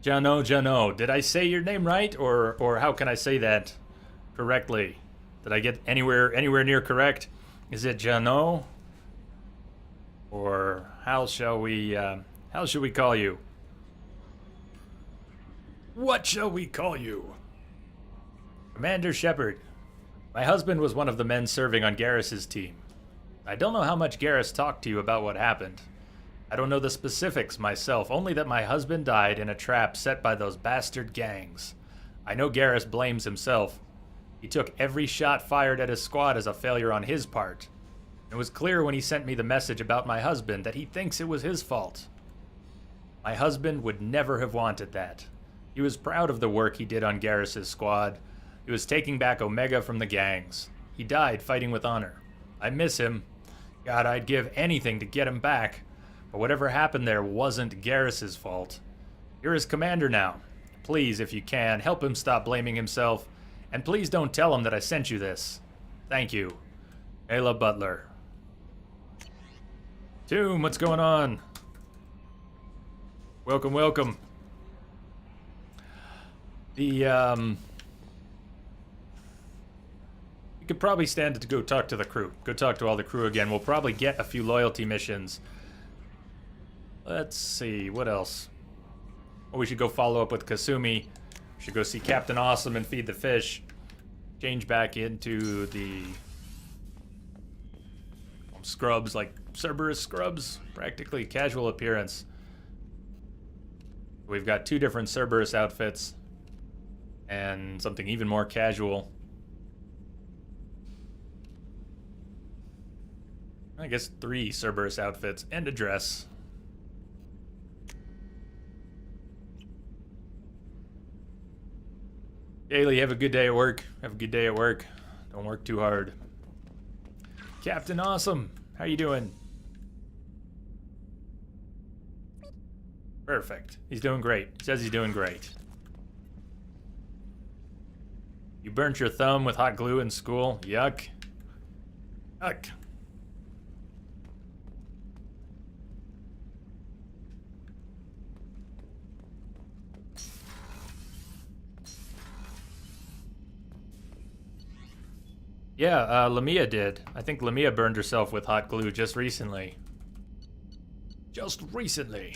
Jano, did I say your name right, or how can I say that correctly? Did I get anywhere near correct? Is it Jano? Or how shall we call you? What shall we call you? Commander Shepard. My husband was one of the men serving on Garrus's team. I don't know how much Garrus talked to you about what happened. I don't know the specifics myself, only that my husband died in a trap set by those bastard gangs. I know Garrus blames himself. He took every shot fired at his squad as a failure on his part. It was clear when he sent me the message about my husband that he thinks it was his fault. My husband would never have wanted that. He was proud of the work he did on Garrus's squad. He was taking back Omega from the gangs. He died fighting with honor. I miss him. God, I'd give anything to get him back. But whatever happened there wasn't Garrus's fault. You're his commander now. Please, if you can, help him stop blaming himself. And please don't tell him that I sent you this. Thank you. Ayla Butler. Tomb, what's going on? Welcome, welcome. You could probably stand to go talk to the crew. Go talk to all the crew again. We'll probably get a few loyalty missions. Let's see, what else? Oh, we should go follow up with Kasumi. We should go see Captain Awesome and feed the fish. Change back into the scrubs, like Cerberus scrubs. Practically casual appearance. We've got two different Cerberus outfits. And something even more casual. I guess 3 Cerberus outfits and a dress. Kaylee, have a good day at work. Have a good day at work. Don't work too hard. Captain Awesome, how you doing? Perfect. He's doing great. He says he's doing great. You burnt your thumb with hot glue in school? Yuck. Yuck. Yeah, Lamia did. I think Lamia burned herself with hot glue just recently. Just recently.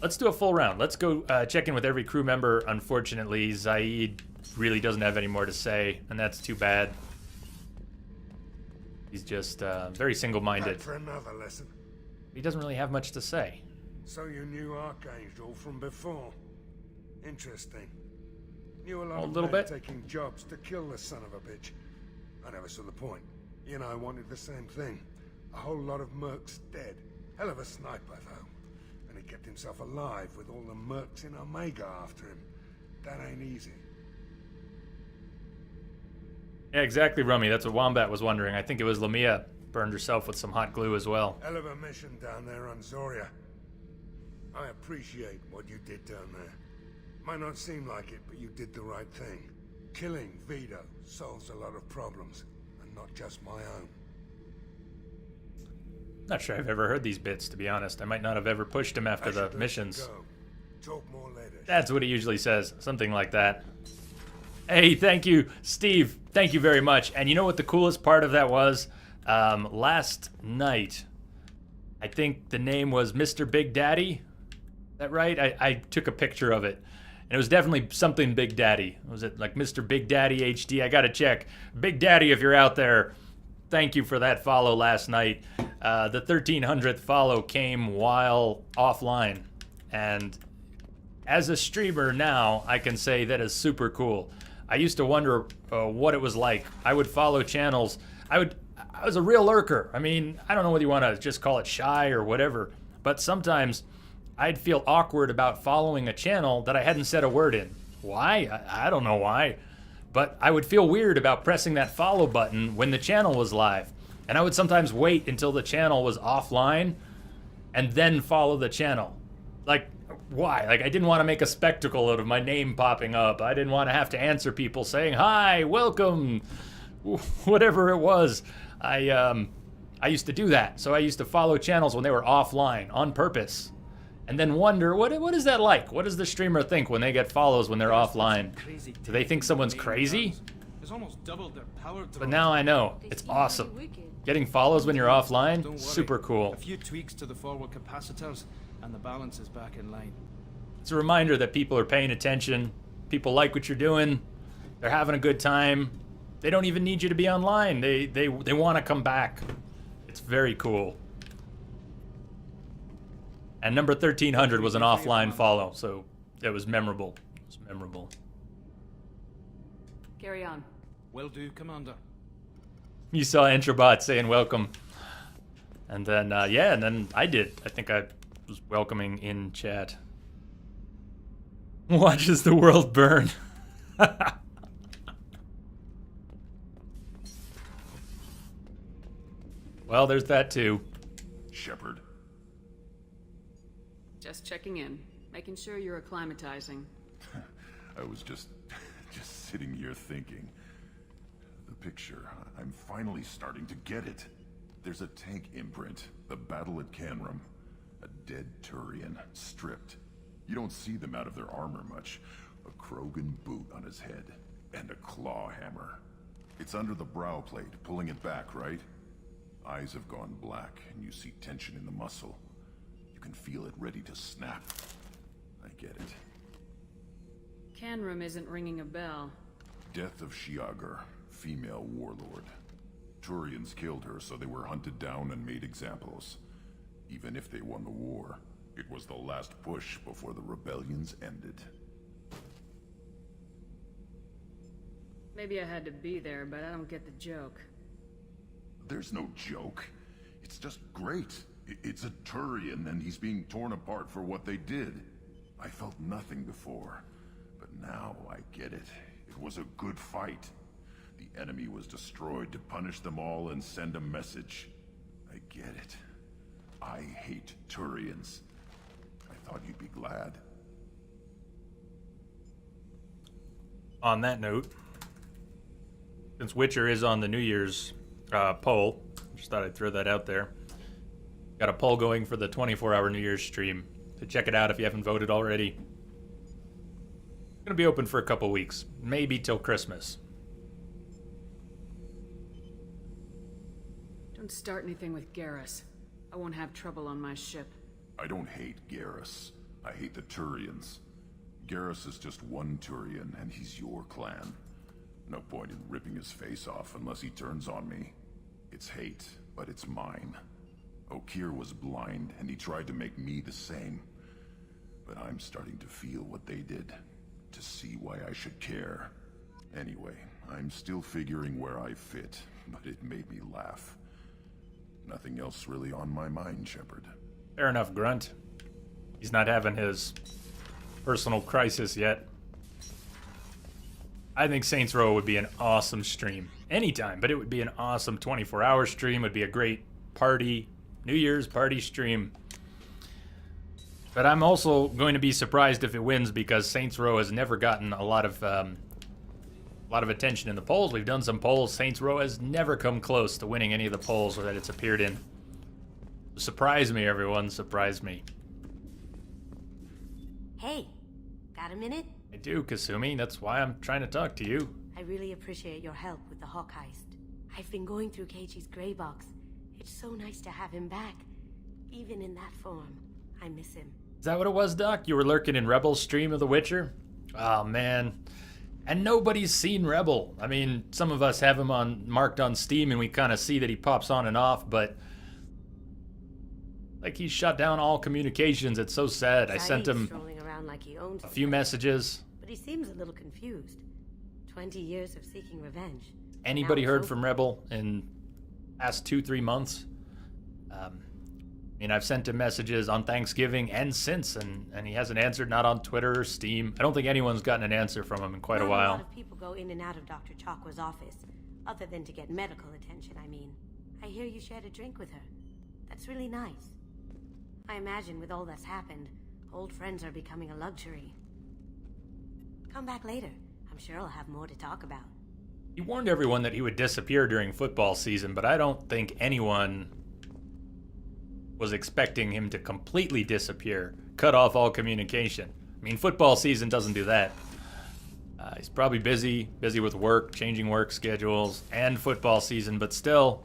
Let's do a full round. Let's go check in with every crew member. Unfortunately, Zaid really doesn't have any more to say, and that's too bad. He's just very single-minded. Back for another lesson. He doesn't really have much to say. So you knew Archangel from before. Interesting. Knew a lot of little men bit. taking jobs to kill the son of a bitch. I never saw the point. You know, I wanted the same thing. A whole lot of mercs dead. Hell of a sniper, though. And he kept himself alive with all the mercs in Omega after him. That ain't easy. Yeah, exactly, Rummy. That's what Wombat was wondering. I think it was Lamia burned herself with some hot glue as well. Hell of a mission down there on Zoria. I appreciate what you did down there. Might not seem like it, but you did the right thing. Killing Vito solves a lot of problems, and not just my own. Not sure I've ever heard these bits, to be honest. I might not have ever pushed him after the missions. Talk more later. That's what he usually says. Something like that. Hey, thank you, Steve. Thank you very much. And you know what the coolest part of that was? Last night, I think the name was Mr. Big Daddy. Is that right? I took a picture of it. And it was definitely something Big Daddy. Was it like Mr. Big Daddy HD? I gotta check. Big Daddy, if you're out there, thank you for that follow last night. The 1300th follow came while offline. And as a streamer now, I can say that is super cool. I used to wonder what it was like. I would follow channels. I was a real lurker. I mean, I don't know whether you want to just call it shy or whatever, but sometimes I'd feel awkward about following a channel that I hadn't said a word in. Why? I don't know why. But I would feel weird about pressing that follow button when the channel was live. And I would sometimes wait until the channel was offline and then follow the channel. Like, why? Like, I didn't want to make a spectacle out of my name popping up. I didn't want to have to answer people saying, hi, welcome, whatever it was. I used to do that. So I used to follow channels when they were offline on purpose. And then wonder, what is that like? What does the streamer think when they get follows when they're offline? Do they think someone's crazy? But now I know. It's awesome. Getting follows when you're offline, super cool. A few tweaks to the forward capacitors, and the balance is back in line. It's a reminder that people are paying attention. People like what you're doing. They're having a good time. They don't even need you to be online. They want to come back. It's very cool. And number 1300 was an offline follow, so it was memorable. It was memorable. Carry on. Will do, Commander. You saw Introbot saying welcome. And then, yeah, and then I did. I think I was welcoming in chat. Watches the world burn. Well, there's that too. Shepard. Just checking in. Making sure you're acclimatizing. I was just sitting here thinking. The picture, I'm finally starting to get it. There's a tank imprint, the battle at Canrum. A dead Turian, stripped. You don't see them out of their armor much. A Krogan boot on his head, and a claw hammer. It's under the brow plate, pulling it back, right? Eyes have gone black, and you see tension in the muscle. You can feel it ready to snap. I get it. Canrum isn't ringing a bell. Death of Shiagar, female warlord. Turians killed her, so they were hunted down and made examples. Even if they won the war, it was the last push before the rebellions ended. Maybe I had to be there, but I don't get the joke. There's no joke. It's just great. It's a Turian, and he's being torn apart for what they did. I felt nothing before, but now I get it. It was a good fight. The enemy was destroyed to punish them all and send a message. I get it. I hate Turians. thought you'd be glad. On that note, since Witcher is on the New Year's poll, just thought I'd throw that out there. Got a poll going for the 24-hour New Year's stream. So check it out if you haven't voted already. It's gonna be open for a couple weeks, maybe till Christmas. Don't start anything with Garrus. I won't have trouble on my ship. I don't hate Garrus. I hate the Turians. Garrus is just one Turian, and he's your clan. No point in ripping his face off unless he turns on me. It's hate, but it's mine. Okeer was blind, and he tried to make me the same. But I'm starting to feel what they did, to see why I should care. Anyway, I'm still figuring where I fit, but it made me laugh. Nothing else really on my mind, Shepard. Fair enough, Grunt. He's not having his personal crisis yet. I think Saints Row would be an awesome stream. Anytime, but it would be an awesome 24-hour stream. It would be a great party, New Year's party stream. But I'm also going to be surprised if it wins because Saints Row has never gotten a lot of attention in the polls. We've done some polls. Saints Row has never come close to winning any of the polls that it's appeared in. Surprise me, everyone. Surprise me. Hey, got a minute? I do, Kasumi. That's why I'm trying to talk to you. I really appreciate your help with the Hawk heist. I've been going through Keiichi's gray box. It's so nice to have him back. Even in that form, I miss him. Is that what it was, Doc? You were lurking in Rebel's stream of The Witcher? Oh, man. And nobody's seen Rebel. I mean, some of us have him marked on Steam, and we kind of see that he pops on and off, but like he's shut down all communications. It's so sad. I sent him strolling around like he owns a few messages. But he seems a little confused. 20 years of seeking revenge. Anybody heard from Rebel in past 2-3 months? I mean, I've sent him messages on Thanksgiving and since, and he hasn't answered, not on Twitter or Steam. I don't think anyone's gotten an answer from him in quite a while. A lot of people go in and out of Dr. Chakwa's office, other than to get medical attention, I mean. I hear you shared a drink with her. That's really nice. I imagine with all that's happened, old friends are becoming a luxury. Come back later. I'm sure I'll have more to talk about. He warned everyone that he would disappear during football season, but I don't think anyone was expecting him to completely disappear, cut off all communication. I mean, football season doesn't do that. He's probably busy with work, changing work schedules, and football season, but still.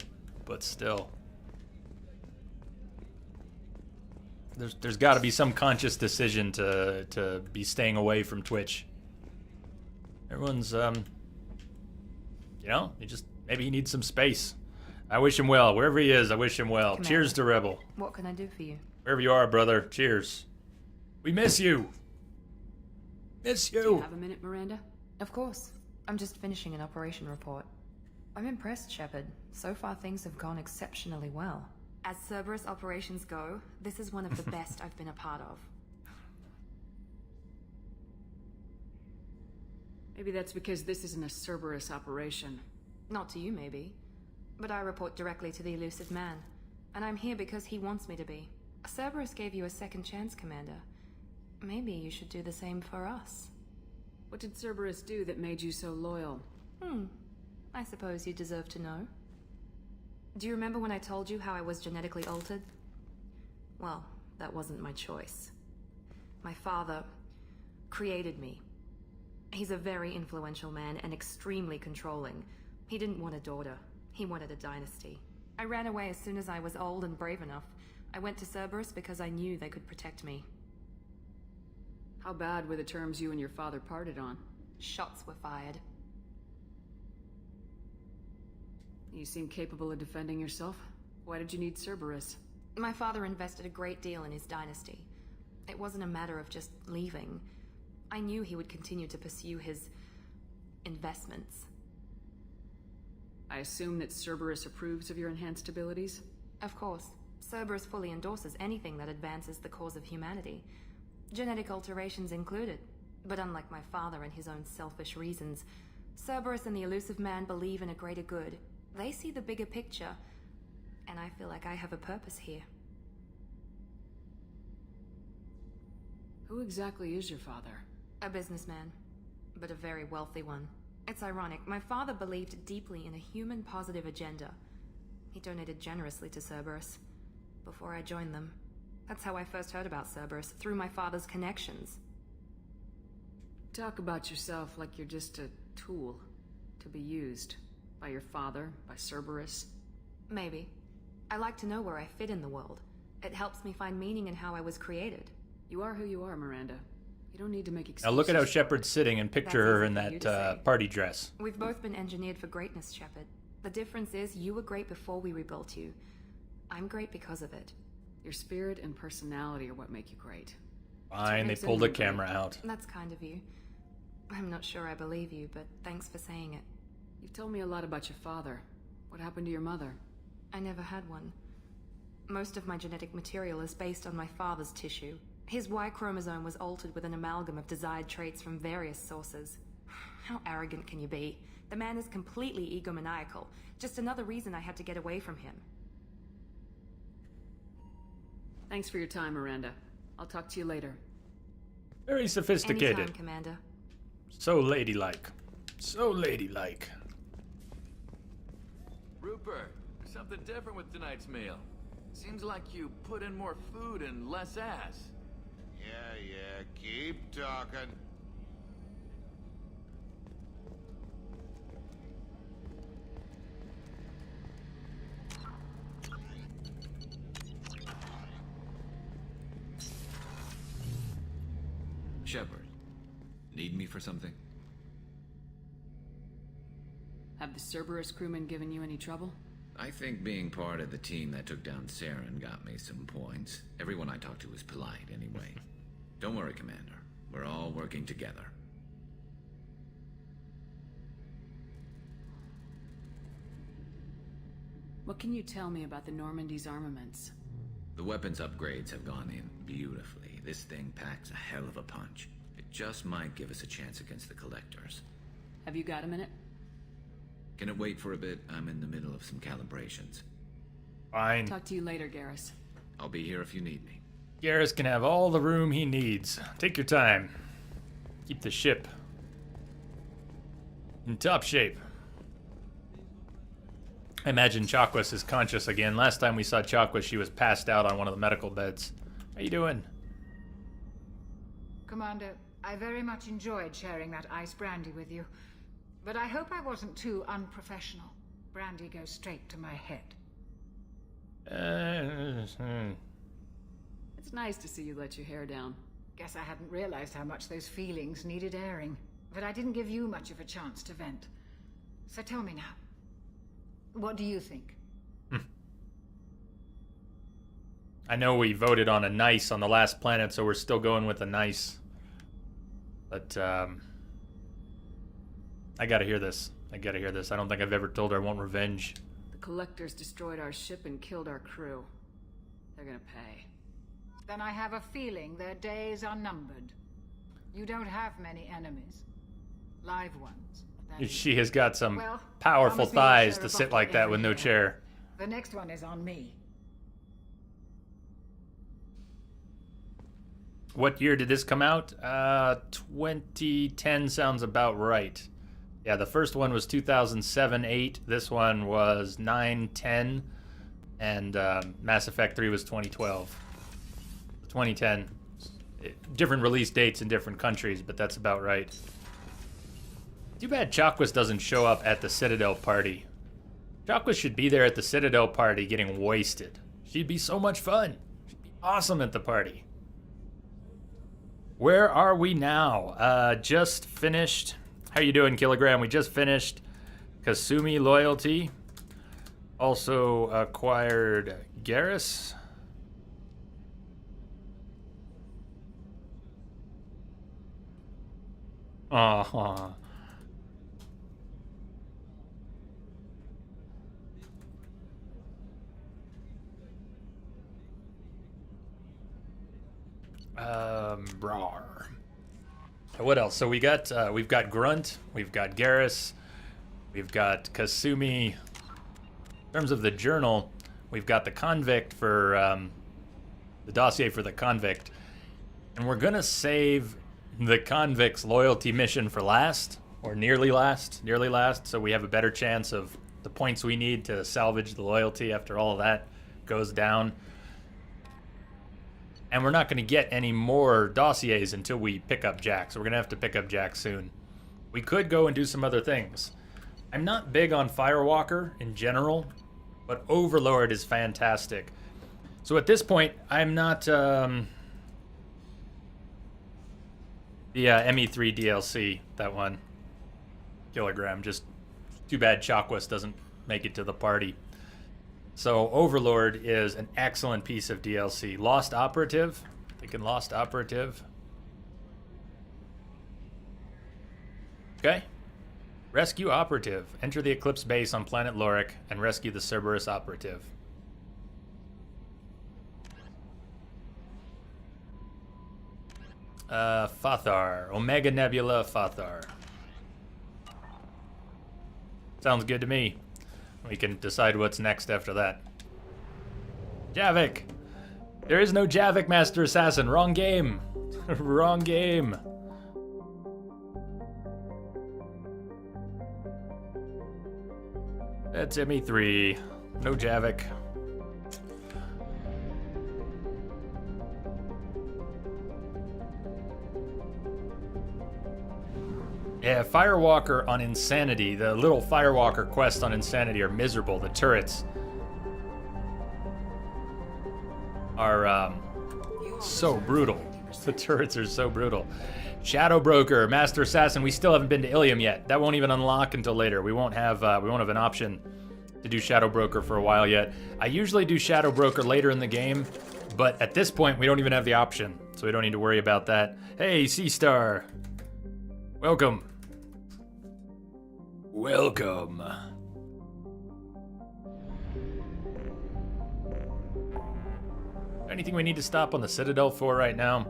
There's got to be some conscious decision to be staying away from Twitch. Everyone's, maybe he needs some space. I wish him well. Wherever he is, I wish him well. Commander, cheers to Rebel. What can I do for you? Wherever you are, brother. Cheers. We miss you. Miss you. Do you have a minute, Miranda? Of course. I'm just finishing an operation report. I'm impressed, Shepard. So far, things have gone exceptionally well. As Cerberus operations go, this is one of the best I've been a part of. Maybe that's because this isn't a Cerberus operation. Not to you, maybe. But I report directly to the elusive man. And I'm here because he wants me to be. Cerberus gave you a second chance, Commander. Maybe you should do the same for us. What did Cerberus do that made you so loyal? I suppose you deserve to know. Do you remember when I told you how I was genetically altered? Well, that wasn't my choice. My father created me. He's a very influential man and extremely controlling. He didn't want a daughter. He wanted a dynasty. I ran away as soon as I was old and brave enough. I went to Cerberus because I knew they could protect me. How bad were the terms you and your father parted on? Shots were fired. You seem capable of defending yourself. Why did you need Cerberus? My father invested a great deal in his dynasty. It wasn't a matter of just leaving. I knew he would continue to pursue his investments. I assume that Cerberus approves of your enhanced abilities? Of course. Cerberus fully endorses anything that advances the cause of humanity. Genetic alterations included. But unlike my father and his own selfish reasons, Cerberus and the elusive man believe in a greater good. They see the bigger picture, and I feel like I have a purpose here. Who exactly is your father? A businessman, but a very wealthy one. It's ironic. My father believed deeply in a human-positive agenda. He donated generously to Cerberus before I joined them. That's how I first heard about Cerberus, through my father's connections. Talk about yourself like you're just a tool to be used by your father, by Cerberus. Maybe. I like to know where I fit in the world. It helps me find meaning in how I was created. You are who you are, Miranda. You don't need to make excuses. Now look at how Shepard's sitting and picture her in that party dress. We've both been engineered for greatness, Shepard. The difference is you were great before we rebuilt you. I'm great because of it. Your spirit and personality are what make you great. Fine, they pulled the camera out. That's kind of you. I'm not sure I believe you, but thanks for saying it. You've told me a lot about your father. What happened to your mother? I never had one. Most of my genetic material is based on my father's tissue. His Y chromosome was altered with an amalgam of desired traits from various sources. How arrogant can you be? The man is completely egomaniacal. Just another reason I had to get away from him. Thanks for your time, Miranda. I'll talk to you later. Very sophisticated. Anytime, Commander. So ladylike. So ladylike. Rupert, there's something different with tonight's meal. Seems like you put in more food and less ass. Yeah, keep talking. Shepard, need me for something? Have the Cerberus crewmen given you any trouble? I think being part of the team that took down Saren got me some points. Everyone I talked to was polite anyway. Don't worry, Commander. We're all working together. What can you tell me about the Normandy's armaments? The weapons upgrades have gone in beautifully. This thing packs a hell of a punch. It just might give us a chance against the Collectors. Have you got a minute? Can it wait for a bit? I'm in the middle of some calibrations. Fine. Talk to you later, Garrus. I'll be here if you need me. Garrus can have all the room he needs. Take your time. Keep the ship in top shape. I imagine Chakwas is conscious again. Last time we saw Chakwas, she was passed out on one of the medical beds. How you doing? Commander, I very much enjoyed sharing that ice brandy with you. But I hope I wasn't too unprofessional. Brandy goes straight to my head. It's nice to see you let your hair down. Guess I hadn't realized how much those feelings needed airing. But I didn't give you much of a chance to vent. So tell me now. What do you think? I know we voted on a nice on the last planet, so we're still going with a nice. But, I gotta hear this. I don't think I've ever told her I want revenge. The Collectors destroyed our ship and killed our crew. They're gonna pay. Then I have a feeling their days are numbered. You don't have many enemies. Live ones. She has got some Well, powerful promise me you'll thighs share to a sit bottle like that every with no year. chair. The next one is on me. What year did this come out? 2010 sounds about right. Yeah, the first one was 2007-8. This one was 9-10. And Mass Effect 3 was 2012. 2010. Different release dates in different countries, but that's about right. Too bad Chakwas doesn't show up at the Citadel party. Chakwas should be there at the Citadel party getting wasted. She'd be so much fun. She'd be awesome at the party. Where are we now? Just finished. How you doing, Kilogram? We just finished Kasumi Loyalty. Also acquired Garrus. Aww. Brar. What else? So we've got Grunt, we've got Garrus, we've got Kasumi. In terms of the journal, we've got the convict for the dossier for the convict. And we're gonna save the convict's loyalty mission for last, or nearly last, so we have a better chance of the points we need to salvage the loyalty after all of that goes down. And we're not gonna get any more dossiers until we pick up Jack, so we're gonna have to pick up Jack soon. We could go and do some other things. I'm not big on Firewalker in general, but Overlord is fantastic. So at this point, I'm not... the ME3 DLC, that one. Kilogram, just too bad Chakwas doesn't make it to the party. So Overlord is an excellent piece of DLC. Lost Operative. Thinking Lost Operative. Okay. Rescue Operative. Enter the Eclipse base on planet Lorik and rescue the Cerberus Operative. Fathar. Omega Nebula Fathar. Sounds good to me. We can decide what's next after that. Javik! There is no Javik, Master Assassin. Wrong game. Wrong game. That's ME3. No Javik. Yeah, Firewalker on Insanity. The little Firewalker quests on Insanity are miserable. The turrets are so brutal. The turrets are so brutal. Shadow Broker, Master Assassin. We still haven't been to Ilium yet. That won't even unlock until later. We won't have an option to do Shadow Broker for a while yet. I usually do Shadow Broker later in the game, but at this point we don't even have the option, so we don't need to worry about that. Hey, Sea Star. Welcome. Welcome. Anything we need to stop on the Citadel for right now?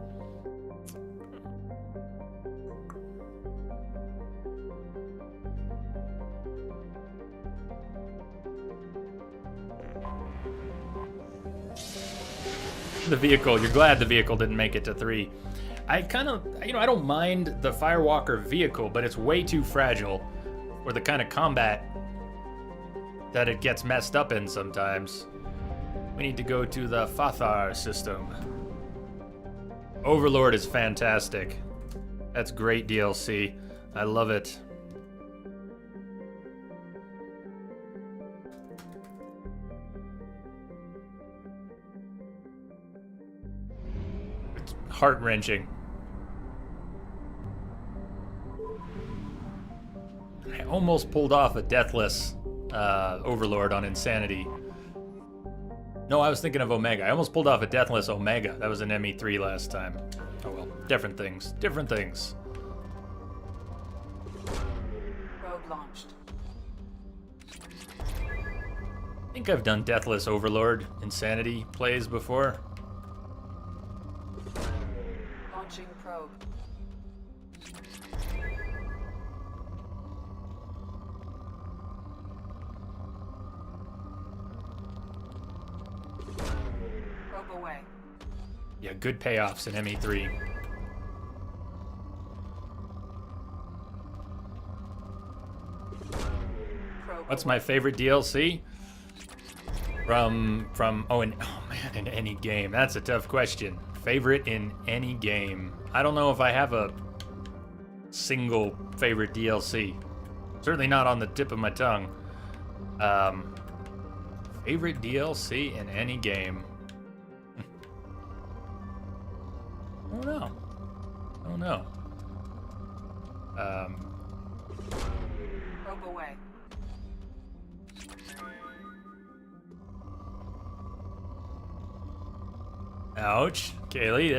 The vehicle. You're glad the vehicle didn't make it to 3. I kind of, I don't mind the Firewalker vehicle, but it's way too fragile for the kind of combat that it gets messed up in sometimes. We need to go to the Fathar system. Overlord is fantastic. That's great DLC. I love it. It's heart-wrenching. I almost pulled off a deathless Overlord on Insanity. No, I was thinking of Omega. I almost pulled off a deathless Omega. That was an ME3 last time. Oh well, different things. Different things. Probe launched. I think I've done deathless Overlord Insanity plays before. Launching probe. Probe away. Yeah, good payoffs in ME3. What's my favorite DLC? From in any game. That's a tough question. Favorite in any game. I don't know if I have a single favorite DLC. Certainly not on the tip of my tongue. Favorite DLC in any game. I don't know. Probe away. Ouch. Kaylee,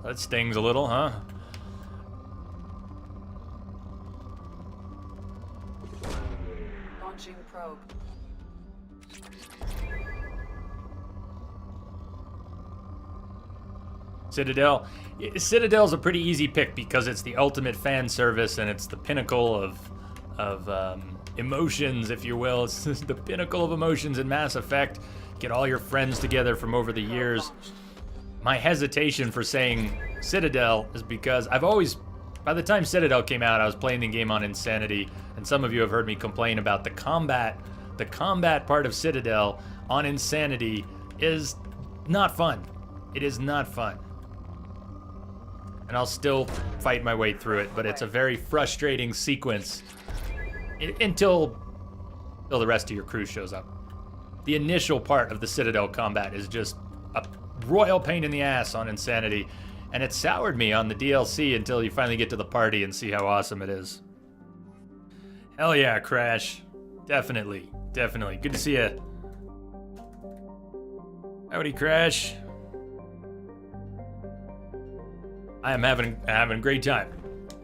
that stings a little, huh? Launching probe. Citadel. Citadel's a pretty easy pick because it's the ultimate fan service and it's the pinnacle of emotions, if you will. It's the pinnacle of emotions in Mass Effect. Get all your friends together from over the years. my hesitation for saying Citadel is because I've always, by the time Citadel came out, I was playing the game on Insanity, and some of you have heard me complain about the combat. The combat part of Citadel on Insanity is not fun. It is not fun. And I'll still fight my way through it, but it's a very frustrating sequence until the rest of your crew shows up. The initial part of the Citadel combat is just a royal pain in the ass on Insanity, and it soured me on the DLC until you finally get to the party and see how awesome it is. Hell yeah, Crash. Definitely, definitely. Good to see you. Howdy, Crash. I am having a great time.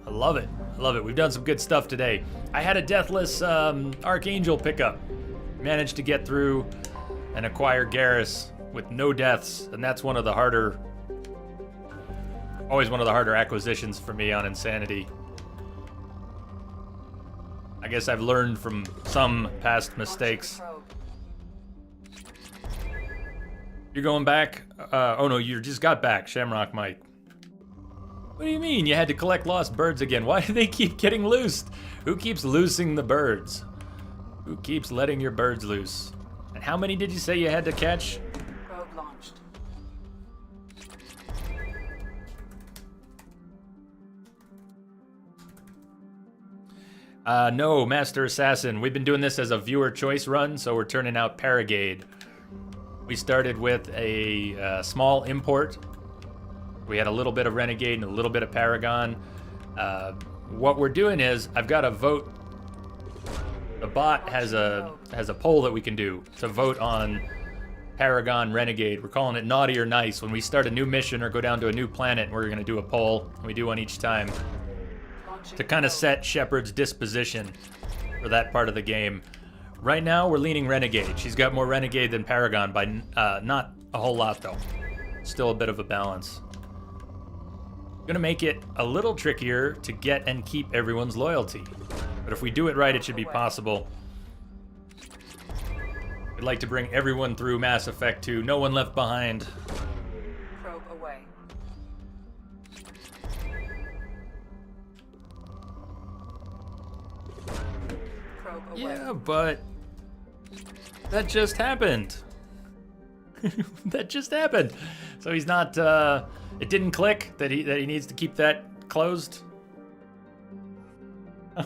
I love it. I love it. We've done some good stuff today. I had a deathless Archangel pickup. Managed to get through and acquire Garrus with no deaths, and that's one of the harder, always one of the harder acquisitions for me on Insanity. I guess I've learned from some past mistakes. You're going back? Oh no, you just got back, Shamrock Mike. What do you mean? You had to collect lost birds again? Why do they keep getting loosed? Who keeps loosing the birds? Who keeps letting your birds loose? And how many did you say you had to catch? Probe launched. No, Master Assassin. We've been doing this as a viewer choice run, so we're turning out Paragade. We started with a small import. We had a little bit of Renegade and a little bit of Paragon. What we're doing is, I've got a vote. The bot has a poll that we can do to vote on Paragon, Renegade. We're calling it Naughty or Nice. When we start a new mission or go down to a new planet, we're going to do a poll. We do one each time to kind of set Shepard's disposition for that part of the game. Right now, we're leaning Renegade. She's got more Renegade than Paragon by not a whole lot, though. Still a bit of a balance. Gonna make it a little trickier to get and keep everyone's loyalty. But if we do it right, it should be possible. I'd like to bring everyone through Mass Effect 2. No one left behind. Probe away. Probe away. Yeah, but that just happened. That just happened. So he's not, it didn't click that he needs to keep that closed.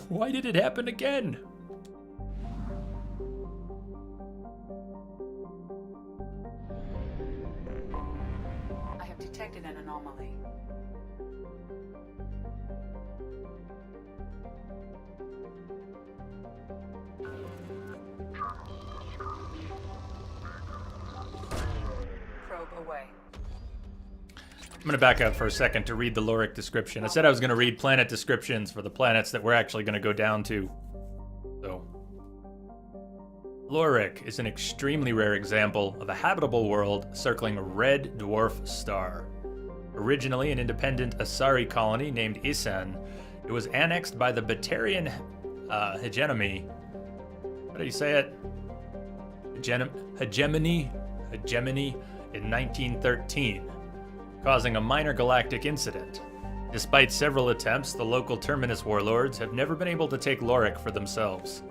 Why did it happen again? I have detected an anomaly. Probe away. I'm going to back up for a second to read the Lorik description. I said I was going to read planet descriptions for the planets that we're actually going to go down to. So, Lorik is an extremely rare example of a habitable world circling a red dwarf star. Originally an independent Asari colony named Isan, it was annexed by the Batarian hegemony. How do you say it? Hegemony in 1913. Causing a minor galactic incident. Despite several attempts, the local Terminus warlords have never been able to take Lorik for themselves.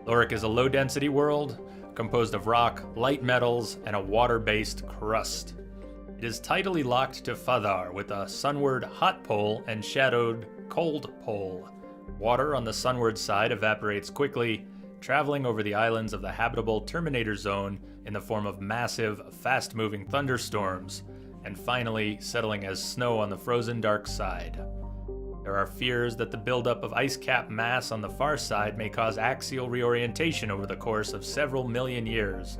Lorik is a low-density world, composed of rock, light metals, and a water-based crust. It is tidally locked to Fadar with a sunward hot pole and shadowed cold pole. Water on the sunward side evaporates quickly, traveling over the islands of the habitable Terminator Zone in the form of massive, fast-moving thunderstorms, and finally settling as snow on the frozen dark side. There are fears that the buildup of ice cap mass on the far side may cause axial reorientation over the course of several million years,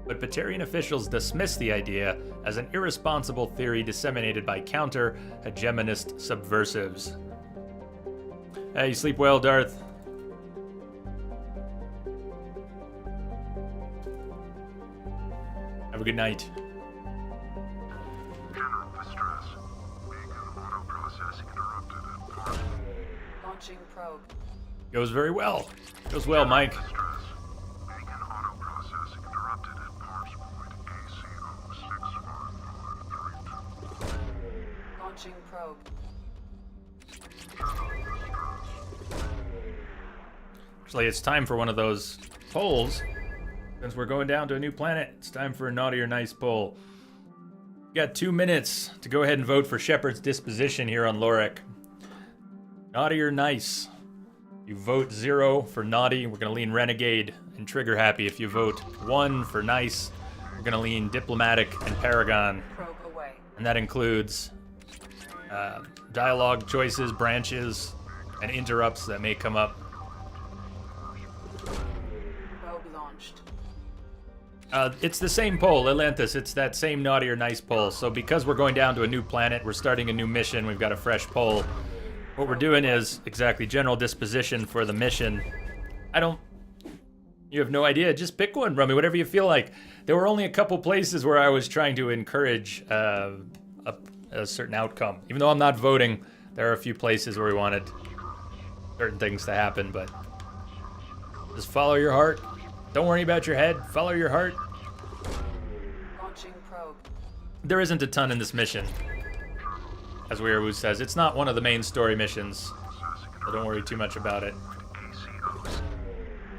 but Batarian officials dismiss the idea as an irresponsible theory disseminated by counter-hegemonist subversives. Hey, you sleep well, Darth? Have a good night. Launching probe. Goes very well. Goes well, Mike. Launching probe. Actually, it's time for one of those polls. Since we're going down to a new planet, it's time for a naughty or nice poll. You got 2 minutes to go ahead and vote for Shepard's disposition here on Lorek. Naughty or nice? You vote 0 for naughty, we're gonna lean renegade and trigger happy. If you vote 1 for nice, we're gonna lean diplomatic and paragon. Probe away. And that includes dialogue choices, branches, and interrupts that may come up. Probe launched. It's the same poll, Atlantis. It's that same naughty or nice poll. So because we're going down to a new planet, we're starting a new mission, we've got a fresh poll. What we're doing is exactly general disposition for the mission. You have no idea. Just pick one, Rummy, whatever you feel like. There were only a couple places where I was trying to encourage a certain outcome. Even though I'm not voting, there are a few places where we wanted certain things to happen, but just follow your heart. Don't worry about your head. Follow your heart. Launching probe. There isn't a ton in this mission. As Weirwoo says, it's not one of the main story missions, so don't worry too much about it.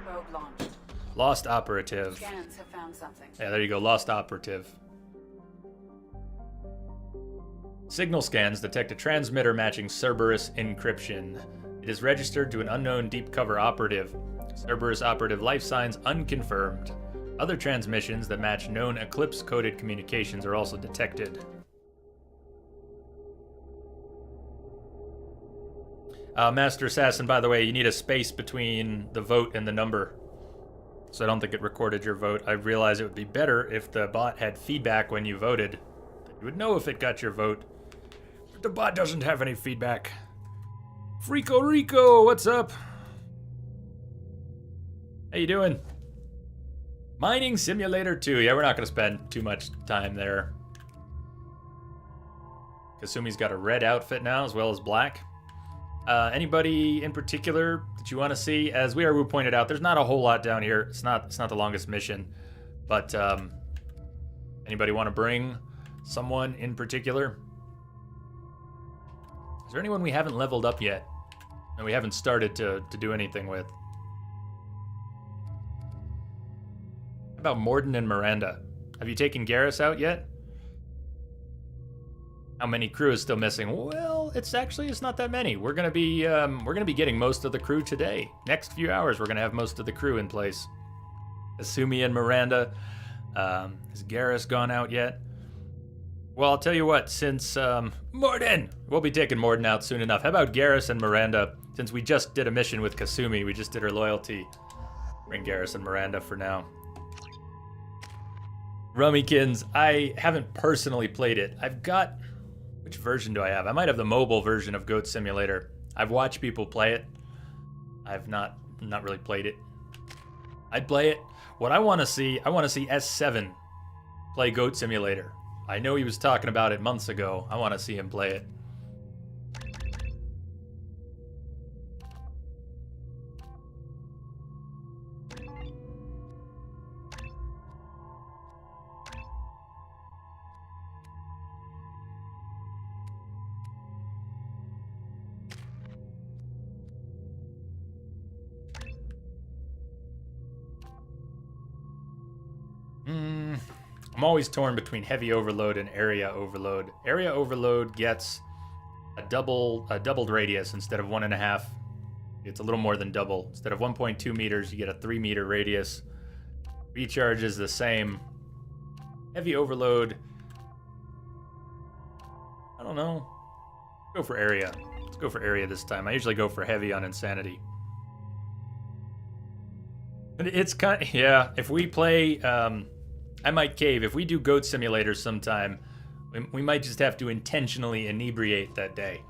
Probe launched. Lost operative. Scans have found something. Yeah, there you go, lost operative. Signal scans detect a transmitter matching Cerberus encryption. It is registered to an unknown deep cover operative. Cerberus operative life signs unconfirmed. Other transmissions that match known Eclipse-coded communications are also detected. Master Assassin, by the way, you need a space between the vote and the number. So I don't think it recorded your vote. I realize it would be better if the bot had feedback when you voted. You would know if it got your vote. But the bot doesn't have any feedback. Freako Rico, what's up? How you doing? Mining Simulator 2. Yeah, we're not going to spend too much time there. Kasumi's got a red outfit now as well as black. Anybody in particular that you want to see? As Weirwoo pointed out, there's not a whole lot down here. It's not the longest mission, but anybody want to bring someone in particular? Is there anyone we haven't leveled up yet and we haven't started to do anything with? How about Morden and Miranda? Have you taken Garrus out yet? How many crew is still missing? Well, it's not that many. We're gonna be getting most of the crew today. Next few hours, we're gonna have most of the crew in place. Asumi and Miranda. Has Garrus gone out yet? Well, I'll tell you what. Since Morden, we'll be taking Morden out soon enough. How about Garrus and Miranda? Since we just did a mission with Kasumi, we just did her loyalty. Bring Garrus and Miranda for now. Rummykins, I haven't personally played it. I've got... Which version do I have? I might have the mobile version of Goat Simulator. I've watched people play it. I've not really played it. I'd play it. What I want to see S7 play Goat Simulator. I know he was talking about it months ago. I want to see him play it. I'm always torn between heavy overload and area overload. Area overload gets a doubled radius instead of 1.5. It's a little more than double. Instead of 1.2 meters, you get a 3 meter radius. Recharge is the same. Heavy overload. I don't know. Go for area. Let's go for area this time. I usually go for heavy on insanity. And it's kind of, yeah, if we play, I might cave. If we do Goat Simulator sometime, we might just have to intentionally inebriate that day.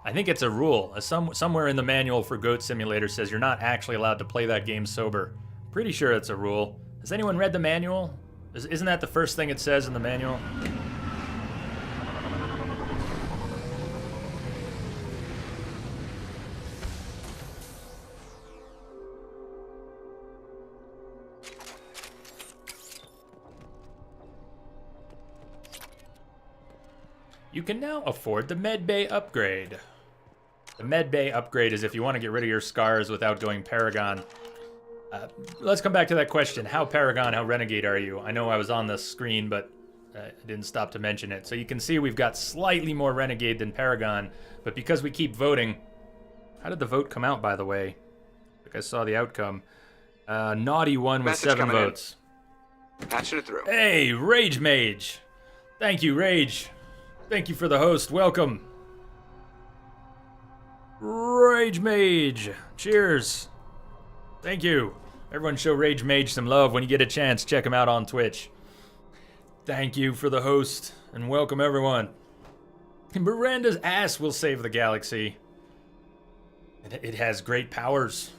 I think it's a rule. Somewhere in the manual for Goat Simulator says you're not actually allowed to play that game sober. Pretty sure it's a rule. Has anyone read the manual? Isn't that the first thing it says in the manual? You can now afford the medbay upgrade. The medbay upgrade is if you want to get rid of your scars without going Paragon. Let's come back to that question. How Paragon, how Renegade are you? I know I was on the screen, but I didn't stop to mention it. So you can see we've got slightly more Renegade than Paragon, but because we keep voting... How did the vote come out, by the way? I think I saw the outcome. Naughty won with 7 votes. Patching it through. Hey, Rage Mage. Thank you, Rage. Thank you for the host. Welcome. Rage Mage. Cheers. Thank you. Everyone show Rage Mage some love when you get a chance. Check him out on Twitch. Thank you for the host, and welcome everyone. Miranda's ass will save the galaxy. It has great powers.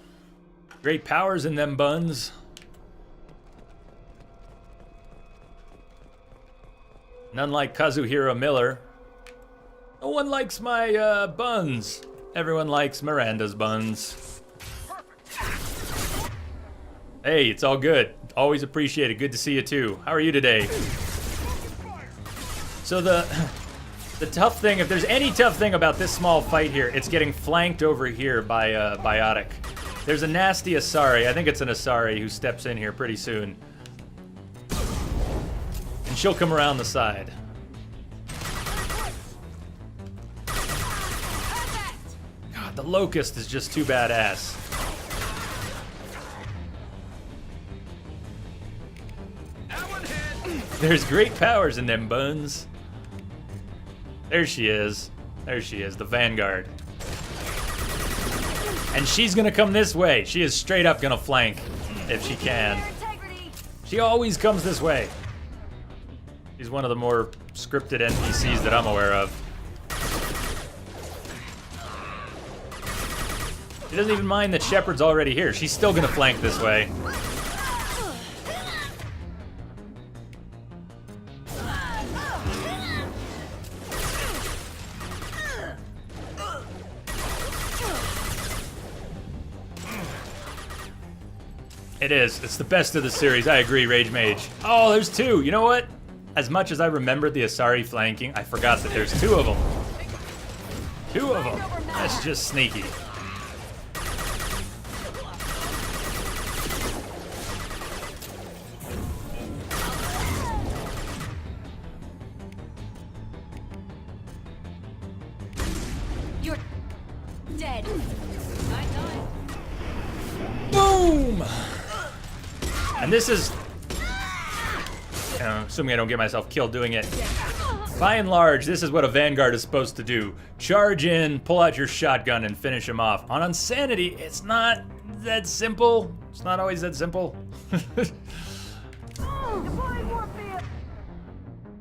Great powers in them buns. None like Kazuhiro Miller. No one likes my buns. Everyone likes Miranda's buns. Hey, it's all good. Always appreciate it. Good to see you too. How are you today? So the tough thing, if there's any tough thing about this small fight here, it's getting flanked over here by Biotic. There's a nasty Asari. I think it's an Asari who steps in here pretty soon. And she'll come around the side. God, the Locust is just too badass. There's great powers in them buns. There she is. There she is, the Vanguard. And she's gonna come this way. She is straight up gonna flank if she can. She always comes this way. She's one of the more scripted NPCs that I'm aware of. She doesn't even mind that Shepard's already here. She's still gonna flank this way. It is. It's the best of the series. I agree, Rage Mage. Oh, there's 2. You know what? As much as I remembered the Asari flanking, I forgot that there's 2 of them. 2 of them. That's just sneaky. You're dead. Boom! And this is, assuming I don't get myself killed doing it. By and large, this is what a Vanguard is supposed to do. Charge in, pull out your shotgun, and finish him off. On Insanity, it's not that simple. It's not always that simple.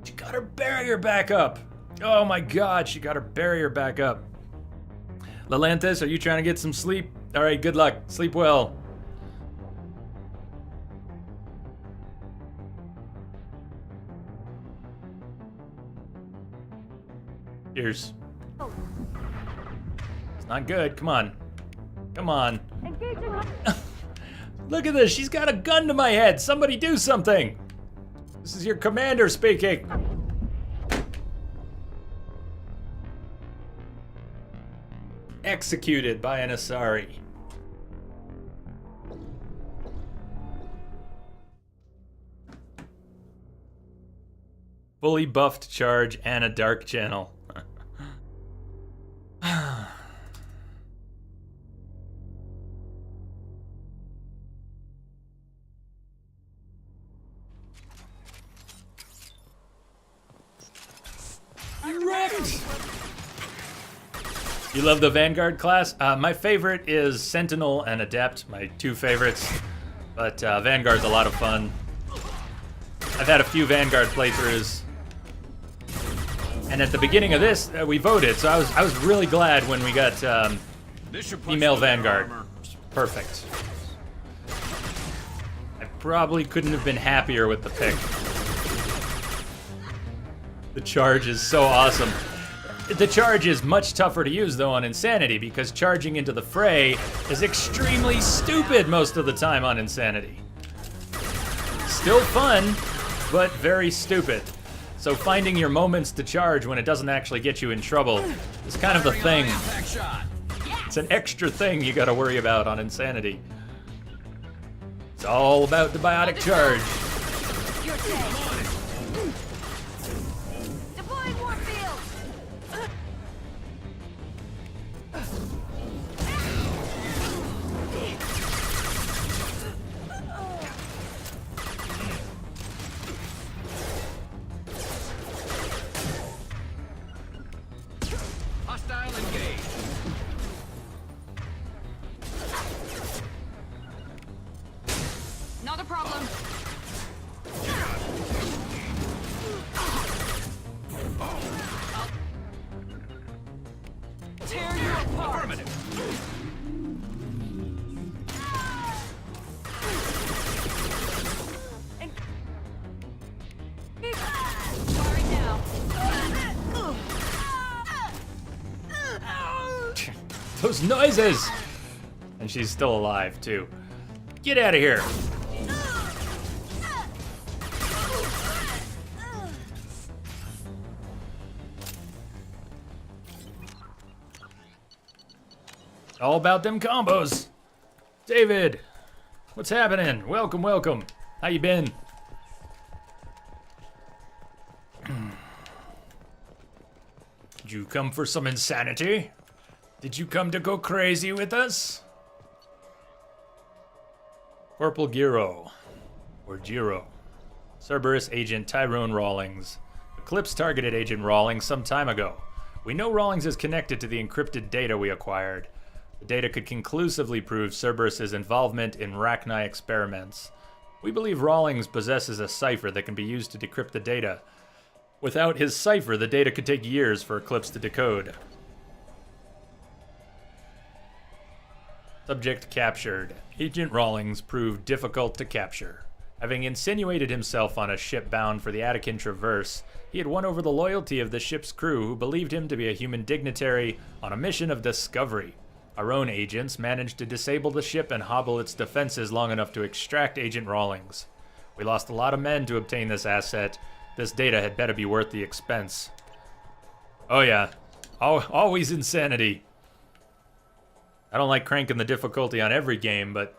She got her barrier back up. Oh my god, she got her barrier back up. Lalantis, are you trying to get some sleep? All right, good luck. Sleep well. Cheers. It's not good. Come on. Come on. Look at this. She's got a gun to my head. Somebody do something. This is your commander speaking. Executed by an Asari. Fully buffed charge and a dark channel. You love the Vanguard class? My favorite is Sentinel and Adept, my 2 favorites. But Vanguard's a lot of fun. I've had a few Vanguard playthroughs. And at the beginning of this, we voted, so I was really glad when we got female Vanguard. Perfect. I probably couldn't have been happier with the pick. The charge is so awesome. The charge is much tougher to use, though, on Insanity, because charging into the fray is extremely stupid most of the time on Insanity. Still fun, but very stupid. So finding your moments to charge when it doesn't actually get you in trouble is kind of the thing. It's an extra thing you gotta worry about on Insanity. It's all about the biotic charge. Deploying Warfield! Hostile engaged. Not a problem. Tear you apart. Affirmative. Firing now. Those noises! And she's still alive, too. Get out of here! All about them combos. David, what's happening? Welcome, welcome. How you been? Did you come for some insanity? Did you come to go crazy with us? Corporal Giro, or Giro. Cerberus agent Tyrone Rawlings. Eclipse targeted Agent Rawlings some time ago. We know Rawlings is connected to the encrypted data we acquired. The data could conclusively prove Cerberus's involvement in Rachni experiments. We believe Rawlings possesses a cipher that can be used to decrypt the data. Without his cipher, the data could take years for Eclipse to decode. Subject captured. Agent Rawlings proved difficult to capture. Having insinuated himself on a ship bound for the Attican Traverse, he had won over the loyalty of the ship's crew, who believed him to be a human dignitary on a mission of discovery. Our own agents managed to disable the ship and hobble its defenses long enough to extract Agent Rawlings. We lost a lot of men to obtain this asset. This data had better be worth the expense. Oh yeah, always insanity. I don't like cranking the difficulty on every game, but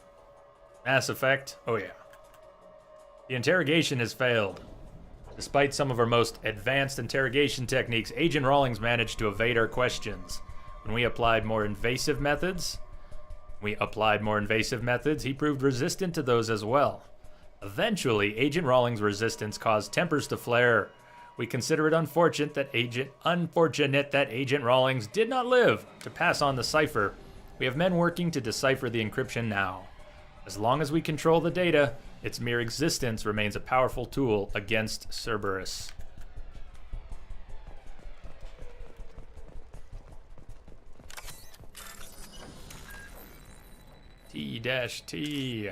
Mass Effect, oh yeah. The interrogation has failed. Despite some of our most advanced interrogation techniques, Agent Rawlings managed to evade our questions. When we applied more invasive methods, he proved resistant to those as well. Eventually, Agent Rawlings' resistance caused tempers to flare. We consider it unfortunate that Agent Rawlings did not live to pass on the cipher. We have men working to decipher the encryption now. As long as we control the data, its mere existence remains a powerful tool against Cerberus. T-T.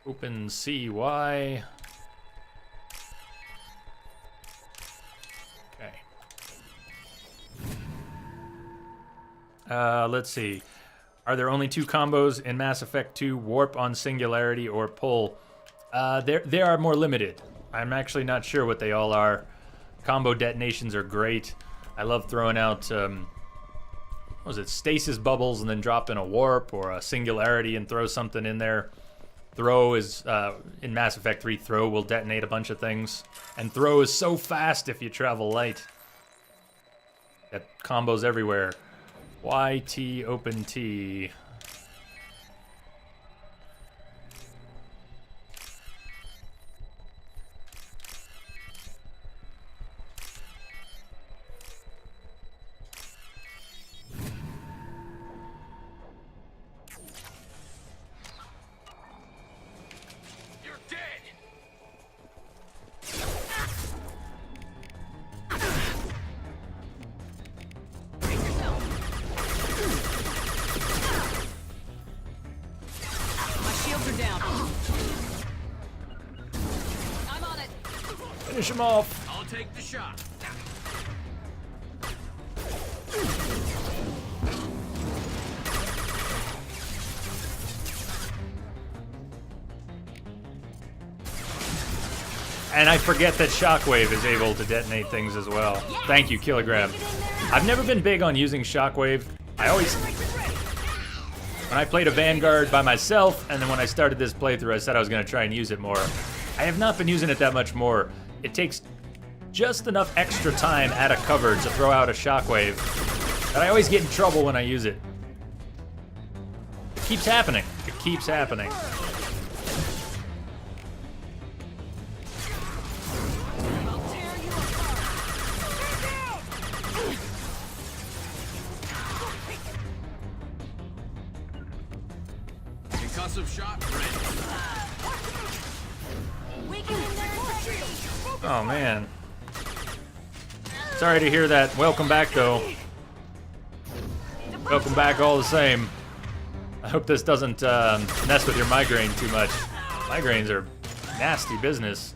Open CY. Okay. Let's see. Are there only two combos in Mass Effect 2, Warp on Singularity or Pull? They are more limited. I'm actually not sure what they all are. Combo detonations are great. I love throwing out, what was it, stasis bubbles and then drop in a warp, or a singularity and throw something in there. Throw is, in Mass Effect 3, throw will detonate a bunch of things. And throw is so fast if you travel light. Got combos everywhere. YT open T. Finish him off. I'll take the shot. And I forget that Shockwave is able to detonate things as well. Thank you, Kilogram. I've never been big on using Shockwave. When I played a Vanguard by myself, and then when I started this playthrough, I said I was going to try and use it more. I have not been using it that much more. It takes just enough extra time at a cover to throw out a Shockwave that I always get in trouble when I use it. It keeps happening. It keeps happening. Concussive shot ready. Oh man. Sorry to hear that. Welcome back though. Welcome back all the same. I hope this doesn't mess with your migraine too much. Migraines are nasty business.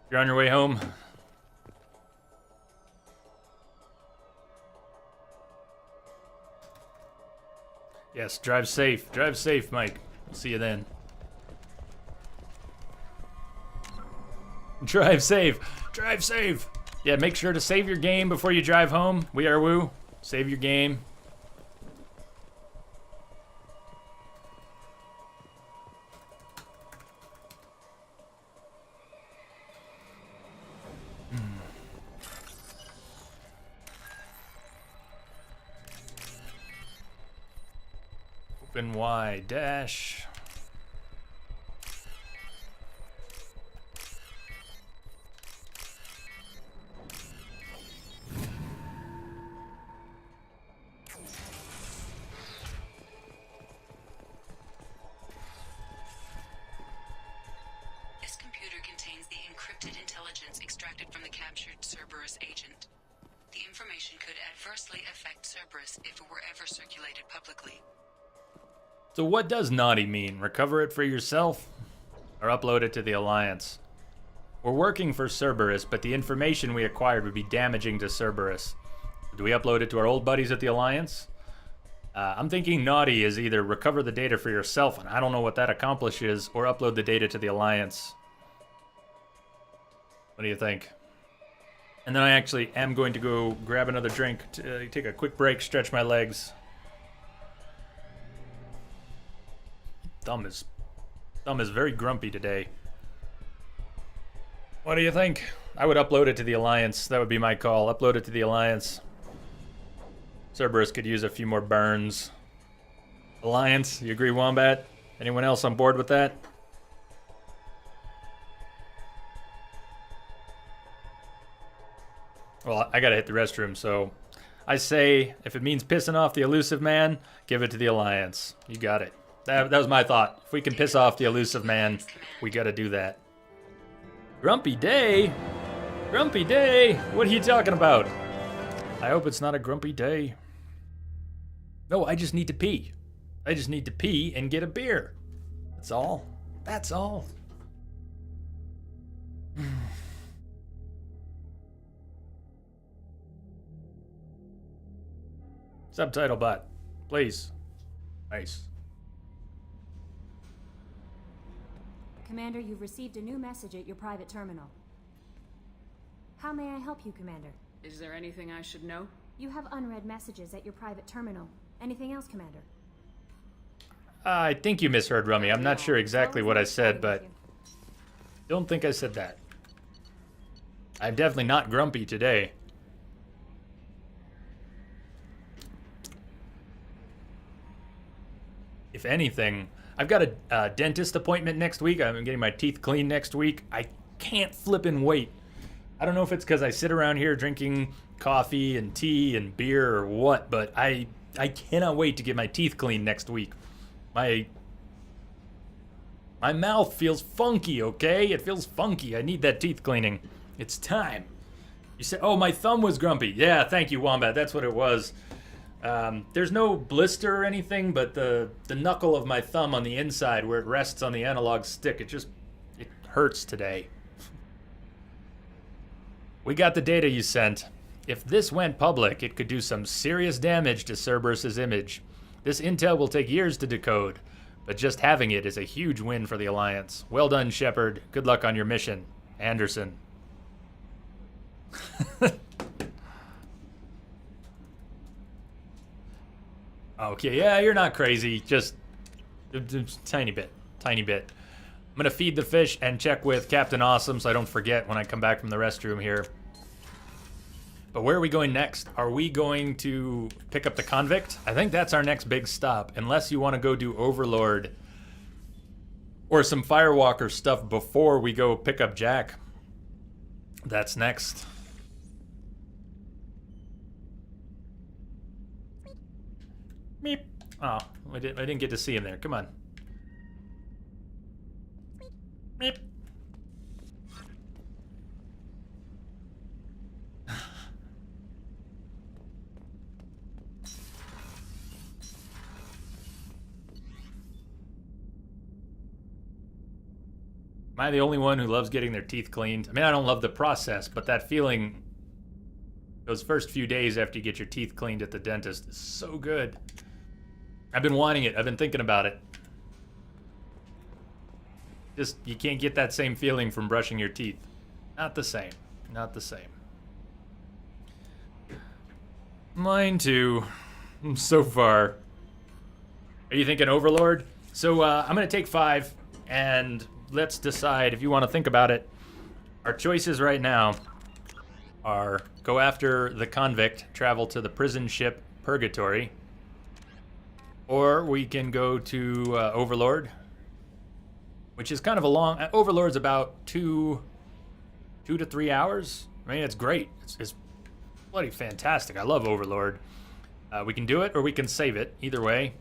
You're on your way home? Yes, drive safe. Drive safe, Mike. We'll see you then. Drive safe. Drive safe. Yeah, make sure to save your game before you drive home. We are Woo. Save your game. Open Y dash. This computer contains the encrypted intelligence extracted from the captured Cerberus agent. The information could adversely affect Cerberus if it were ever circulated publicly. So what does naughty mean? Recover it for yourself? Or upload it to the Alliance? We're working for Cerberus, but the information we acquired would be damaging to Cerberus. Do we upload it to our old buddies at the Alliance? I'm thinking naughty is either recover the data for yourself, and I don't know what that accomplishes, or upload the data to the Alliance. What do you think? And then I actually am going to go grab another drink, to take a quick break, stretch my legs. Thumb is very grumpy today. What do you think? I would upload it to the Alliance. That would be my call. Upload it to the Alliance. Cerberus could use a few more burns. Alliance, you agree, Wombat? Anyone else on board with that? Well, I gotta hit the restroom, so I say if it means pissing off the elusive man, give it to the Alliance. You got it. That was my thought. If we can piss off the elusive man, we gotta do that. Grumpy day? Grumpy day? What are you talking about? I hope it's not a grumpy day. No, I just need to pee. I just need to pee and get a beer. That's all. That's all. Subtitle bot, please. Nice. Commander, you've received a new message at your private terminal. How may I help you, Commander? Is there anything I should know? You have unread messages at your private terminal. Anything else, Commander? I think you misheard, Rummy. I'm not sure exactly what I said, but don't think I said that. I'm definitely not grumpy today. If anything, I've got a dentist appointment next week. I'm getting my teeth cleaned next week. I can't flippin' wait I don't know if it's because I sit around here drinking coffee and tea and beer or what, but I cannot wait to get my teeth cleaned next week. My mouth feels funky, okay? It feels funky. I need that teeth cleaning. It's time. You said, oh, my thumb was grumpy. Yeah, thank you, Wombat. That's what it was. There's no blister or anything, but the knuckle of my thumb on the inside where it rests on the analog stick, it hurts today. We got the data you sent. If this went public, it could do some serious damage to Cerberus's image. This intel will take years to decode, but just having it is a huge win for the Alliance. Well done, Shepard. Good luck on your mission. Anderson. Okay, yeah, you're not crazy. Just a tiny bit. Tiny bit. I'm gonna feed the fish and check with Captain Awesome so I don't forget when I come back from the restroom here. But where are we going next? Are we going to pick up the convict? I think that's our next big stop, unless you want to go do Overlord or some Firewalker stuff before we go pick up Jack. That's next. Meep. Oh, I didn't get to see him there. Come on. Meep. Am I the only one who loves getting their teeth cleaned? I mean, I don't love the process, but that feeling, those first few days after you get your teeth cleaned at the dentist, is so good. I've been wanting it. I've been thinking about it. Just, you can't get that same feeling from brushing your teeth. Not the same. Not the same. Mine too. So far. Are you thinking Overlord? So, I'm going to take 5, and let's decide, if you want to think about it, our choices right now are go after the convict, travel to the prison ship Purgatory, or we can go to Overlord, which is kind of a long... Overlord's about 2 to 3 hours. I mean, it's great. It's bloody fantastic. I love Overlord. We can do it, or we can save it. Either way.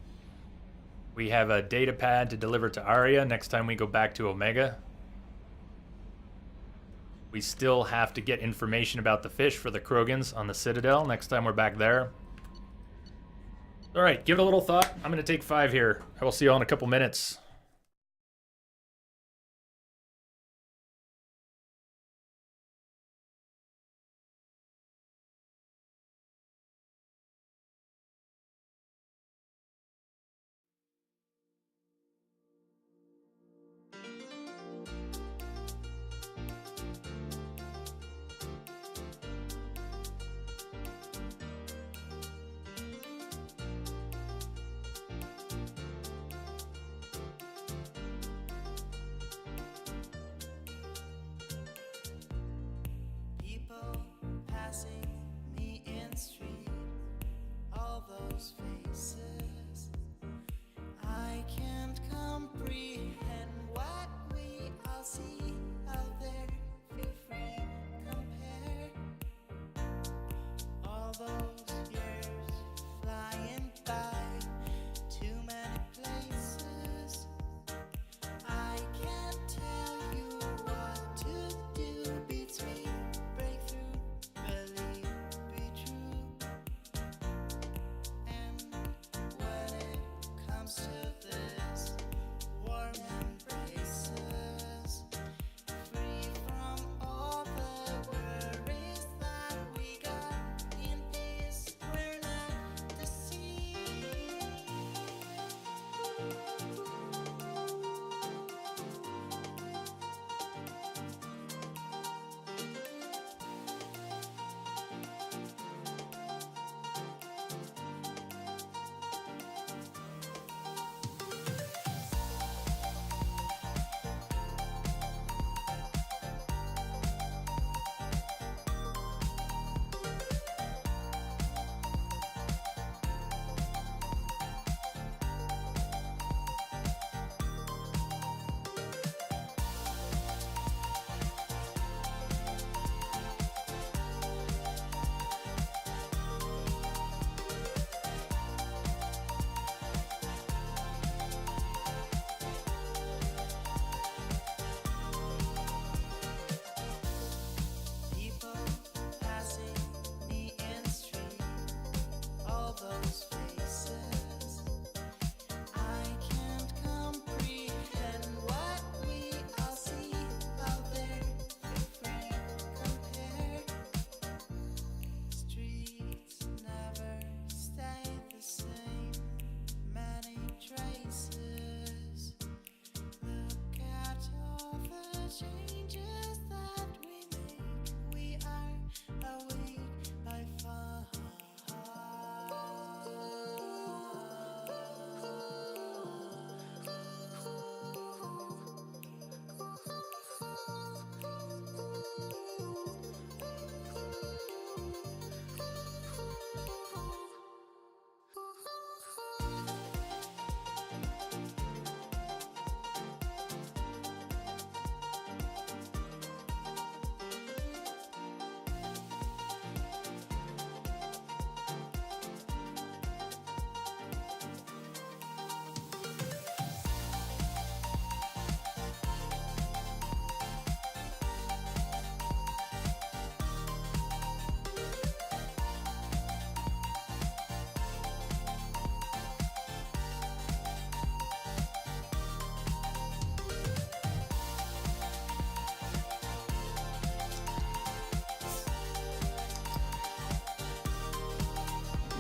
We have a data pad to deliver to Arya next time we go back to Omega. We still have to get information about the fish for the Krogans on the Citadel next time we're back there. Alright, give it a little thought. I'm going to take 5 here. I will see you all in a couple minutes.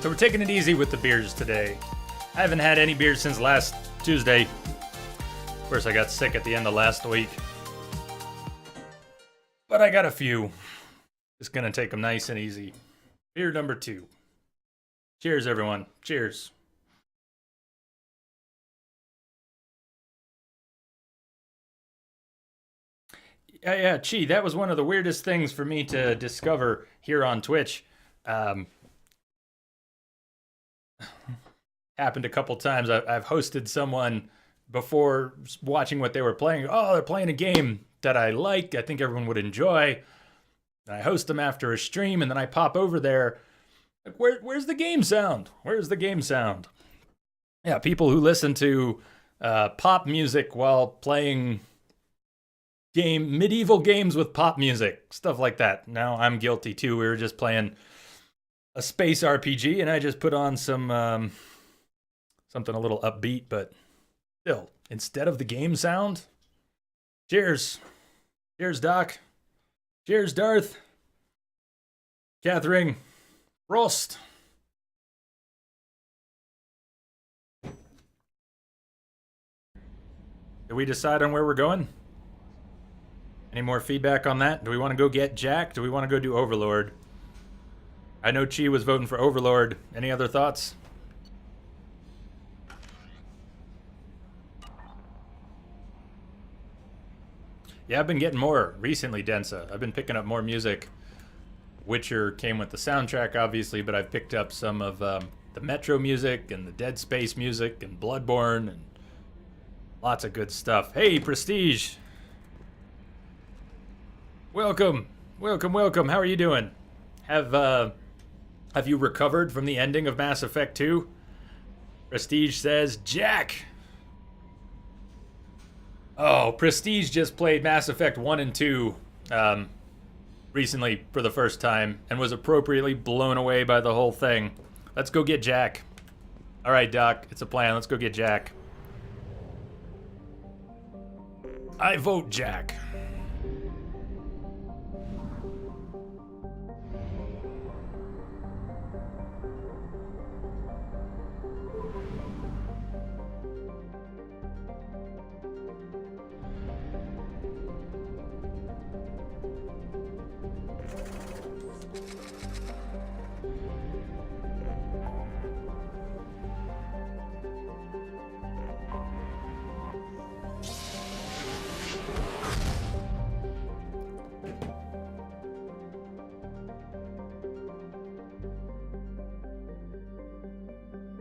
So we're taking it easy with the beers today. I haven't had any beers since last Tuesday. Of course, I got sick at the end of last week. But I got a few. Just gonna take them nice and easy. Beer number 2. Cheers, everyone. Cheers. Yeah, Chi, that was one of the weirdest things for me to discover here on Twitch. Happened a couple times. I've hosted someone before watching what they were playing. Oh, they're playing a game that I like. I think everyone would enjoy. And I host them after a stream, and then I pop over there. Like, where's the game sound? Where's the game sound? Yeah, people who listen to pop music while playing medieval games with pop music, stuff like that. Now I'm guilty too. We were just playing a space RPG, and I just put on some something a little upbeat, but still, instead of the game sound. Cheers. Cheers, Doc. Cheers, Darth. Catherine. Prost. Did we decide on where we're going? Any more feedback on that? Do we want to go get Jack? Do we want to go do Overlord? I know Chi was voting for Overlord. Any other thoughts? Yeah, I've been getting more recently, Densa. I've been picking up more music. Witcher came with the soundtrack, obviously, but I've picked up some of the Metro music and the Dead Space music and Bloodborne and lots of good stuff. Hey, Prestige! Welcome, welcome, welcome. How are you doing? Have you recovered from the ending of Mass Effect 2? Prestige says, Jack! Oh, Prestige just played Mass Effect 1 and 2 recently for the first time and was appropriately blown away by the whole thing. Let's go get Jack. All right, Doc, it's a plan. Let's go get Jack. I vote Jack.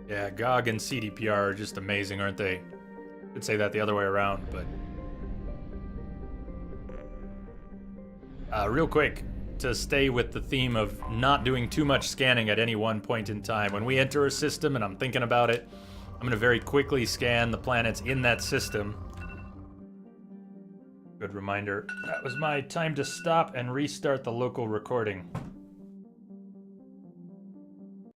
Yeah, GOG and CDPR are just amazing, aren't they? Could say that the other way around, but... real quick, to stay with the theme of not doing too much scanning at any one point in time. When we enter a system and I'm thinking about it, I'm going to very quickly scan the planets in that system. Good reminder. That was my time to stop and restart the local recording.